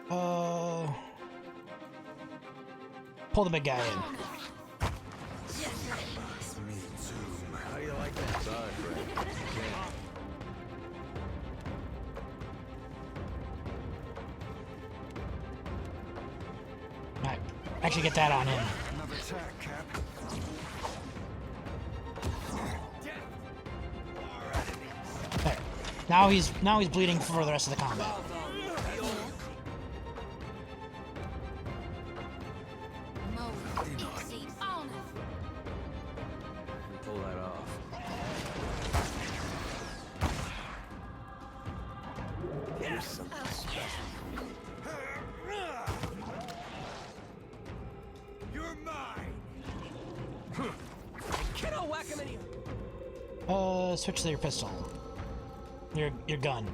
Pull the big guy in. How do you like that? Sorry, Fred. Alright, actually get that on him. Another attack, Cap. There. Now he's bleeding for the rest of the combat. Pull that off. Here's something special. You're mine. Kiddo, whack him in here. Switch to your pistol. Your gun.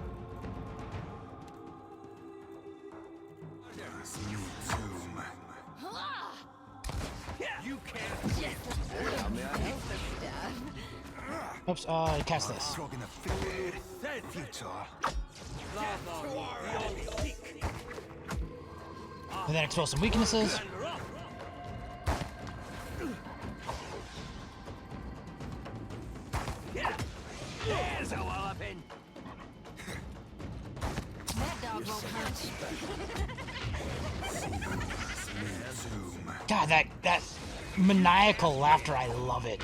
You can't. Oops, cast this. Frog in the forehead. Futile. And then expose some weaknesses. There's a walloping. That dog won't punch. God, that maniacal laughter, I love it.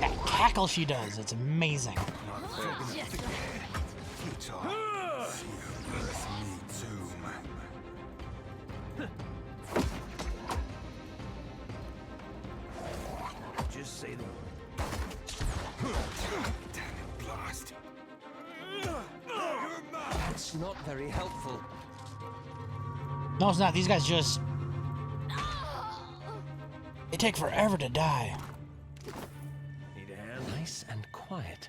That cackle she does, it's amazing. Just say the word. Blast. That's not very helpful. No, it's not. These guys just... They take forever to die. Need a hand? Nice and quiet.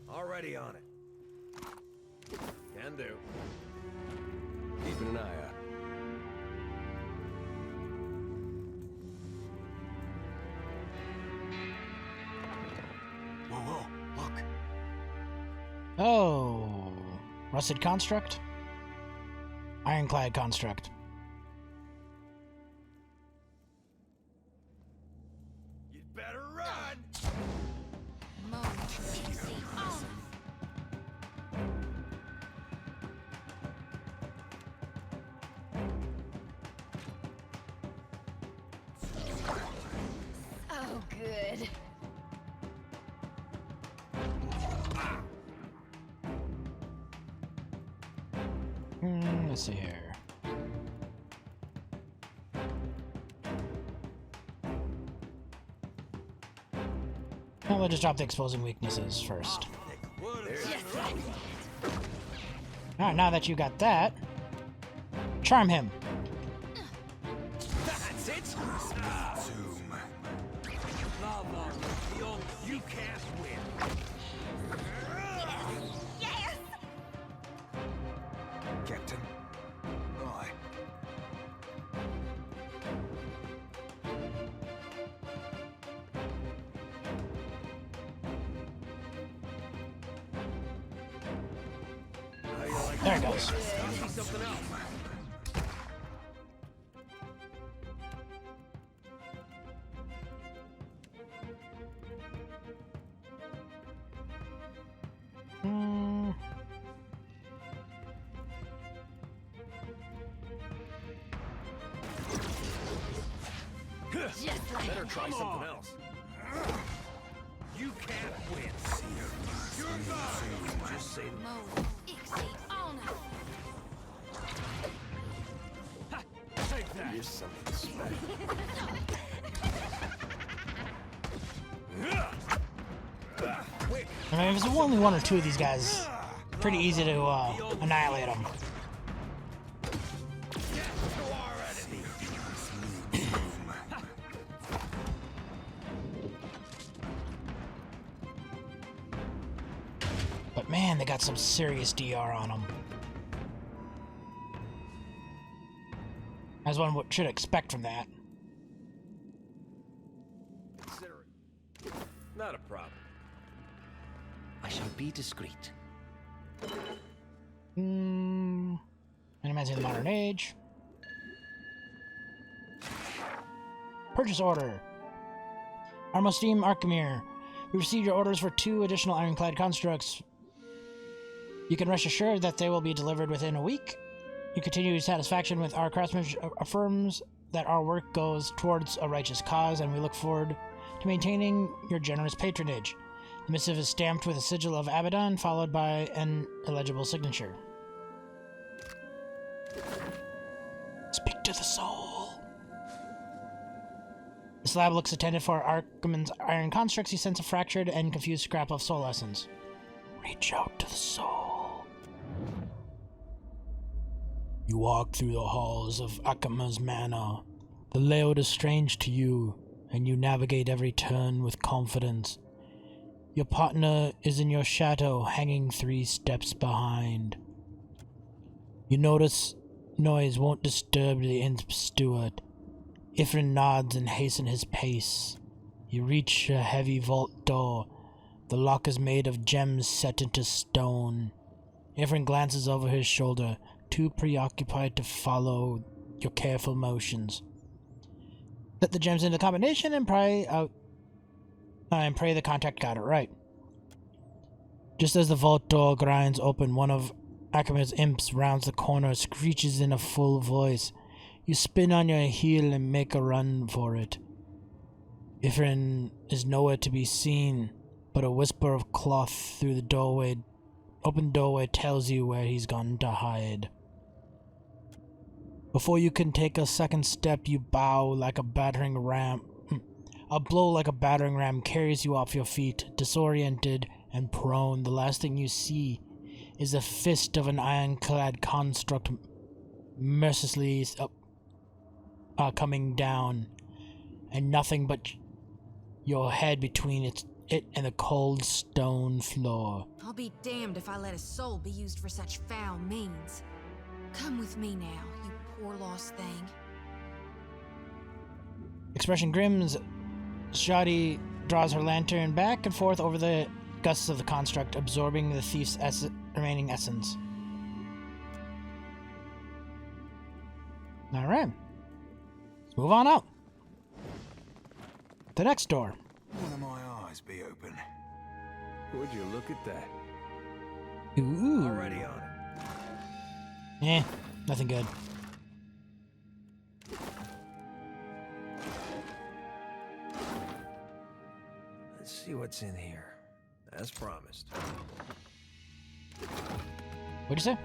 Already on it. Can do. Keeping an eye out. Whoa, look. Oh. Rusted construct? Ironclad construct. You'd better run! Oh, good. Let's see here. Well, we'll just drop the exposing weaknesses first. Alright, now that you got that, charm him. That's it! You can't win. Yes! Captain. Aye. There it goes. See something else. Just like Better try something else. You can't win. You're mine. Just say the Mo, Ixie, honor. Take that. Here's something special. I mean, if it's only one or two of these guys, pretty easy to annihilate them. But man, they got some serious DR on them. As one should expect from that. Not a problem. I shall be discreet. Minimizing the modern age. Purchase order. Our most esteemed Arkhamir, we received your orders for 2 additional ironclad constructs. You can rest assured that they will be delivered within a week. Your continued satisfaction with our craftsmanship affirms that our work goes towards a righteous cause, and we look forward to maintaining your generous patronage. The missive is stamped with a sigil of Abaddon, followed by an illegible signature. Speak to the soul. The slab looks intended for Arkhaman's iron constructs. He sends a fractured and confused scrap of soul essence. Reach out to the soul. You walk through the halls of Arkhaman's manor. The layout is strange to you, and you navigate every turn with confidence. Your partner is in your shadow, hanging 3 steps behind. You notice noise won't disturb the imp steward. Ifrin nods and hastens his pace. You reach a heavy vault door. The lock is made of gems set into stone. Ifrin glances over his shoulder, too preoccupied to follow your careful motions. Set the gems into combination and pray the contact got it right. Just as the vault door grinds open, one of Arkhaman's imps rounds the corner, screeches in a full voice. You spin on your heel and make a run for it. Ifrin is nowhere to be seen, but a whisper of cloth through the open doorway tells you where he's gone to hide. Before you can take a second step, you bow like a battering ram. A blow like a battering ram carries you off your feet, disoriented and prone. The last thing you see is the fist of an ironclad construct mercilessly coming down, and nothing but your head between it and the cold stone floor. I'll be damned if I let a soul be used for such foul means. Come with me now, you poor lost thing. Expression grims, Shadi draws her lantern back and forth over the gusts of the construct, absorbing the thief's remaining essence. Alright. Let's move on out. The next door. One of my eyes be open. Would you look at that? Ooh. Already on it. Nothing good. Let's see what's in here. As promised. What'd you say?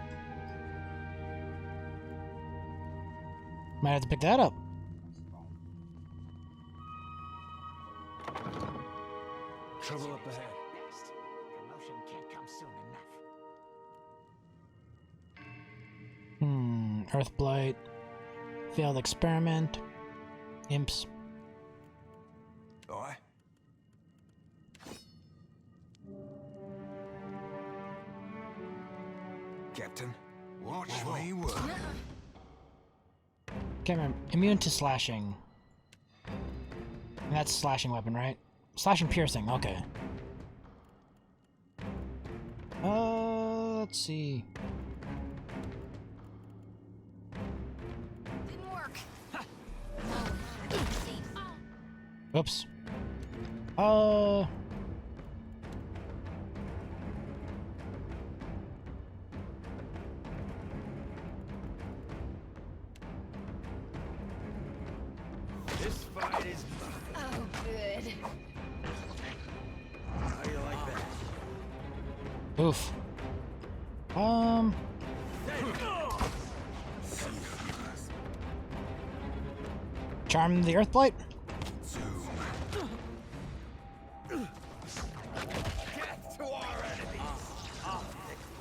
Might have to pick that up. Trouble up ahead. Promotion can't come soon enough. Earthblight. Failed experiment. Imps. Aye. Captain, watch me work. Can't remember. Immune to slashing. And that's a slashing weapon, right? Slashing piercing, okay. Let's see. Didn't work. Oops. This fight is mine. Oh, good. How do you like that? Oof. Charm the Earthblight? Death to our enemies.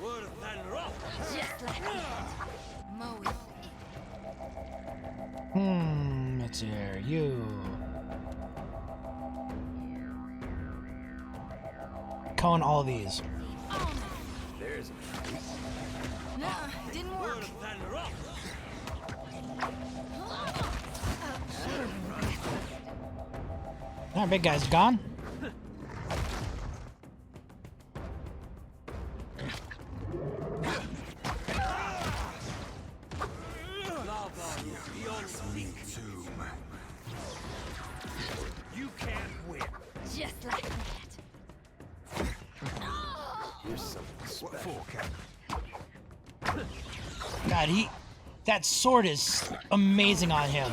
Worse than rough. Just like that. Let's see here. You. Cone all these. There's No, didn't work. Worse than rough. Our big guy's gone. You can't win. Just like that. Here's something special. God, that sword is amazing on him.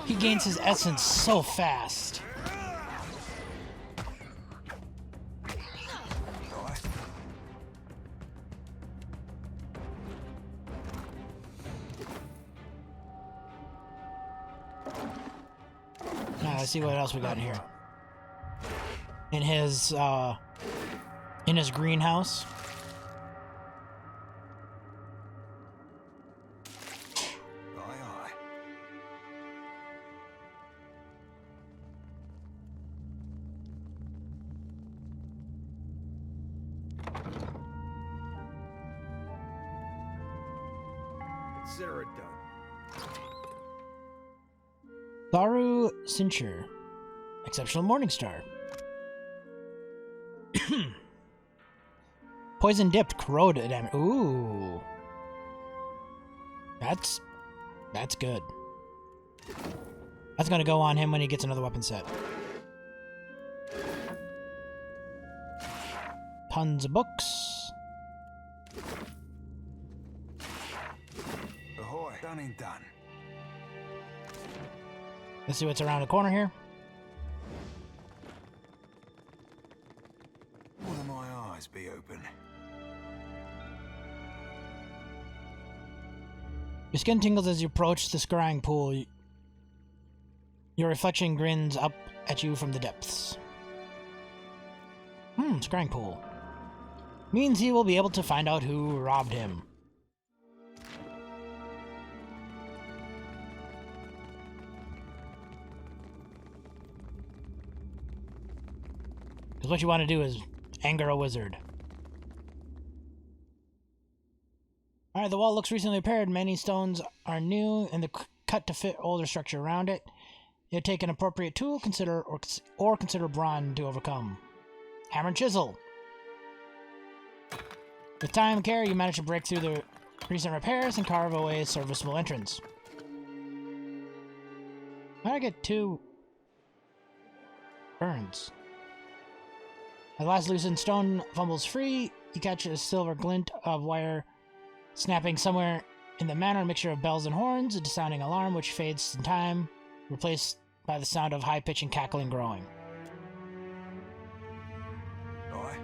He gains his essence so fast. Now let's see what else we got in here. In his greenhouse. Consider it done. Tharu Cincher. Exceptional Morningstar. Poison dipped, corrode damage. Ooh. That's good. That's gonna go on him when he gets another weapon set. Tons of books. Ahoy, done and done. Let's see what's around the corner here. One of my eyes be open. Your skin tingles as you approach the scrying pool. Your reflection grins up at you from the depths. Scrying pool. Means he will be able to find out who robbed him. Because what you want to do is anger a wizard. Alright, the wall looks recently repaired. Many stones are new and cut to fit older structure around it. You take an appropriate tool, consider brawn to overcome. Hammer and chisel. With time and care, you manage to break through the recent repairs and carve away a serviceable entrance. How did I get 2 burns? At last loosened stone fumbles free. You catch a silver glint of wire snapping somewhere in the manner, a mixture of bells and horns, a sounding alarm which fades in time, replaced by the sound of high-pitched and cackling growing. Aye.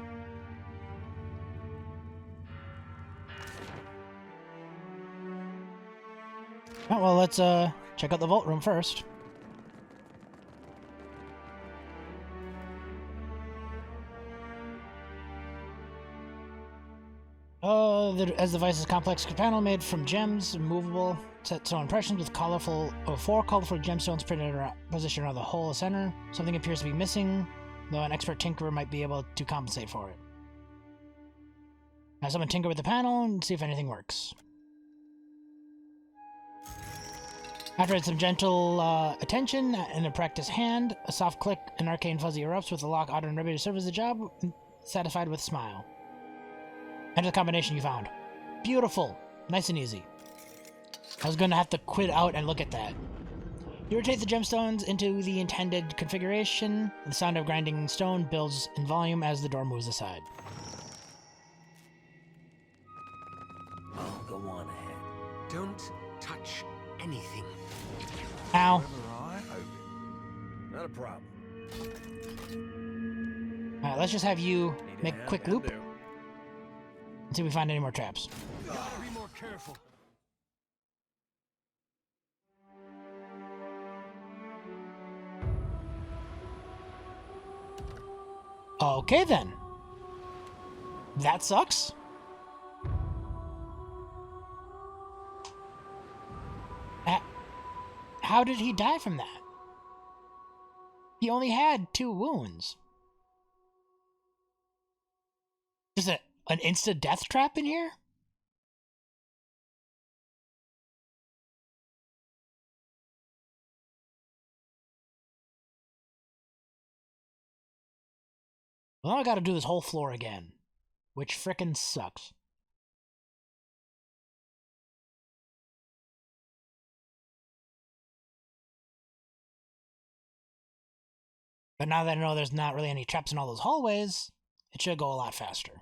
Oh, well, let's check out the vault room first. As the device's complex panel made from gems, movable, set stone impressions with 4 colorful gemstones printed around, positioned around the whole center. Something appears to be missing, though an expert tinkerer might be able to compensate for it. Now someone tinker with the panel and see if anything works. After some gentle attention and a practiced hand, a soft click, an arcane fuzzy erupts with the lock out and ready to serve as the job, satisfied with a smile. Enter the combination you found. Beautiful. Nice and easy. I was going to have to quit out and look at that. You rotate the gemstones into the intended configuration. The sound of grinding stone builds in volume as the door moves aside. I'll go on ahead. Don't touch anything. Ow. Wherever I open. Not a problem. Alright, let's just have you make a hand, quick can loop. do. And see if we find any more traps. Gotta be more careful. Okay then. That sucks. How did he die from that? He only had 2 wounds. Is it an insta death trap in here? Well, I gotta do this whole floor again, which frickin' sucks. But now that I know there's not really any traps in all those hallways, it should go a lot faster.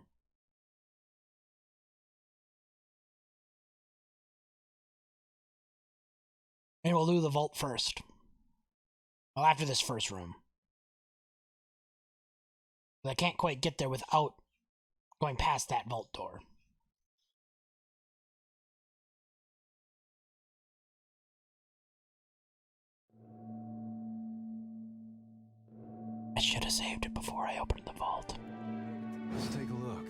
And we'll do the vault first. Well, after this first room. But I can't quite get there without going past that vault door. I should have saved it before I opened the vault. Let's take a look.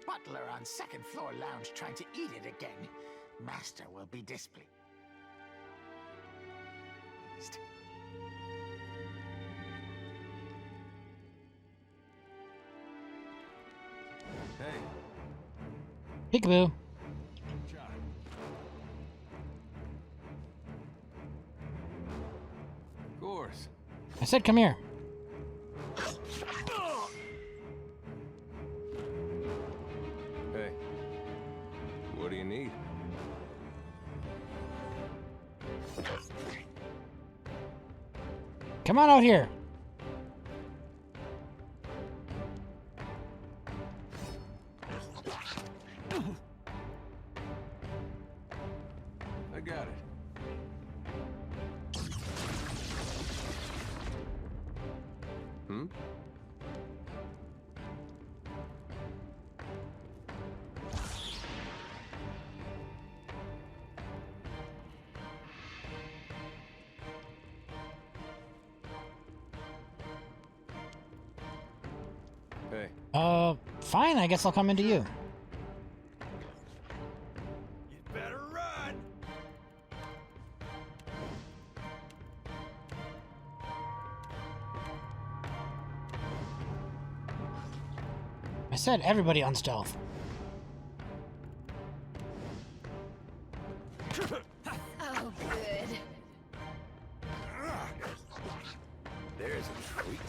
Butler on second floor lounge trying to eat it again. Master will be displeased. Hey. Peekaboo. Of course. I said come here. Hey. What do you need? Come on out here. I got it. Hmm? Hey. Fine, I guess I'll come into you. Better run. I said everybody on stealth. Oh, good. There's a treat.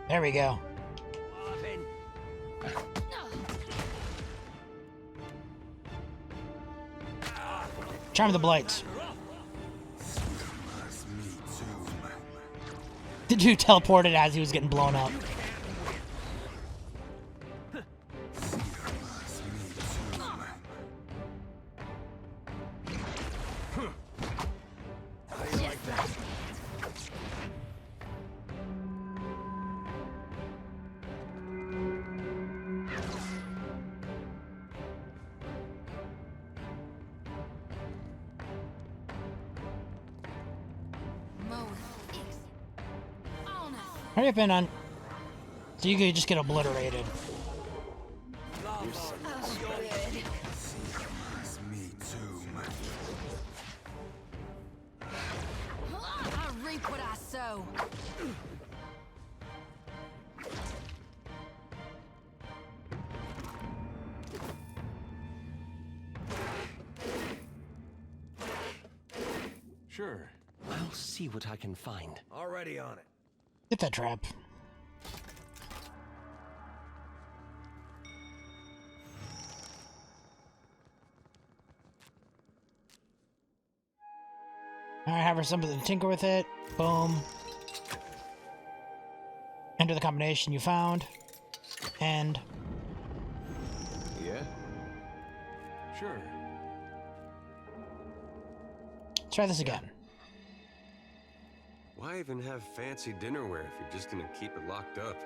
There we go. Charm the blights. The dude teleported as he was getting blown up. Hurry up in on. So you could just get obliterated. I reap what I sow. Sure. I'll see what I can find. Already on it. Get that trap. Alright, have her something to tinker with it. Boom. Enter the combination you found. And... Yeah? Sure. let's try this again. Why even have fancy dinnerware if you're just gonna keep it locked up?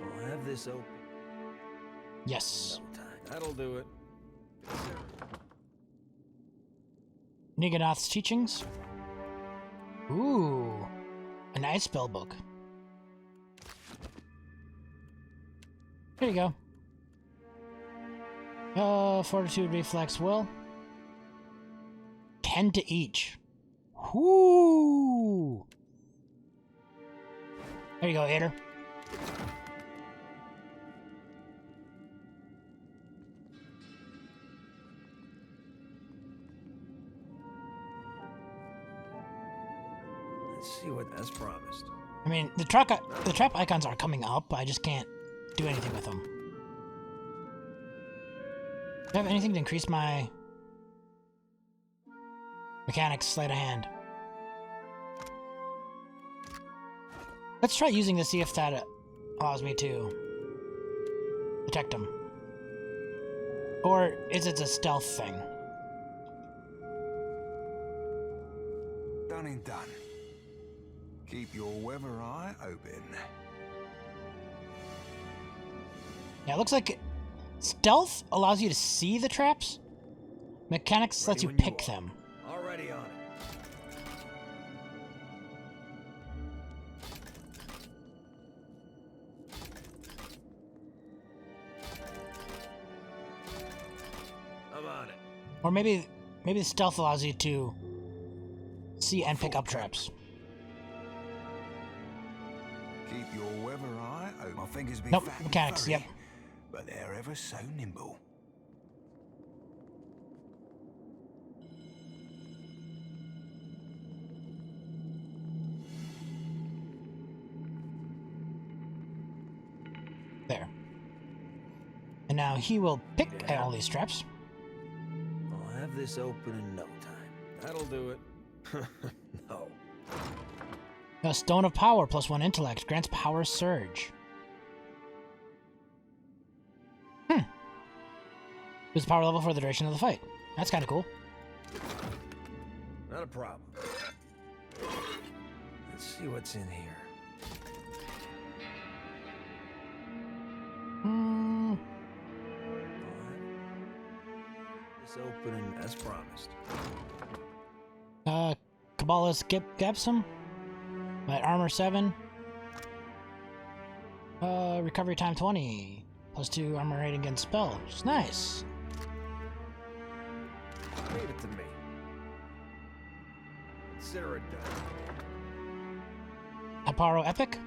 I'll have this open. Yes. That'll do it. Niganath's teachings. Ooh. A nice spell book. Here you go. Fortitude, Reflex, Will. 10 to each. Whoo! There you go, Hater. Let's see what that's promised. I mean, the trap icons are coming up. I just can't do anything with them. Do I have anything to increase my mechanics sleight of hand? Let's try using this, see if that allows me to detect them. Or is it a stealth thing? Done and done. Keep your weather eye open. Yeah, it looks like stealth allows you to see the traps. Mechanics lets you pick them. Already on it. I'm on it. Or maybe the stealth allows you to see and pick up traps. Keep your weather eye open. My fingers be Nope, fat and mechanics, furry, yep. but they're ever so nimble. There. And now he will pick at all these traps. I'll have this open in no time. That'll do it. No. A Stone of Power plus 1 intellect grants power surge. Boosts power level for the duration of the fight. That's kind of cool. Not a problem. Let's see what's in here. This opening as promised. Kabbalah's Gepsum. My armor 7. Recovery time 20. Plus 2 armor rating against spell. Which is nice. Leave it to me. Consider it done. Aparo Epic.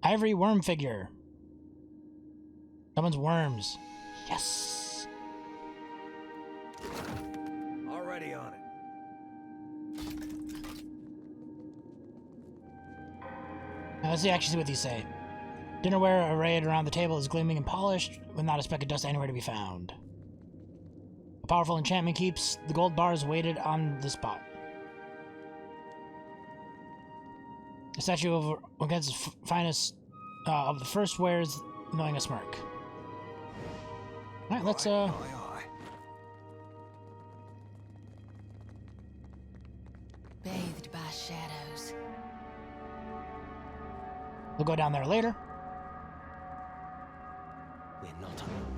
Ivory worm figure. Summons worms. Yes. Already on it. Now let's actually see what these say. Dinnerware arrayed around the table is gleaming and polished, with not a speck of dust anywhere to be found. A powerful enchantment keeps the gold bars weighted on the spot. The statue of against the finest of the first wears knowing a smirk. Alright, let's Bathed by shadows. we'll go down there later. We're not alone.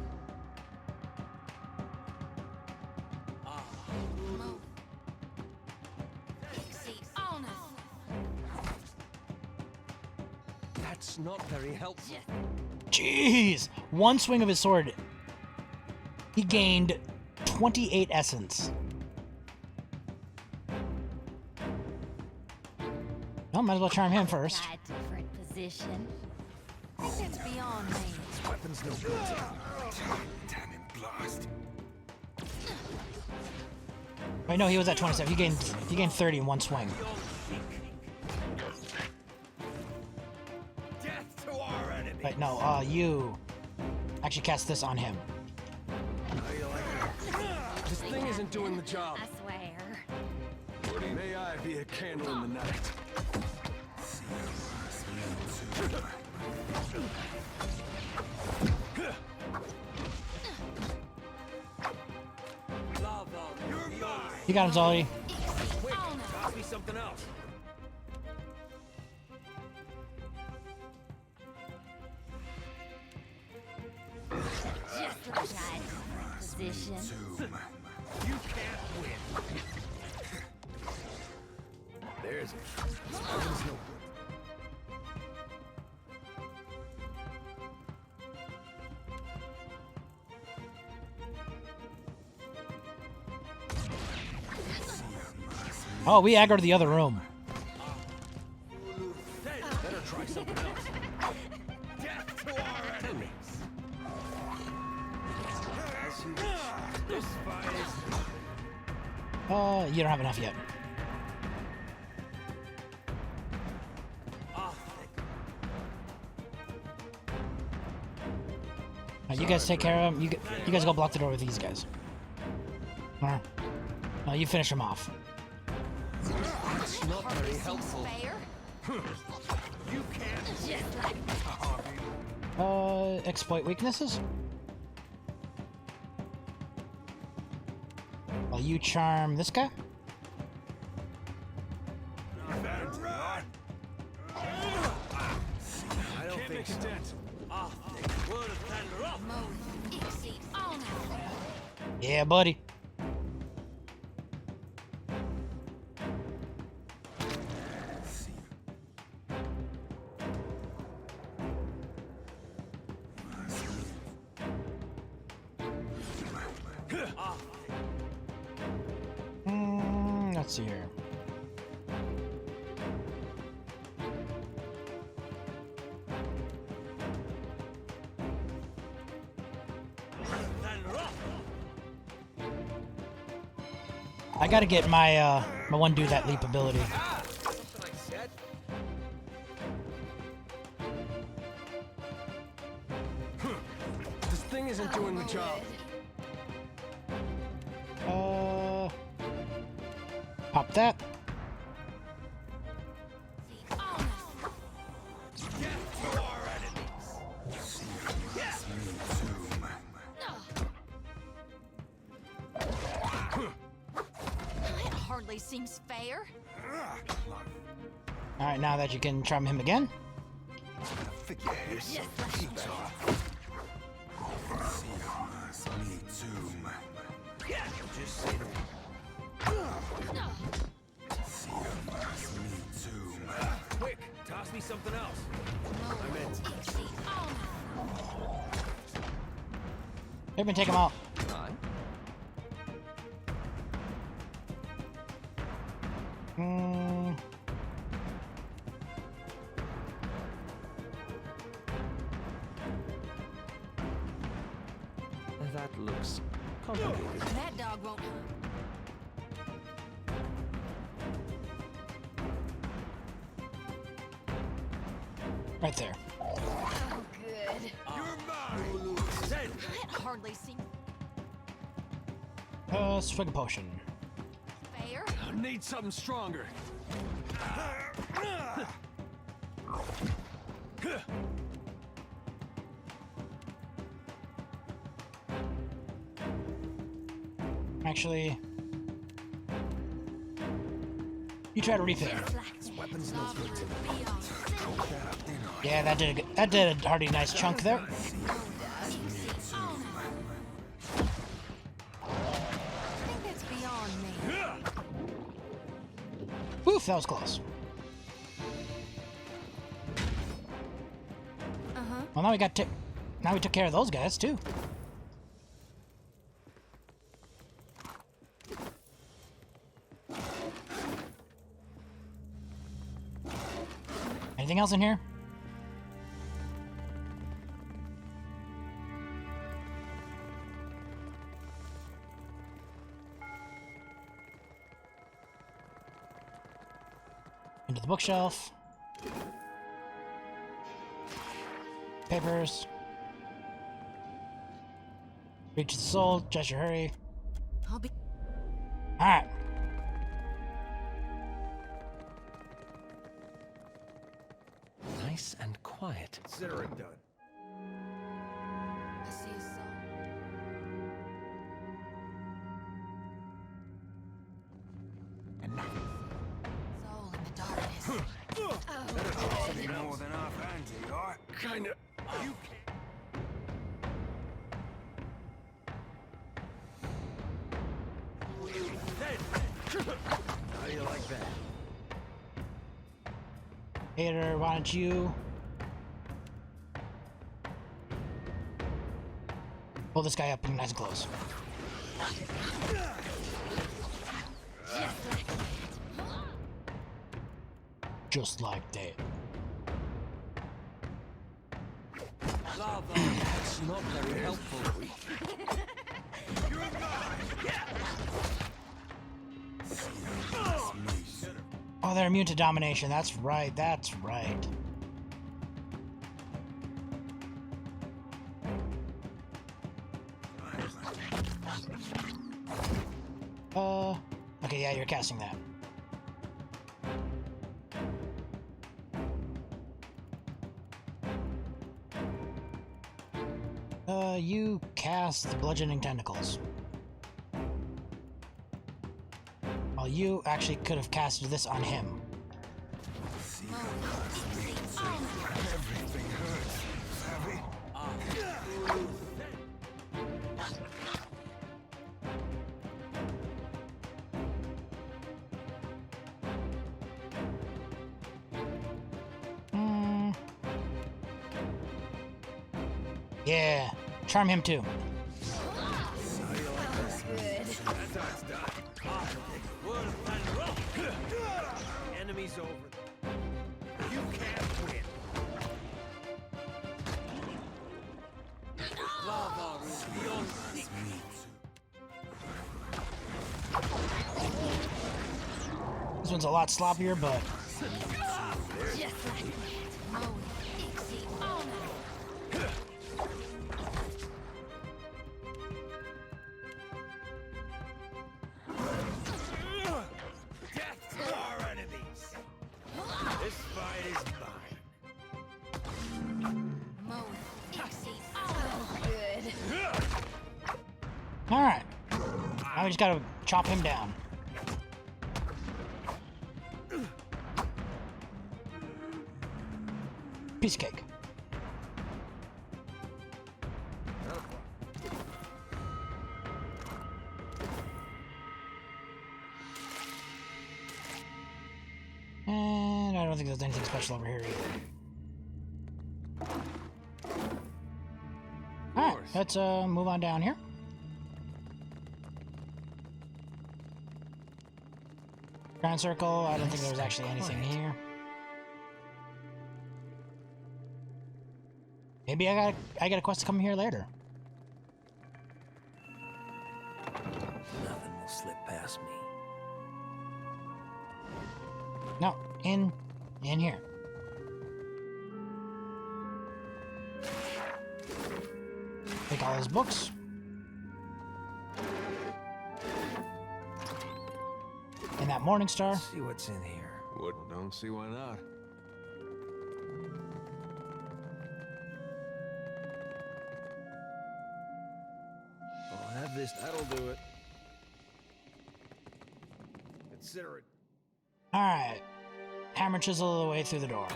That's not very helpful. Jeez! One swing of his sword. He gained 28 essence. Well, might as well charm him first. Different Position. It's beyond me. This weapon's no good. Damn him, blast. Wait, no, he was at 27. He gained 30 in one swing. Death to our enemy. Wait, no, you actually cast this on him. This thing isn't doing the job. I swear. May I be a candle in the night. You got him, Zolly. Quick, toss me something else. Just like that. Position. You can't win. There's it. Oh, we aggroed the other room. Better try something else. Death to our enemies. This fight is... You don't have enough yet. You guys take care of him. You guys go block the door with these guys. You finish him off. It's not very helpful. You can't. Exploit weaknesses? Well, you charm this guy? I don't think so. Yeah, buddy. Let's see here. I gotta get my my one do that leap ability. This thing isn't doing the job. Pop that. It hardly seems fair. Alright, now that you can charm him again. Quick, toss me something else. I meant... Everyone take him out. That looks complicated. That dog won't. Right there. Oh, good. You're mine. It hardly seems Swig a potion. fair. I need something stronger. Actually, you try to repair. Yeah, that did a hearty nice chunk there. Woof, that was close. Well, now we took care of those guys too. Anything else in here? Into the bookshelf. Papers. Reach the soul. Gesture, hurry. I'll be. Alright. Nice and quiet. Consider it done. I see a soul. Soul in the darkness. Better try to be more than offhand, you are. Kinda. You How do you like that? Hater, why don't you pull this guy up and nice and close. Just like that. Lava, that's not very helpful. Oh, they're immune to domination. That's right, that's right. Okay, yeah, you're casting that. You cast the bludgeoning tentacles. Well, you actually could have casted this on him. Everything hurts, savvy? Yeah, charm him too. Enemy's over. You can't win. Lava is beyond This one's a lot sloppier, but death to our enemies. This fight is mine. alright. Now we just gotta chop him down. Piece of cake. And I don't think there's anything special over here either. Alright, let's move on down here. Grand circle, I don't think there was actually anything here. Maybe I got a quest to come here later. Nothing will slip past me. No, in here. Take all his books. And that morning star. Let's see what's in here. Don't see why not. I'll have this. That'll do it. Consider it. Alright. Hammer chisel the way through the door.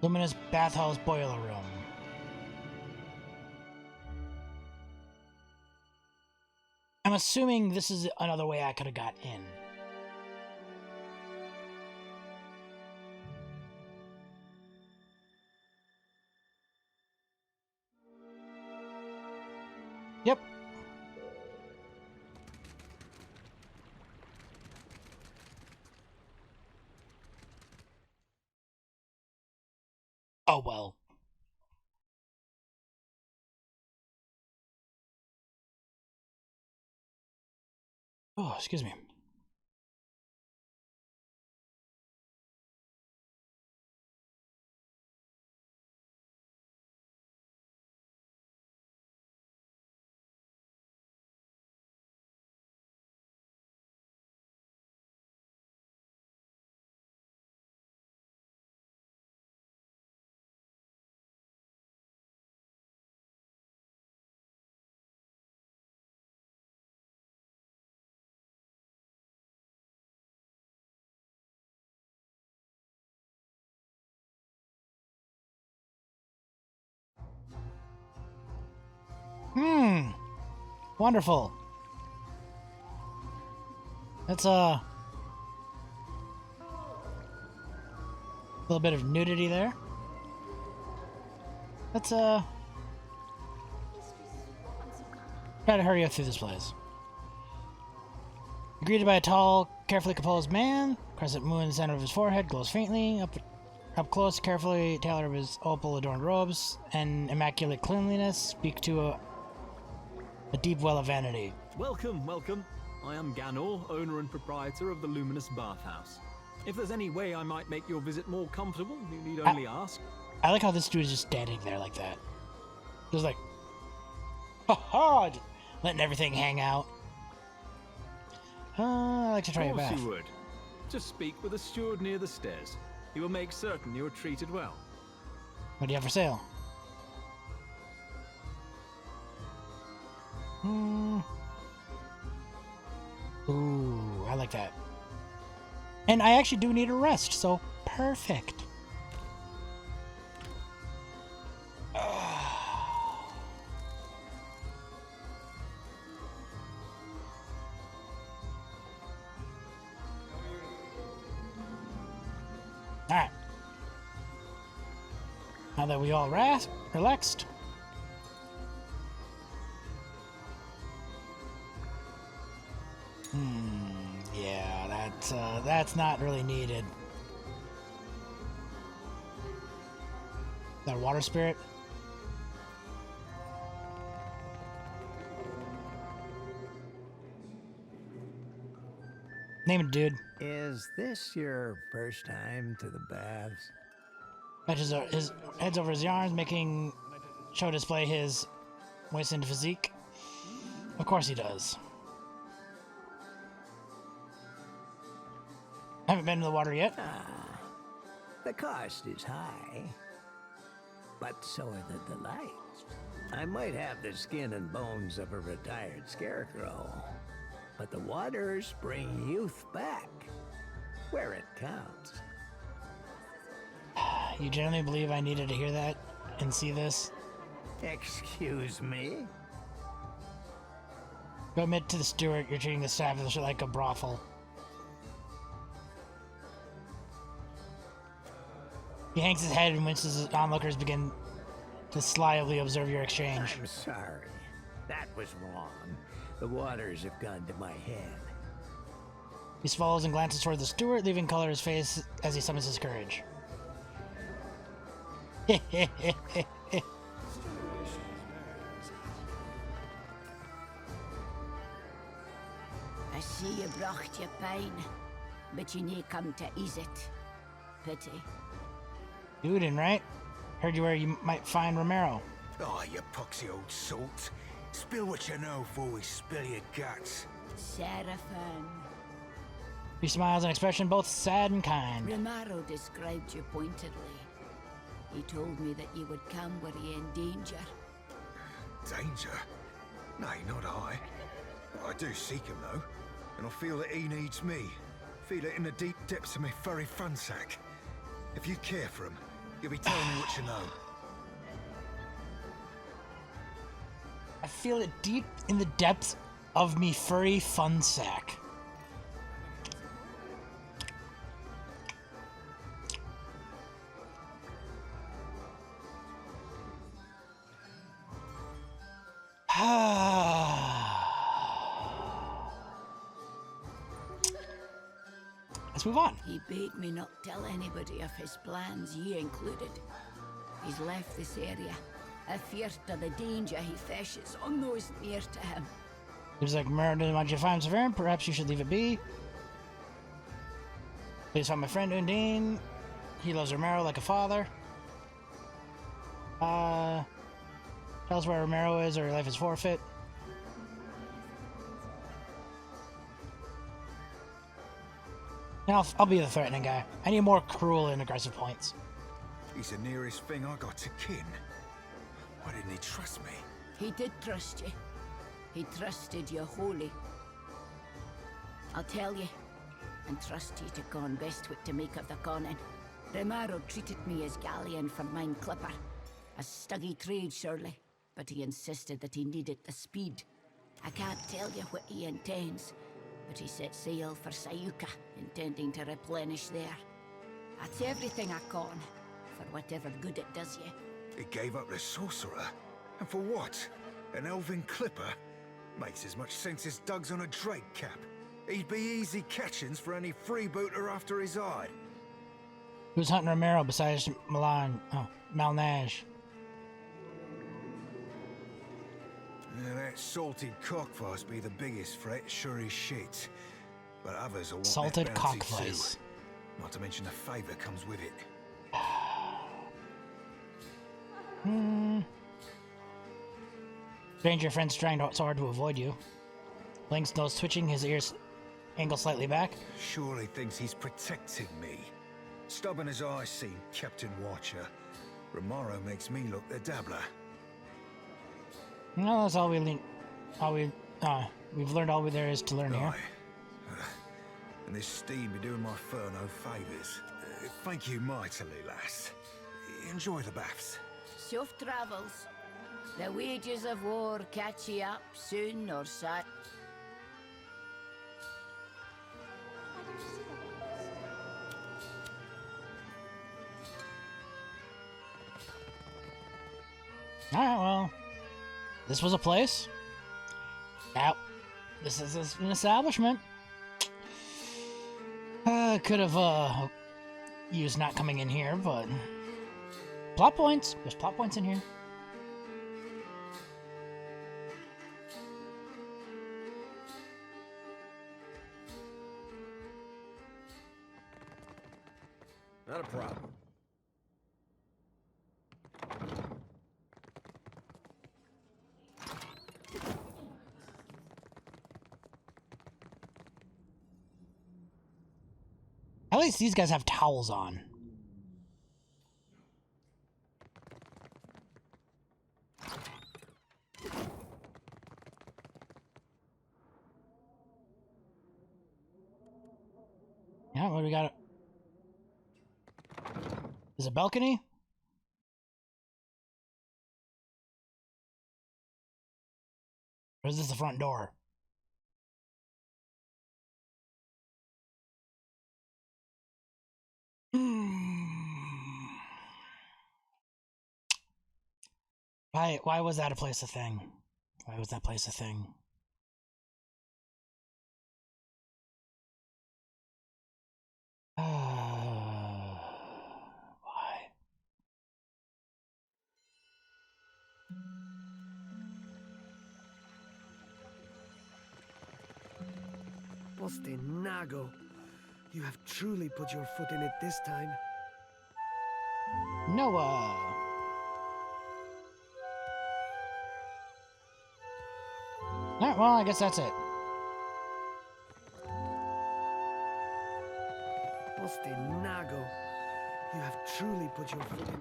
Luminous bathhouse boiler room. I'm assuming this is another way I could have got in. Yep. Oh well. Oh, excuse me. Wonderful. That's a little bit of nudity there. Let's try to hurry up through this place. Greeted by a tall, carefully composed man. Crescent moon in the center of his forehead glows faintly. Up close, carefully tailored of his opal-adorned robes and immaculate cleanliness speak to a deep well of vanity. Welcome, welcome. I am Ganor, owner and proprietor of the Luminous Bathhouse. If there's any way I might make your visit more comfortable, you need only ask. I like how this dude is just standing there like that. Just like, ha-ha, letting everything hang out. I like to try a bath. Of course you would. Just speak with a steward near the stairs. He will make certain you are treated well. What do you have for sale? Ooh, I like that. And I actually do need a rest, so perfect. Alright. Now that we all relaxed. Yeah, that's not really needed. Is that a water spirit? Name it, dude. Is this your first time to the baths? His heads over his arms, making show display his moistened physique. Of course he does. Haven't been in the water yet. The cost is high, but so are the delights. I might have the skin and bones of a retired scarecrow, but the waters bring youth back, where it counts. You genuinely believe I needed to hear that and see this? Excuse me? Go admit to the steward you're treating the establishment like a brothel. He hangs his head and winces as onlookers begin to slyly observe your exchange. I'm sorry. That was wrong. The waters have gone to my head. He swallows and glances toward the steward, leaving color in his face as he summons his courage. I see you brought your pain, but you need come to ease it. Pity. Dudin, right? Heard you where you might find Romero. Oh, you poxy old salt. Spill what you know before we spill your guts. Seraphim. He smiles, an expression both sad and kind. Romero described you pointedly. He told me that you would come were you in danger. Danger? No, not I. I do seek him, though. And I feel that he needs me. Feel it in the deep depths of my furry fun sack. If you care for him, you'll be telling me what you know. I feel it deep in the depths of me furry fun sack. Let's move on. He bade me not tell anybody of his plans, ye included. He's left this area, afeard of the danger he fishes on those near to him. Seems like Romero didn't want you to find Severn. Perhaps you should leave it be. Please find my friend Undine. He loves Romero like a father. Tell us where Romero is or your life is forfeit. And I'll be the threatening guy. I need more cruel and aggressive points. He's the nearest thing I got to kin. Why didn't he trust me? He did trust you. He trusted you wholly. I'll tell you, and trust you to con best what to make of the conning. Romero treated me as galleon for mine clipper. A stuggy trade, surely, but he insisted that he needed the speed. I can't tell you what he intends, but he set sail for Sayuka, intending to replenish there. That's everything I con, for whatever good it does you. He gave up the sorcerer? And for what? An elven clipper? Makes as much sense as Doug's on a Drake cap. He'd be easy catchings for any freebooter after his eye. Who's hunting Romero besides Malnage? Yeah, that salted cockvice be the biggest threat, sure as shit. But others will want Salted that bounty cockvice. too. Not to mention the favour comes with it. Stranger friend's trying so hard to avoid you. Link's nose twitching, his ears angle slightly back. Surely thinks he's protecting me. Stubborn as I seem, Captain Watcher. Romero makes me look the dabbler. No, that's all we've learned all there is to learn here. And this steam be doing my fur no favours. Thank you mightily, lass. Enjoy the baths. Safe travels. The wages of war catch ye up soon or sad. Alright, well, this was a place. Now, this is an establishment. Could have used not coming in here, but plot points. There's plot points in here. Not a problem. At least these guys have towels on. Yeah, what do we got? Is it a balcony? Or is this the front door? Why was that a place a thing? Why was that place a thing? Why? Nago, you have truly put your foot in it this time. Noah. Alright, well, I guess that's it. Nago, you have truly put your foot in.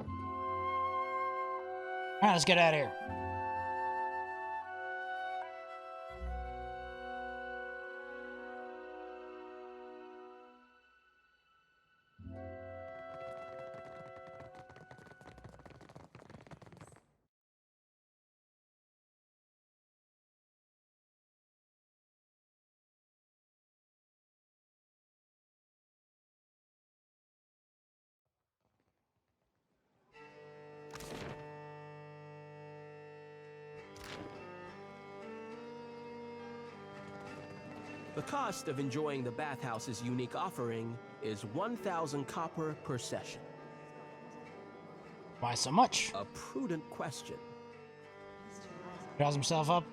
Alright, let's get out of here. The cost of enjoying the bathhouse's unique offering is 1,000 copper per session. Why so much? A prudent question. Draws himself up.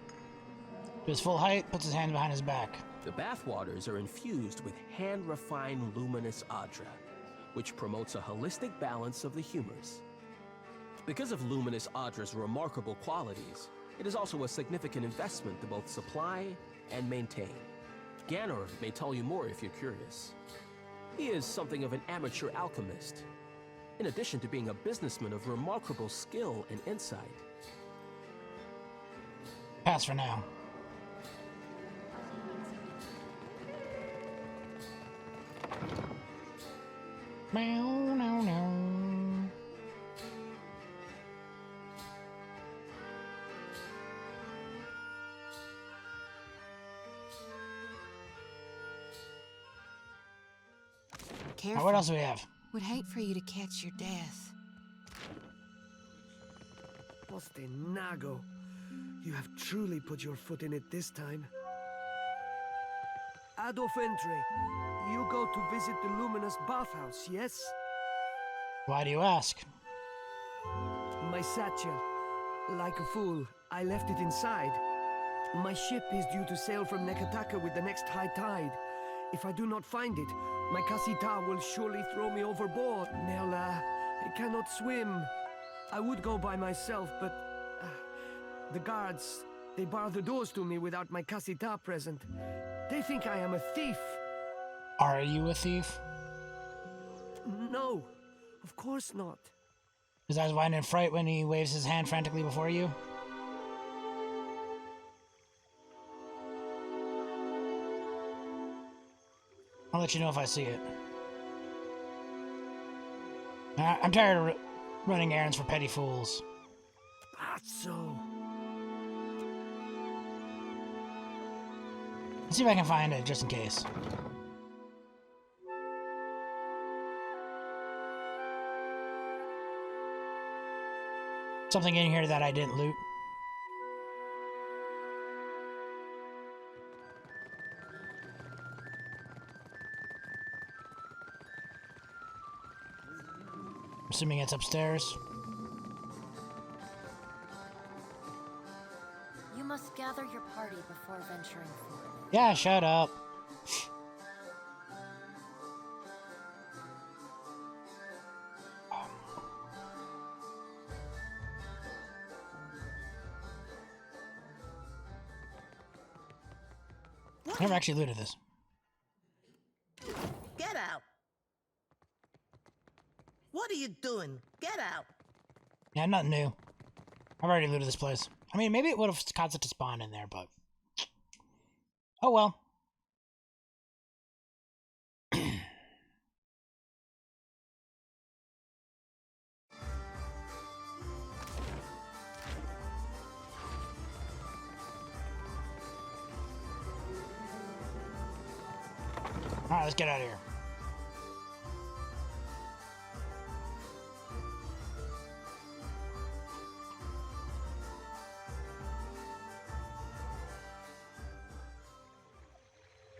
To his full height, puts his hand behind his back. The bathwaters are infused with hand-refined luminous Adra, which promotes a holistic balance of the humors. Because of luminous Adra's remarkable qualities, it is also a significant investment to both supply and maintain. Ganor may tell you more if you're curious. He is something of an amateur alchemist, in addition to being a businessman of remarkable skill and insight. Pass for now. Meow, no, no. Careful. Now, what else do we have? Would hate for you to catch your death. Nago, you have truly put your foot in it this time. Adolf Entre, you go to visit the Luminous Bathhouse, yes? Why do you ask? My satchel. Like a fool, I left it inside. My ship is due to sail from Nekataka with the next high tide. If I do not find it, my Kasita will surely throw me overboard. Nella, I cannot swim. I would go by myself, but the guards, they bar the doors to me without my Kasita present. They think I am a thief. Are you a thief? No, of course not. His eyes widen in fright when he waves his hand frantically before you. I'll let you know if I see it. I'm tired of running errands for petty fools. That's so. Let's see if I can find it, just in case. Something in here that I didn't loot. Assuming it's upstairs. You must gather your party before venturing forth. Yeah, shut up. I never actually looted this. Get out! What are you doing? Get out! Yeah, nothing new. I've already looted this place. I mean, maybe it would have caused it to spawn in there, but... Oh well. Alright, let's get out of here.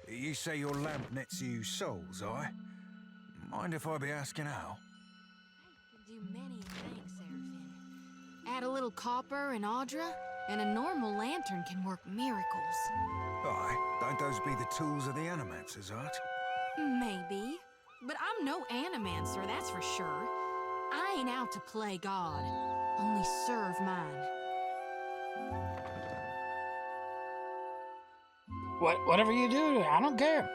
You say your lamp nets you souls, I? Mind if I be asking how? Do many thanks, Seraphin. Add a little copper and Audra, and a normal lantern can work miracles. Aye, don't those be the tools of the Animancers, art? Maybe. But I'm no animancer, that's for sure. I ain't out to play God. Only serve mine. Whatever you do, I don't care.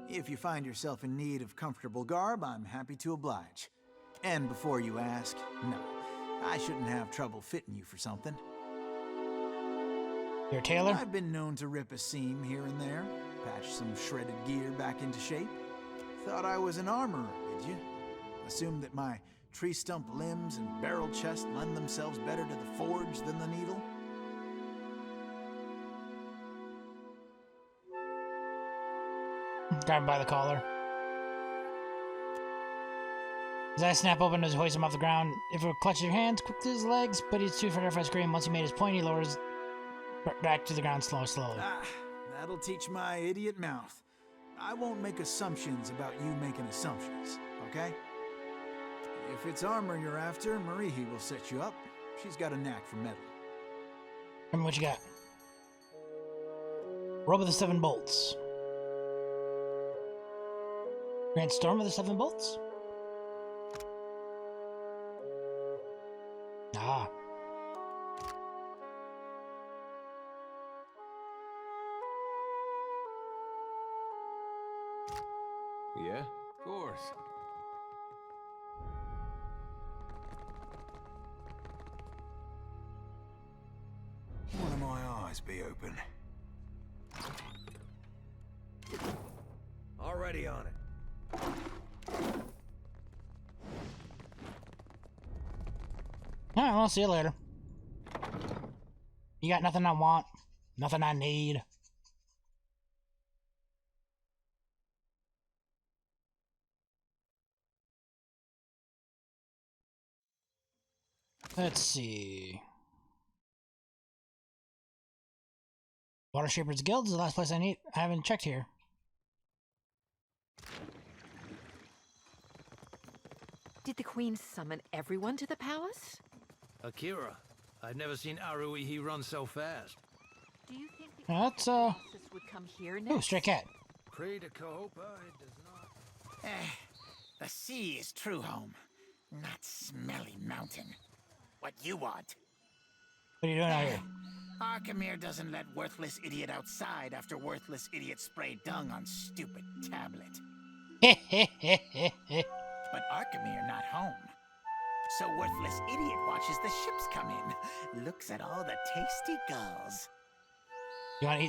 If you find yourself in need of comfortable garb, I'm happy to oblige. And before you ask, no, I shouldn't have trouble fitting you for something. You're a tailor? I've been known to rip a seam here and there, patch some shredded gear back into shape. Thought I was an armorer, did you? Assumed that my tree stump limbs and barrel chest lend themselves better to the forge than the needle? Grab him by the collar. His eyes snap open as he hoists him off the ground. If it clutches your hands, quick to his legs, but he's too far to scream. Once he made his point, he lowers Back to the ground slowly. Ah, that'll teach my idiot mouth. I won't make assumptions about you making assumptions, okay? If it's armor you're after, Marihi will set you up. She's got a knack for metal. Remember what you got. Robe of the Seven Bolts. Grand Storm of the Seven Bolts? Ah. Yeah, of course. One of my eyes be open. Already on it. Alright, well, see you later. You got nothing I want, nothing I need. Let's see. Water Shapers Guild is the last place I haven't checked here. Did the Queen summon everyone to the palace? Akira, I've never seen Aruihi run so fast. Do you think the That's, Colossus would come here next? Ooh, stray cat. Pray to Kahopa, it does not. The sea is true home, not smelly mountain. What you want? What are you doing out here? Arkemir doesn't let worthless idiot outside after worthless idiot sprayed dung on stupid tablet. But Arkemir not home. So worthless idiot watches the ships come in, looks at all the tasty gulls. You want to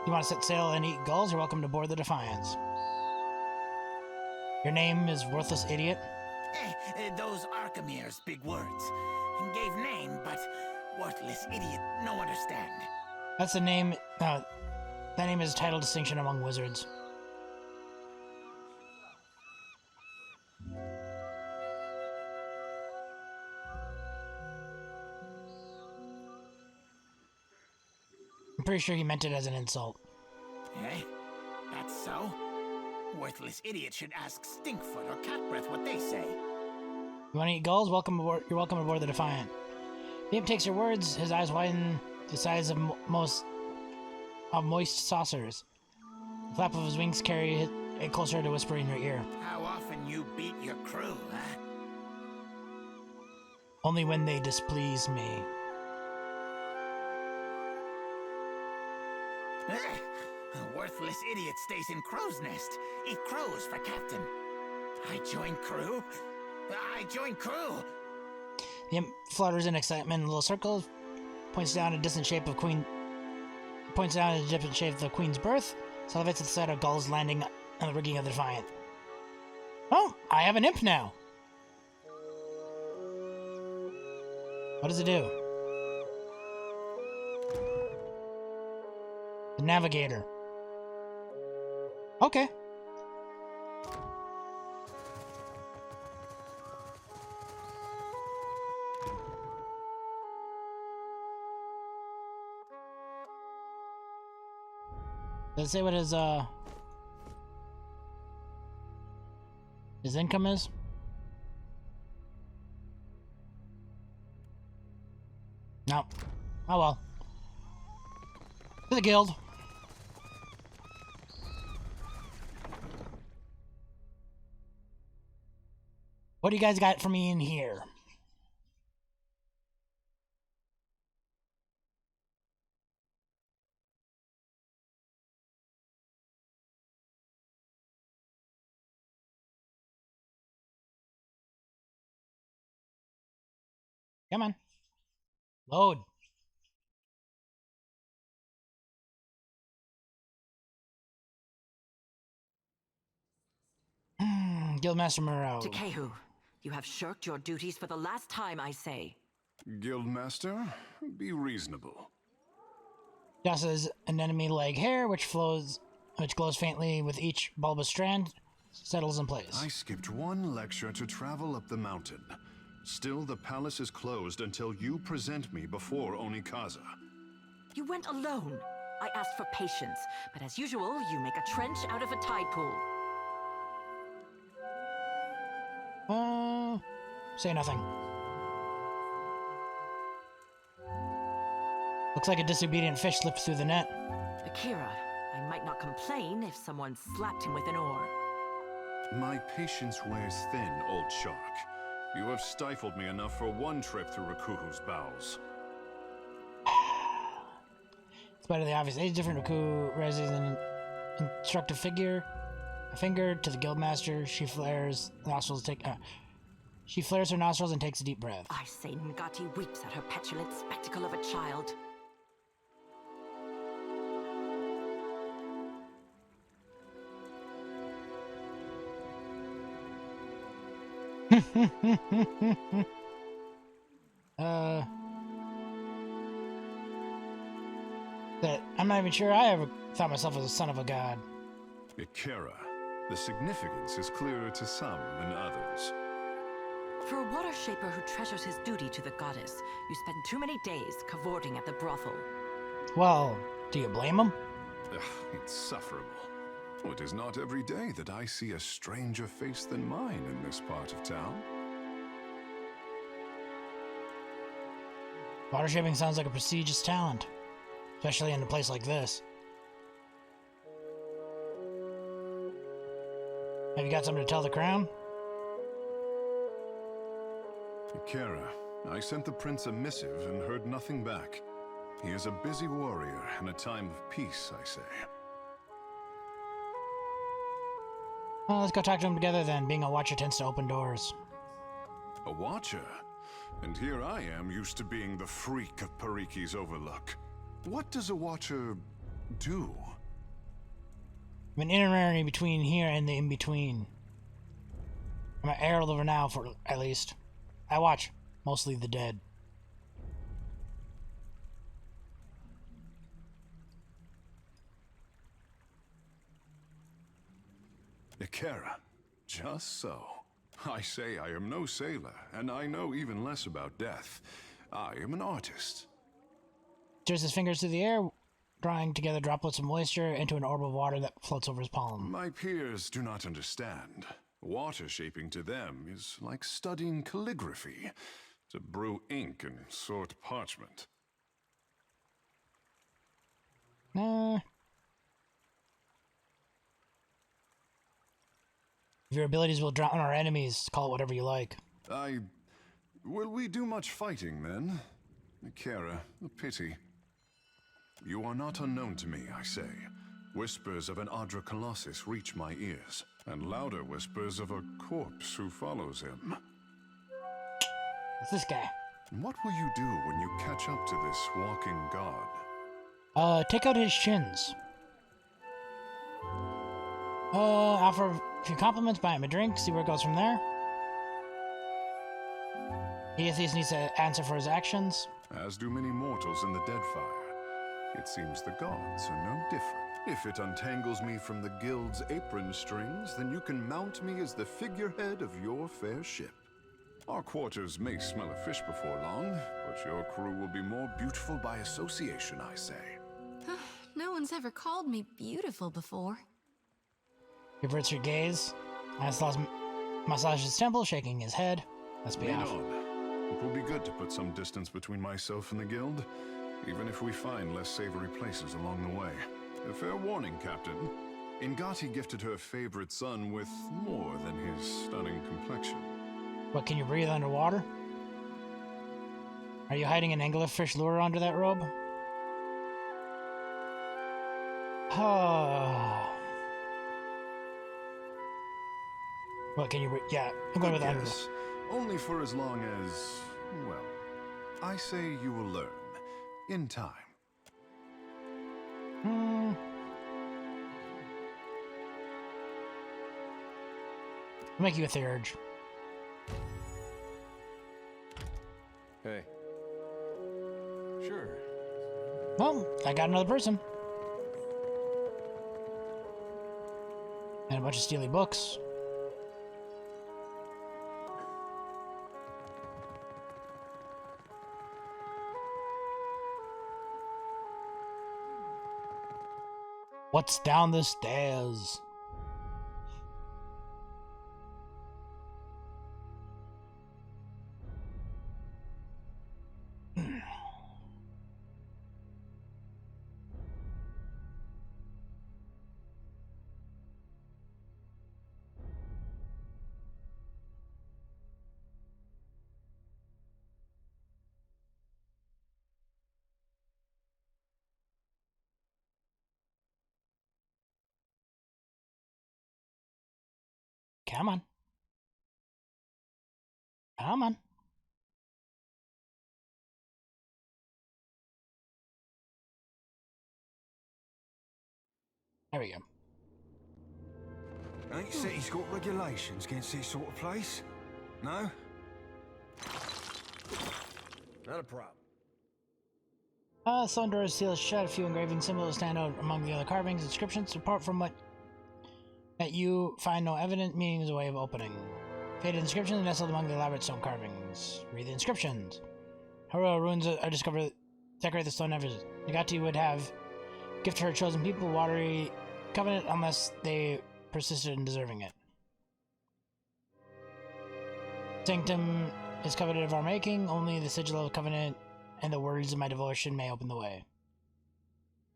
you want to set sail and eat gulls? You're welcome to board the Defiance. Your name is Worthless Idiot? Those Arkemir's big words. Gave name, but worthless idiot no understand. That's the name, that name is a title distinction among wizards. I'm pretty sure he meant it as an insult. Eh? That's so? Worthless idiot should ask Stinkfoot or Catbreath what they say. You want to eat gulls? Welcome aboard. You're welcome aboard the Defiant. The imp takes your words. His eyes widen the size of moist saucers. The flap of his wings carry it closer to whisper in your ear. How often you beat your crew, huh? Only when they displease me. A worthless idiot stays in crow's nest. Eat crows for captain. I join crew? I join crew! The imp flutters in excitement in a little circle, points down a distant shape of the Queen's berth, salivates at the sight of gulls landing on the rigging of the Defiant. Oh, I have an imp now! What does it do? The Navigator. Okay. Does it say what his income is? No. Oh well. To the guild. What do you guys got for me in here? Come on. Load. Guildmaster Moreau. Takehu, you have shirked your duties for the last time, I say. Guildmaster, be reasonable. Yasu's anemone leg hair, which glows faintly with each bulbous strand, settles in place. I skipped one lecture to travel up the mountain. Still, the palace is closed until you present me before Onikaza. You went alone. I asked for patience, but as usual, you make a trench out of a tide pool. Say nothing. Looks like a disobedient fish slipped through the net. Akira, I might not complain if someone slapped him with an oar. My patience wears thin, old shark. You have stifled me enough for one trip through Rakuhu's bowels. Despite the obvious age difference, Rakuhu raises an instructive finger to the guildmaster. She flares her nostrils and takes a deep breath. I say Ngati weeps at her petulant spectacle of a child. That I'm not even sure I ever thought myself as a son of a god. Akira, the significance is clearer to some than others. For a water shaper who treasures his duty to the goddess, you spend too many days cavorting at the brothel. Well, do you blame him? Insufferable. It is not every day that I see a stranger face than mine in this part of town. Water shaping sounds like a prestigious talent, especially in a place like this. Have you got something to tell the crown? Akira, I sent the prince a missive and heard nothing back. He is a busy warrior in a time of peace, I say. Well, let's go talk to him together then. Being a watcher tends to open doors. A watcher? And here I am, used to being the freak of Pariki's overlook. What does a watcher do? I'm an intermarry between here and the in-between. I'm an herald over now, for at least. I watch mostly the dead. Akira, just so. I say I am no sailor, and I know even less about death. I am an artist. Steers his fingers through the air, drawing together droplets of moisture into an orb of water that floats over his palm. My peers do not understand. Water shaping to them is like studying calligraphy, to brew ink and sort parchment. Your abilities will drown our enemies. Call it whatever you like. Will we do much fighting, then? Akira, a pity. You are not unknown to me, I say. Whispers of an Adra Colossus reach my ears, and louder whispers of a corpse who follows him. It's this guy. What will you do when you catch up to this walking god? Take out his shins. Offer a few compliments, buy him a drink, see where it goes from there. He at least needs to answer for his actions. As do many mortals in the Deadfire. It seems the gods are no different. If it untangles me from the guild's apron strings, then you can mount me as the figurehead of your fair ship. Our quarters may smell of fish before long, but your crew will be more beautiful by association, I say. No one's ever called me beautiful before. Reverts your gaze. Anastas massages his temple, shaking his head. Let's be off. It will be good to put some distance between myself and the guild, even if we find less savory places along the way. A fair warning, Captain. Ngati gifted her favorite son with more than his stunning complexion. What, can you breathe underwater? Are you hiding an anglerfish lure under that robe? What, can you breathe? Yeah, I'm going with under. Only for as long as, well, I say you will learn. In time. I'll make you a theurge. Hey. Sure. Well, I got another person. And a bunch of steely books. What's down the stairs? Come on. Come on. There we go. Ain't city's got regulations against this sort of place? No? Not a problem. Stone doors sealed shut. A few engraving symbols stand out among the other carvings. Inscriptions, apart from what that you find no evident meaning as a way of opening. Faded inscriptions nestled among the elaborate stone carvings. Read the inscriptions. Heroic runes are discovered decorate the stone edges. Nagati would have gifted her chosen people watery covenant unless they persisted in deserving it. Sanctum is covenant of our making. Only the sigil of the covenant and the words of my devotion may open the way.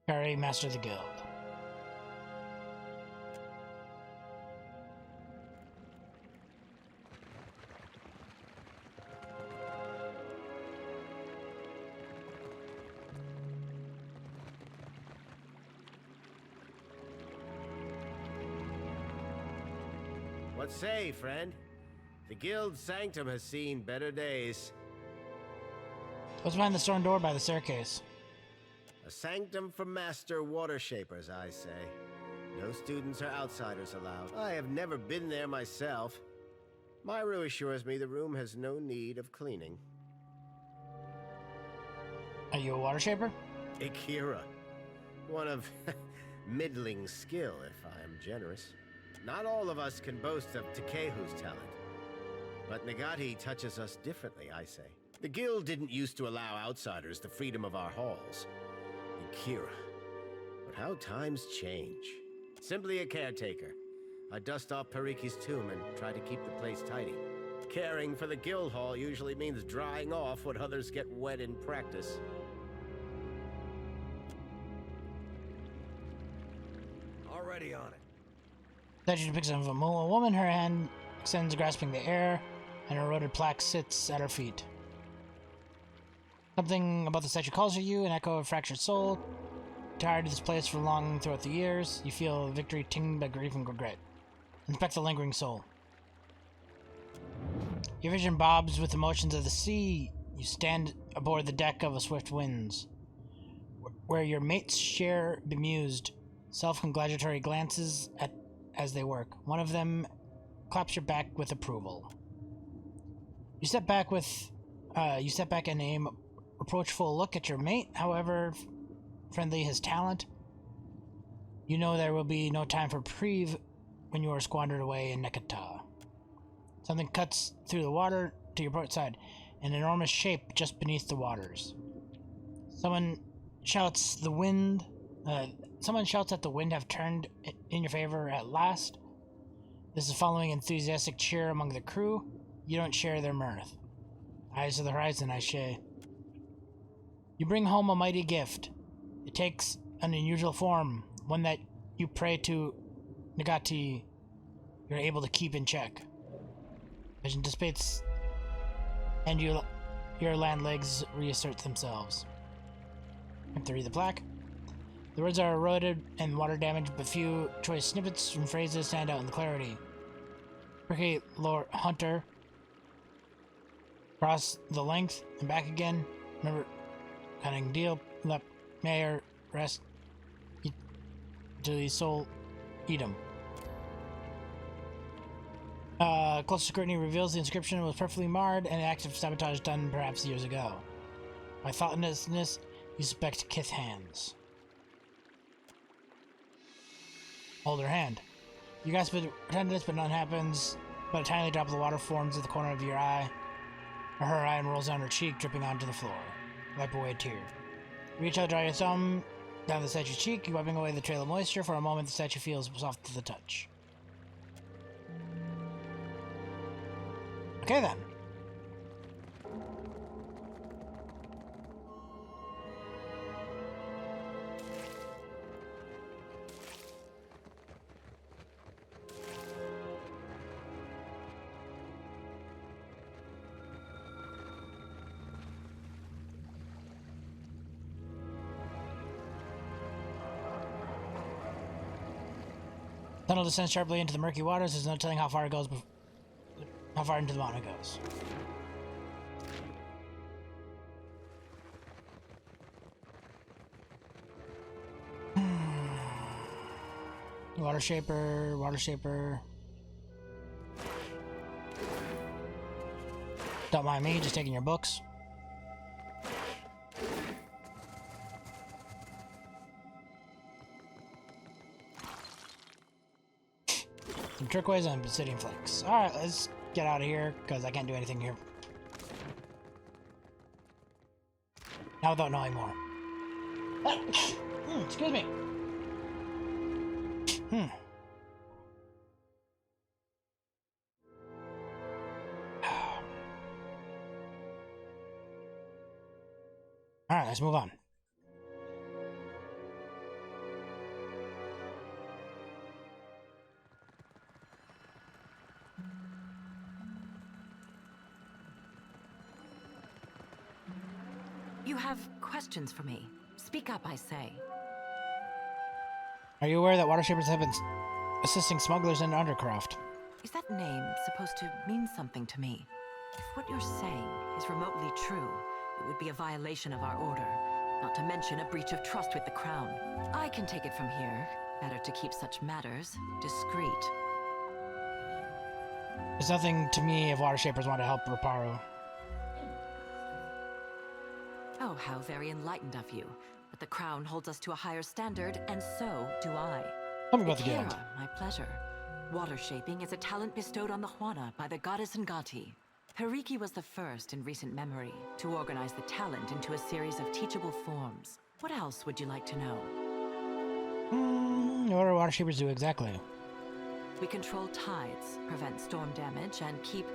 Perry, Master of the Guild. What say, friend? The guild's sanctum has seen better days. What's behind the stone door by the staircase? A sanctum for master water shapers, I say. No students or outsiders allowed. I have never been there myself. Myru assures me the room has no need of cleaning. Are you a water shaper? Akira. One of middling skill, if I am generous. Not all of us can boast of Takehu's talent. But Nagati touches us differently, I say. The guild didn't used to allow outsiders the freedom of our halls. Akira. But how times change. Simply a caretaker. I dust off Pariki's tomb and try to keep the place tidy. Caring for the guild hall usually means drying off what others get wet in practice. Already on it. Statue depicts of a woman. Her hand extends, grasping the air, and a eroded plaque sits at her feet. Something about the statue calls to you, an echo of fractured soul. Tired of this place for long throughout the years, you feel victory tinged by grief and regret. Inspect the lingering soul. Your vision bobs with emotions of the sea. You stand aboard the deck of a swift winds, where your mates share bemused, self-congratulatory glances as they work. One of them claps your back with approval. You step back and aim a reproachful look at your mate, however friendly his talent. You know there will be no time for reprieve when you are squandered away in Nekata. Something cuts through the water to your port side, an enormous shape just beneath the waters. Someone shouts that the wind have turned in your favor at last. This is following enthusiastic cheer among the crew. You don't share their mirth. Eyes to the horizon, I say. You bring home a mighty gift. It takes an unusual form, one that you pray to Nagati you're able to keep in check. Vision dissipates, and your land legs reassert themselves. You have to read the plaque. The words are eroded and water damaged, but few choice snippets from phrases stand out in the clarity. Ricky Lord Hunter. Cross the length and back again. Remember, cutting deal. Lep Mayor rest. To the soul. Eat 'em. Closer scrutiny reveals the inscription was perfectly marred and an act of sabotage done perhaps years ago. By thoughtlessness, you suspect Kith hands. Hold her hand. You grasp it with tenderness, but none happens. But a tiny drop of the water forms at the corner of your eye, or her eye, and rolls down her cheek, dripping onto the floor. Wipe away a tear. Reach out, dry your thumb. down the statue's cheek, wiping away the trail of moisture. For a moment, the statue feels soft to the touch. Okay, then. Tunnel descends sharply into the murky waters. There's no telling how far it goes, how far into the mountain it goes. Water shaper, water shaper. Don't mind me, just taking your books. Some turquoise and obsidian flakes. Alright, let's get out of here, because I can't do anything here. Now without knowing more. Excuse me. Alright, let's move on. You have questions for me. Speak up, I say. Are you aware that water shapers have been assisting smugglers in Undercroft? Is that name supposed to mean something to me? If what you're saying is remotely true, it would be a violation of our order, not to mention a breach of trust with the Crown. I can take it from here. Better to keep such matters discreet. There's nothing to me if water shapers want to help Reparo. Oh, how very enlightened of you. But the Crown holds us to a higher standard, and so do I. Tell me about the guild. Ikera, my pleasure. Water shaping is a talent bestowed on the Juana by the goddess Ngati. Periki was the first in recent memory to organize the talent into a series of teachable forms. What else would you like to know? What do water shapers do exactly? We control tides, prevent storm damage, and keep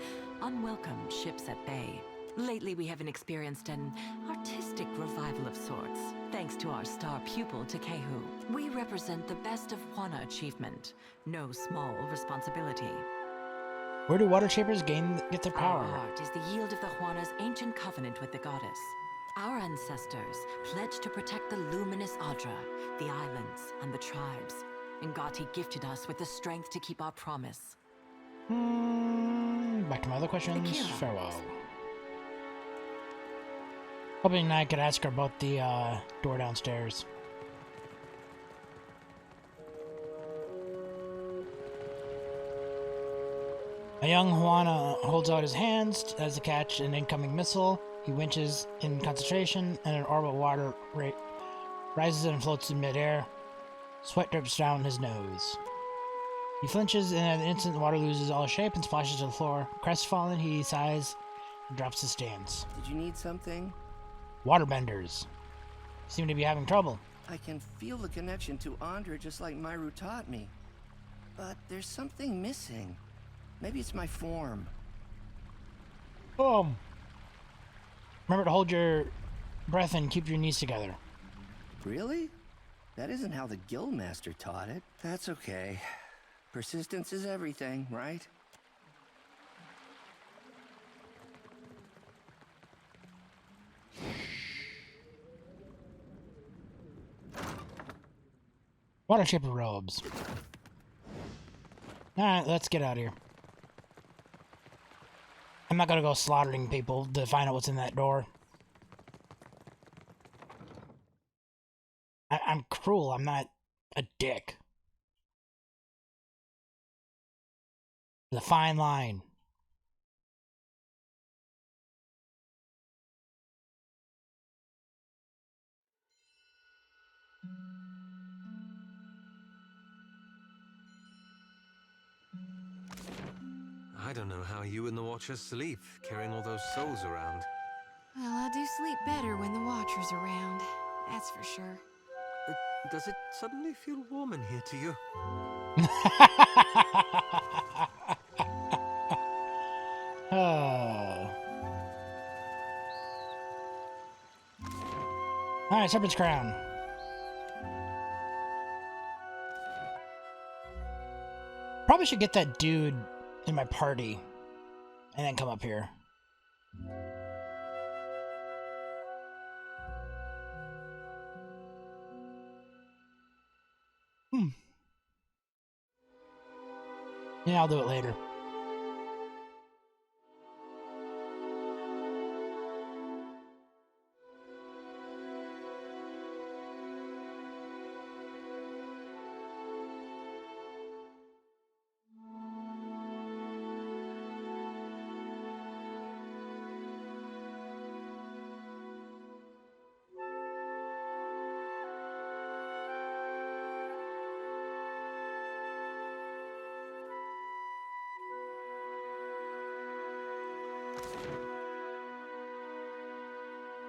unwelcome ships at bay. Lately, we haven't experienced an artistic revival of sorts, thanks to our star pupil, Takehu. We represent the best of Juana achievement, no small responsibility. Where do water shapers get their power? Our art is the yield of the Juana's ancient covenant with the goddess. Our ancestors pledged to protect the luminous Adra, the islands, and the tribes. Ngati gifted us with the strength to keep our promise. Back to my other questions. Ikera. Farewell. Hoping I could ask her about the door downstairs. A young Juana holds out his hands as to catch an incoming missile. He winches in concentration, and an orb of water rises and floats in midair. Sweat drips down his nose. He flinches, and at an instant, the water loses all shape and splashes to the floor. Crestfallen, he sighs and drops his stance. Did you need something? Waterbenders seem to be having trouble. I can feel the connection to Andra just like Myru taught me. But there's something missing. Maybe it's my form. Remember to hold your breath and keep your knees together. Really? That isn't how the Guildmaster taught it. That's okay. Persistence is everything, right? Water shaper robes. Alright, let's get out of here. I'm not gonna go slaughtering people to find out what's in that door. I'm cruel, I'm not a dick. The fine line. I don't know how you and the Watchers sleep, carrying all those souls around. Well, I do sleep better when the Watcher's around. That's for sure. Does it suddenly feel warm in here to you? Oh. Alright, Serpent's Crown. Probably should get that dude in my party and then come up here. Yeah, I'll do it later.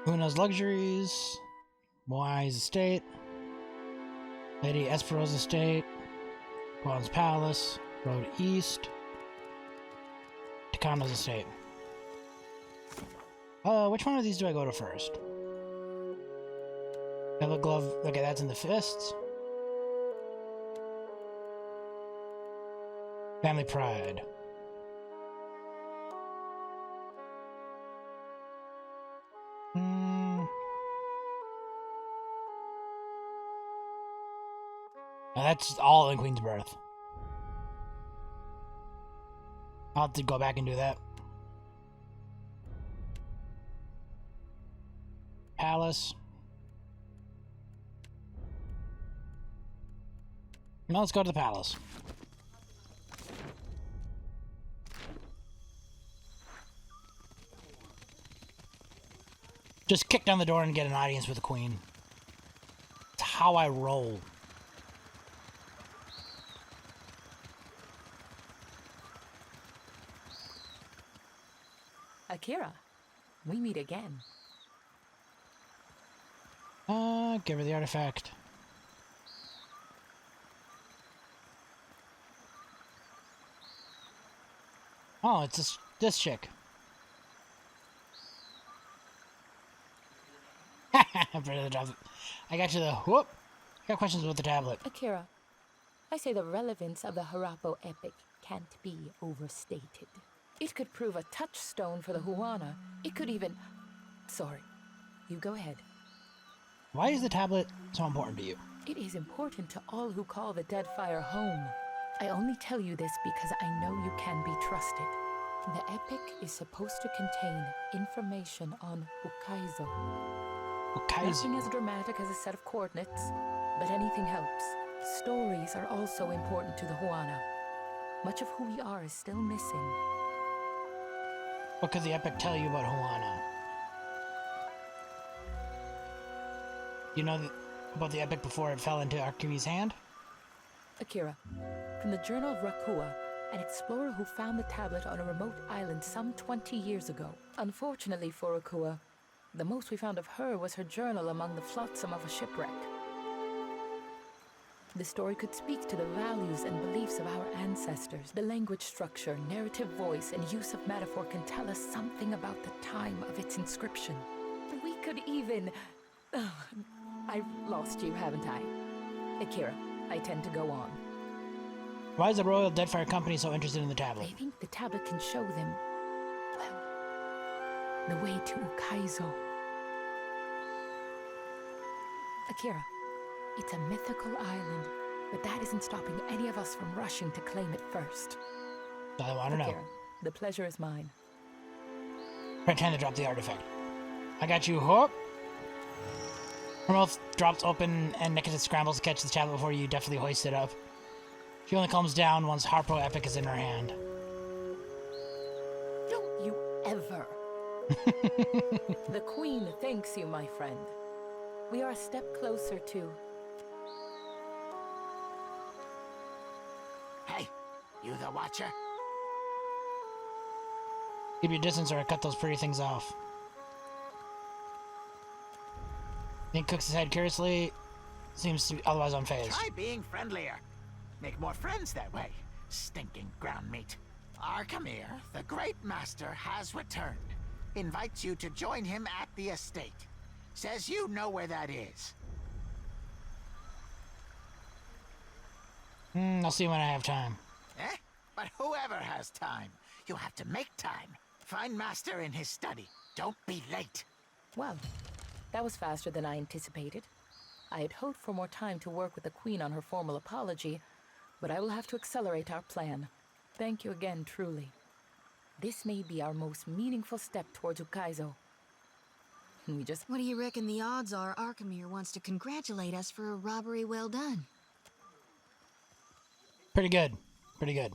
Una's Luxuries, Moai's Estate, Lady Espero's Estate, Juan's Palace, Road East, Takano's Estate. Which one of these do I go to first? Yellow Glove, okay, that's in the fists. Family Pride. Now that's all in Queen's Birth. I'll have to go back and do that. Palace. Now let's go to the palace. Just kick down the door and get an audience with the queen. It's how I roll. Akira, we meet again. Give her the artifact. Oh, it's this chick. I got you the whoop. I got questions about the tablet. Akira, I say the relevance of the Harappo epic can't be overstated. It could prove a touchstone for the Huana. It could even... Sorry. You go ahead. Why is the tablet so important to you? It is important to all who call the Deadfire home. I only tell you this because I know you can be trusted. The epic is supposed to contain information on Ukaizo. Nothing as dramatic as a set of coordinates, but anything helps. Stories are also important to the Huana. Much of who we are is still missing. What could the epic tell you about Huana? You know about the epic before it fell into Arkivi's hand? Akira, from the Journal of Rakua, an explorer who found the tablet on a remote island some 20 years ago. Unfortunately for Rakua, the most we found of her was her journal among the flotsam of a shipwreck. The story could speak to the values and beliefs of our ancestors. The language structure, narrative voice, and use of metaphor can tell us something about the time of its inscription. We could even... I've lost you, haven't I? Akira, I tend to go on. Why is the Royal Deadfire Company so interested in the tablet? I think the tablet can show them, well, the way to Ukaizo. Akira, it's a mythical island, but that isn't stopping any of us from rushing to claim it first. I want to know. Akira, the pleasure is mine. Pretend to drop the artifact. I got you, Hook. Her mouth drops open and Nikita scrambles to catch the tablet before you deftly hoist it up. She only calms down once Harpo Epic is in her hand. Don't you ever. The Queen thanks you, my friend. We are a step closer to... Hey, you the Watcher? Keep your distance or I cut those pretty things off. Nick cooks his head curiously. seems to be otherwise unfazed. Try being friendlier. Make more friends that way. Stinking ground meat. Arkamir, the great master, has returned. Invites you to join him at the estate. Says you know where that is. I'll see when I have time. Eh? But whoever has time, you have to make time. Find Master in his study. Don't be late. Well, that was faster than I anticipated. I had hoped for more time to work with the Queen on her formal apology, but I will have to accelerate our plan. Thank you again, truly. This may be our most meaningful step towards Ukaizo. We just... What do you reckon the odds are Arkamir wants to congratulate us for a robbery well done? Pretty good. Pretty good.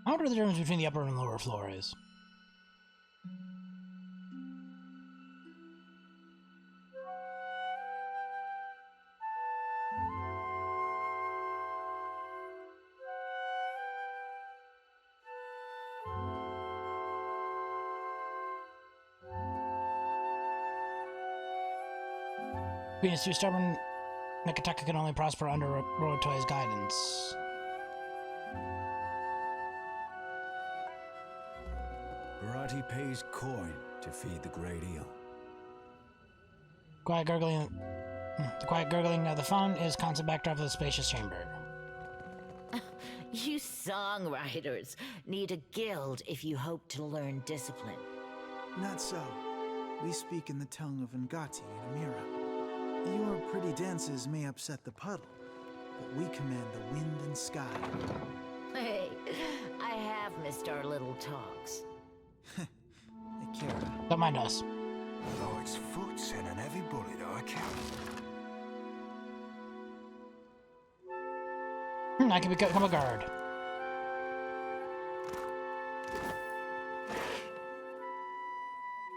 I wonder what the difference between the upper and lower floor is. Queen is too stubborn. Nakataka can only prosper under Rotoi's guidance. Barati pays coin to feed the great eel. The quiet gurgling of the fountain is constant backdrop of the spacious chamber. You songwriters need a guild if you hope to learn discipline. Not so. We speak in the tongue of Ngati and Amira. Your pretty dances may upset the puddle, but we command the wind and sky. Hey, I have missed our little talks. Akira. Don't mind us. Light's foot sent an heavy bullet I count. I can become a guard.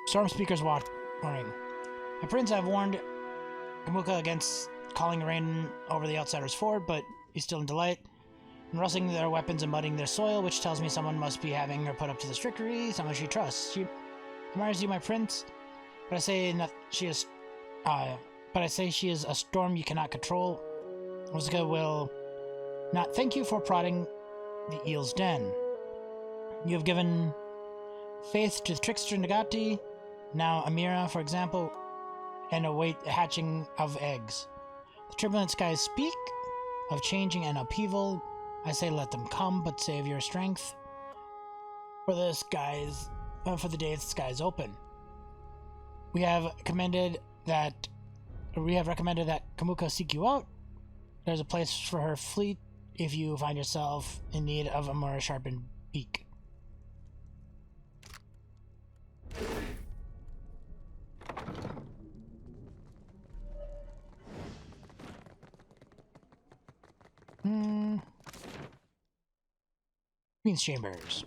Storm speakers warning. My prince, I've warned Kamuka against calling rain over the outsider's ford, but he's still in delight. And rustling their weapons and mudding their soil, which tells me someone must be having her put up to the trickery, someone she trusts. She admires you, my prince, but I say she is a storm you cannot control. Ozka will not thank you for prodding the eel's den. You have given faith to the trickster Nagati, now Amira, for example, and await the hatching of eggs. The turbulent skies speak of changing and upheaval. I say let them come, but save your strength for the skies, for the day the skies open. We have recommended that Kamuka seek you out. There's a place for her fleet if you find yourself in need of a more sharpened beak. Queen's Chambers.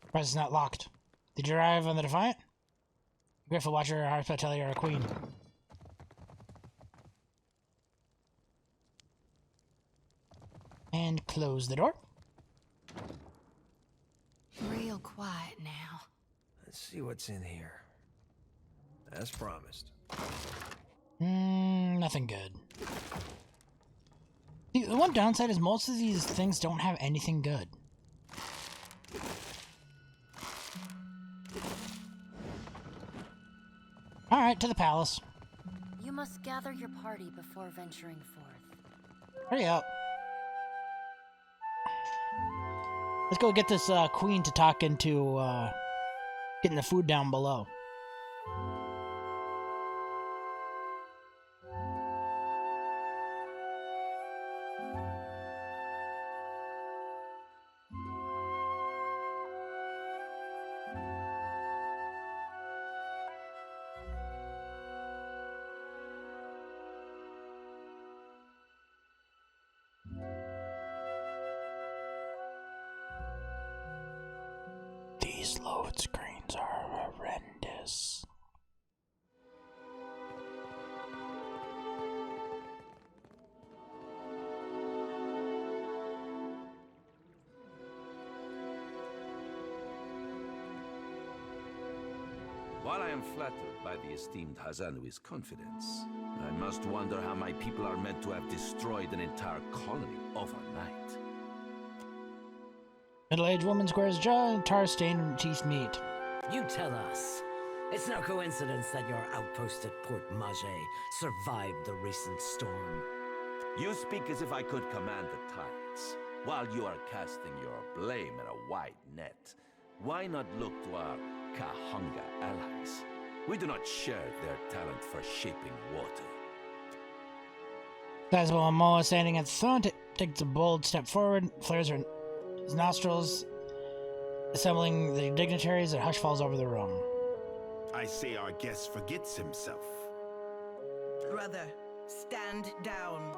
Surprised it's not locked. Did you arrive on the Defiant? Grateful Watcher, Hearthpet tell you're a queen. And close the door. Real quiet now. Let's see what's in here. As promised. Nothing good. The one downside is most of these things don't have anything good. Alright, to the palace. You must gather your party before venturing forth. Hurry up. Let's go get this queen to talk into getting the food down below. These load screens are horrendous. am flattered by the esteemed Hazanui's confidence. I must wonder how my people are meant to have destroyed an entire colony overnight. Middle-aged woman squares jaw and tar-stained teeth meet. You tell us. It's no coincidence that your outpost at Port Mage survived the recent storm. You speak as if I could command the tides. While you are casting your blame in a wide net, why not look to our Kahunga allies? We do not share their talent for shaping water. Sizable Momoa standing at the throne takes a bold step forward, flares her nostrils, assembling the dignitaries. A hush falls over the room. I say our guest forgets himself. Brother, stand down.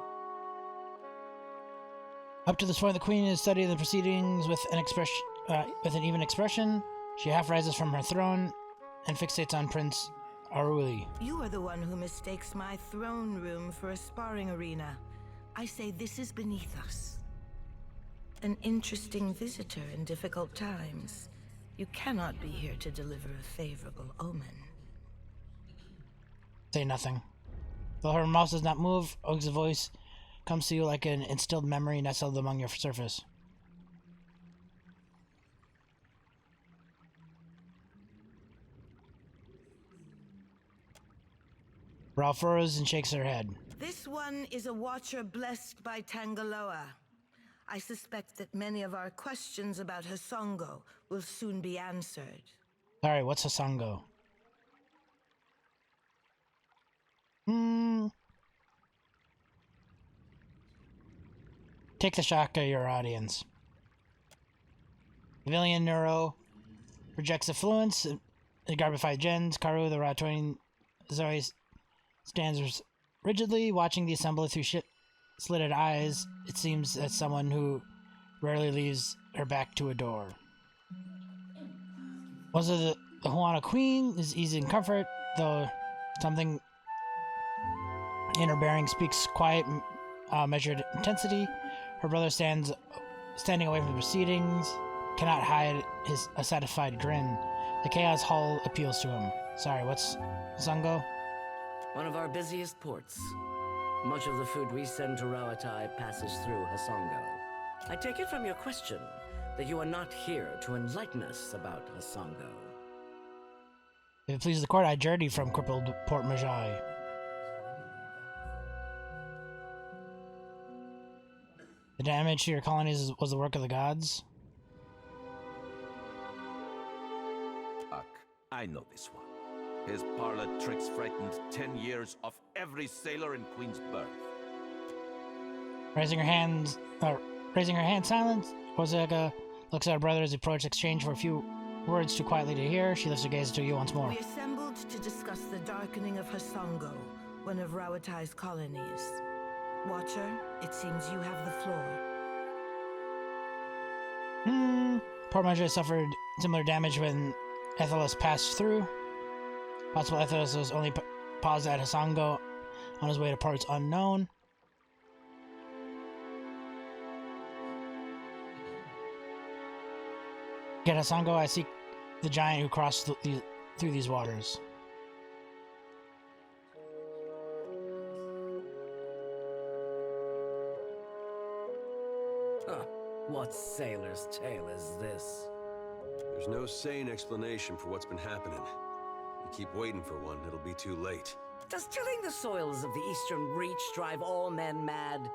Up to this point, the queen is studying the proceedings with an even expression. She half rises from her throne and fixates on Prince Aruli. You are the one who mistakes my throne room for a sparring arena. I say this is beneath us. An interesting visitor in difficult times. You cannot be here to deliver a favorable omen. Say nothing. Though her mouth does not move, Og's voice comes to you like an instilled memory nestled among your surface. Brow furrows and shakes her head. This one is a watcher blessed by Tangaloa. I suspect that many of our questions about Hasongo will soon be answered. Sorry, what's Hasongo? Take the shock of your audience. Pavilion Neuro projects affluence, the garbified gens. Karu, the Ratoin Zoe, stands rigidly, watching the assembly through slitted eyes. It seems that someone who rarely leaves her back to a door. Was it the Huana Queen is easy in comfort, though something in her bearing speaks quiet, measured intensity. Her brother standing away from the proceedings, cannot hide a satisfied grin. The Chaos Hall appeals to him. Sorry, what's Zungo? One of our busiest ports. Much of the food we send to Rawatai passes through Hasongo. I take it from your question that you are not here to enlighten us about Hasongo. If it pleases the court, I journey from crippled Port Majai. The damage to your colonies was the work of the gods? Uck, I know this one. His parlor tricks frightened 10 years of every sailor in Queen's Birth. Raising her hand silent, Hoseka looks at her brother as he approaches, exchange for a few words too quietly to hear. She lifts her gaze to you once more. We assembled to discuss the darkening of Hasongo, one of Rawatai's colonies. Watcher, it seems you have the floor. Port Majai suffered similar damage when Ethelos passed through. Possible Ethelos was only paused at Hasongo on his way to parts unknown. Get Hasongo, I seek the giant who crossed through these waters. What sailor's tale is this? There's no sane explanation for what's been happening. You keep waiting for one, it'll be too late. Does tilling the soils of the Eastern Reach drive all men mad?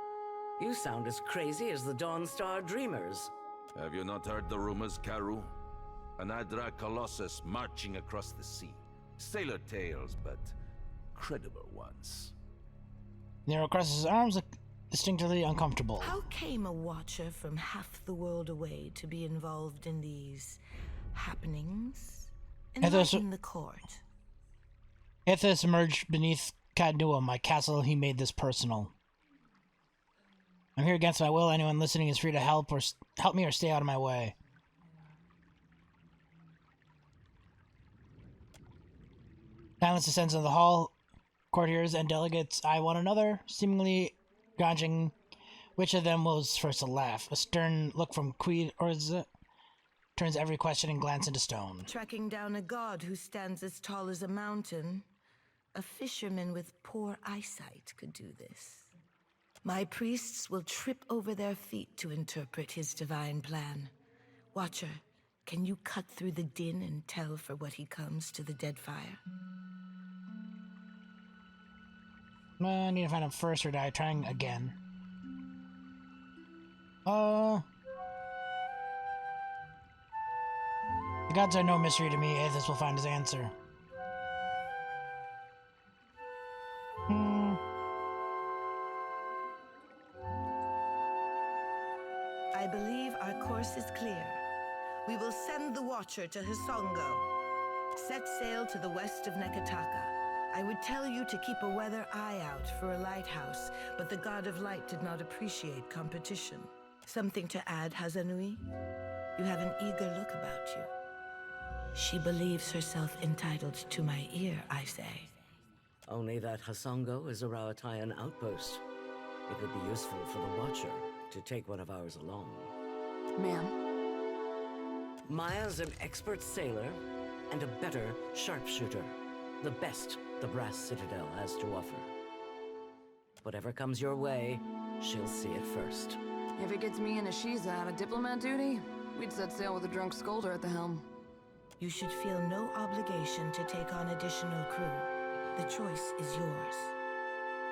You sound as crazy as the Dawnstar Dreamers. Have you not heard the rumors, Karu? An Adra Colossus marching across the sea. Sailor tales, but credible ones. Nero crosses his arms, distinctly uncomfortable. How came a watcher from half the world away to be involved in these happenings? Enlighten the court. Aethys emerged beneath Cadnua, my castle. He made this personal. I'm here against my will. Anyone listening is free to help me or stay out of my way. Silence descends into the hall. Courtiers and delegates eye one another, seemingly gauging which of them was first to laugh. A stern look from Queen Orza turns every questioning glance into stone. Tracking down a god who stands as tall as a mountain. A fisherman with poor eyesight could do this. My priests will trip over their feet to interpret his divine plan. Watcher, can you cut through the din and tell for what he comes to the Deadfire? I need to find him first or die trying again. The gods are no mystery to me. Aethys will find his answer. I believe our course is clear. We will send the Watcher to Hisongo. Set sail to the west of Nekataka. I would tell you to keep a weather eye out for a lighthouse, but the God of Light did not appreciate competition. Something to add, Hazanui? You have an eager look about you. She believes herself entitled to my ear, I say. Only that Hisongo is a Rauatayan outpost. It would be useful for the Watcher to take one of ours along. Ma'am? Maya's an expert sailor and a better sharpshooter. The best the Brass Citadel has to offer. Whatever comes your way, she'll see it first. If it gets me and Ashiza out of diplomat duty, we'd set sail with a drunk scolder at the helm. You should feel no obligation to take on additional crew. The choice is yours.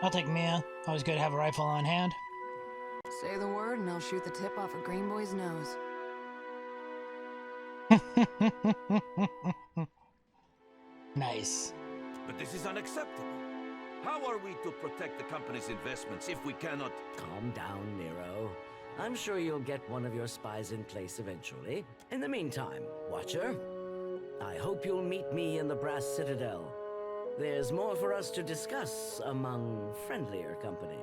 I'll take Mia. Always good to have a rifle on hand. Say the word and I'll shoot the tip off a green boy's nose. Nice. But this is unacceptable. How are we to protect the company's investments if we cannot... Calm down, Nero. I'm sure you'll get one of your spies in place eventually. In the meantime, Watcher, I hope you'll meet me in the Brass Citadel. There's more for us to discuss among friendlier company.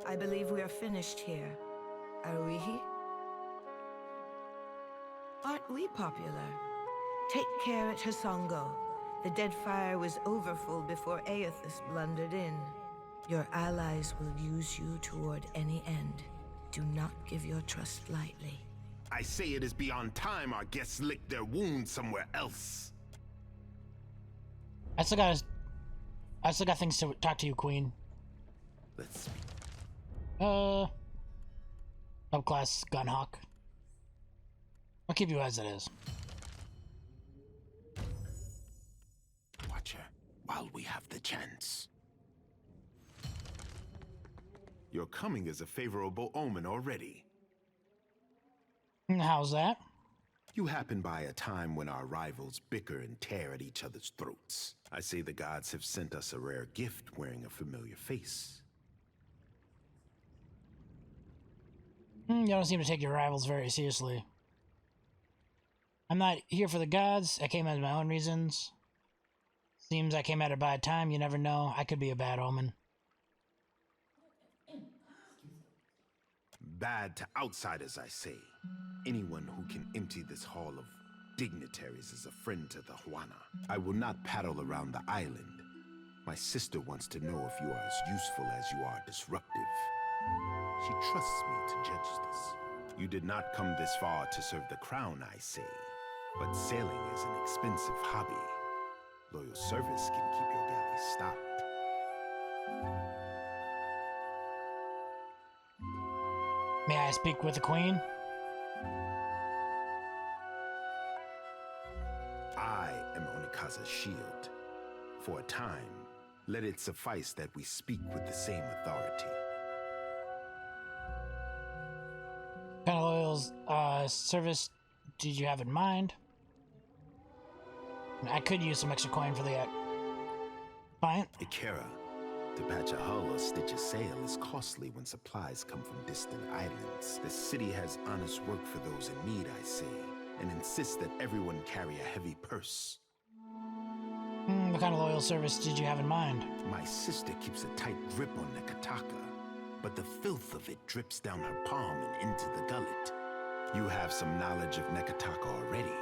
I believe we are finished here. Are we? Aren't we popular? Take care at Hisongo. The Deadfire was overfull before Aethys blundered in. Your allies will use you toward any end. Do not give your trust lightly. I say it is beyond time our guests lick their wounds somewhere else. I still got things to talk to you, Queen. Let's Subclass Gunhawk. I'll keep you as it is. Watcher, while we have the chance. Your coming is a favorable omen already. How's that? You happen by a time when our rivals bicker and tear at each other's throats. I say the gods have sent us a rare gift wearing a familiar face. You don't seem to take your rivals very seriously. I'm not here for the gods. I came out of my own reasons. Seems I came at a bad time. You never know. I could be a bad omen. Bad to outsiders, I say. Anyone who can empty this hall of dignitaries is a friend to the Huana. I will not paddle around the island. My sister wants to know if you are as useful as you are disruptive. She trusts me to judge this. You did not come this far to serve the crown, I say. But sailing is an expensive hobby. Loyal service can keep your galley stocked. May I speak with the Queen? I am Onikaza's shield. For a time, let it suffice that we speak with the same authority. What kind of loyal service did you have in mind? I could use some extra coin for the client. Ikera, to patch a hull or stitch a sail is costly when supplies come from distant islands. The city has honest work for those in need, I say, and insists that everyone carry a heavy purse. What kind of loyal service did you have in mind? My sister keeps a tight grip on Nekataka, but the filth of it drips down her palm and into the gullet. You have some knowledge of Nekataka already.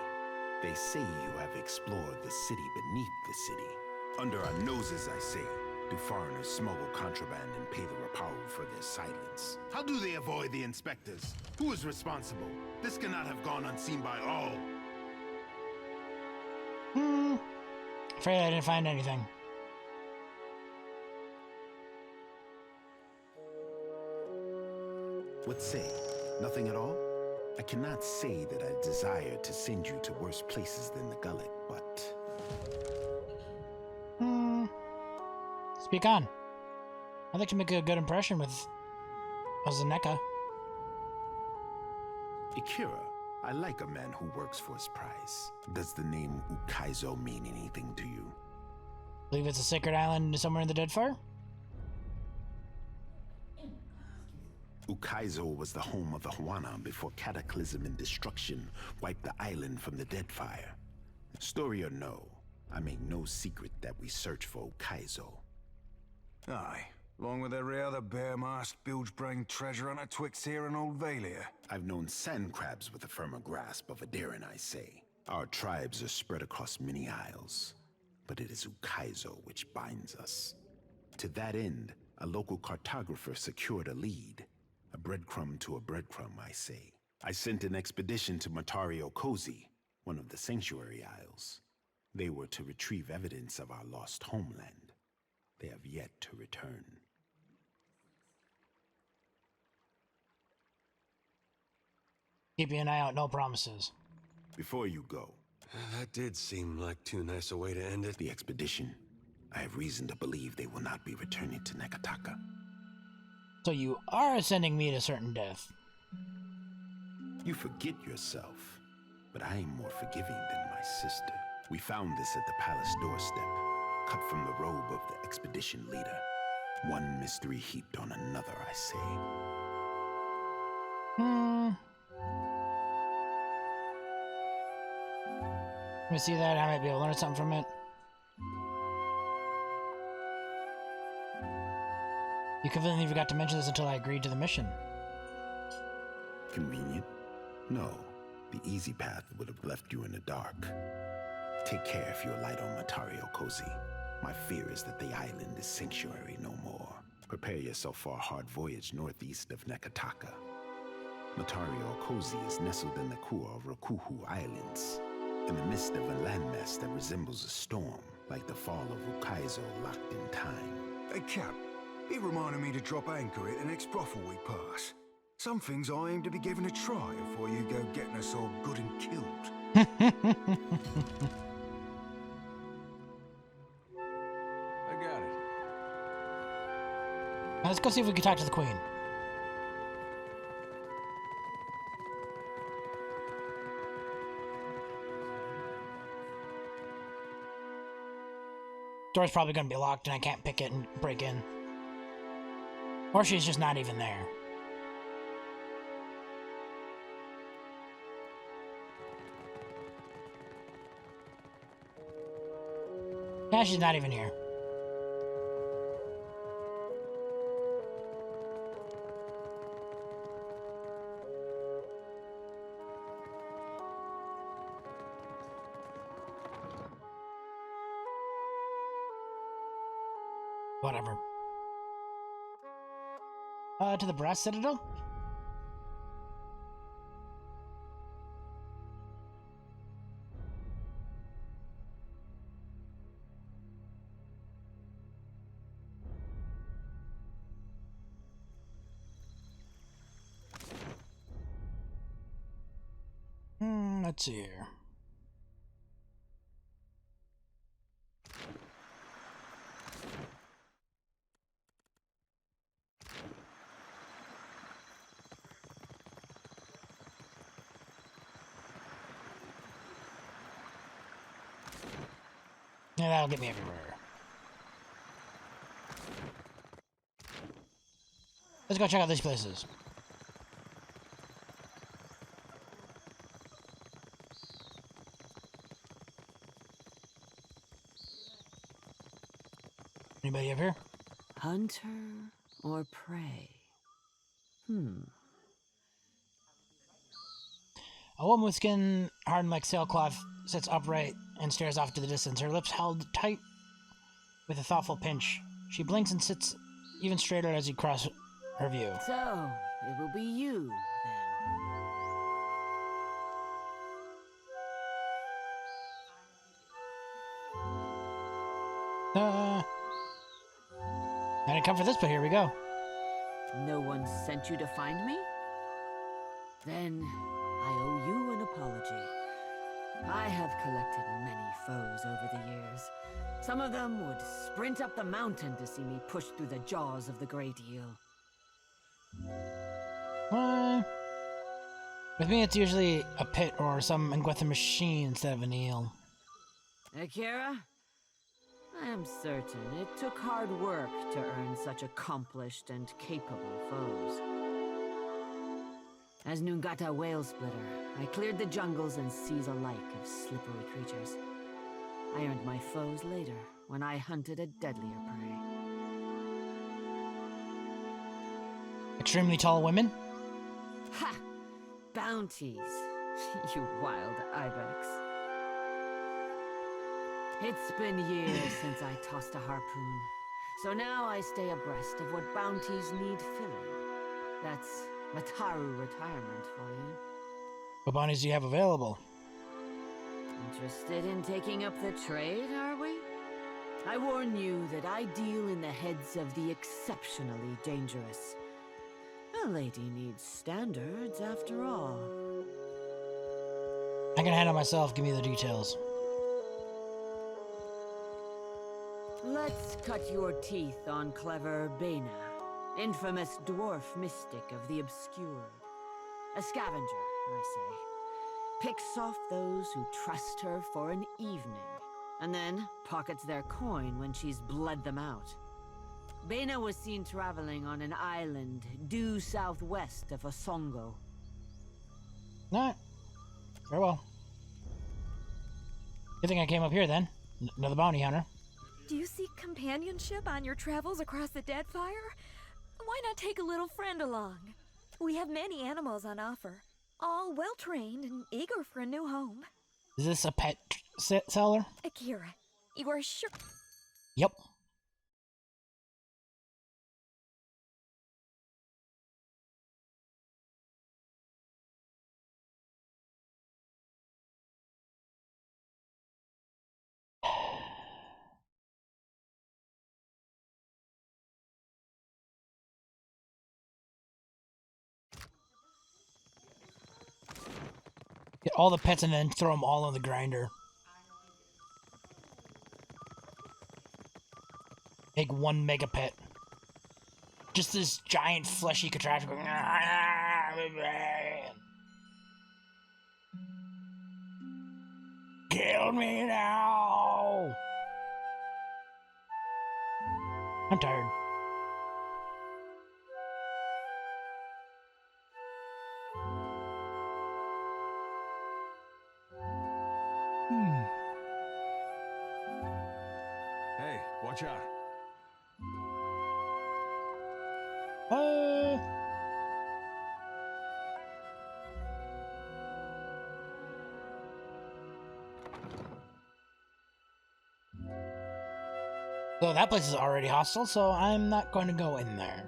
They say you have explored the city beneath the city. Under our noses, I say, do foreigners smuggle contraband and pay the Rapau for their silence? How do they avoid the inspectors? Who is responsible? This cannot have gone unseen by all. Afraid I didn't find anything. What say? Nothing at all? I cannot say that I desire to send you to worse places than the gullet, but... Speak on. I'd like to make a good impression with Ozaneka. Ikira, I like a man who works for his prize. Does the name Ukaizo mean anything to you? Believe it's a sacred island somewhere in the Deadfire? Ukaizo was the home of the Huana before cataclysm and destruction wiped the island from the Deadfire. Story or no, I make no secret that we search for Ukaizo. Aye, along with every other bare-masked, bilge-brained treasure hunter twixt here and Old Valia. I've known sand crabs with a firmer grasp of a daring, I say. Our tribes are spread across many isles, but it is Ukaizo which binds us. To that end, a local cartographer secured a lead. A breadcrumb to a breadcrumb, I say. I sent an expedition to Matario Cozy, one of the Sanctuary Isles. They were to retrieve evidence of our lost homeland. They have yet to return. Keeping an eye out, no promises. Before you go... That did seem like too nice a way to end it. The expedition. I have reason to believe they will not be returning to Nekataka. So you are sending me to certain death. You forget yourself, but I am more forgiving than my sister. We found this at the palace doorstep, cut from the robe of the expedition leader. One mystery heaped on another, I say. Let me see that. I might be able to learn something from it. You conveniently forgot to mention this until I agreed to the mission. Convenient? No. The easy path would have left you in the dark. Take care if you alight on Matario Cozy. My fear is that the island is sanctuary no more. Prepare yourself for a hard voyage northeast of Nekataka. Matario Cozy is nestled in the Kua Rokuhu Islands, in the midst of a landmass that resembles a storm, like the fall of Ukaizo locked in time. Hey, Cap. He reminded me to drop anchor at the next brothel we pass. Some things I aim to be given a try before you go getting us all good and killed. I got it. Now let's go see if we can talk to the Queen. Door's probably going to be locked and I can't pick it and break in. Or she's just not even there. Yeah, she's not even here. Whatever. To the Brass Citadel? Let's see here. Yeah, that'll get me everywhere. Let's go check out these places. Anybody up here? Hunter or prey? A woman with skin hardened like sailcloth sits upright and stares off to the distance, her lips held tight with a thoughtful pinch. She blinks and sits even straighter as you cross her view. So, it will be you, then. I didn't come for this, but here we go. No one sent you to find me? Then I owe you an apology. I have collected many foes over the years. Some of them would sprint up the mountain to see me push through the jaws of the great eel. With me, it's usually a pit or some Engwetha machine instead of an eel. Akira? I am certain it took hard work to earn such accomplished and capable foes. As Nungata Whale Splitter, I cleared the jungles and seas alike of slippery creatures. I earned my foes later, when I hunted a deadlier prey. Extremely tall women? Ha! Bounties, you wild ibex. It's been years since I tossed a harpoon, so now I stay abreast of what bounties need filling. That's Mataru retirement for you. What bounties do you have available? Interested in taking up the trade, are we? I warn you that I deal in the heads of the exceptionally dangerous. A lady needs standards, after all. I can handle myself. Give me the details. Let's cut your teeth on clever Bena, infamous dwarf mystic of the obscured. A scavenger, I say. Picks off those who trust her for an evening, and then pockets their coin when she's bled them out. Bena was seen traveling on an island due southwest of Osongo. Alright. Very well. Good thing I came up here then. Another bounty hunter. Do you seek companionship on your travels across the Deadfire? Why not take a little friend along? We have many animals on offer, all well-trained and eager for a new home. Is this a pet seller? Akira, you are sure... Yep. Get all the pets and then throw them all on the grinder. Make one mega pet. Just this giant fleshy contraption going. Kill me now! I'm tired. Hey, watch out. So that place is already hostile, so I'm not going to go in there.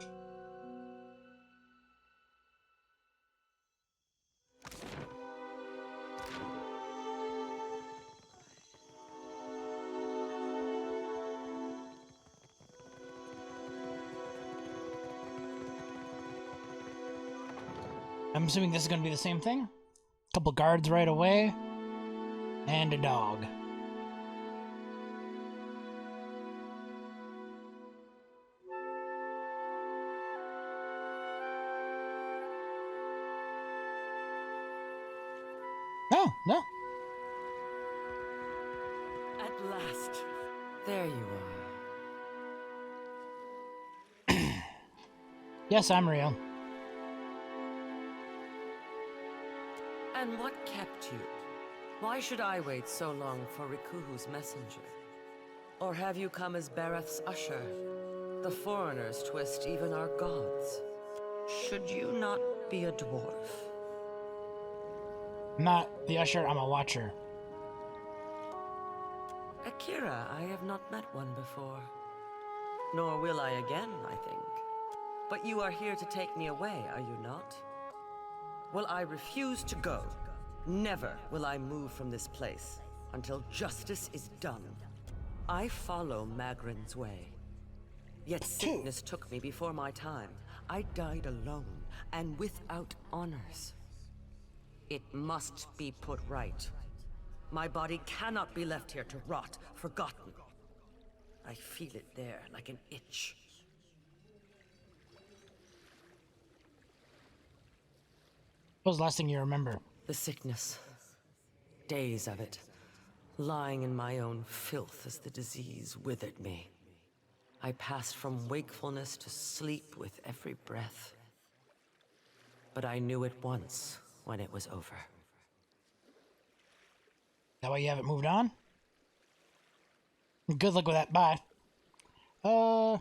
I'm assuming this is going to be the same thing. Couple guards right away. And a dog. Oh, no. At last. There you are. Yes, I'm real. And what kept you? Why should I wait so long for Rikuhu's messenger? Or have you come as Bareth's usher? The foreigners twist even our gods. Should you not be a dwarf? I'm not the usher, I'm a watcher. Akira, I have not met one before. Nor will I again, I think. But you are here to take me away, are you not? Well, I refuse to go. Never will I move from this place until justice is done. I follow Magrin's way. Yet sickness took me before my time. I died alone, and without honors. It must be put right. My body cannot be left here to rot, forgotten. I feel it there, like an itch. What was the last thing you remember? The sickness. Days of it. Lying in my own filth as the disease withered me. I passed from wakefulness to sleep with every breath. But I knew it once when it was over. That why you haven't moved on? Good luck with that. Bye. You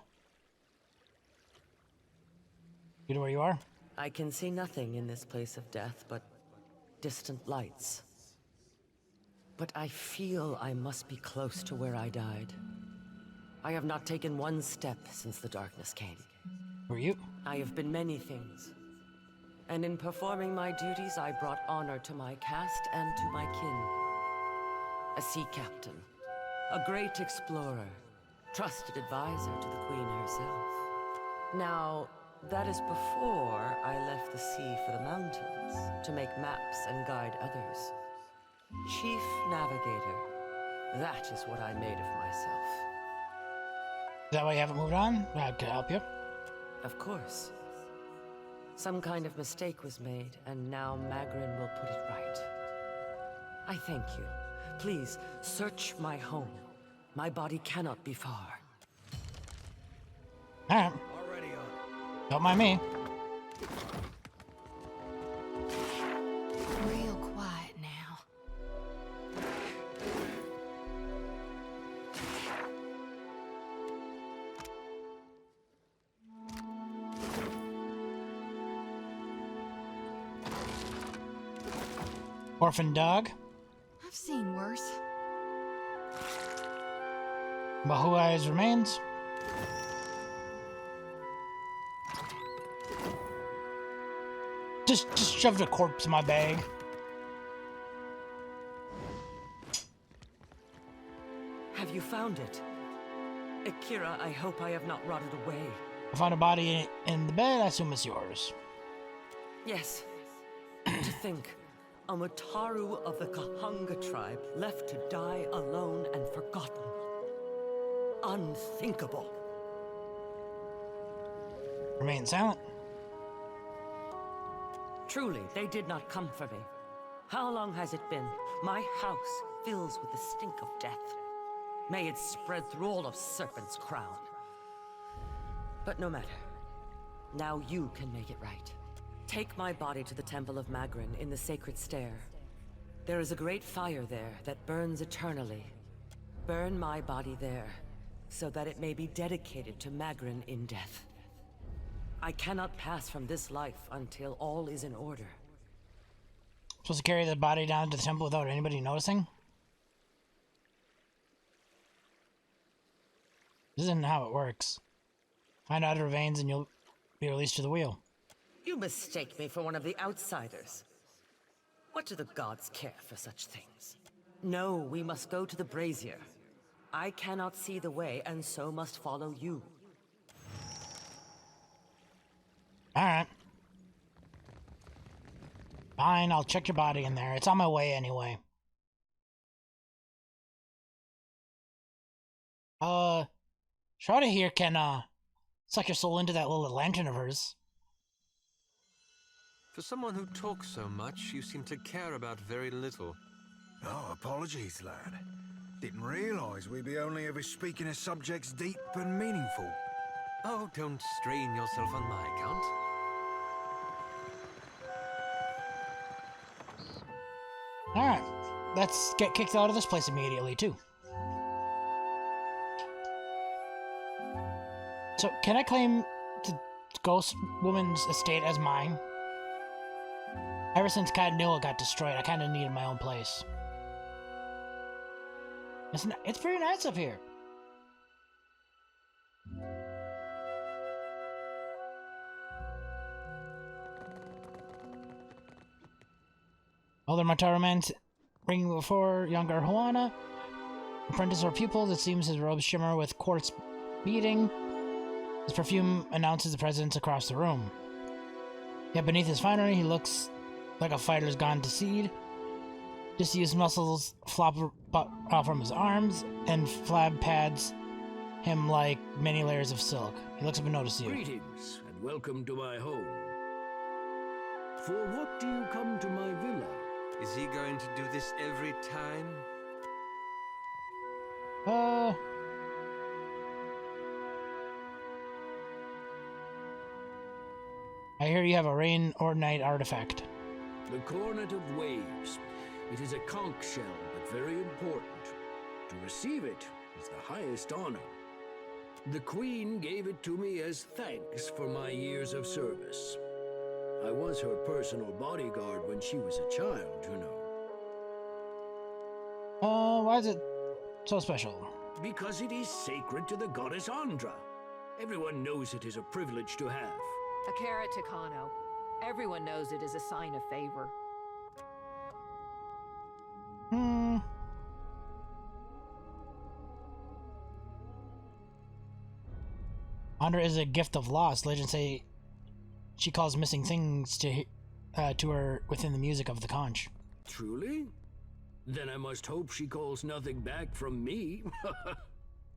know where you are? I can see nothing in this place of death but distant lights. But I feel I must be close to where I died. I have not taken one step since the darkness came. Were you? I have been many things. And in performing my duties, I brought honor to my caste and to my kin. A sea captain, a great explorer, trusted advisor to the Queen herself. Now, that is before I left the sea for the mountains to make maps and guide others. Chief Navigator, that is what I made of myself. Is that why you haven't moved on? I could help you. Of course. Some kind of mistake was made, and now Magrin will put it right. I thank you. Please, search my home. My body cannot be far. Alright. Already on. Don't mind me. Real quiet now. Orphan dog. I've seen worse. But who eyes remains? Just shoved a corpse in my bag. Have you found it? Akira, I hope I have not rotted away. I found a body in the bed. I assume it's yours. Yes. To think, a Mutaru of the Kahanga tribe left to die alone and forgotten. Unthinkable. Remain silent. Truly, they did not come for me. How long has it been? My house fills with the stink of death. May it spread through all of Serpent's Crown. But no matter. Now you can make it right. Take my body to the Temple of Magrin in the Sacred Stair. There is a great fire there that burns eternally. Burn my body there, so that it may be dedicated to Magrin in death. I cannot pass from this life until all is in order. Supposed to carry the body down to the temple without anybody noticing? This isn't how it works. Find outer veins and you'll be released to the wheel. You mistake me for one of the outsiders. What do the gods care for such things? No, we must go to the brazier. I cannot see the way, and so must follow you. Alright. Fine, I'll check your body in there. It's on my way anyway. Shawty here can, suck your soul into that little lantern of hers. For someone who talks so much, you seem to care about very little. Oh, apologies, lad. Didn't realize we'd be only ever speaking of subjects deep and meaningful. Oh, don't strain yourself on my account. Alright, let's get kicked out of this place immediately, too. So, can I claim the Ghost Woman's estate as mine? Ever since Cadnilla got destroyed, I kind of needed my own place. It's very nice up here. Older Mataru men bringing before younger Juana. apprentice or pupil. It seems his robes shimmer with quartz beading. His perfume announces the presence across the room. Yet beneath his finery, he looks like a fighter's gone to seed. Disused muscles flop out from his arms, and flab pads him like many layers of silk. He looks up and notices you. Greetings, and welcome to my home. For what do you come to my villa? Is he going to do this every time? I hear you have a rain or night artifact. The Cornet of Waves. It is a conch shell, but very important. To receive it is the highest honor. The Queen gave it to me as thanks for my years of service. I was her personal bodyguard when she was a child, you know. Why is it so special? Because it is sacred to the goddess Andra. Everyone knows it is a privilege to have. A carrot to Kano. Everyone knows it is a sign of favor. Andra is a gift of loss. Legends say she calls missing things to her within the music of the conch. Truly? Then I must hope she calls nothing back from me.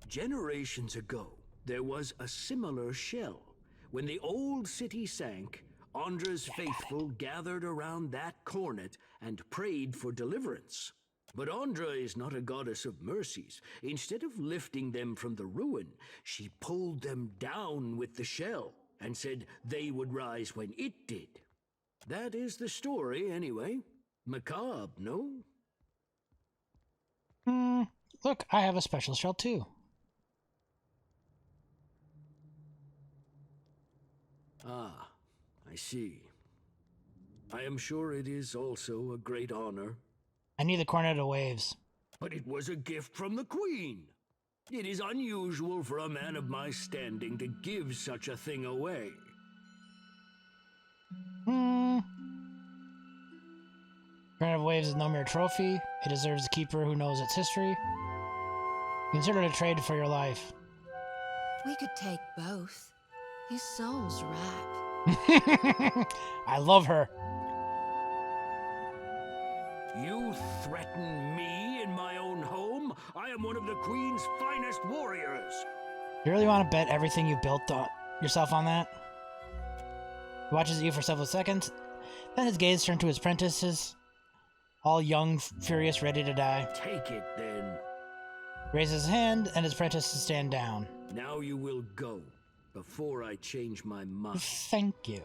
Generations ago, there was a similar shell. When the old city sank, Andra's faithful gathered around that cornet and prayed for deliverance. But Andra is not a goddess of mercies. Instead of lifting them from the ruin, she pulled them down with the shell and said they would rise when it did. That is the story, anyway. Macabre, no? Look, I have a special shell too. Ah, I see. I am sure it is also a great honor. I need the Cornet of Waves. But it was a gift from the Queen. It is unusual for a man of my standing to give such a thing away. Cornet of Waves is no mere trophy. It deserves a keeper who knows its history. Consider it a trade for your life. We could take both. His soul's ripe. I love her. You threaten me in my own home? I am one of the Queen's finest warriors. You really want to bet everything you built yourself on that? He watches you for several seconds. Then his gaze turns to his apprentices, all young, furious, ready to die. Take it, then. Raises his hand, and his apprentices stand down. Now you will go, before I change my mind. Thank you.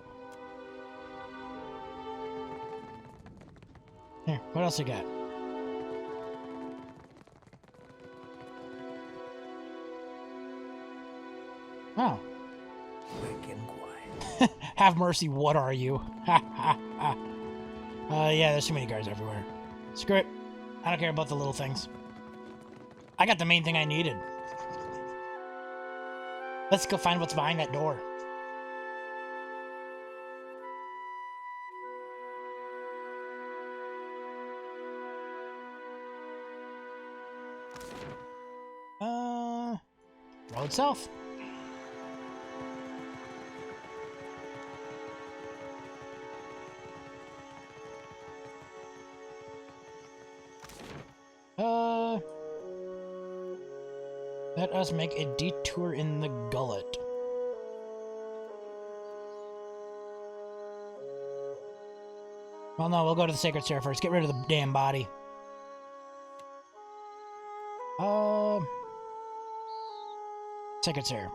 Here, what else you got? Oh. Quick and quiet. Have mercy, what are you? Yeah, there's too many guards everywhere. Screw it. I don't care about the little things. I got the main thing I needed. Let's go find what's behind that door. Road south. Let us make a detour in the gullet. Well, no, we'll go to the sacred stair first. Get rid of the damn body. Sacred stair.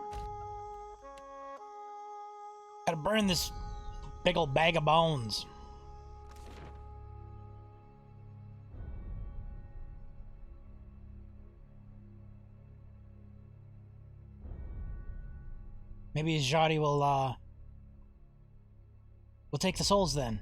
Gotta burn this big old bag of bones. Maybe Jari will take the souls then.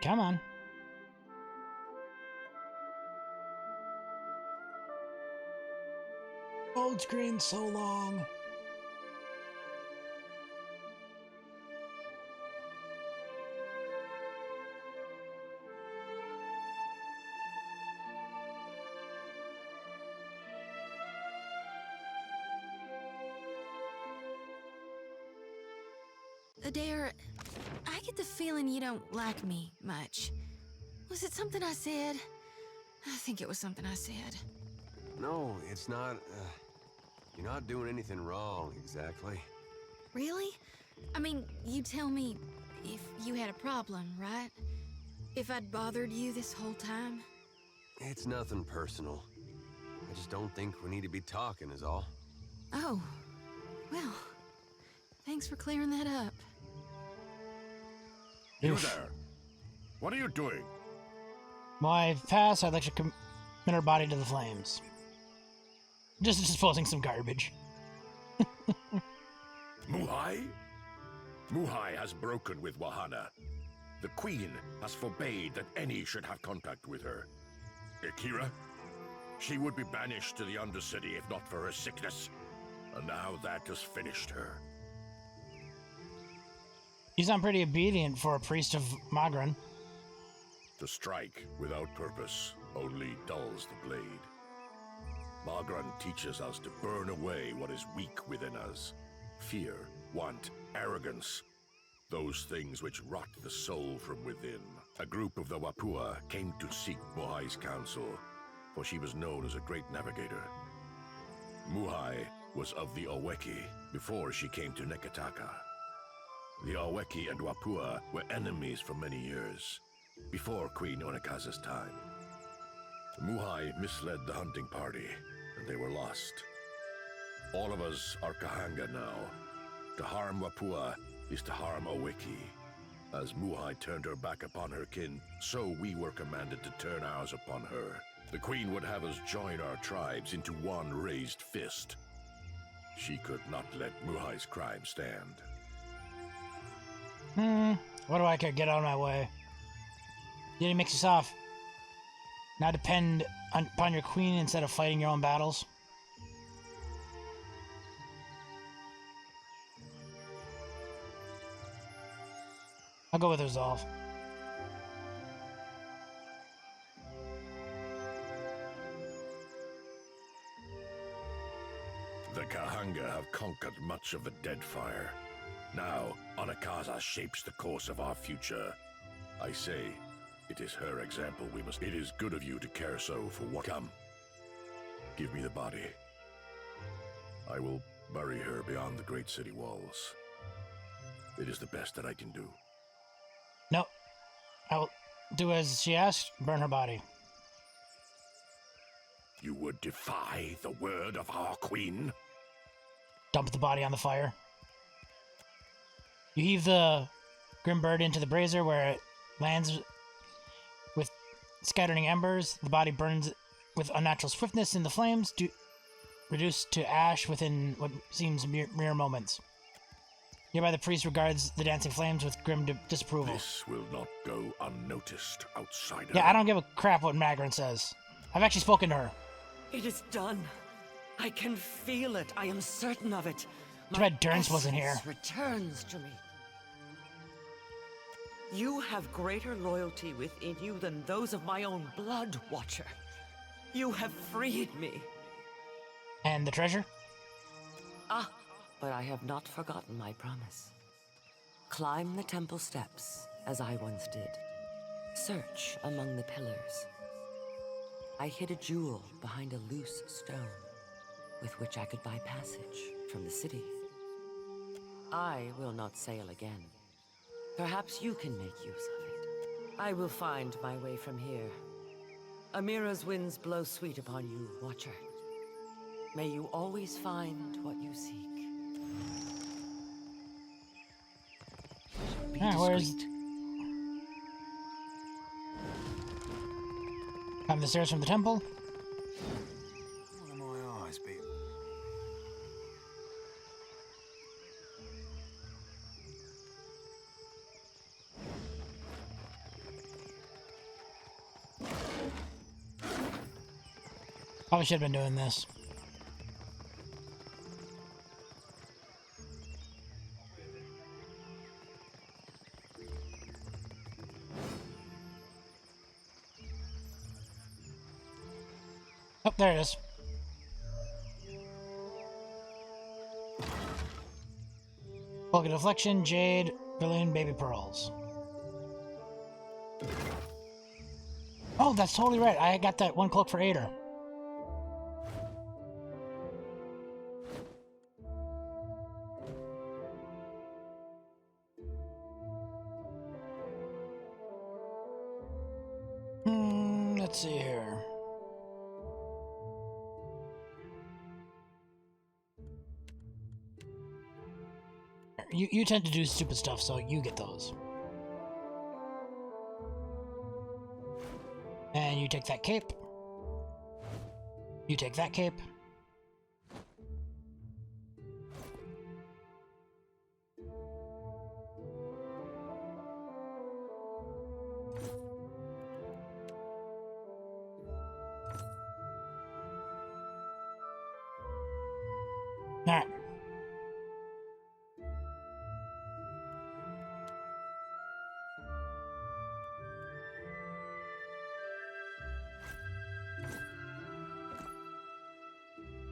Come on. Old screen so long. Adair, I get the feeling you don't like me much. Was it something I said? I think it was something I said. No, it's not. You're not doing anything wrong, exactly. Really? I mean, you tell me if you had a problem, right? If I'd bothered you this whole time? It's nothing personal. I just don't think we need to be talking, is all. Oh, well, thanks for clearing that up. You there. What are you doing? Why, pass, I'd like to commit her body to the flames. Just disposing some garbage. Muhai? Muhai has broken with Wahana. The Queen has forbade that any should have contact with her. Akira? She would be banished to the Undercity if not for her sickness. And now that has finished her. You sound pretty obedient for a priest of Magran. To strike without purpose only dulls the blade. Magran teaches us to burn away what is weak within us. Fear, want, arrogance. Those things which rot the soul from within. A group of the Wapua came to seek Muhai's counsel, for she was known as a great navigator. Muhai was of the Oweki before she came to Neketaka. The Oweki and Wapua were enemies for many years, before Queen Onekaza's time. Muhai misled the hunting party, and they were lost. All of us are Kahanga now. To harm Wapua is to harm Oweki. As Muhai turned her back upon her kin, so we were commanded to turn ours upon her. The Queen would have us join our tribes into one raised fist. She could not let Muhai's crime stand. What do I care? Get out of my way. Yeti makes you soft. Now depend upon your queen instead of fighting your own battles. I'll go with resolve. The Kahanga have conquered much of the Deadfire. Now, Onekaza shapes the course of our future. I say, it is her example we must... It is good of you to care so for what... Come. Give me the body. I will bury her beyond the great city walls. It is the best that I can do. No. I will do as she asked, burn her body. You would defy the word of our queen? Dump the body on the fire. You heave the grim bird into the brazier where it lands with scattering embers. The body burns with unnatural swiftness in the flames, reduced to ash within what seems mere moments. Hereby the priest regards the dancing flames with grim disapproval. This will not go unnoticed outside. Yeah, I don't give a crap what Magran says. I've actually spoken to her. It is done. I can feel it. I am certain of it. Too bad Durance wasn't here. Essence returns to me. You have greater loyalty within you than those of my own blood, Watcher. You have freed me. And the treasure? Ah, but I have not forgotten my promise. Climb the temple steps, as I once did. Search among the pillars. I hid a jewel behind a loose stone, with which I could buy passage from the city. I will not sail again. Perhaps you can make use of it. I will find my way from here. Amira's winds blow sweet upon you, Watcher. May you always find what you seek. Be where's... discreet. Climb the stairs from the temple. One of my eyes, babe. Probably should have been doing this. Oh, there it is. Pocket deflection, jade, billion baby pearls. Oh, that's totally right. I got that one cloak for Ader. Let's see here. You tend to do stupid stuff, so you get those. And you take that cape. You take that cape. Alright.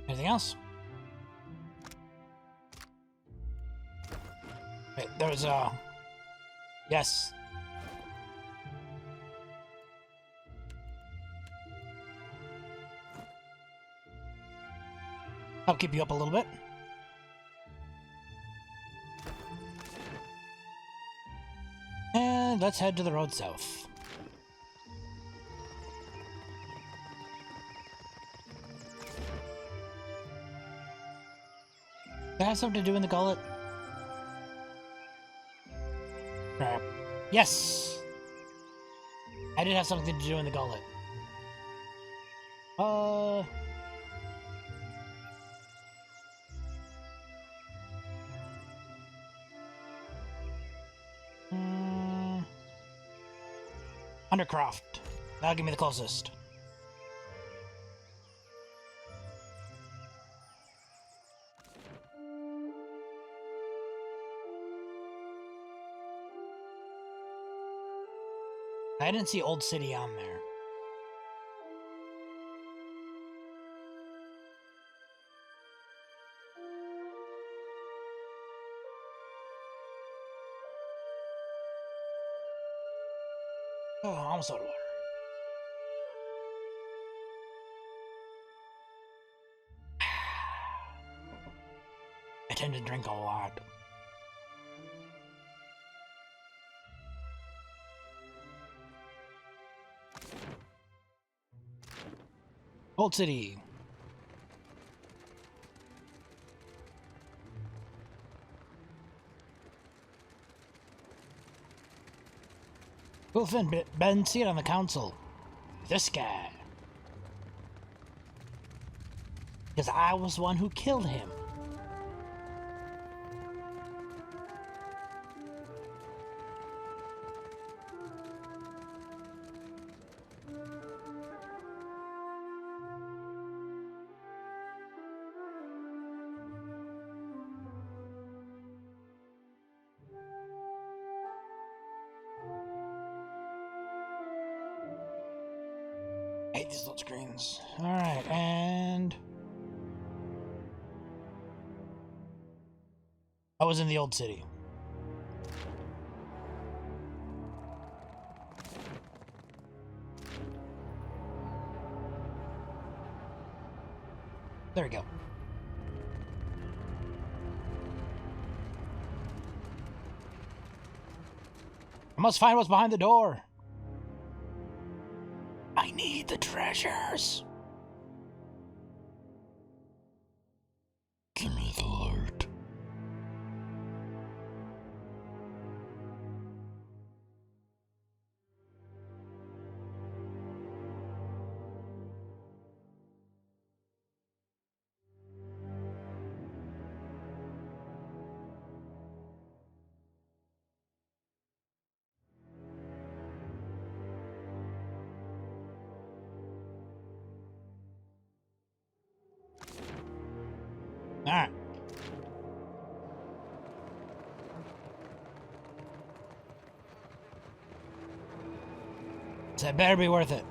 Anything else? Wait, there's a... Yes. I'll keep you up a little bit. And let's head to the road south. Did I have something to do in the gullet? Crap. Yes! I did have something to do in the gullet. Undercroft. That'll give me the closest. I didn't see Old City on there. Oh, almost out of water. I tend to drink a lot. Old City. Will Finn been seated on the council? This guy. Because I was the one who killed him. I hate these little screens. Alright, and... I was in the Old City. There we go. I must find what's behind the door. I need the treasures. Give me the loot. Alright. So that better be worth it.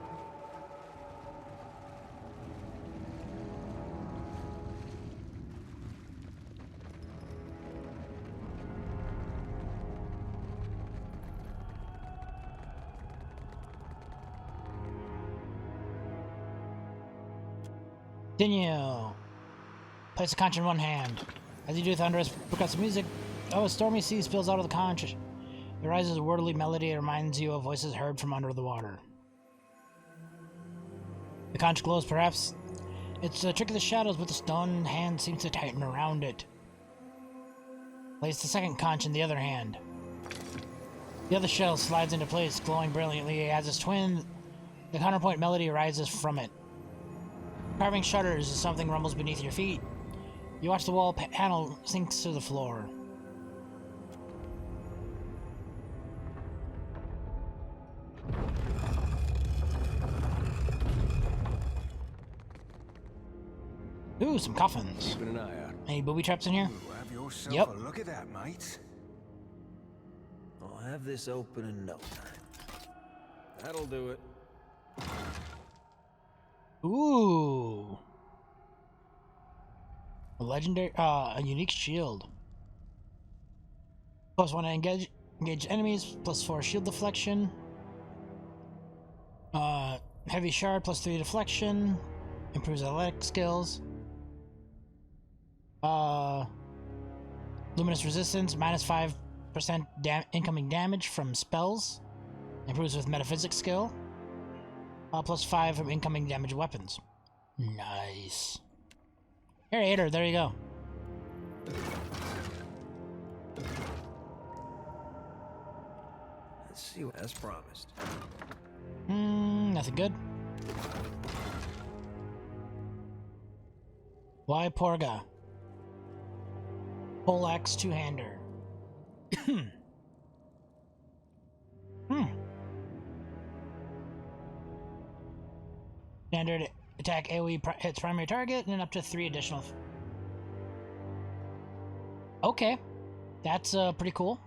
Continue. Place the conch in one hand. As you do, thunderous percussive music. Oh, a stormy sea spills out of the conch. It rises a wordly melody. It reminds you of voices heard from under the water. The conch glows, perhaps. It's a trick of the shadows, but the stone hand seems to tighten around it. Place the second conch in the other hand. The other shell slides into place, glowing brilliantly as its twin. The counterpoint melody arises from it. Carving shudders as something rumbles beneath your feet. You watch the wall panel sinks to the floor. Ooh, some coffins. Keeping an eye out. Any booby traps in here? Ooh, have yourself Yep. a look at that, mate. I'll have this open in no time. That'll do it. Ooh. A legendary, a unique shield. +1 to engage enemies, +4 shield deflection. Heavy shard, +3 deflection. Improves athletic skills. Luminous resistance, -5% incoming damage from spells. Improves with metaphysics skill. +5 from incoming damage weapons. Nice. Here, Ader, there you go. Let's see what as promised. Nothing good. Why Porga? Poleaxe two-hander. Standard attack AoE hits primary target and up to 3 additional. Okay. That's pretty cool.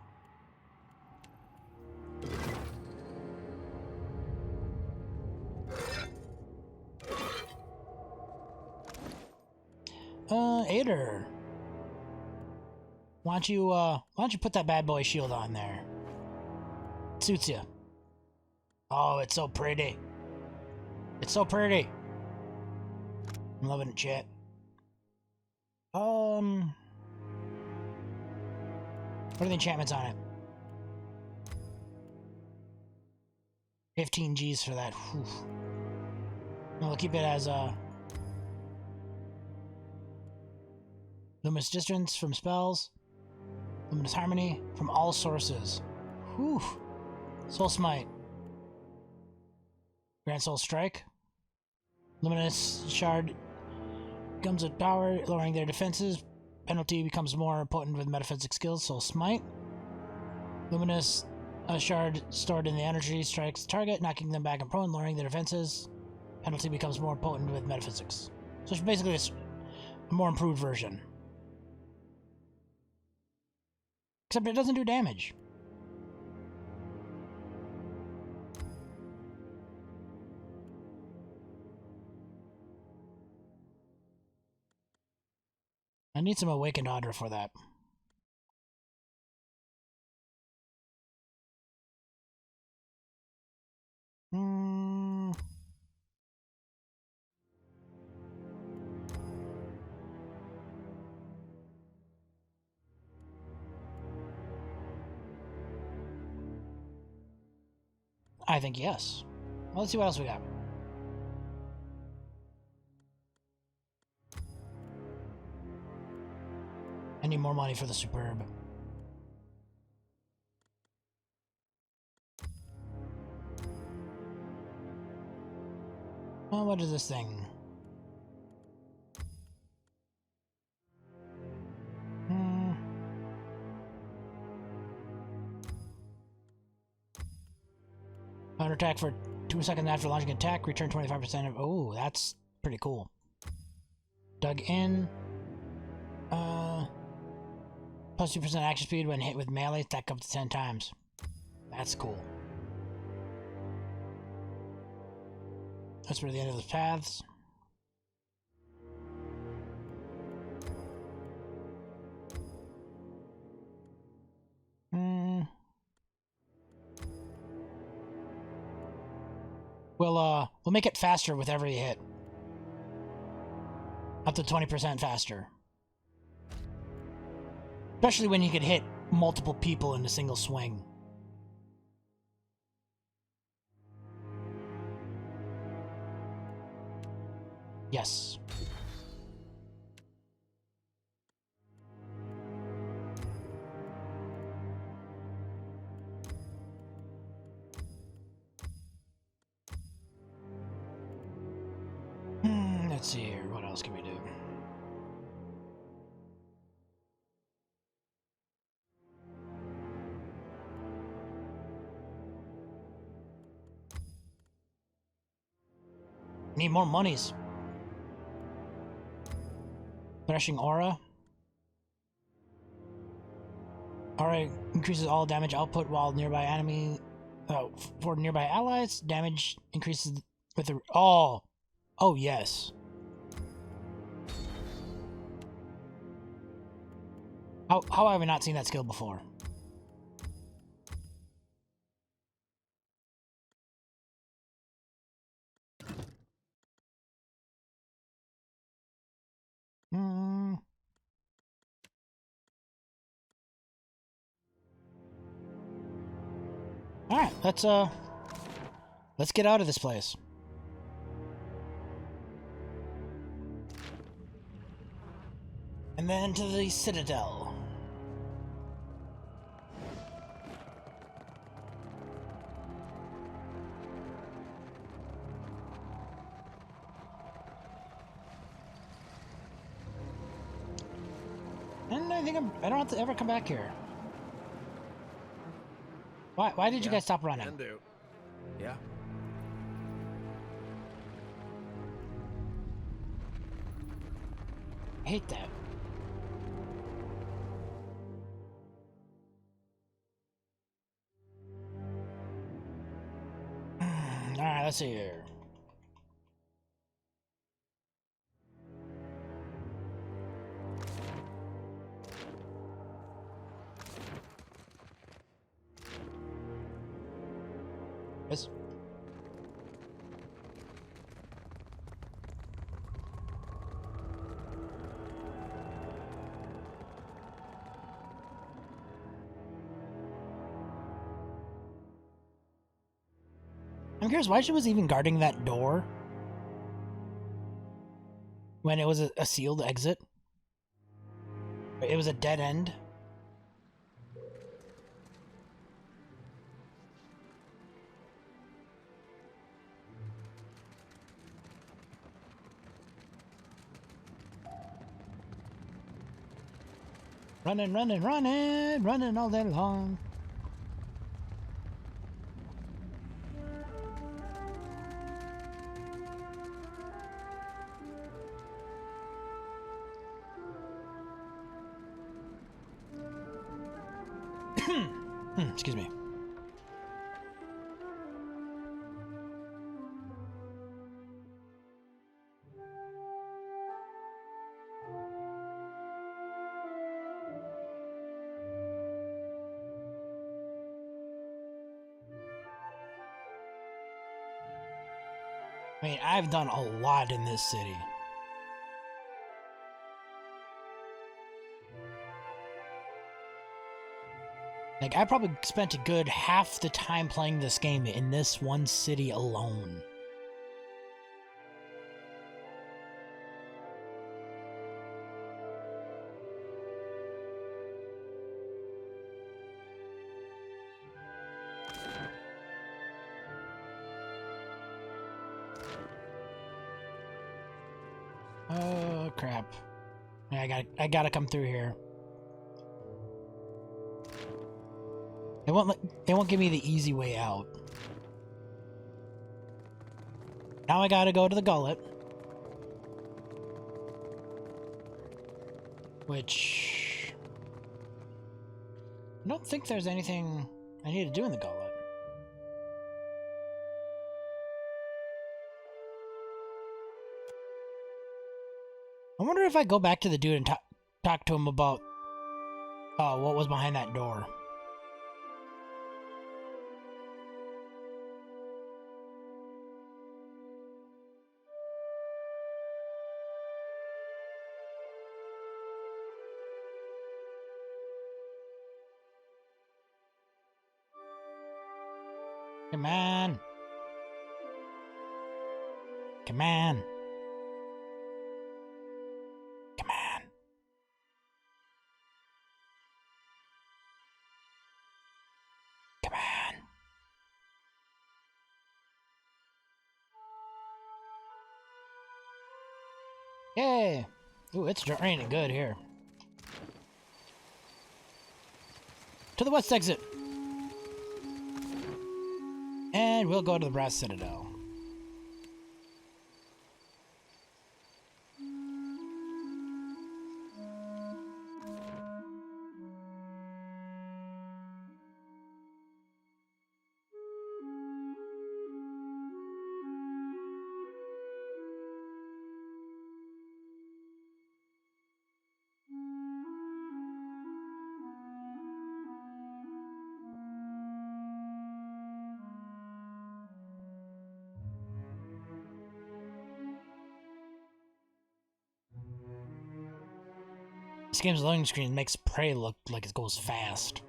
Ader. Why don't you put that bad boy shield on there? Suits you. Oh, it's so pretty. It's so pretty. I'm loving it, chat. What are the enchantments on it? 15 G's for that. Whew. No, we'll keep it as Luminous Distance from spells. Luminous Harmony from all sources. Whew. Soul Smite. Grand Soul Strike. Luminous Shard becomes a power, lowering their defenses. Penalty becomes more potent with metaphysic skills. Soul Smite. Luminous Shard stored in the energy strikes the target, knocking them back and prone, lowering their defenses. Penalty becomes more potent with metaphysics. So it's basically a more improved version. Except it doesn't do damage. I need some Awakened Audra for that. I think yes. Well, let's see what else we got. I need more money for the Superb. Oh, what is this thing? Counter attack for 2 seconds after launching an attack. Return 25% of. Oh, that's pretty cool. Dug in. Plus 2% action speed when hit with melee, stack up to 10 times. That's cool. That's where the end of the paths. We'll make it faster with every hit. Up to 20% faster. Especially when you can hit multiple people in a single swing. Yes. Let's see here. What else can we do? Need more monies. Threshing aura. Aura increases all damage output while nearby enemy. For nearby allies, damage increases with the. Oh yes. How have I not seen that skill before? Alright, let's get out of this place. And then to the Citadel. And I think I don't have to ever come back here. Why did you guys stop running? Can do. Yeah. I hate that. Alright, let's see here. Yes. I'm curious why she was even guarding that door when it was a sealed exit. It was a dead end. Running all day long. Excuse me. I mean, I've done a lot in this city. Like, I probably spent a good half the time playing this game in this one city alone. Oh, crap. I gotta come through here. It won't give me the easy way out. Now I gotta go to the gullet. Which... I don't think there's anything I need to do in the gauntlet. I wonder if I go back to the dude and talk to him about what was behind that door. Come on. Come on. Come on. Come on. Yay! Ooh, it's raining good here. To the west exit. And we'll go to the Brass Citadel. This game's loading screen makes Prey look like it goes fast.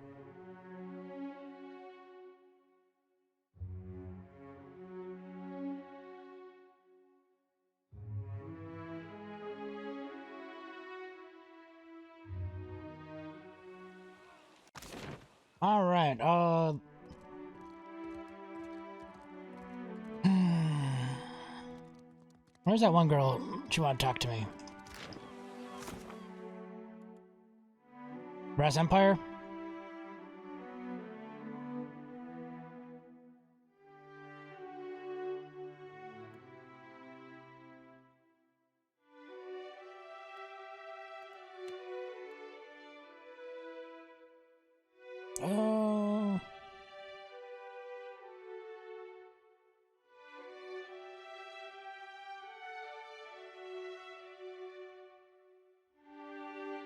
Alright, where's that one girl? She wanted to talk to me. Brass Empire?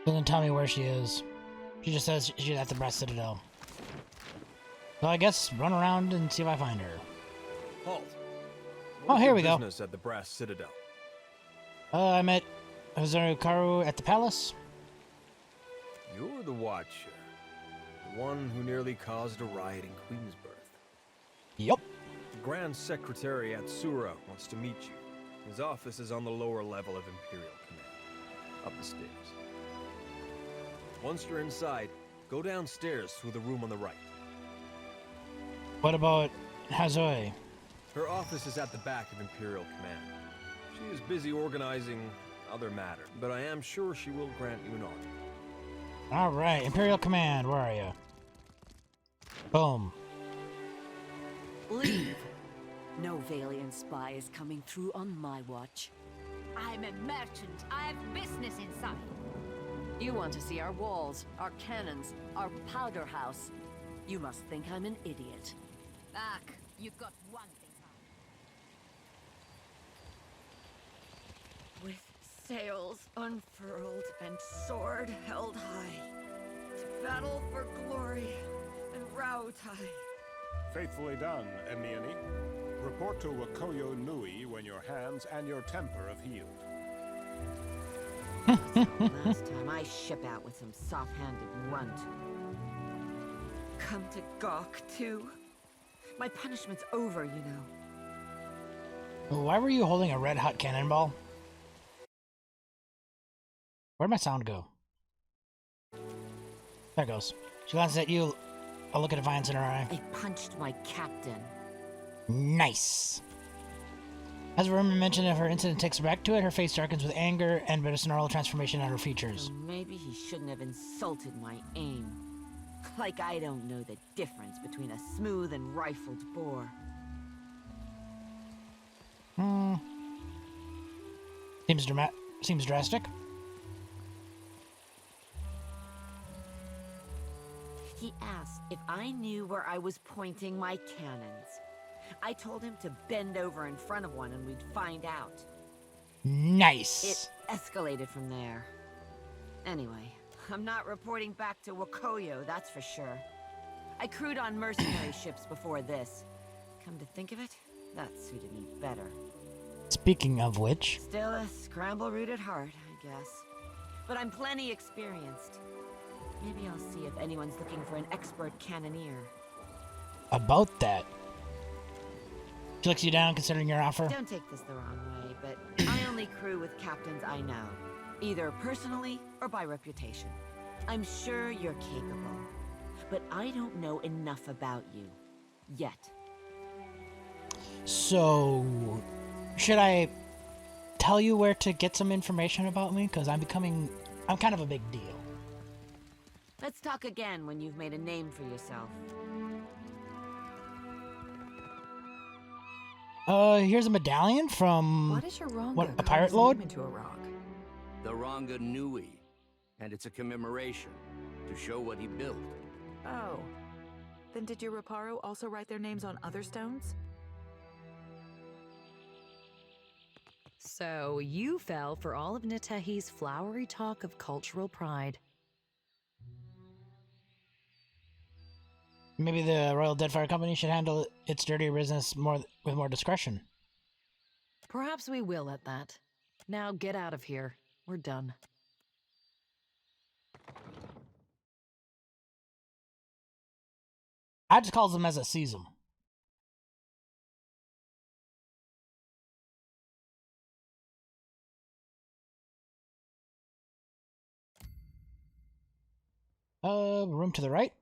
Doesn't tell me where she is. She just says she's at the Brass Citadel. So I guess run around and see if I find her. Halt. Oh, here we go. Business at the Brass Citadel. I met Hazarukaru at the palace. You're the Watcher. The one who nearly caused a riot in Queensbirth. Yup. The Grand Secretary at Sura wants to meet you. His office is on the lower level of Imperial Command. Up the stairs. Once you're inside, go downstairs through the room on the right. What about Hazoi? Her office is at the back of Imperial Command. She is busy organizing other matters, but I am sure she will grant you an honor. Alright, Imperial Command, where are you? Boom. Leave. No Valiant spy is coming through on my watch. I'm a merchant. I have business inside. You want to see our walls, our cannons, our powder house. You must think I'm an idiot. Back. You've got one thing. With sails unfurled and sword held high, to battle for glory and Rautai. Faithfully done, Emiani. Report to Wakoyo Nui when your hands and your temper have healed. Last time I ship out with some soft-handed runt. Come to gawk, too? My punishment's over, you know. Why were you holding a red-hot cannonball? Where'd my sound go? There it goes. She glances at you, a look of defiance in her eye. I punched my captain. Nice. As Vermin mentioned, if her incident takes her back to it, her face darkens with anger and but a snarl transformation on her features. So maybe he shouldn't have insulted my aim. Like I don't know the difference between a smooth and rifled bore. Seems drastic. He asked if I knew where I was pointing my cannons. I told him to bend over in front of one and we'd find out. Nice. It escalated from there. Anyway, I'm not reporting back to Wakoyo, that's for sure. I crewed on mercenary ships before this. Come to think of it, that suited me better. Speaking of which... Still a scramble root at heart, I guess. But I'm plenty experienced. Maybe I'll see if anyone's looking for an expert cannoneer. About that. She looks you down considering your offer. Don't take this the wrong way, but I only crew with captains I know. Either personally or by reputation. I'm sure you're capable. But I don't know enough about you. Yet. So... should I tell you where to get some information about me? Because I'm kind of a big deal. Let's talk again when you've made a name for yourself. Here's a medallion from... What is your wrong? What, a pirate lord? Into a rock. The Ranga Nui, and it's a commemoration to show what he built. Oh. Then did your Reparo also write their names on other stones? So you fell for all of Nitehi's flowery talk of cultural pride. Maybe the Royal Deadfire Company should handle its dirty business with more discretion. Perhaps we will at that. Now get out of here. We're done. I just calls them as I sees them. Room to the right.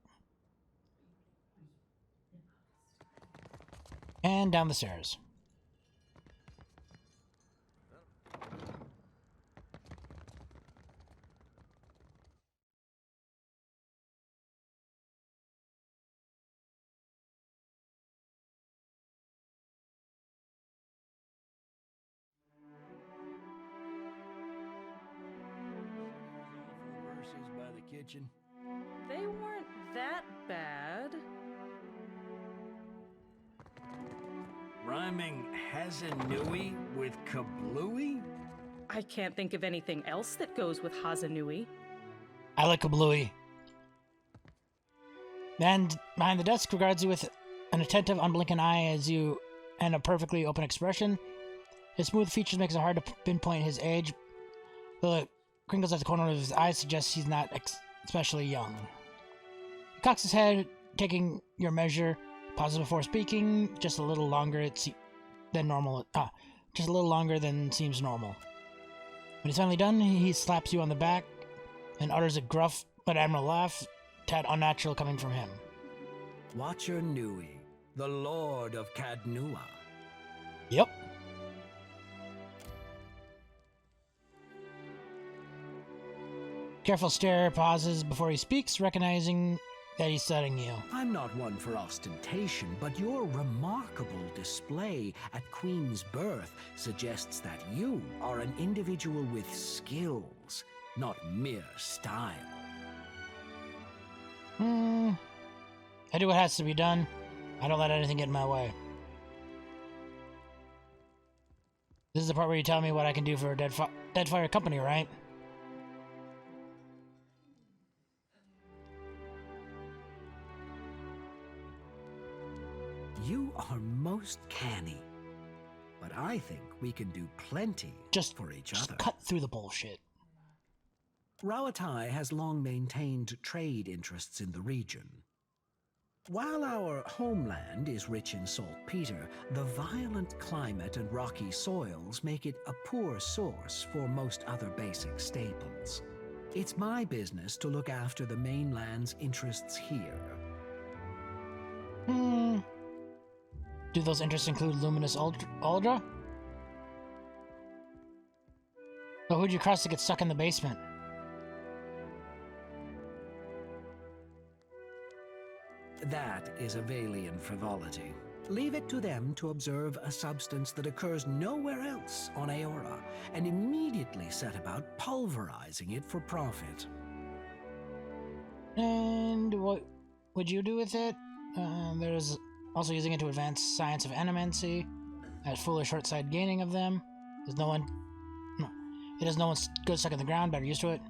And down the stairs. Verses by the kitchen. They weren't that bad. Rhyming Hazanui with Kablooey? I can't think of anything else that goes with Hazanui. I like a bluey. Man behind the desk regards you with an attentive, unblinking eye as you and a perfectly open expression. His smooth features makes it hard to pinpoint his age. The crinkles at the corner of his eyes suggest he's not especially young. He cocks his head, taking your measure, pauses before speaking, just a little longer than normal. Just a little longer than seems normal. When he's finally done, he slaps you on the back and utters a gruff but admirable laugh, tad unnatural coming from him. Watcher Nui, the Lord of Kadnua. Yep. Careful stare, pauses before he speaks, recognizing that he's studying you. I'm not one for ostentation, but your remarkable display at Queen's birth suggests that you are an individual with skills, not mere style. I do what has to be done. I don't let anything get in my way. This is the part where you tell me what I can do for a Deadfire company, right? You are most canny, but I think we can do plenty for each other. Cut through the bullshit. Rawatai has long maintained trade interests in the region. While our homeland is rich in saltpeter, the violent climate and rocky soils make it a poor source for most other basic staples. It's my business to look after the mainland's interests here. Do those interests include Luminous Uldra? But who'd you cross to get stuck in the basement? That is a Valian frivolity. Leave it to them to observe a substance that occurs nowhere else on Aora, and immediately set about pulverizing it for profit. And would you do with it? There's also using it to advance science of animancy, as foolish short-sighted gaining of them. It does no one's good stuck in the ground, better used to it.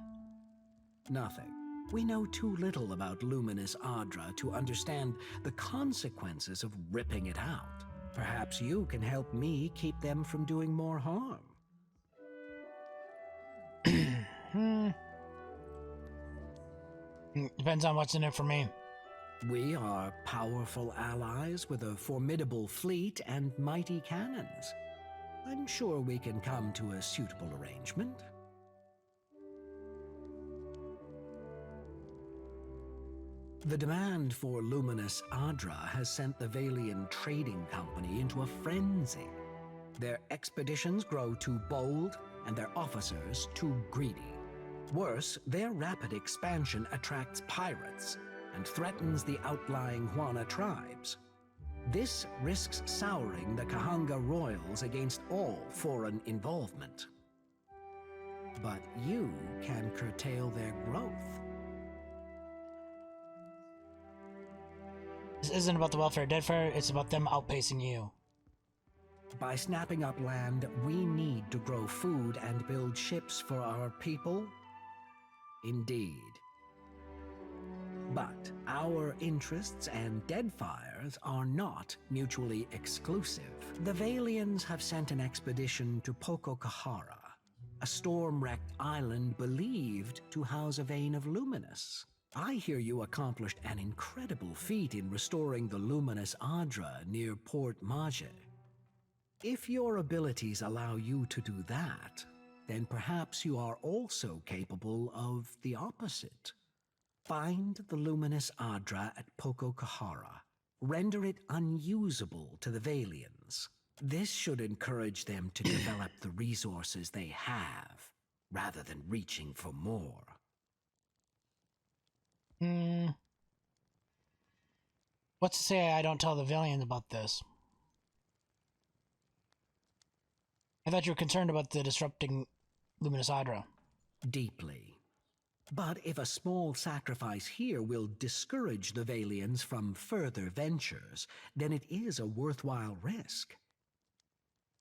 Nothing. We know too little about luminous Adra to understand the consequences of ripping it out. Perhaps you can help me keep them from doing more harm. Depends on what's in it for me. We are powerful allies with a formidable fleet and mighty cannons. I'm sure we can come to a suitable arrangement. The demand for luminous Adra has sent the Valian Trading Company into a frenzy. Their expeditions grow too bold, and their officers too greedy. Worse, their rapid expansion attracts pirates and threatens the outlying Juana tribes. This risks souring the Kahanga royals against all foreign involvement. But you can curtail their growth. This isn't about the welfare of Deadfire, it's about them outpacing you. By snapping up land we need to grow food and build ships for our people? Indeed. But our interests and Deadfire's are not mutually exclusive. The Valians have sent an expedition to Pococahara, a storm-wrecked island believed to house a vein of luminous. I hear you accomplished an incredible feat in restoring the luminous Adra near Port Maje. If your abilities allow you to do that, then perhaps you are also capable of the opposite. Find the luminous Adra at Pococahara. Render it unusable to the Valians. This should encourage them to develop the resources they have, rather than reaching for more. What's to say I don't tell the Valians about this? I thought you were concerned about the disrupting luminous Adra. Deeply. But if a small sacrifice here will discourage the Valians from further ventures, then it is a worthwhile risk.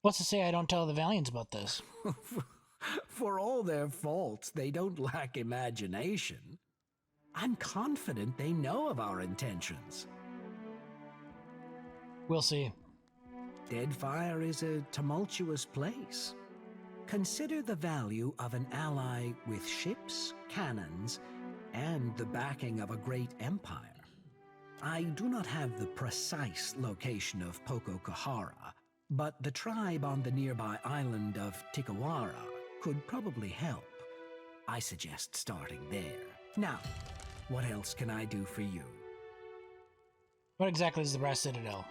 What's to say I don't tell the Valians about this? For all their faults, they don't lack imagination. I'm confident they know of our intentions. We'll see. Deadfire is a tumultuous place. Consider the value of an ally with ships, cannons, and the backing of a great empire. I do not have the precise location of Pococahara, but the tribe on the nearby island of Tikawara could probably help. I suggest starting there. Now, what else can I do for you? What exactly is the Brass Citadel?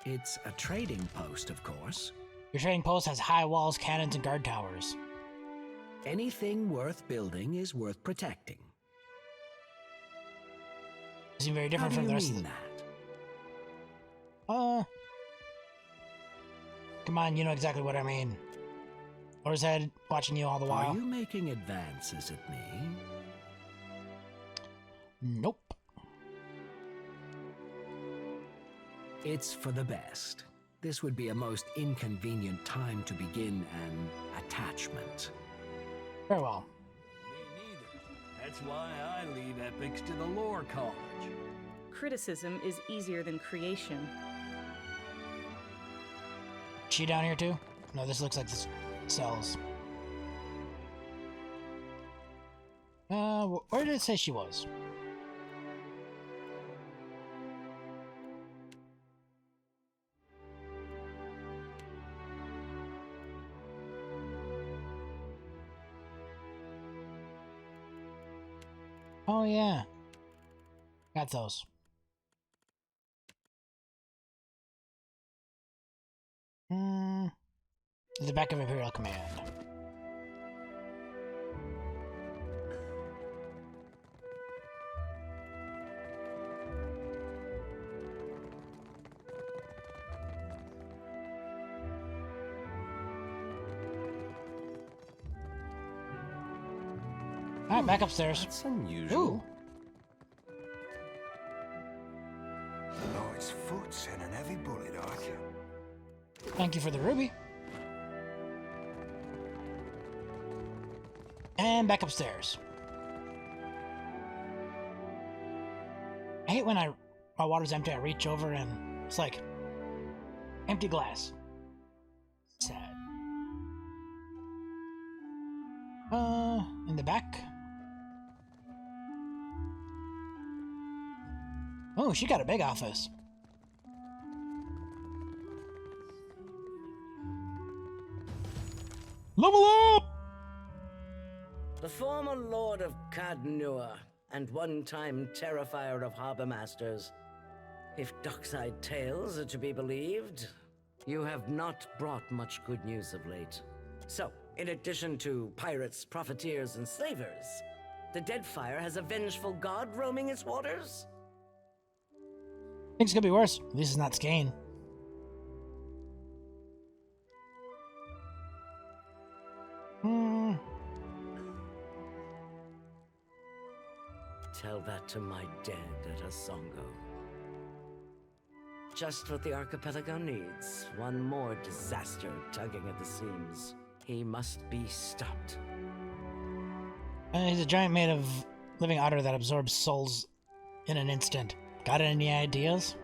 It's a trading post, of course. Your trading post has high walls, cannons, and guard towers. Anything worth building is worth protecting. You seem very different from the rest of the... Come on, you know exactly what I mean. Or his head watching you all the while. Are you making advances at me? Nope. It's for the best. This would be a most inconvenient time to begin an attachment. Very well. Me neither. That's why I leave epics to the lore college. Criticism is easier than creation. She down here too? No, this looks like the cells. Where did it say she was? Oh yeah. Got those. The back of Imperial Command. Alright, back upstairs. That's unusual. Ooh. Pirate's foot and an heavy bullet, Arthur. Thank you for the ruby. And back upstairs. I hate when my water's empty, I reach over and it's like empty glass. Sad. In the back. Oh, she got a big office. Level up! The former Lord of Cadnua and one-time Terrifier of Harbor Masters. If dockside tales are to be believed, you have not brought much good news of late. So, in addition to pirates, profiteers, and slavers, the Deadfire has a vengeful god roaming its waters? Things could be worse. At least it's not Skane. Tell that to my dead at Asongo. Just what the archipelago needs. One more disaster tugging at the seams. He must be stopped. He's a giant made of living otter that absorbs souls in an instant. Got any ideas?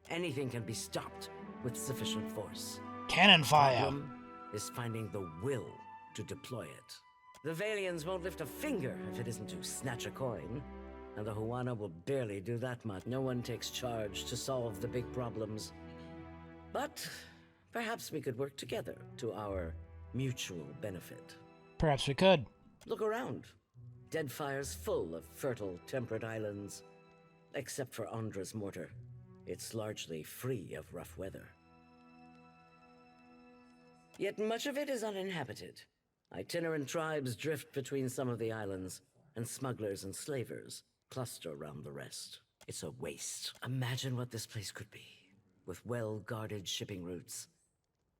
Anything can be stopped with sufficient force. Cannon fire! Problem is finding the will to deploy it. The Valians won't lift a finger if it isn't to snatch a coin. And the Huana will barely do that much. No one takes charge to solve the big problems. But perhaps we could work together to our mutual benefit. Perhaps we could. Look around. Deadfire's full of fertile, temperate islands. Except for Andra's mortar. It's largely free of rough weather. Yet much of it is uninhabited. Itinerant tribes drift between some of the islands, and smugglers and slavers cluster around the rest. It's a waste. Imagine what this place could be, with well-guarded shipping routes.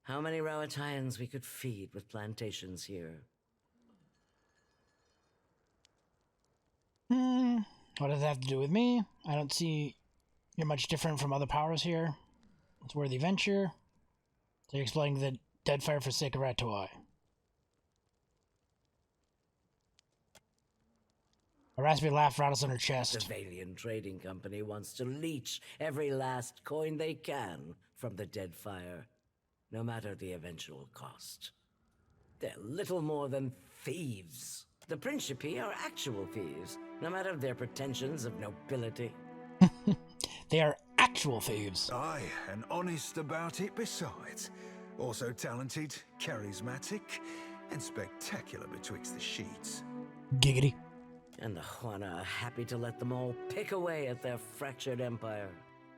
How many Rowataians we could feed with plantations here. What does that have to do with me? I don't see you're much different from other powers here. It's a worthy venture. So you're exploiting the Deadfire for sake of Ratoi. A raspy laugh rattles in her chest. The Valian Trading Company wants to leech every last coin they can from the Deadfire, no matter the eventual cost. They're little more than thieves. The Principi are actual thieves, no matter their pretensions of nobility. They are actual thieves. Aye, and honest about it besides. Also talented, charismatic, and spectacular betwixt the sheets. Giggity. And the Juana are happy to let them all pick away at their fractured empire.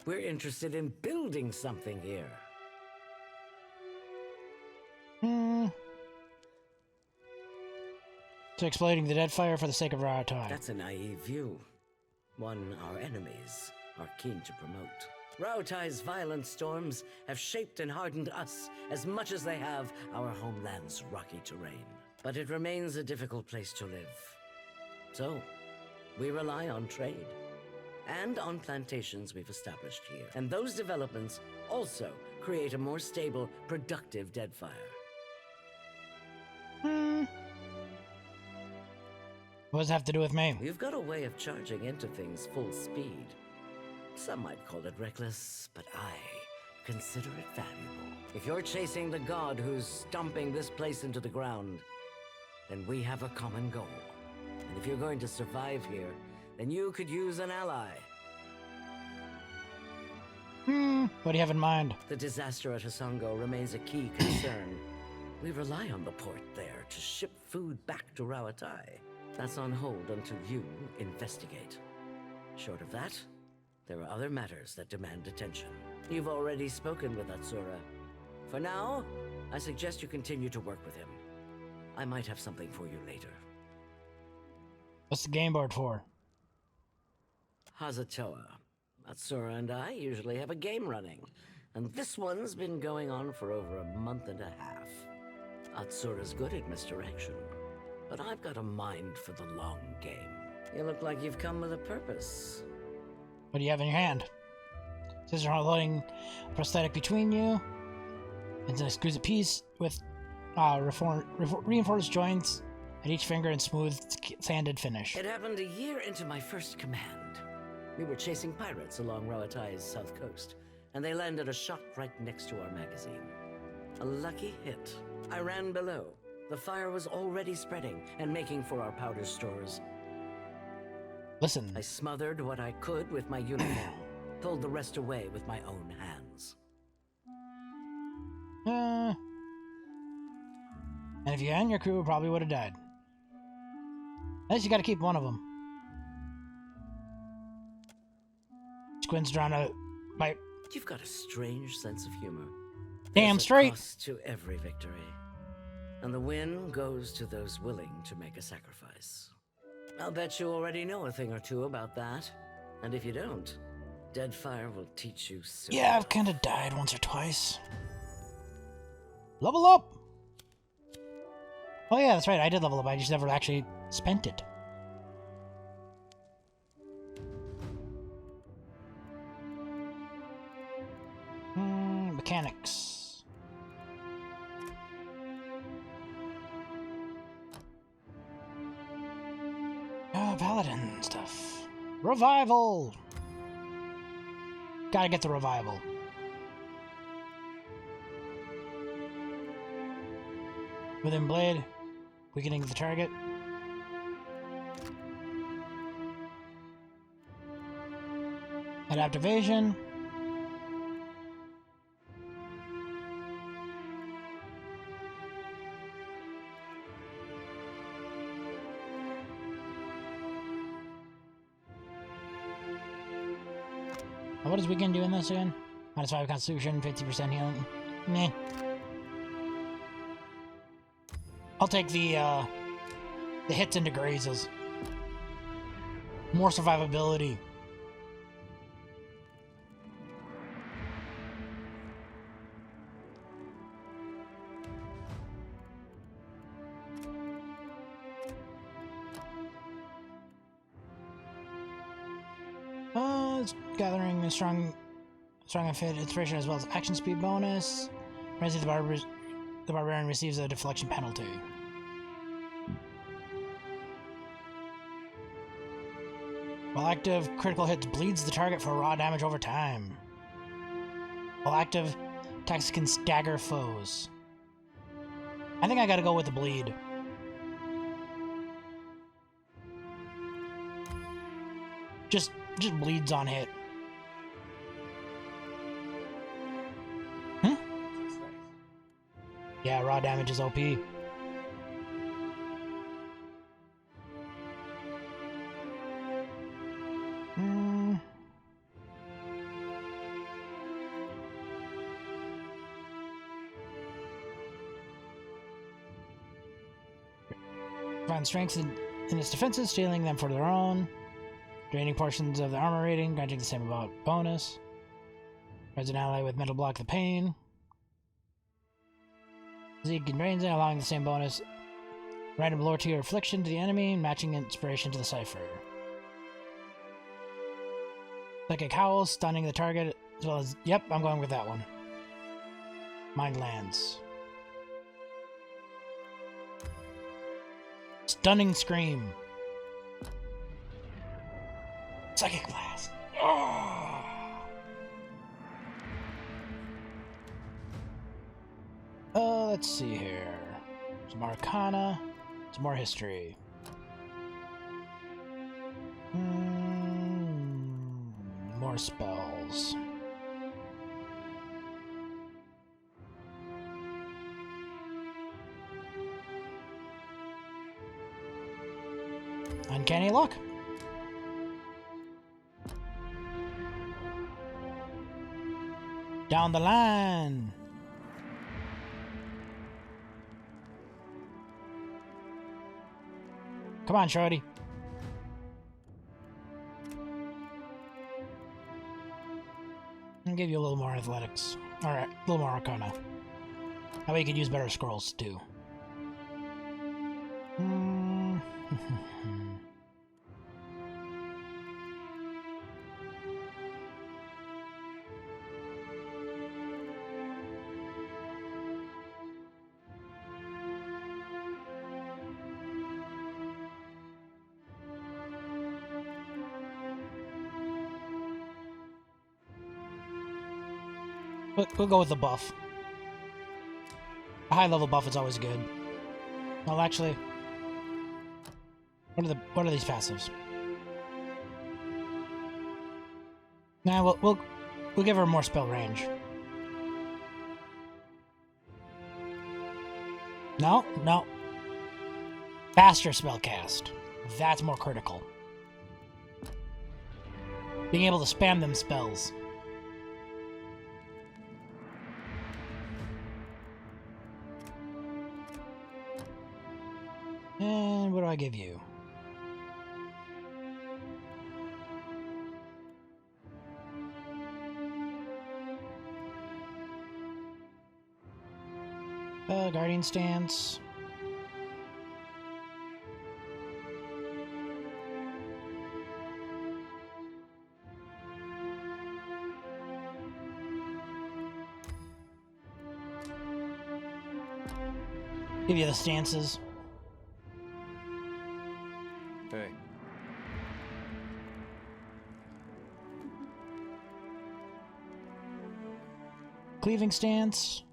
We're interested in building something here. So exploiting the Deadfire for the sake of Ratoi. That's a naive view. One our enemies are keen to promote. Raotai's violent storms have shaped and hardened us as much as they have our homeland's rocky terrain. But it remains a difficult place to live. So, we rely on trade. And on plantations we've established here. And those developments also create a more stable, productive Deadfire. What does it have to do with me? You've got a way of charging into things full speed. Some might call it reckless, but I consider it valuable. If you're chasing the god who's stomping this place into the ground, then we have a common goal. And if you're going to survive here, then you could use an ally. What do you have in mind? The disaster at Hasongo remains a key concern. We rely on the port there to ship food back to Rawatai. That's on hold until you investigate. Short of that, there are other matters that demand attention. You've already spoken with Atsura. For now, I suggest you continue to work with him. I might have something for you later. What's the game board for? Hazatoa. Atsura and I usually have a game running, and this one's been going on for over a month and a half. Atsura's good at misdirection, but I've got a mind for the long game. You look like you've come with a purpose. What do you have in your hand? Scissors are holding a prosthetic between you. It's an exquisite piece with reinforced joints at each finger and smooth, sanded finish. It happened a year into my first command. We were chasing pirates along Rawatai's south coast, and they landed a shot right next to our magazine. A lucky hit. I ran below. The fire was already spreading and making for our powder stores. Listen. I smothered what I could with my uniform, pulled the rest away with my own hands. And if you hadn't, your crew probably would have died. At least you gotta keep one of them. Squint's drawn a bite. You've got a strange sense of humor. Damn There's straight. A cost to every victory. And the win goes to those willing to make a sacrifice. I'll bet you already know a thing or two about that. And if you don't, Deadfire will teach you soon. Yeah, I've kind of died once or twice. Level up! Oh yeah, that's right, I did level up. I just never actually spent it. Mechanics. Paladin stuff. Revival! Gotta get the revival. Within blade, weakening the target. Adaptivation. What does weekend do in this again? -5 constitution, 50% healing. Meh. I'll take the hits into grazes. More survivability. Gathering a strong and fit inspiration as well as action speed bonus. Resi the barbarian receives a deflection penalty. While active, critical hits bleeds the target for raw damage over time. While active, attacks can stagger foes. I think I gotta go with the bleed. Just bleeds on hit. Yeah, raw damage is OP. Find strengths in its defenses, stealing them for their own. Draining portions of the armor rating, granting the same about bonus. Res an ally with mental block the pain. Zeke and drains it, allowing the same bonus. Random lower tier affliction to the enemy, matching inspiration to the cipher. Psychic howl, stunning the target, as well as. Yep, I'm going with that one. Mind lands. Stunning scream. Psychic blast. Oh. Let's see here. Some arcana, some more history. More spells. Uncanny luck. Down the line. Come on, shorty. I'll give you a little more athletics. Alright, a little more arcana. That way you could use better scrolls, too. We'll go with the buff. A high level buff is always good. Well, actually, what are these passives? Nah, we'll give her more spell range. No. Faster spell cast. That's more critical. Being able to spam them spells. And what do I give you? Guardian Stance. Give you the stances. Hey. Cleaving stance.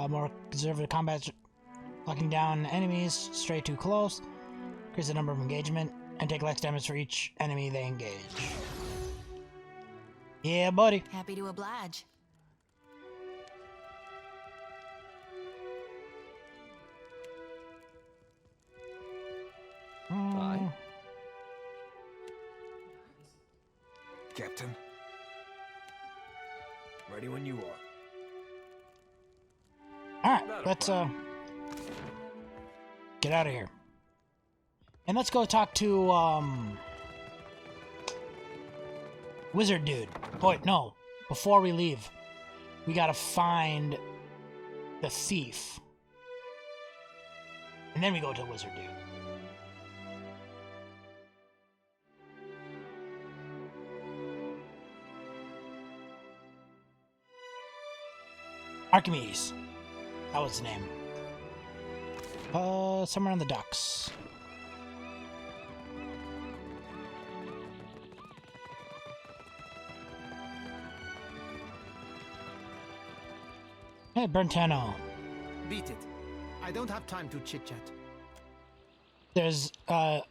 More conservative combat, locking down enemies, stray too close, increase the number of engagement, and take less damage for each enemy they engage. Yeah, buddy. Happy to oblige. Aye. Captain. Ready when you are. Alright, let's get out of here. And let's go talk to Wizard Dude. Wait, no. Before we leave, we gotta find the thief. And then we go to Wizard Dude. Archimedes. That was his name. Somewhere on the docks. Hey, Bertano. Beat it. I don't have time to chit-chat. There's, up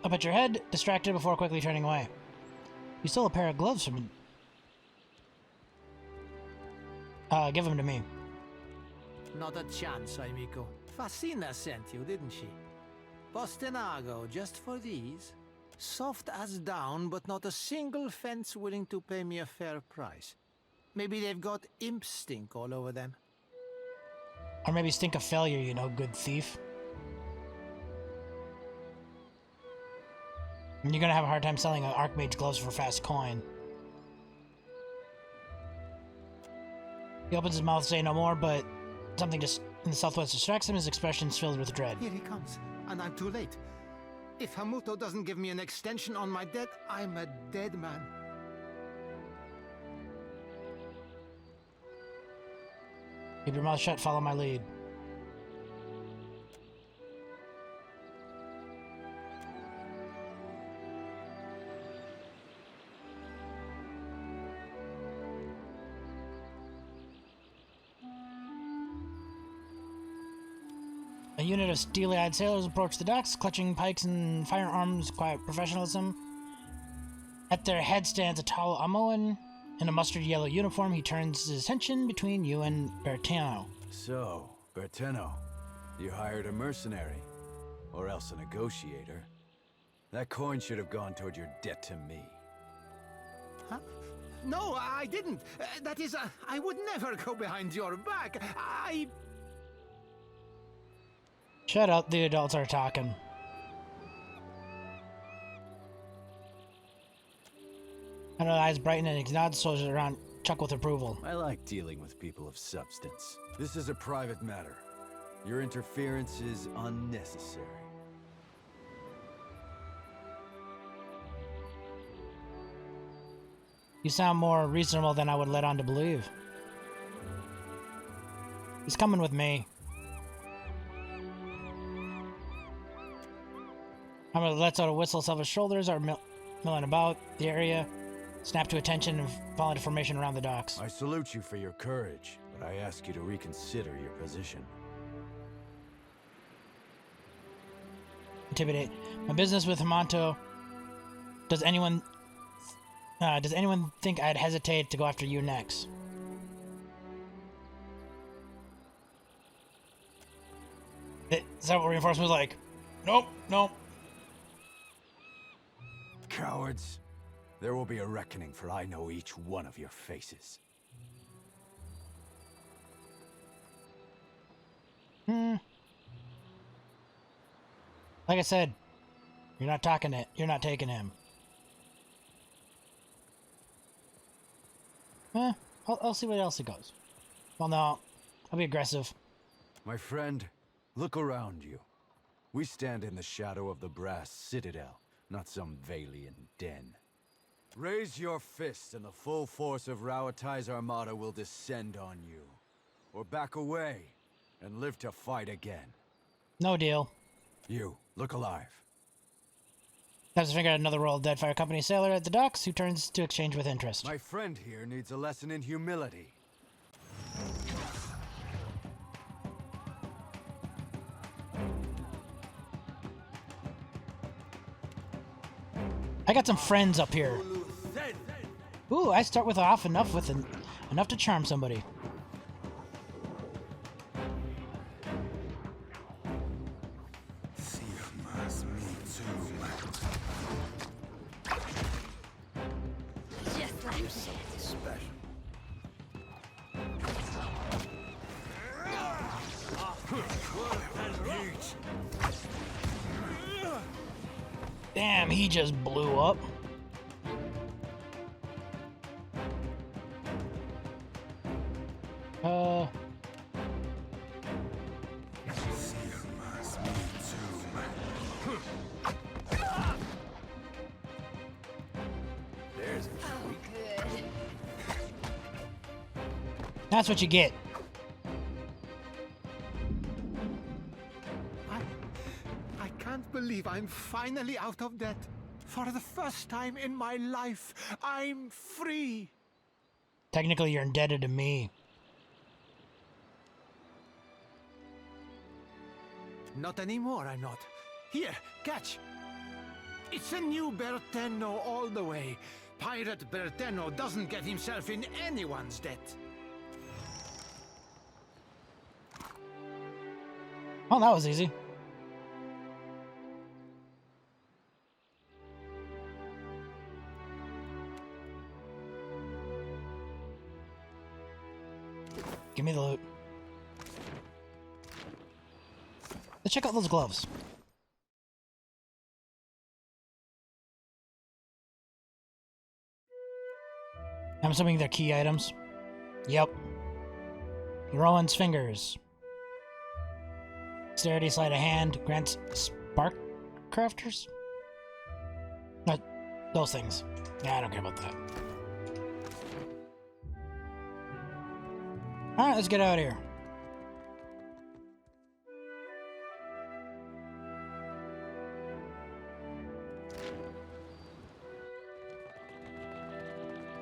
at your head, distracted before quickly turning away. You stole a pair of gloves from... give them to me. Not a chance, amico. Fascina sent you, didn't she? Postenago, just for these? Soft as down, but not a single fence willing to pay me a fair price. Maybe they've got imp stink all over them. Or maybe stink of failure, you know, good thief. And you're gonna have a hard time selling an Archmage gloves for fast coin. He opens his mouth to say no more, but something just in the southwest distracts him, his expression's filled with dread. Here he comes, and I'm too late. If Hamuto doesn't give me an extension on my debt, I'm a dead man. Keep your mouth shut, follow my lead. A unit of steely-eyed sailors approach the docks, clutching pikes and firearms, quiet professionalism. At their head stands a tall Amoan in a mustard-yellow uniform. He turns his attention between you and Bertano. So, Bertano, you hired a mercenary, or else a negotiator. That coin should have gone toward your debt to me. Huh? No, I didn't. That is, I would never go behind your back. Shut up, the adults are talking. And her eyes brighten and he nods, soldiers around chuckle with approval. I like dealing with people of substance. This is a private matter. Your interference is unnecessary. You sound more reasonable than I would let on to believe. He's coming with me. Hammer lets out a whistle. Selva's shoulders are milling about the area. Snap to attention and fall into formation around the docks. I salute you for your courage, but I ask you to reconsider your position. Intimidate. My business with Himanto. Does anyone think I'd hesitate to go after you next? Several reinforcements like, nope, nope. Cowards. There will be a reckoning, for I know each one of your faces. Like I said, you're not taking him. I'll see what else it goes. Well, no, I'll be aggressive. My friend, look around you. We stand in the shadow of the brass citadel, not some Valian den. Raise your fist and the full force of Rauatai's armada will descend on you. Or back away and live to fight again. No deal. You, look alive. Snaps his finger at another Royal Deadfire Company sailor at the docks who turns to exchange with interest. My friend here needs a lesson in humility. I got some friends up here. Ooh, I start with enough to charm somebody. Damn, he just blew up. That's what you get. I can't believe I'm finally out of debt. For the first time in my life, I'm free. Technically, you're indebted to me. Not anymore, I'm not. Here, catch. It's a new Berteno all the way. Pirate Berteno doesn't get himself in anyone's debt. Oh, that was easy. Give me the loot. Let's check out those gloves. I'm assuming they're key items. Yep. Rowan's fingers. Dexterity, sleight of hand, grants spark crafters? Not those things. Yeah, I don't care about that. Alright, let's get out of here.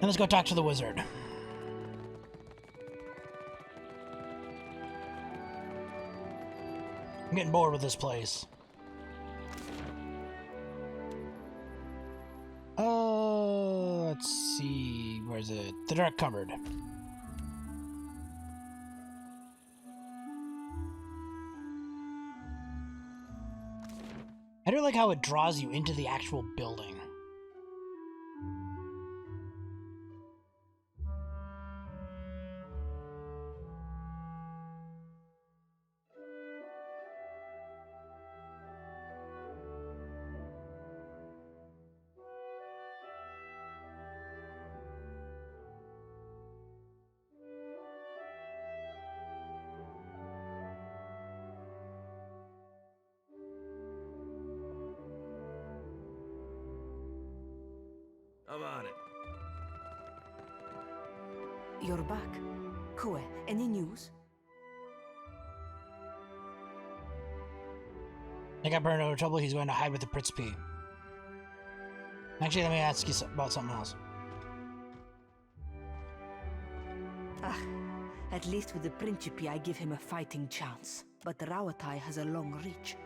And let's go talk to the wizard. I'm getting bored with this place. Let's see. Where's it? The dark cupboard. I do like how it draws you into the actual building. I'm on it. You're back. Kue, any news? I got burned over trouble. He's going to hide with the Principe. Actually, let me ask you about something else. Ah, at least with the Principe I give him a fighting chance. But the Rawatai has a long reach.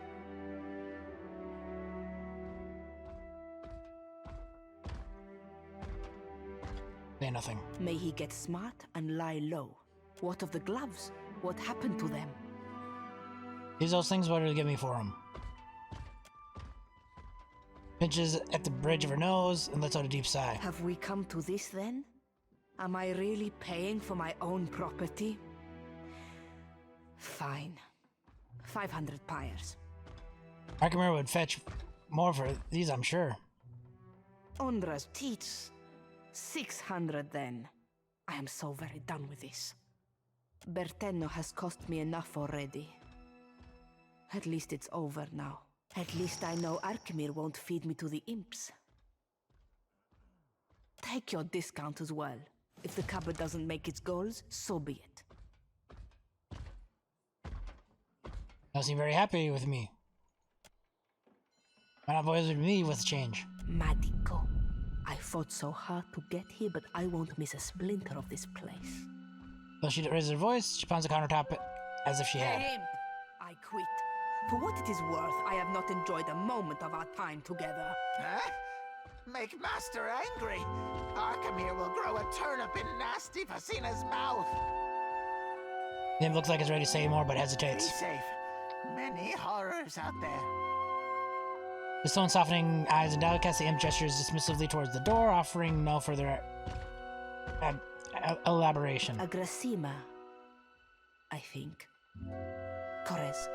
Say nothing. May he get smart and lie low. What of the gloves? What happened to them? These those things, what did he give me for them? Pinches at the bridge of her nose and lets out a deep sigh. Have we come to this then? Am I really paying for my own property? Fine. 500 pyres. Arkemir would fetch more for these, I'm sure. Undra's teats. 600 then. I am so very done with this. Bertenno has cost me enough already. At least it's over now. At least I know Arkemir won't feed me to the imps. Take your discount as well. If the cupboard doesn't make its goals, so be it. Don't seem very happy with me. Why not boys with me with change? Madiko. I fought so hard to get here, but I won't miss a splinter of this place. Though she raises her voice, she pounds the countertop as if she had. Hey, imp! I quit. For what it is worth, I have not enjoyed a moment of our time together. Huh? Make Master angry. Arkemir will grow a turnip in nasty Vasina's mouth. Nim looks like he's ready to say more, but Be hesitates. safe. Many horrors out there. The stone softening eyes and downcast, the imp gestures dismissively towards the door, offering no further elaboration. Agrasima, I think. Corres.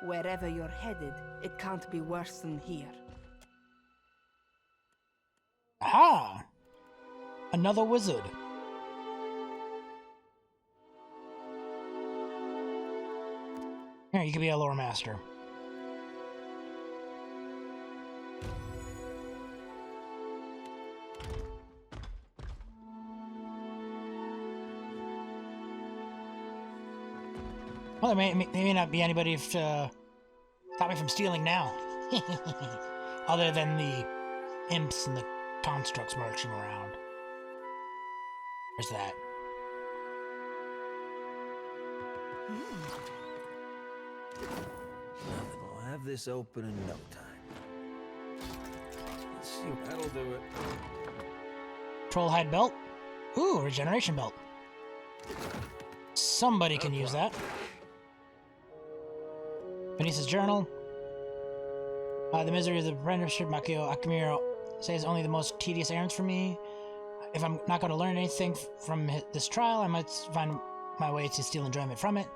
Wherever you're headed, it can't be worse than here. Ah! Another wizard. Here, you could be a lore master. Well, there may not be anybody to stop me from stealing now. Other than the imps and the constructs marching around. There's that. Nothing. We'll have this open in no time. Let's see. That'll do it. Trollhide belt. Ooh, regeneration belt. Somebody can use that. Venice's journal. The misery of the apprenticeship, Makio Akimiro says only the most tedious errands for me. If I'm not going to learn anything from this trial, I might find my way to steal enjoyment from it.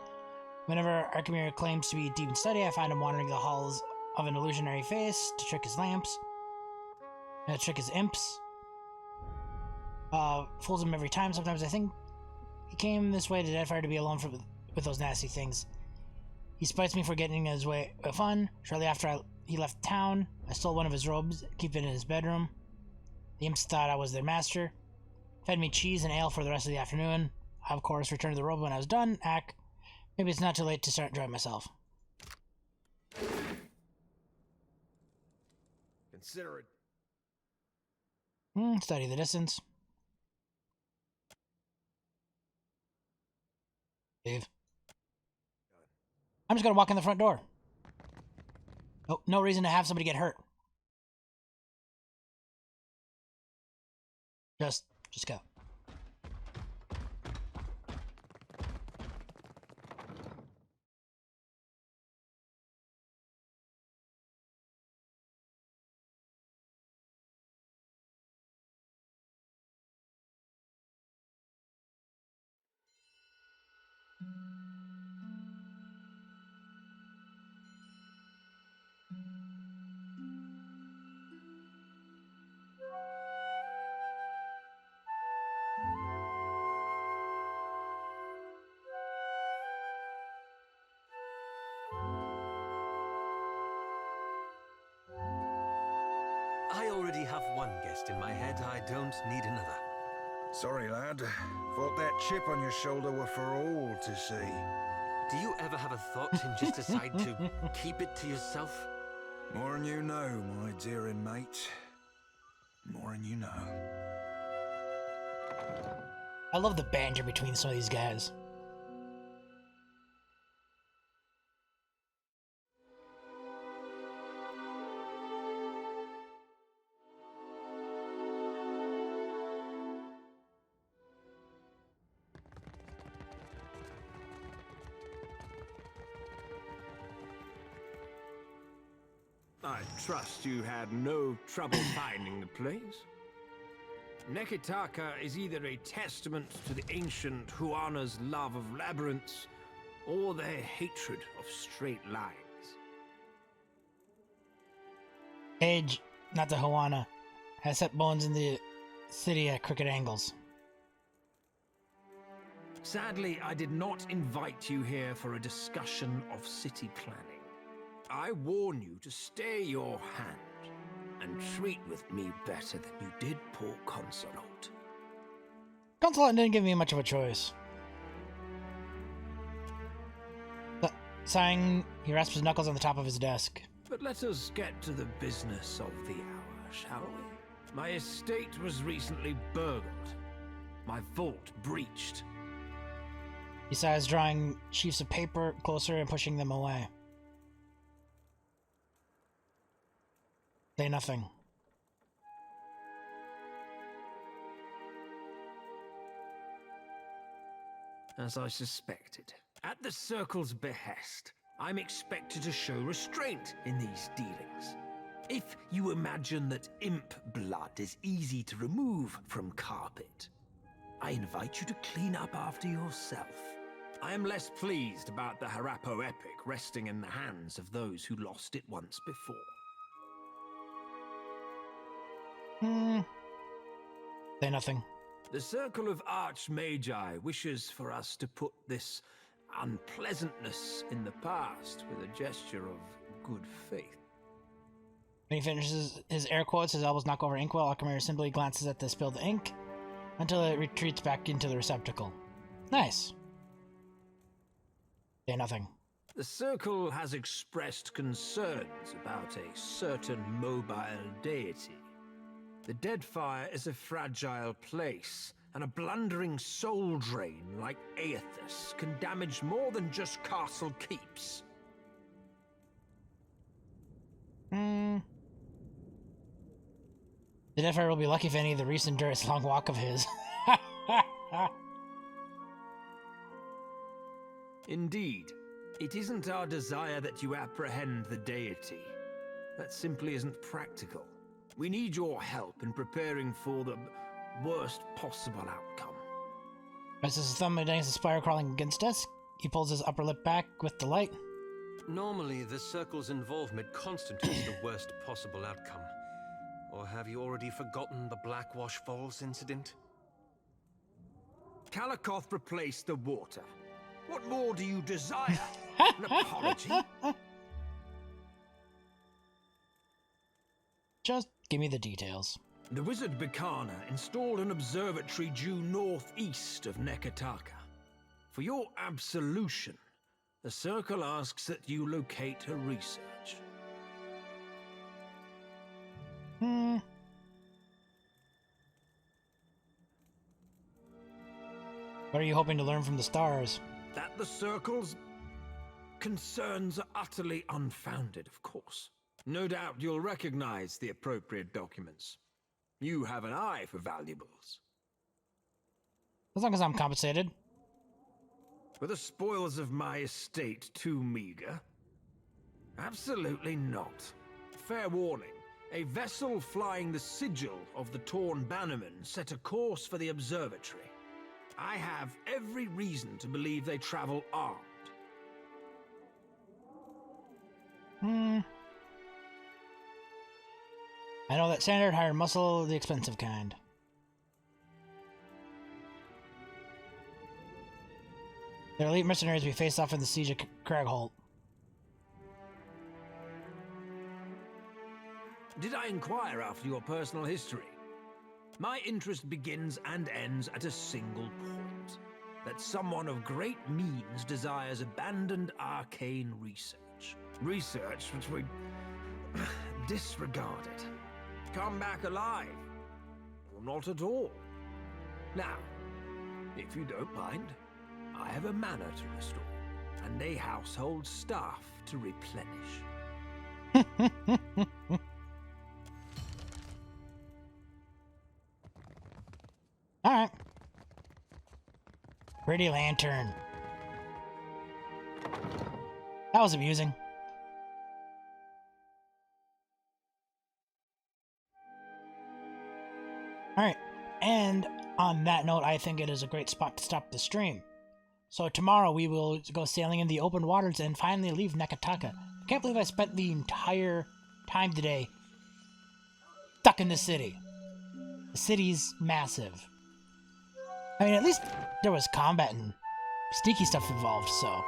Whenever Arkemir claims to be deep in study, I find him wandering the halls of an illusionary face to trick his lamps, trick his imps. Fools him every time. Sometimes I think he came this way to Deadfire to be alone with those nasty things. He spites me for getting in his way of fun. Shortly after he left town, I stole one of his robes, keep it in his bedroom. The imps thought I was their master. Fed me cheese and ale for the rest of the afternoon. I, of course, returned the robe when I was done. Maybe it's not too late to start enjoying myself. Consider it. Study the distance. Leave. I'm just gonna walk in the front door. Oh, no reason to have somebody get hurt. Just go. already have one guest in my head. I don't need another. Sorry, lad. Thought that chip on your shoulder were for all to see. Do you ever have a thought and just decide to keep it to yourself? More than you know, my dearing mate. More than you know. I love the banter between some of these guys. I trust you had no trouble finding the place. Nekitaka is either a testament to the ancient Huana's love of labyrinths, or their hatred of straight lines. Age, not the Huana, has set bones in the city at crooked angles. Sadly, I did not invite you here for a discussion of city planning. I warn you to stay your hand and treat with me better than you did poor Consulate. Consulate didn't give me much of a choice. Sighing, he rasps his knuckles on the top of his desk. But let us get to the business of the hour, shall we? My estate was recently burgled. My vault breached. He sighs, drawing sheafs of paper closer and pushing them away. Say nothing. As I suspected. At the Circle's behest, I'm expected to show restraint in these dealings. If you imagine that imp blood is easy to remove from carpet, I invite you to clean up after yourself. I am less pleased about the Harappo epic resting in the hands of those who lost it once before. Say nothing. The Circle of Archmagi wishes for us to put this unpleasantness in the past with a gesture of good faith. When he finishes his air quotes, his elbows knock over inkwell. Alchemir simply glances at the spilled ink until it retreats back into the receptacle. Nice. Say nothing. The Circle has expressed concerns about a certain mobile deity. The Deadfire is a fragile place, and a blundering soul drain like Aethys can damage more than just castle keeps. The Deadfire will be lucky if any of the recent Durst long walk of his. Indeed, it isn't our desire that you apprehend the deity. That simply isn't practical. We need your help in preparing for the worst possible outcome. Presses his thumb against the spire crawling against us. He pulls his upper lip back with delight. Normally, the Circle's involvement constitutes the worst possible outcome. Or have you already forgotten the Blackwash Falls incident? Kalakoth replaced the water. What more do you desire? An apology? Just give me the details. The wizard Bikana installed an observatory due northeast of Nekitaka. For your absolution, the Circle asks that you locate her research. What are you hoping to learn from the stars? That the Circle's concerns are utterly unfounded, of course. No doubt you'll recognize the appropriate documents. You have an eye for valuables. As long as I'm compensated. Were the spoils of my estate too meager? Absolutely not. Fair warning. A vessel flying the sigil of the Torn Bannerman set a course for the observatory. I have every reason to believe they travel armed. I know that standard hired muscle, the expensive kind. They're elite mercenaries we faced off in the siege of Cragholt. Did I inquire after your personal history? My interest begins and ends at a single point. That someone of great means desires abandoned arcane research. Research which we disregarded. Come back alive. Or not at all. Now, if you don't mind, I have a manor to restore, and a household staff to replenish. Alright. Pretty lantern. That was amusing. Alright, and on that note, I think it is a great spot to stop the stream. So tomorrow we will go sailing in the open waters and finally leave Nakataka. I can't believe I spent the entire time today stuck in the city. The city's massive. I mean, at least there was combat and sneaky stuff involved, so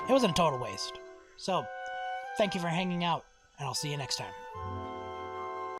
it wasn't a total waste. So, thank you for hanging out, and I'll see you next time.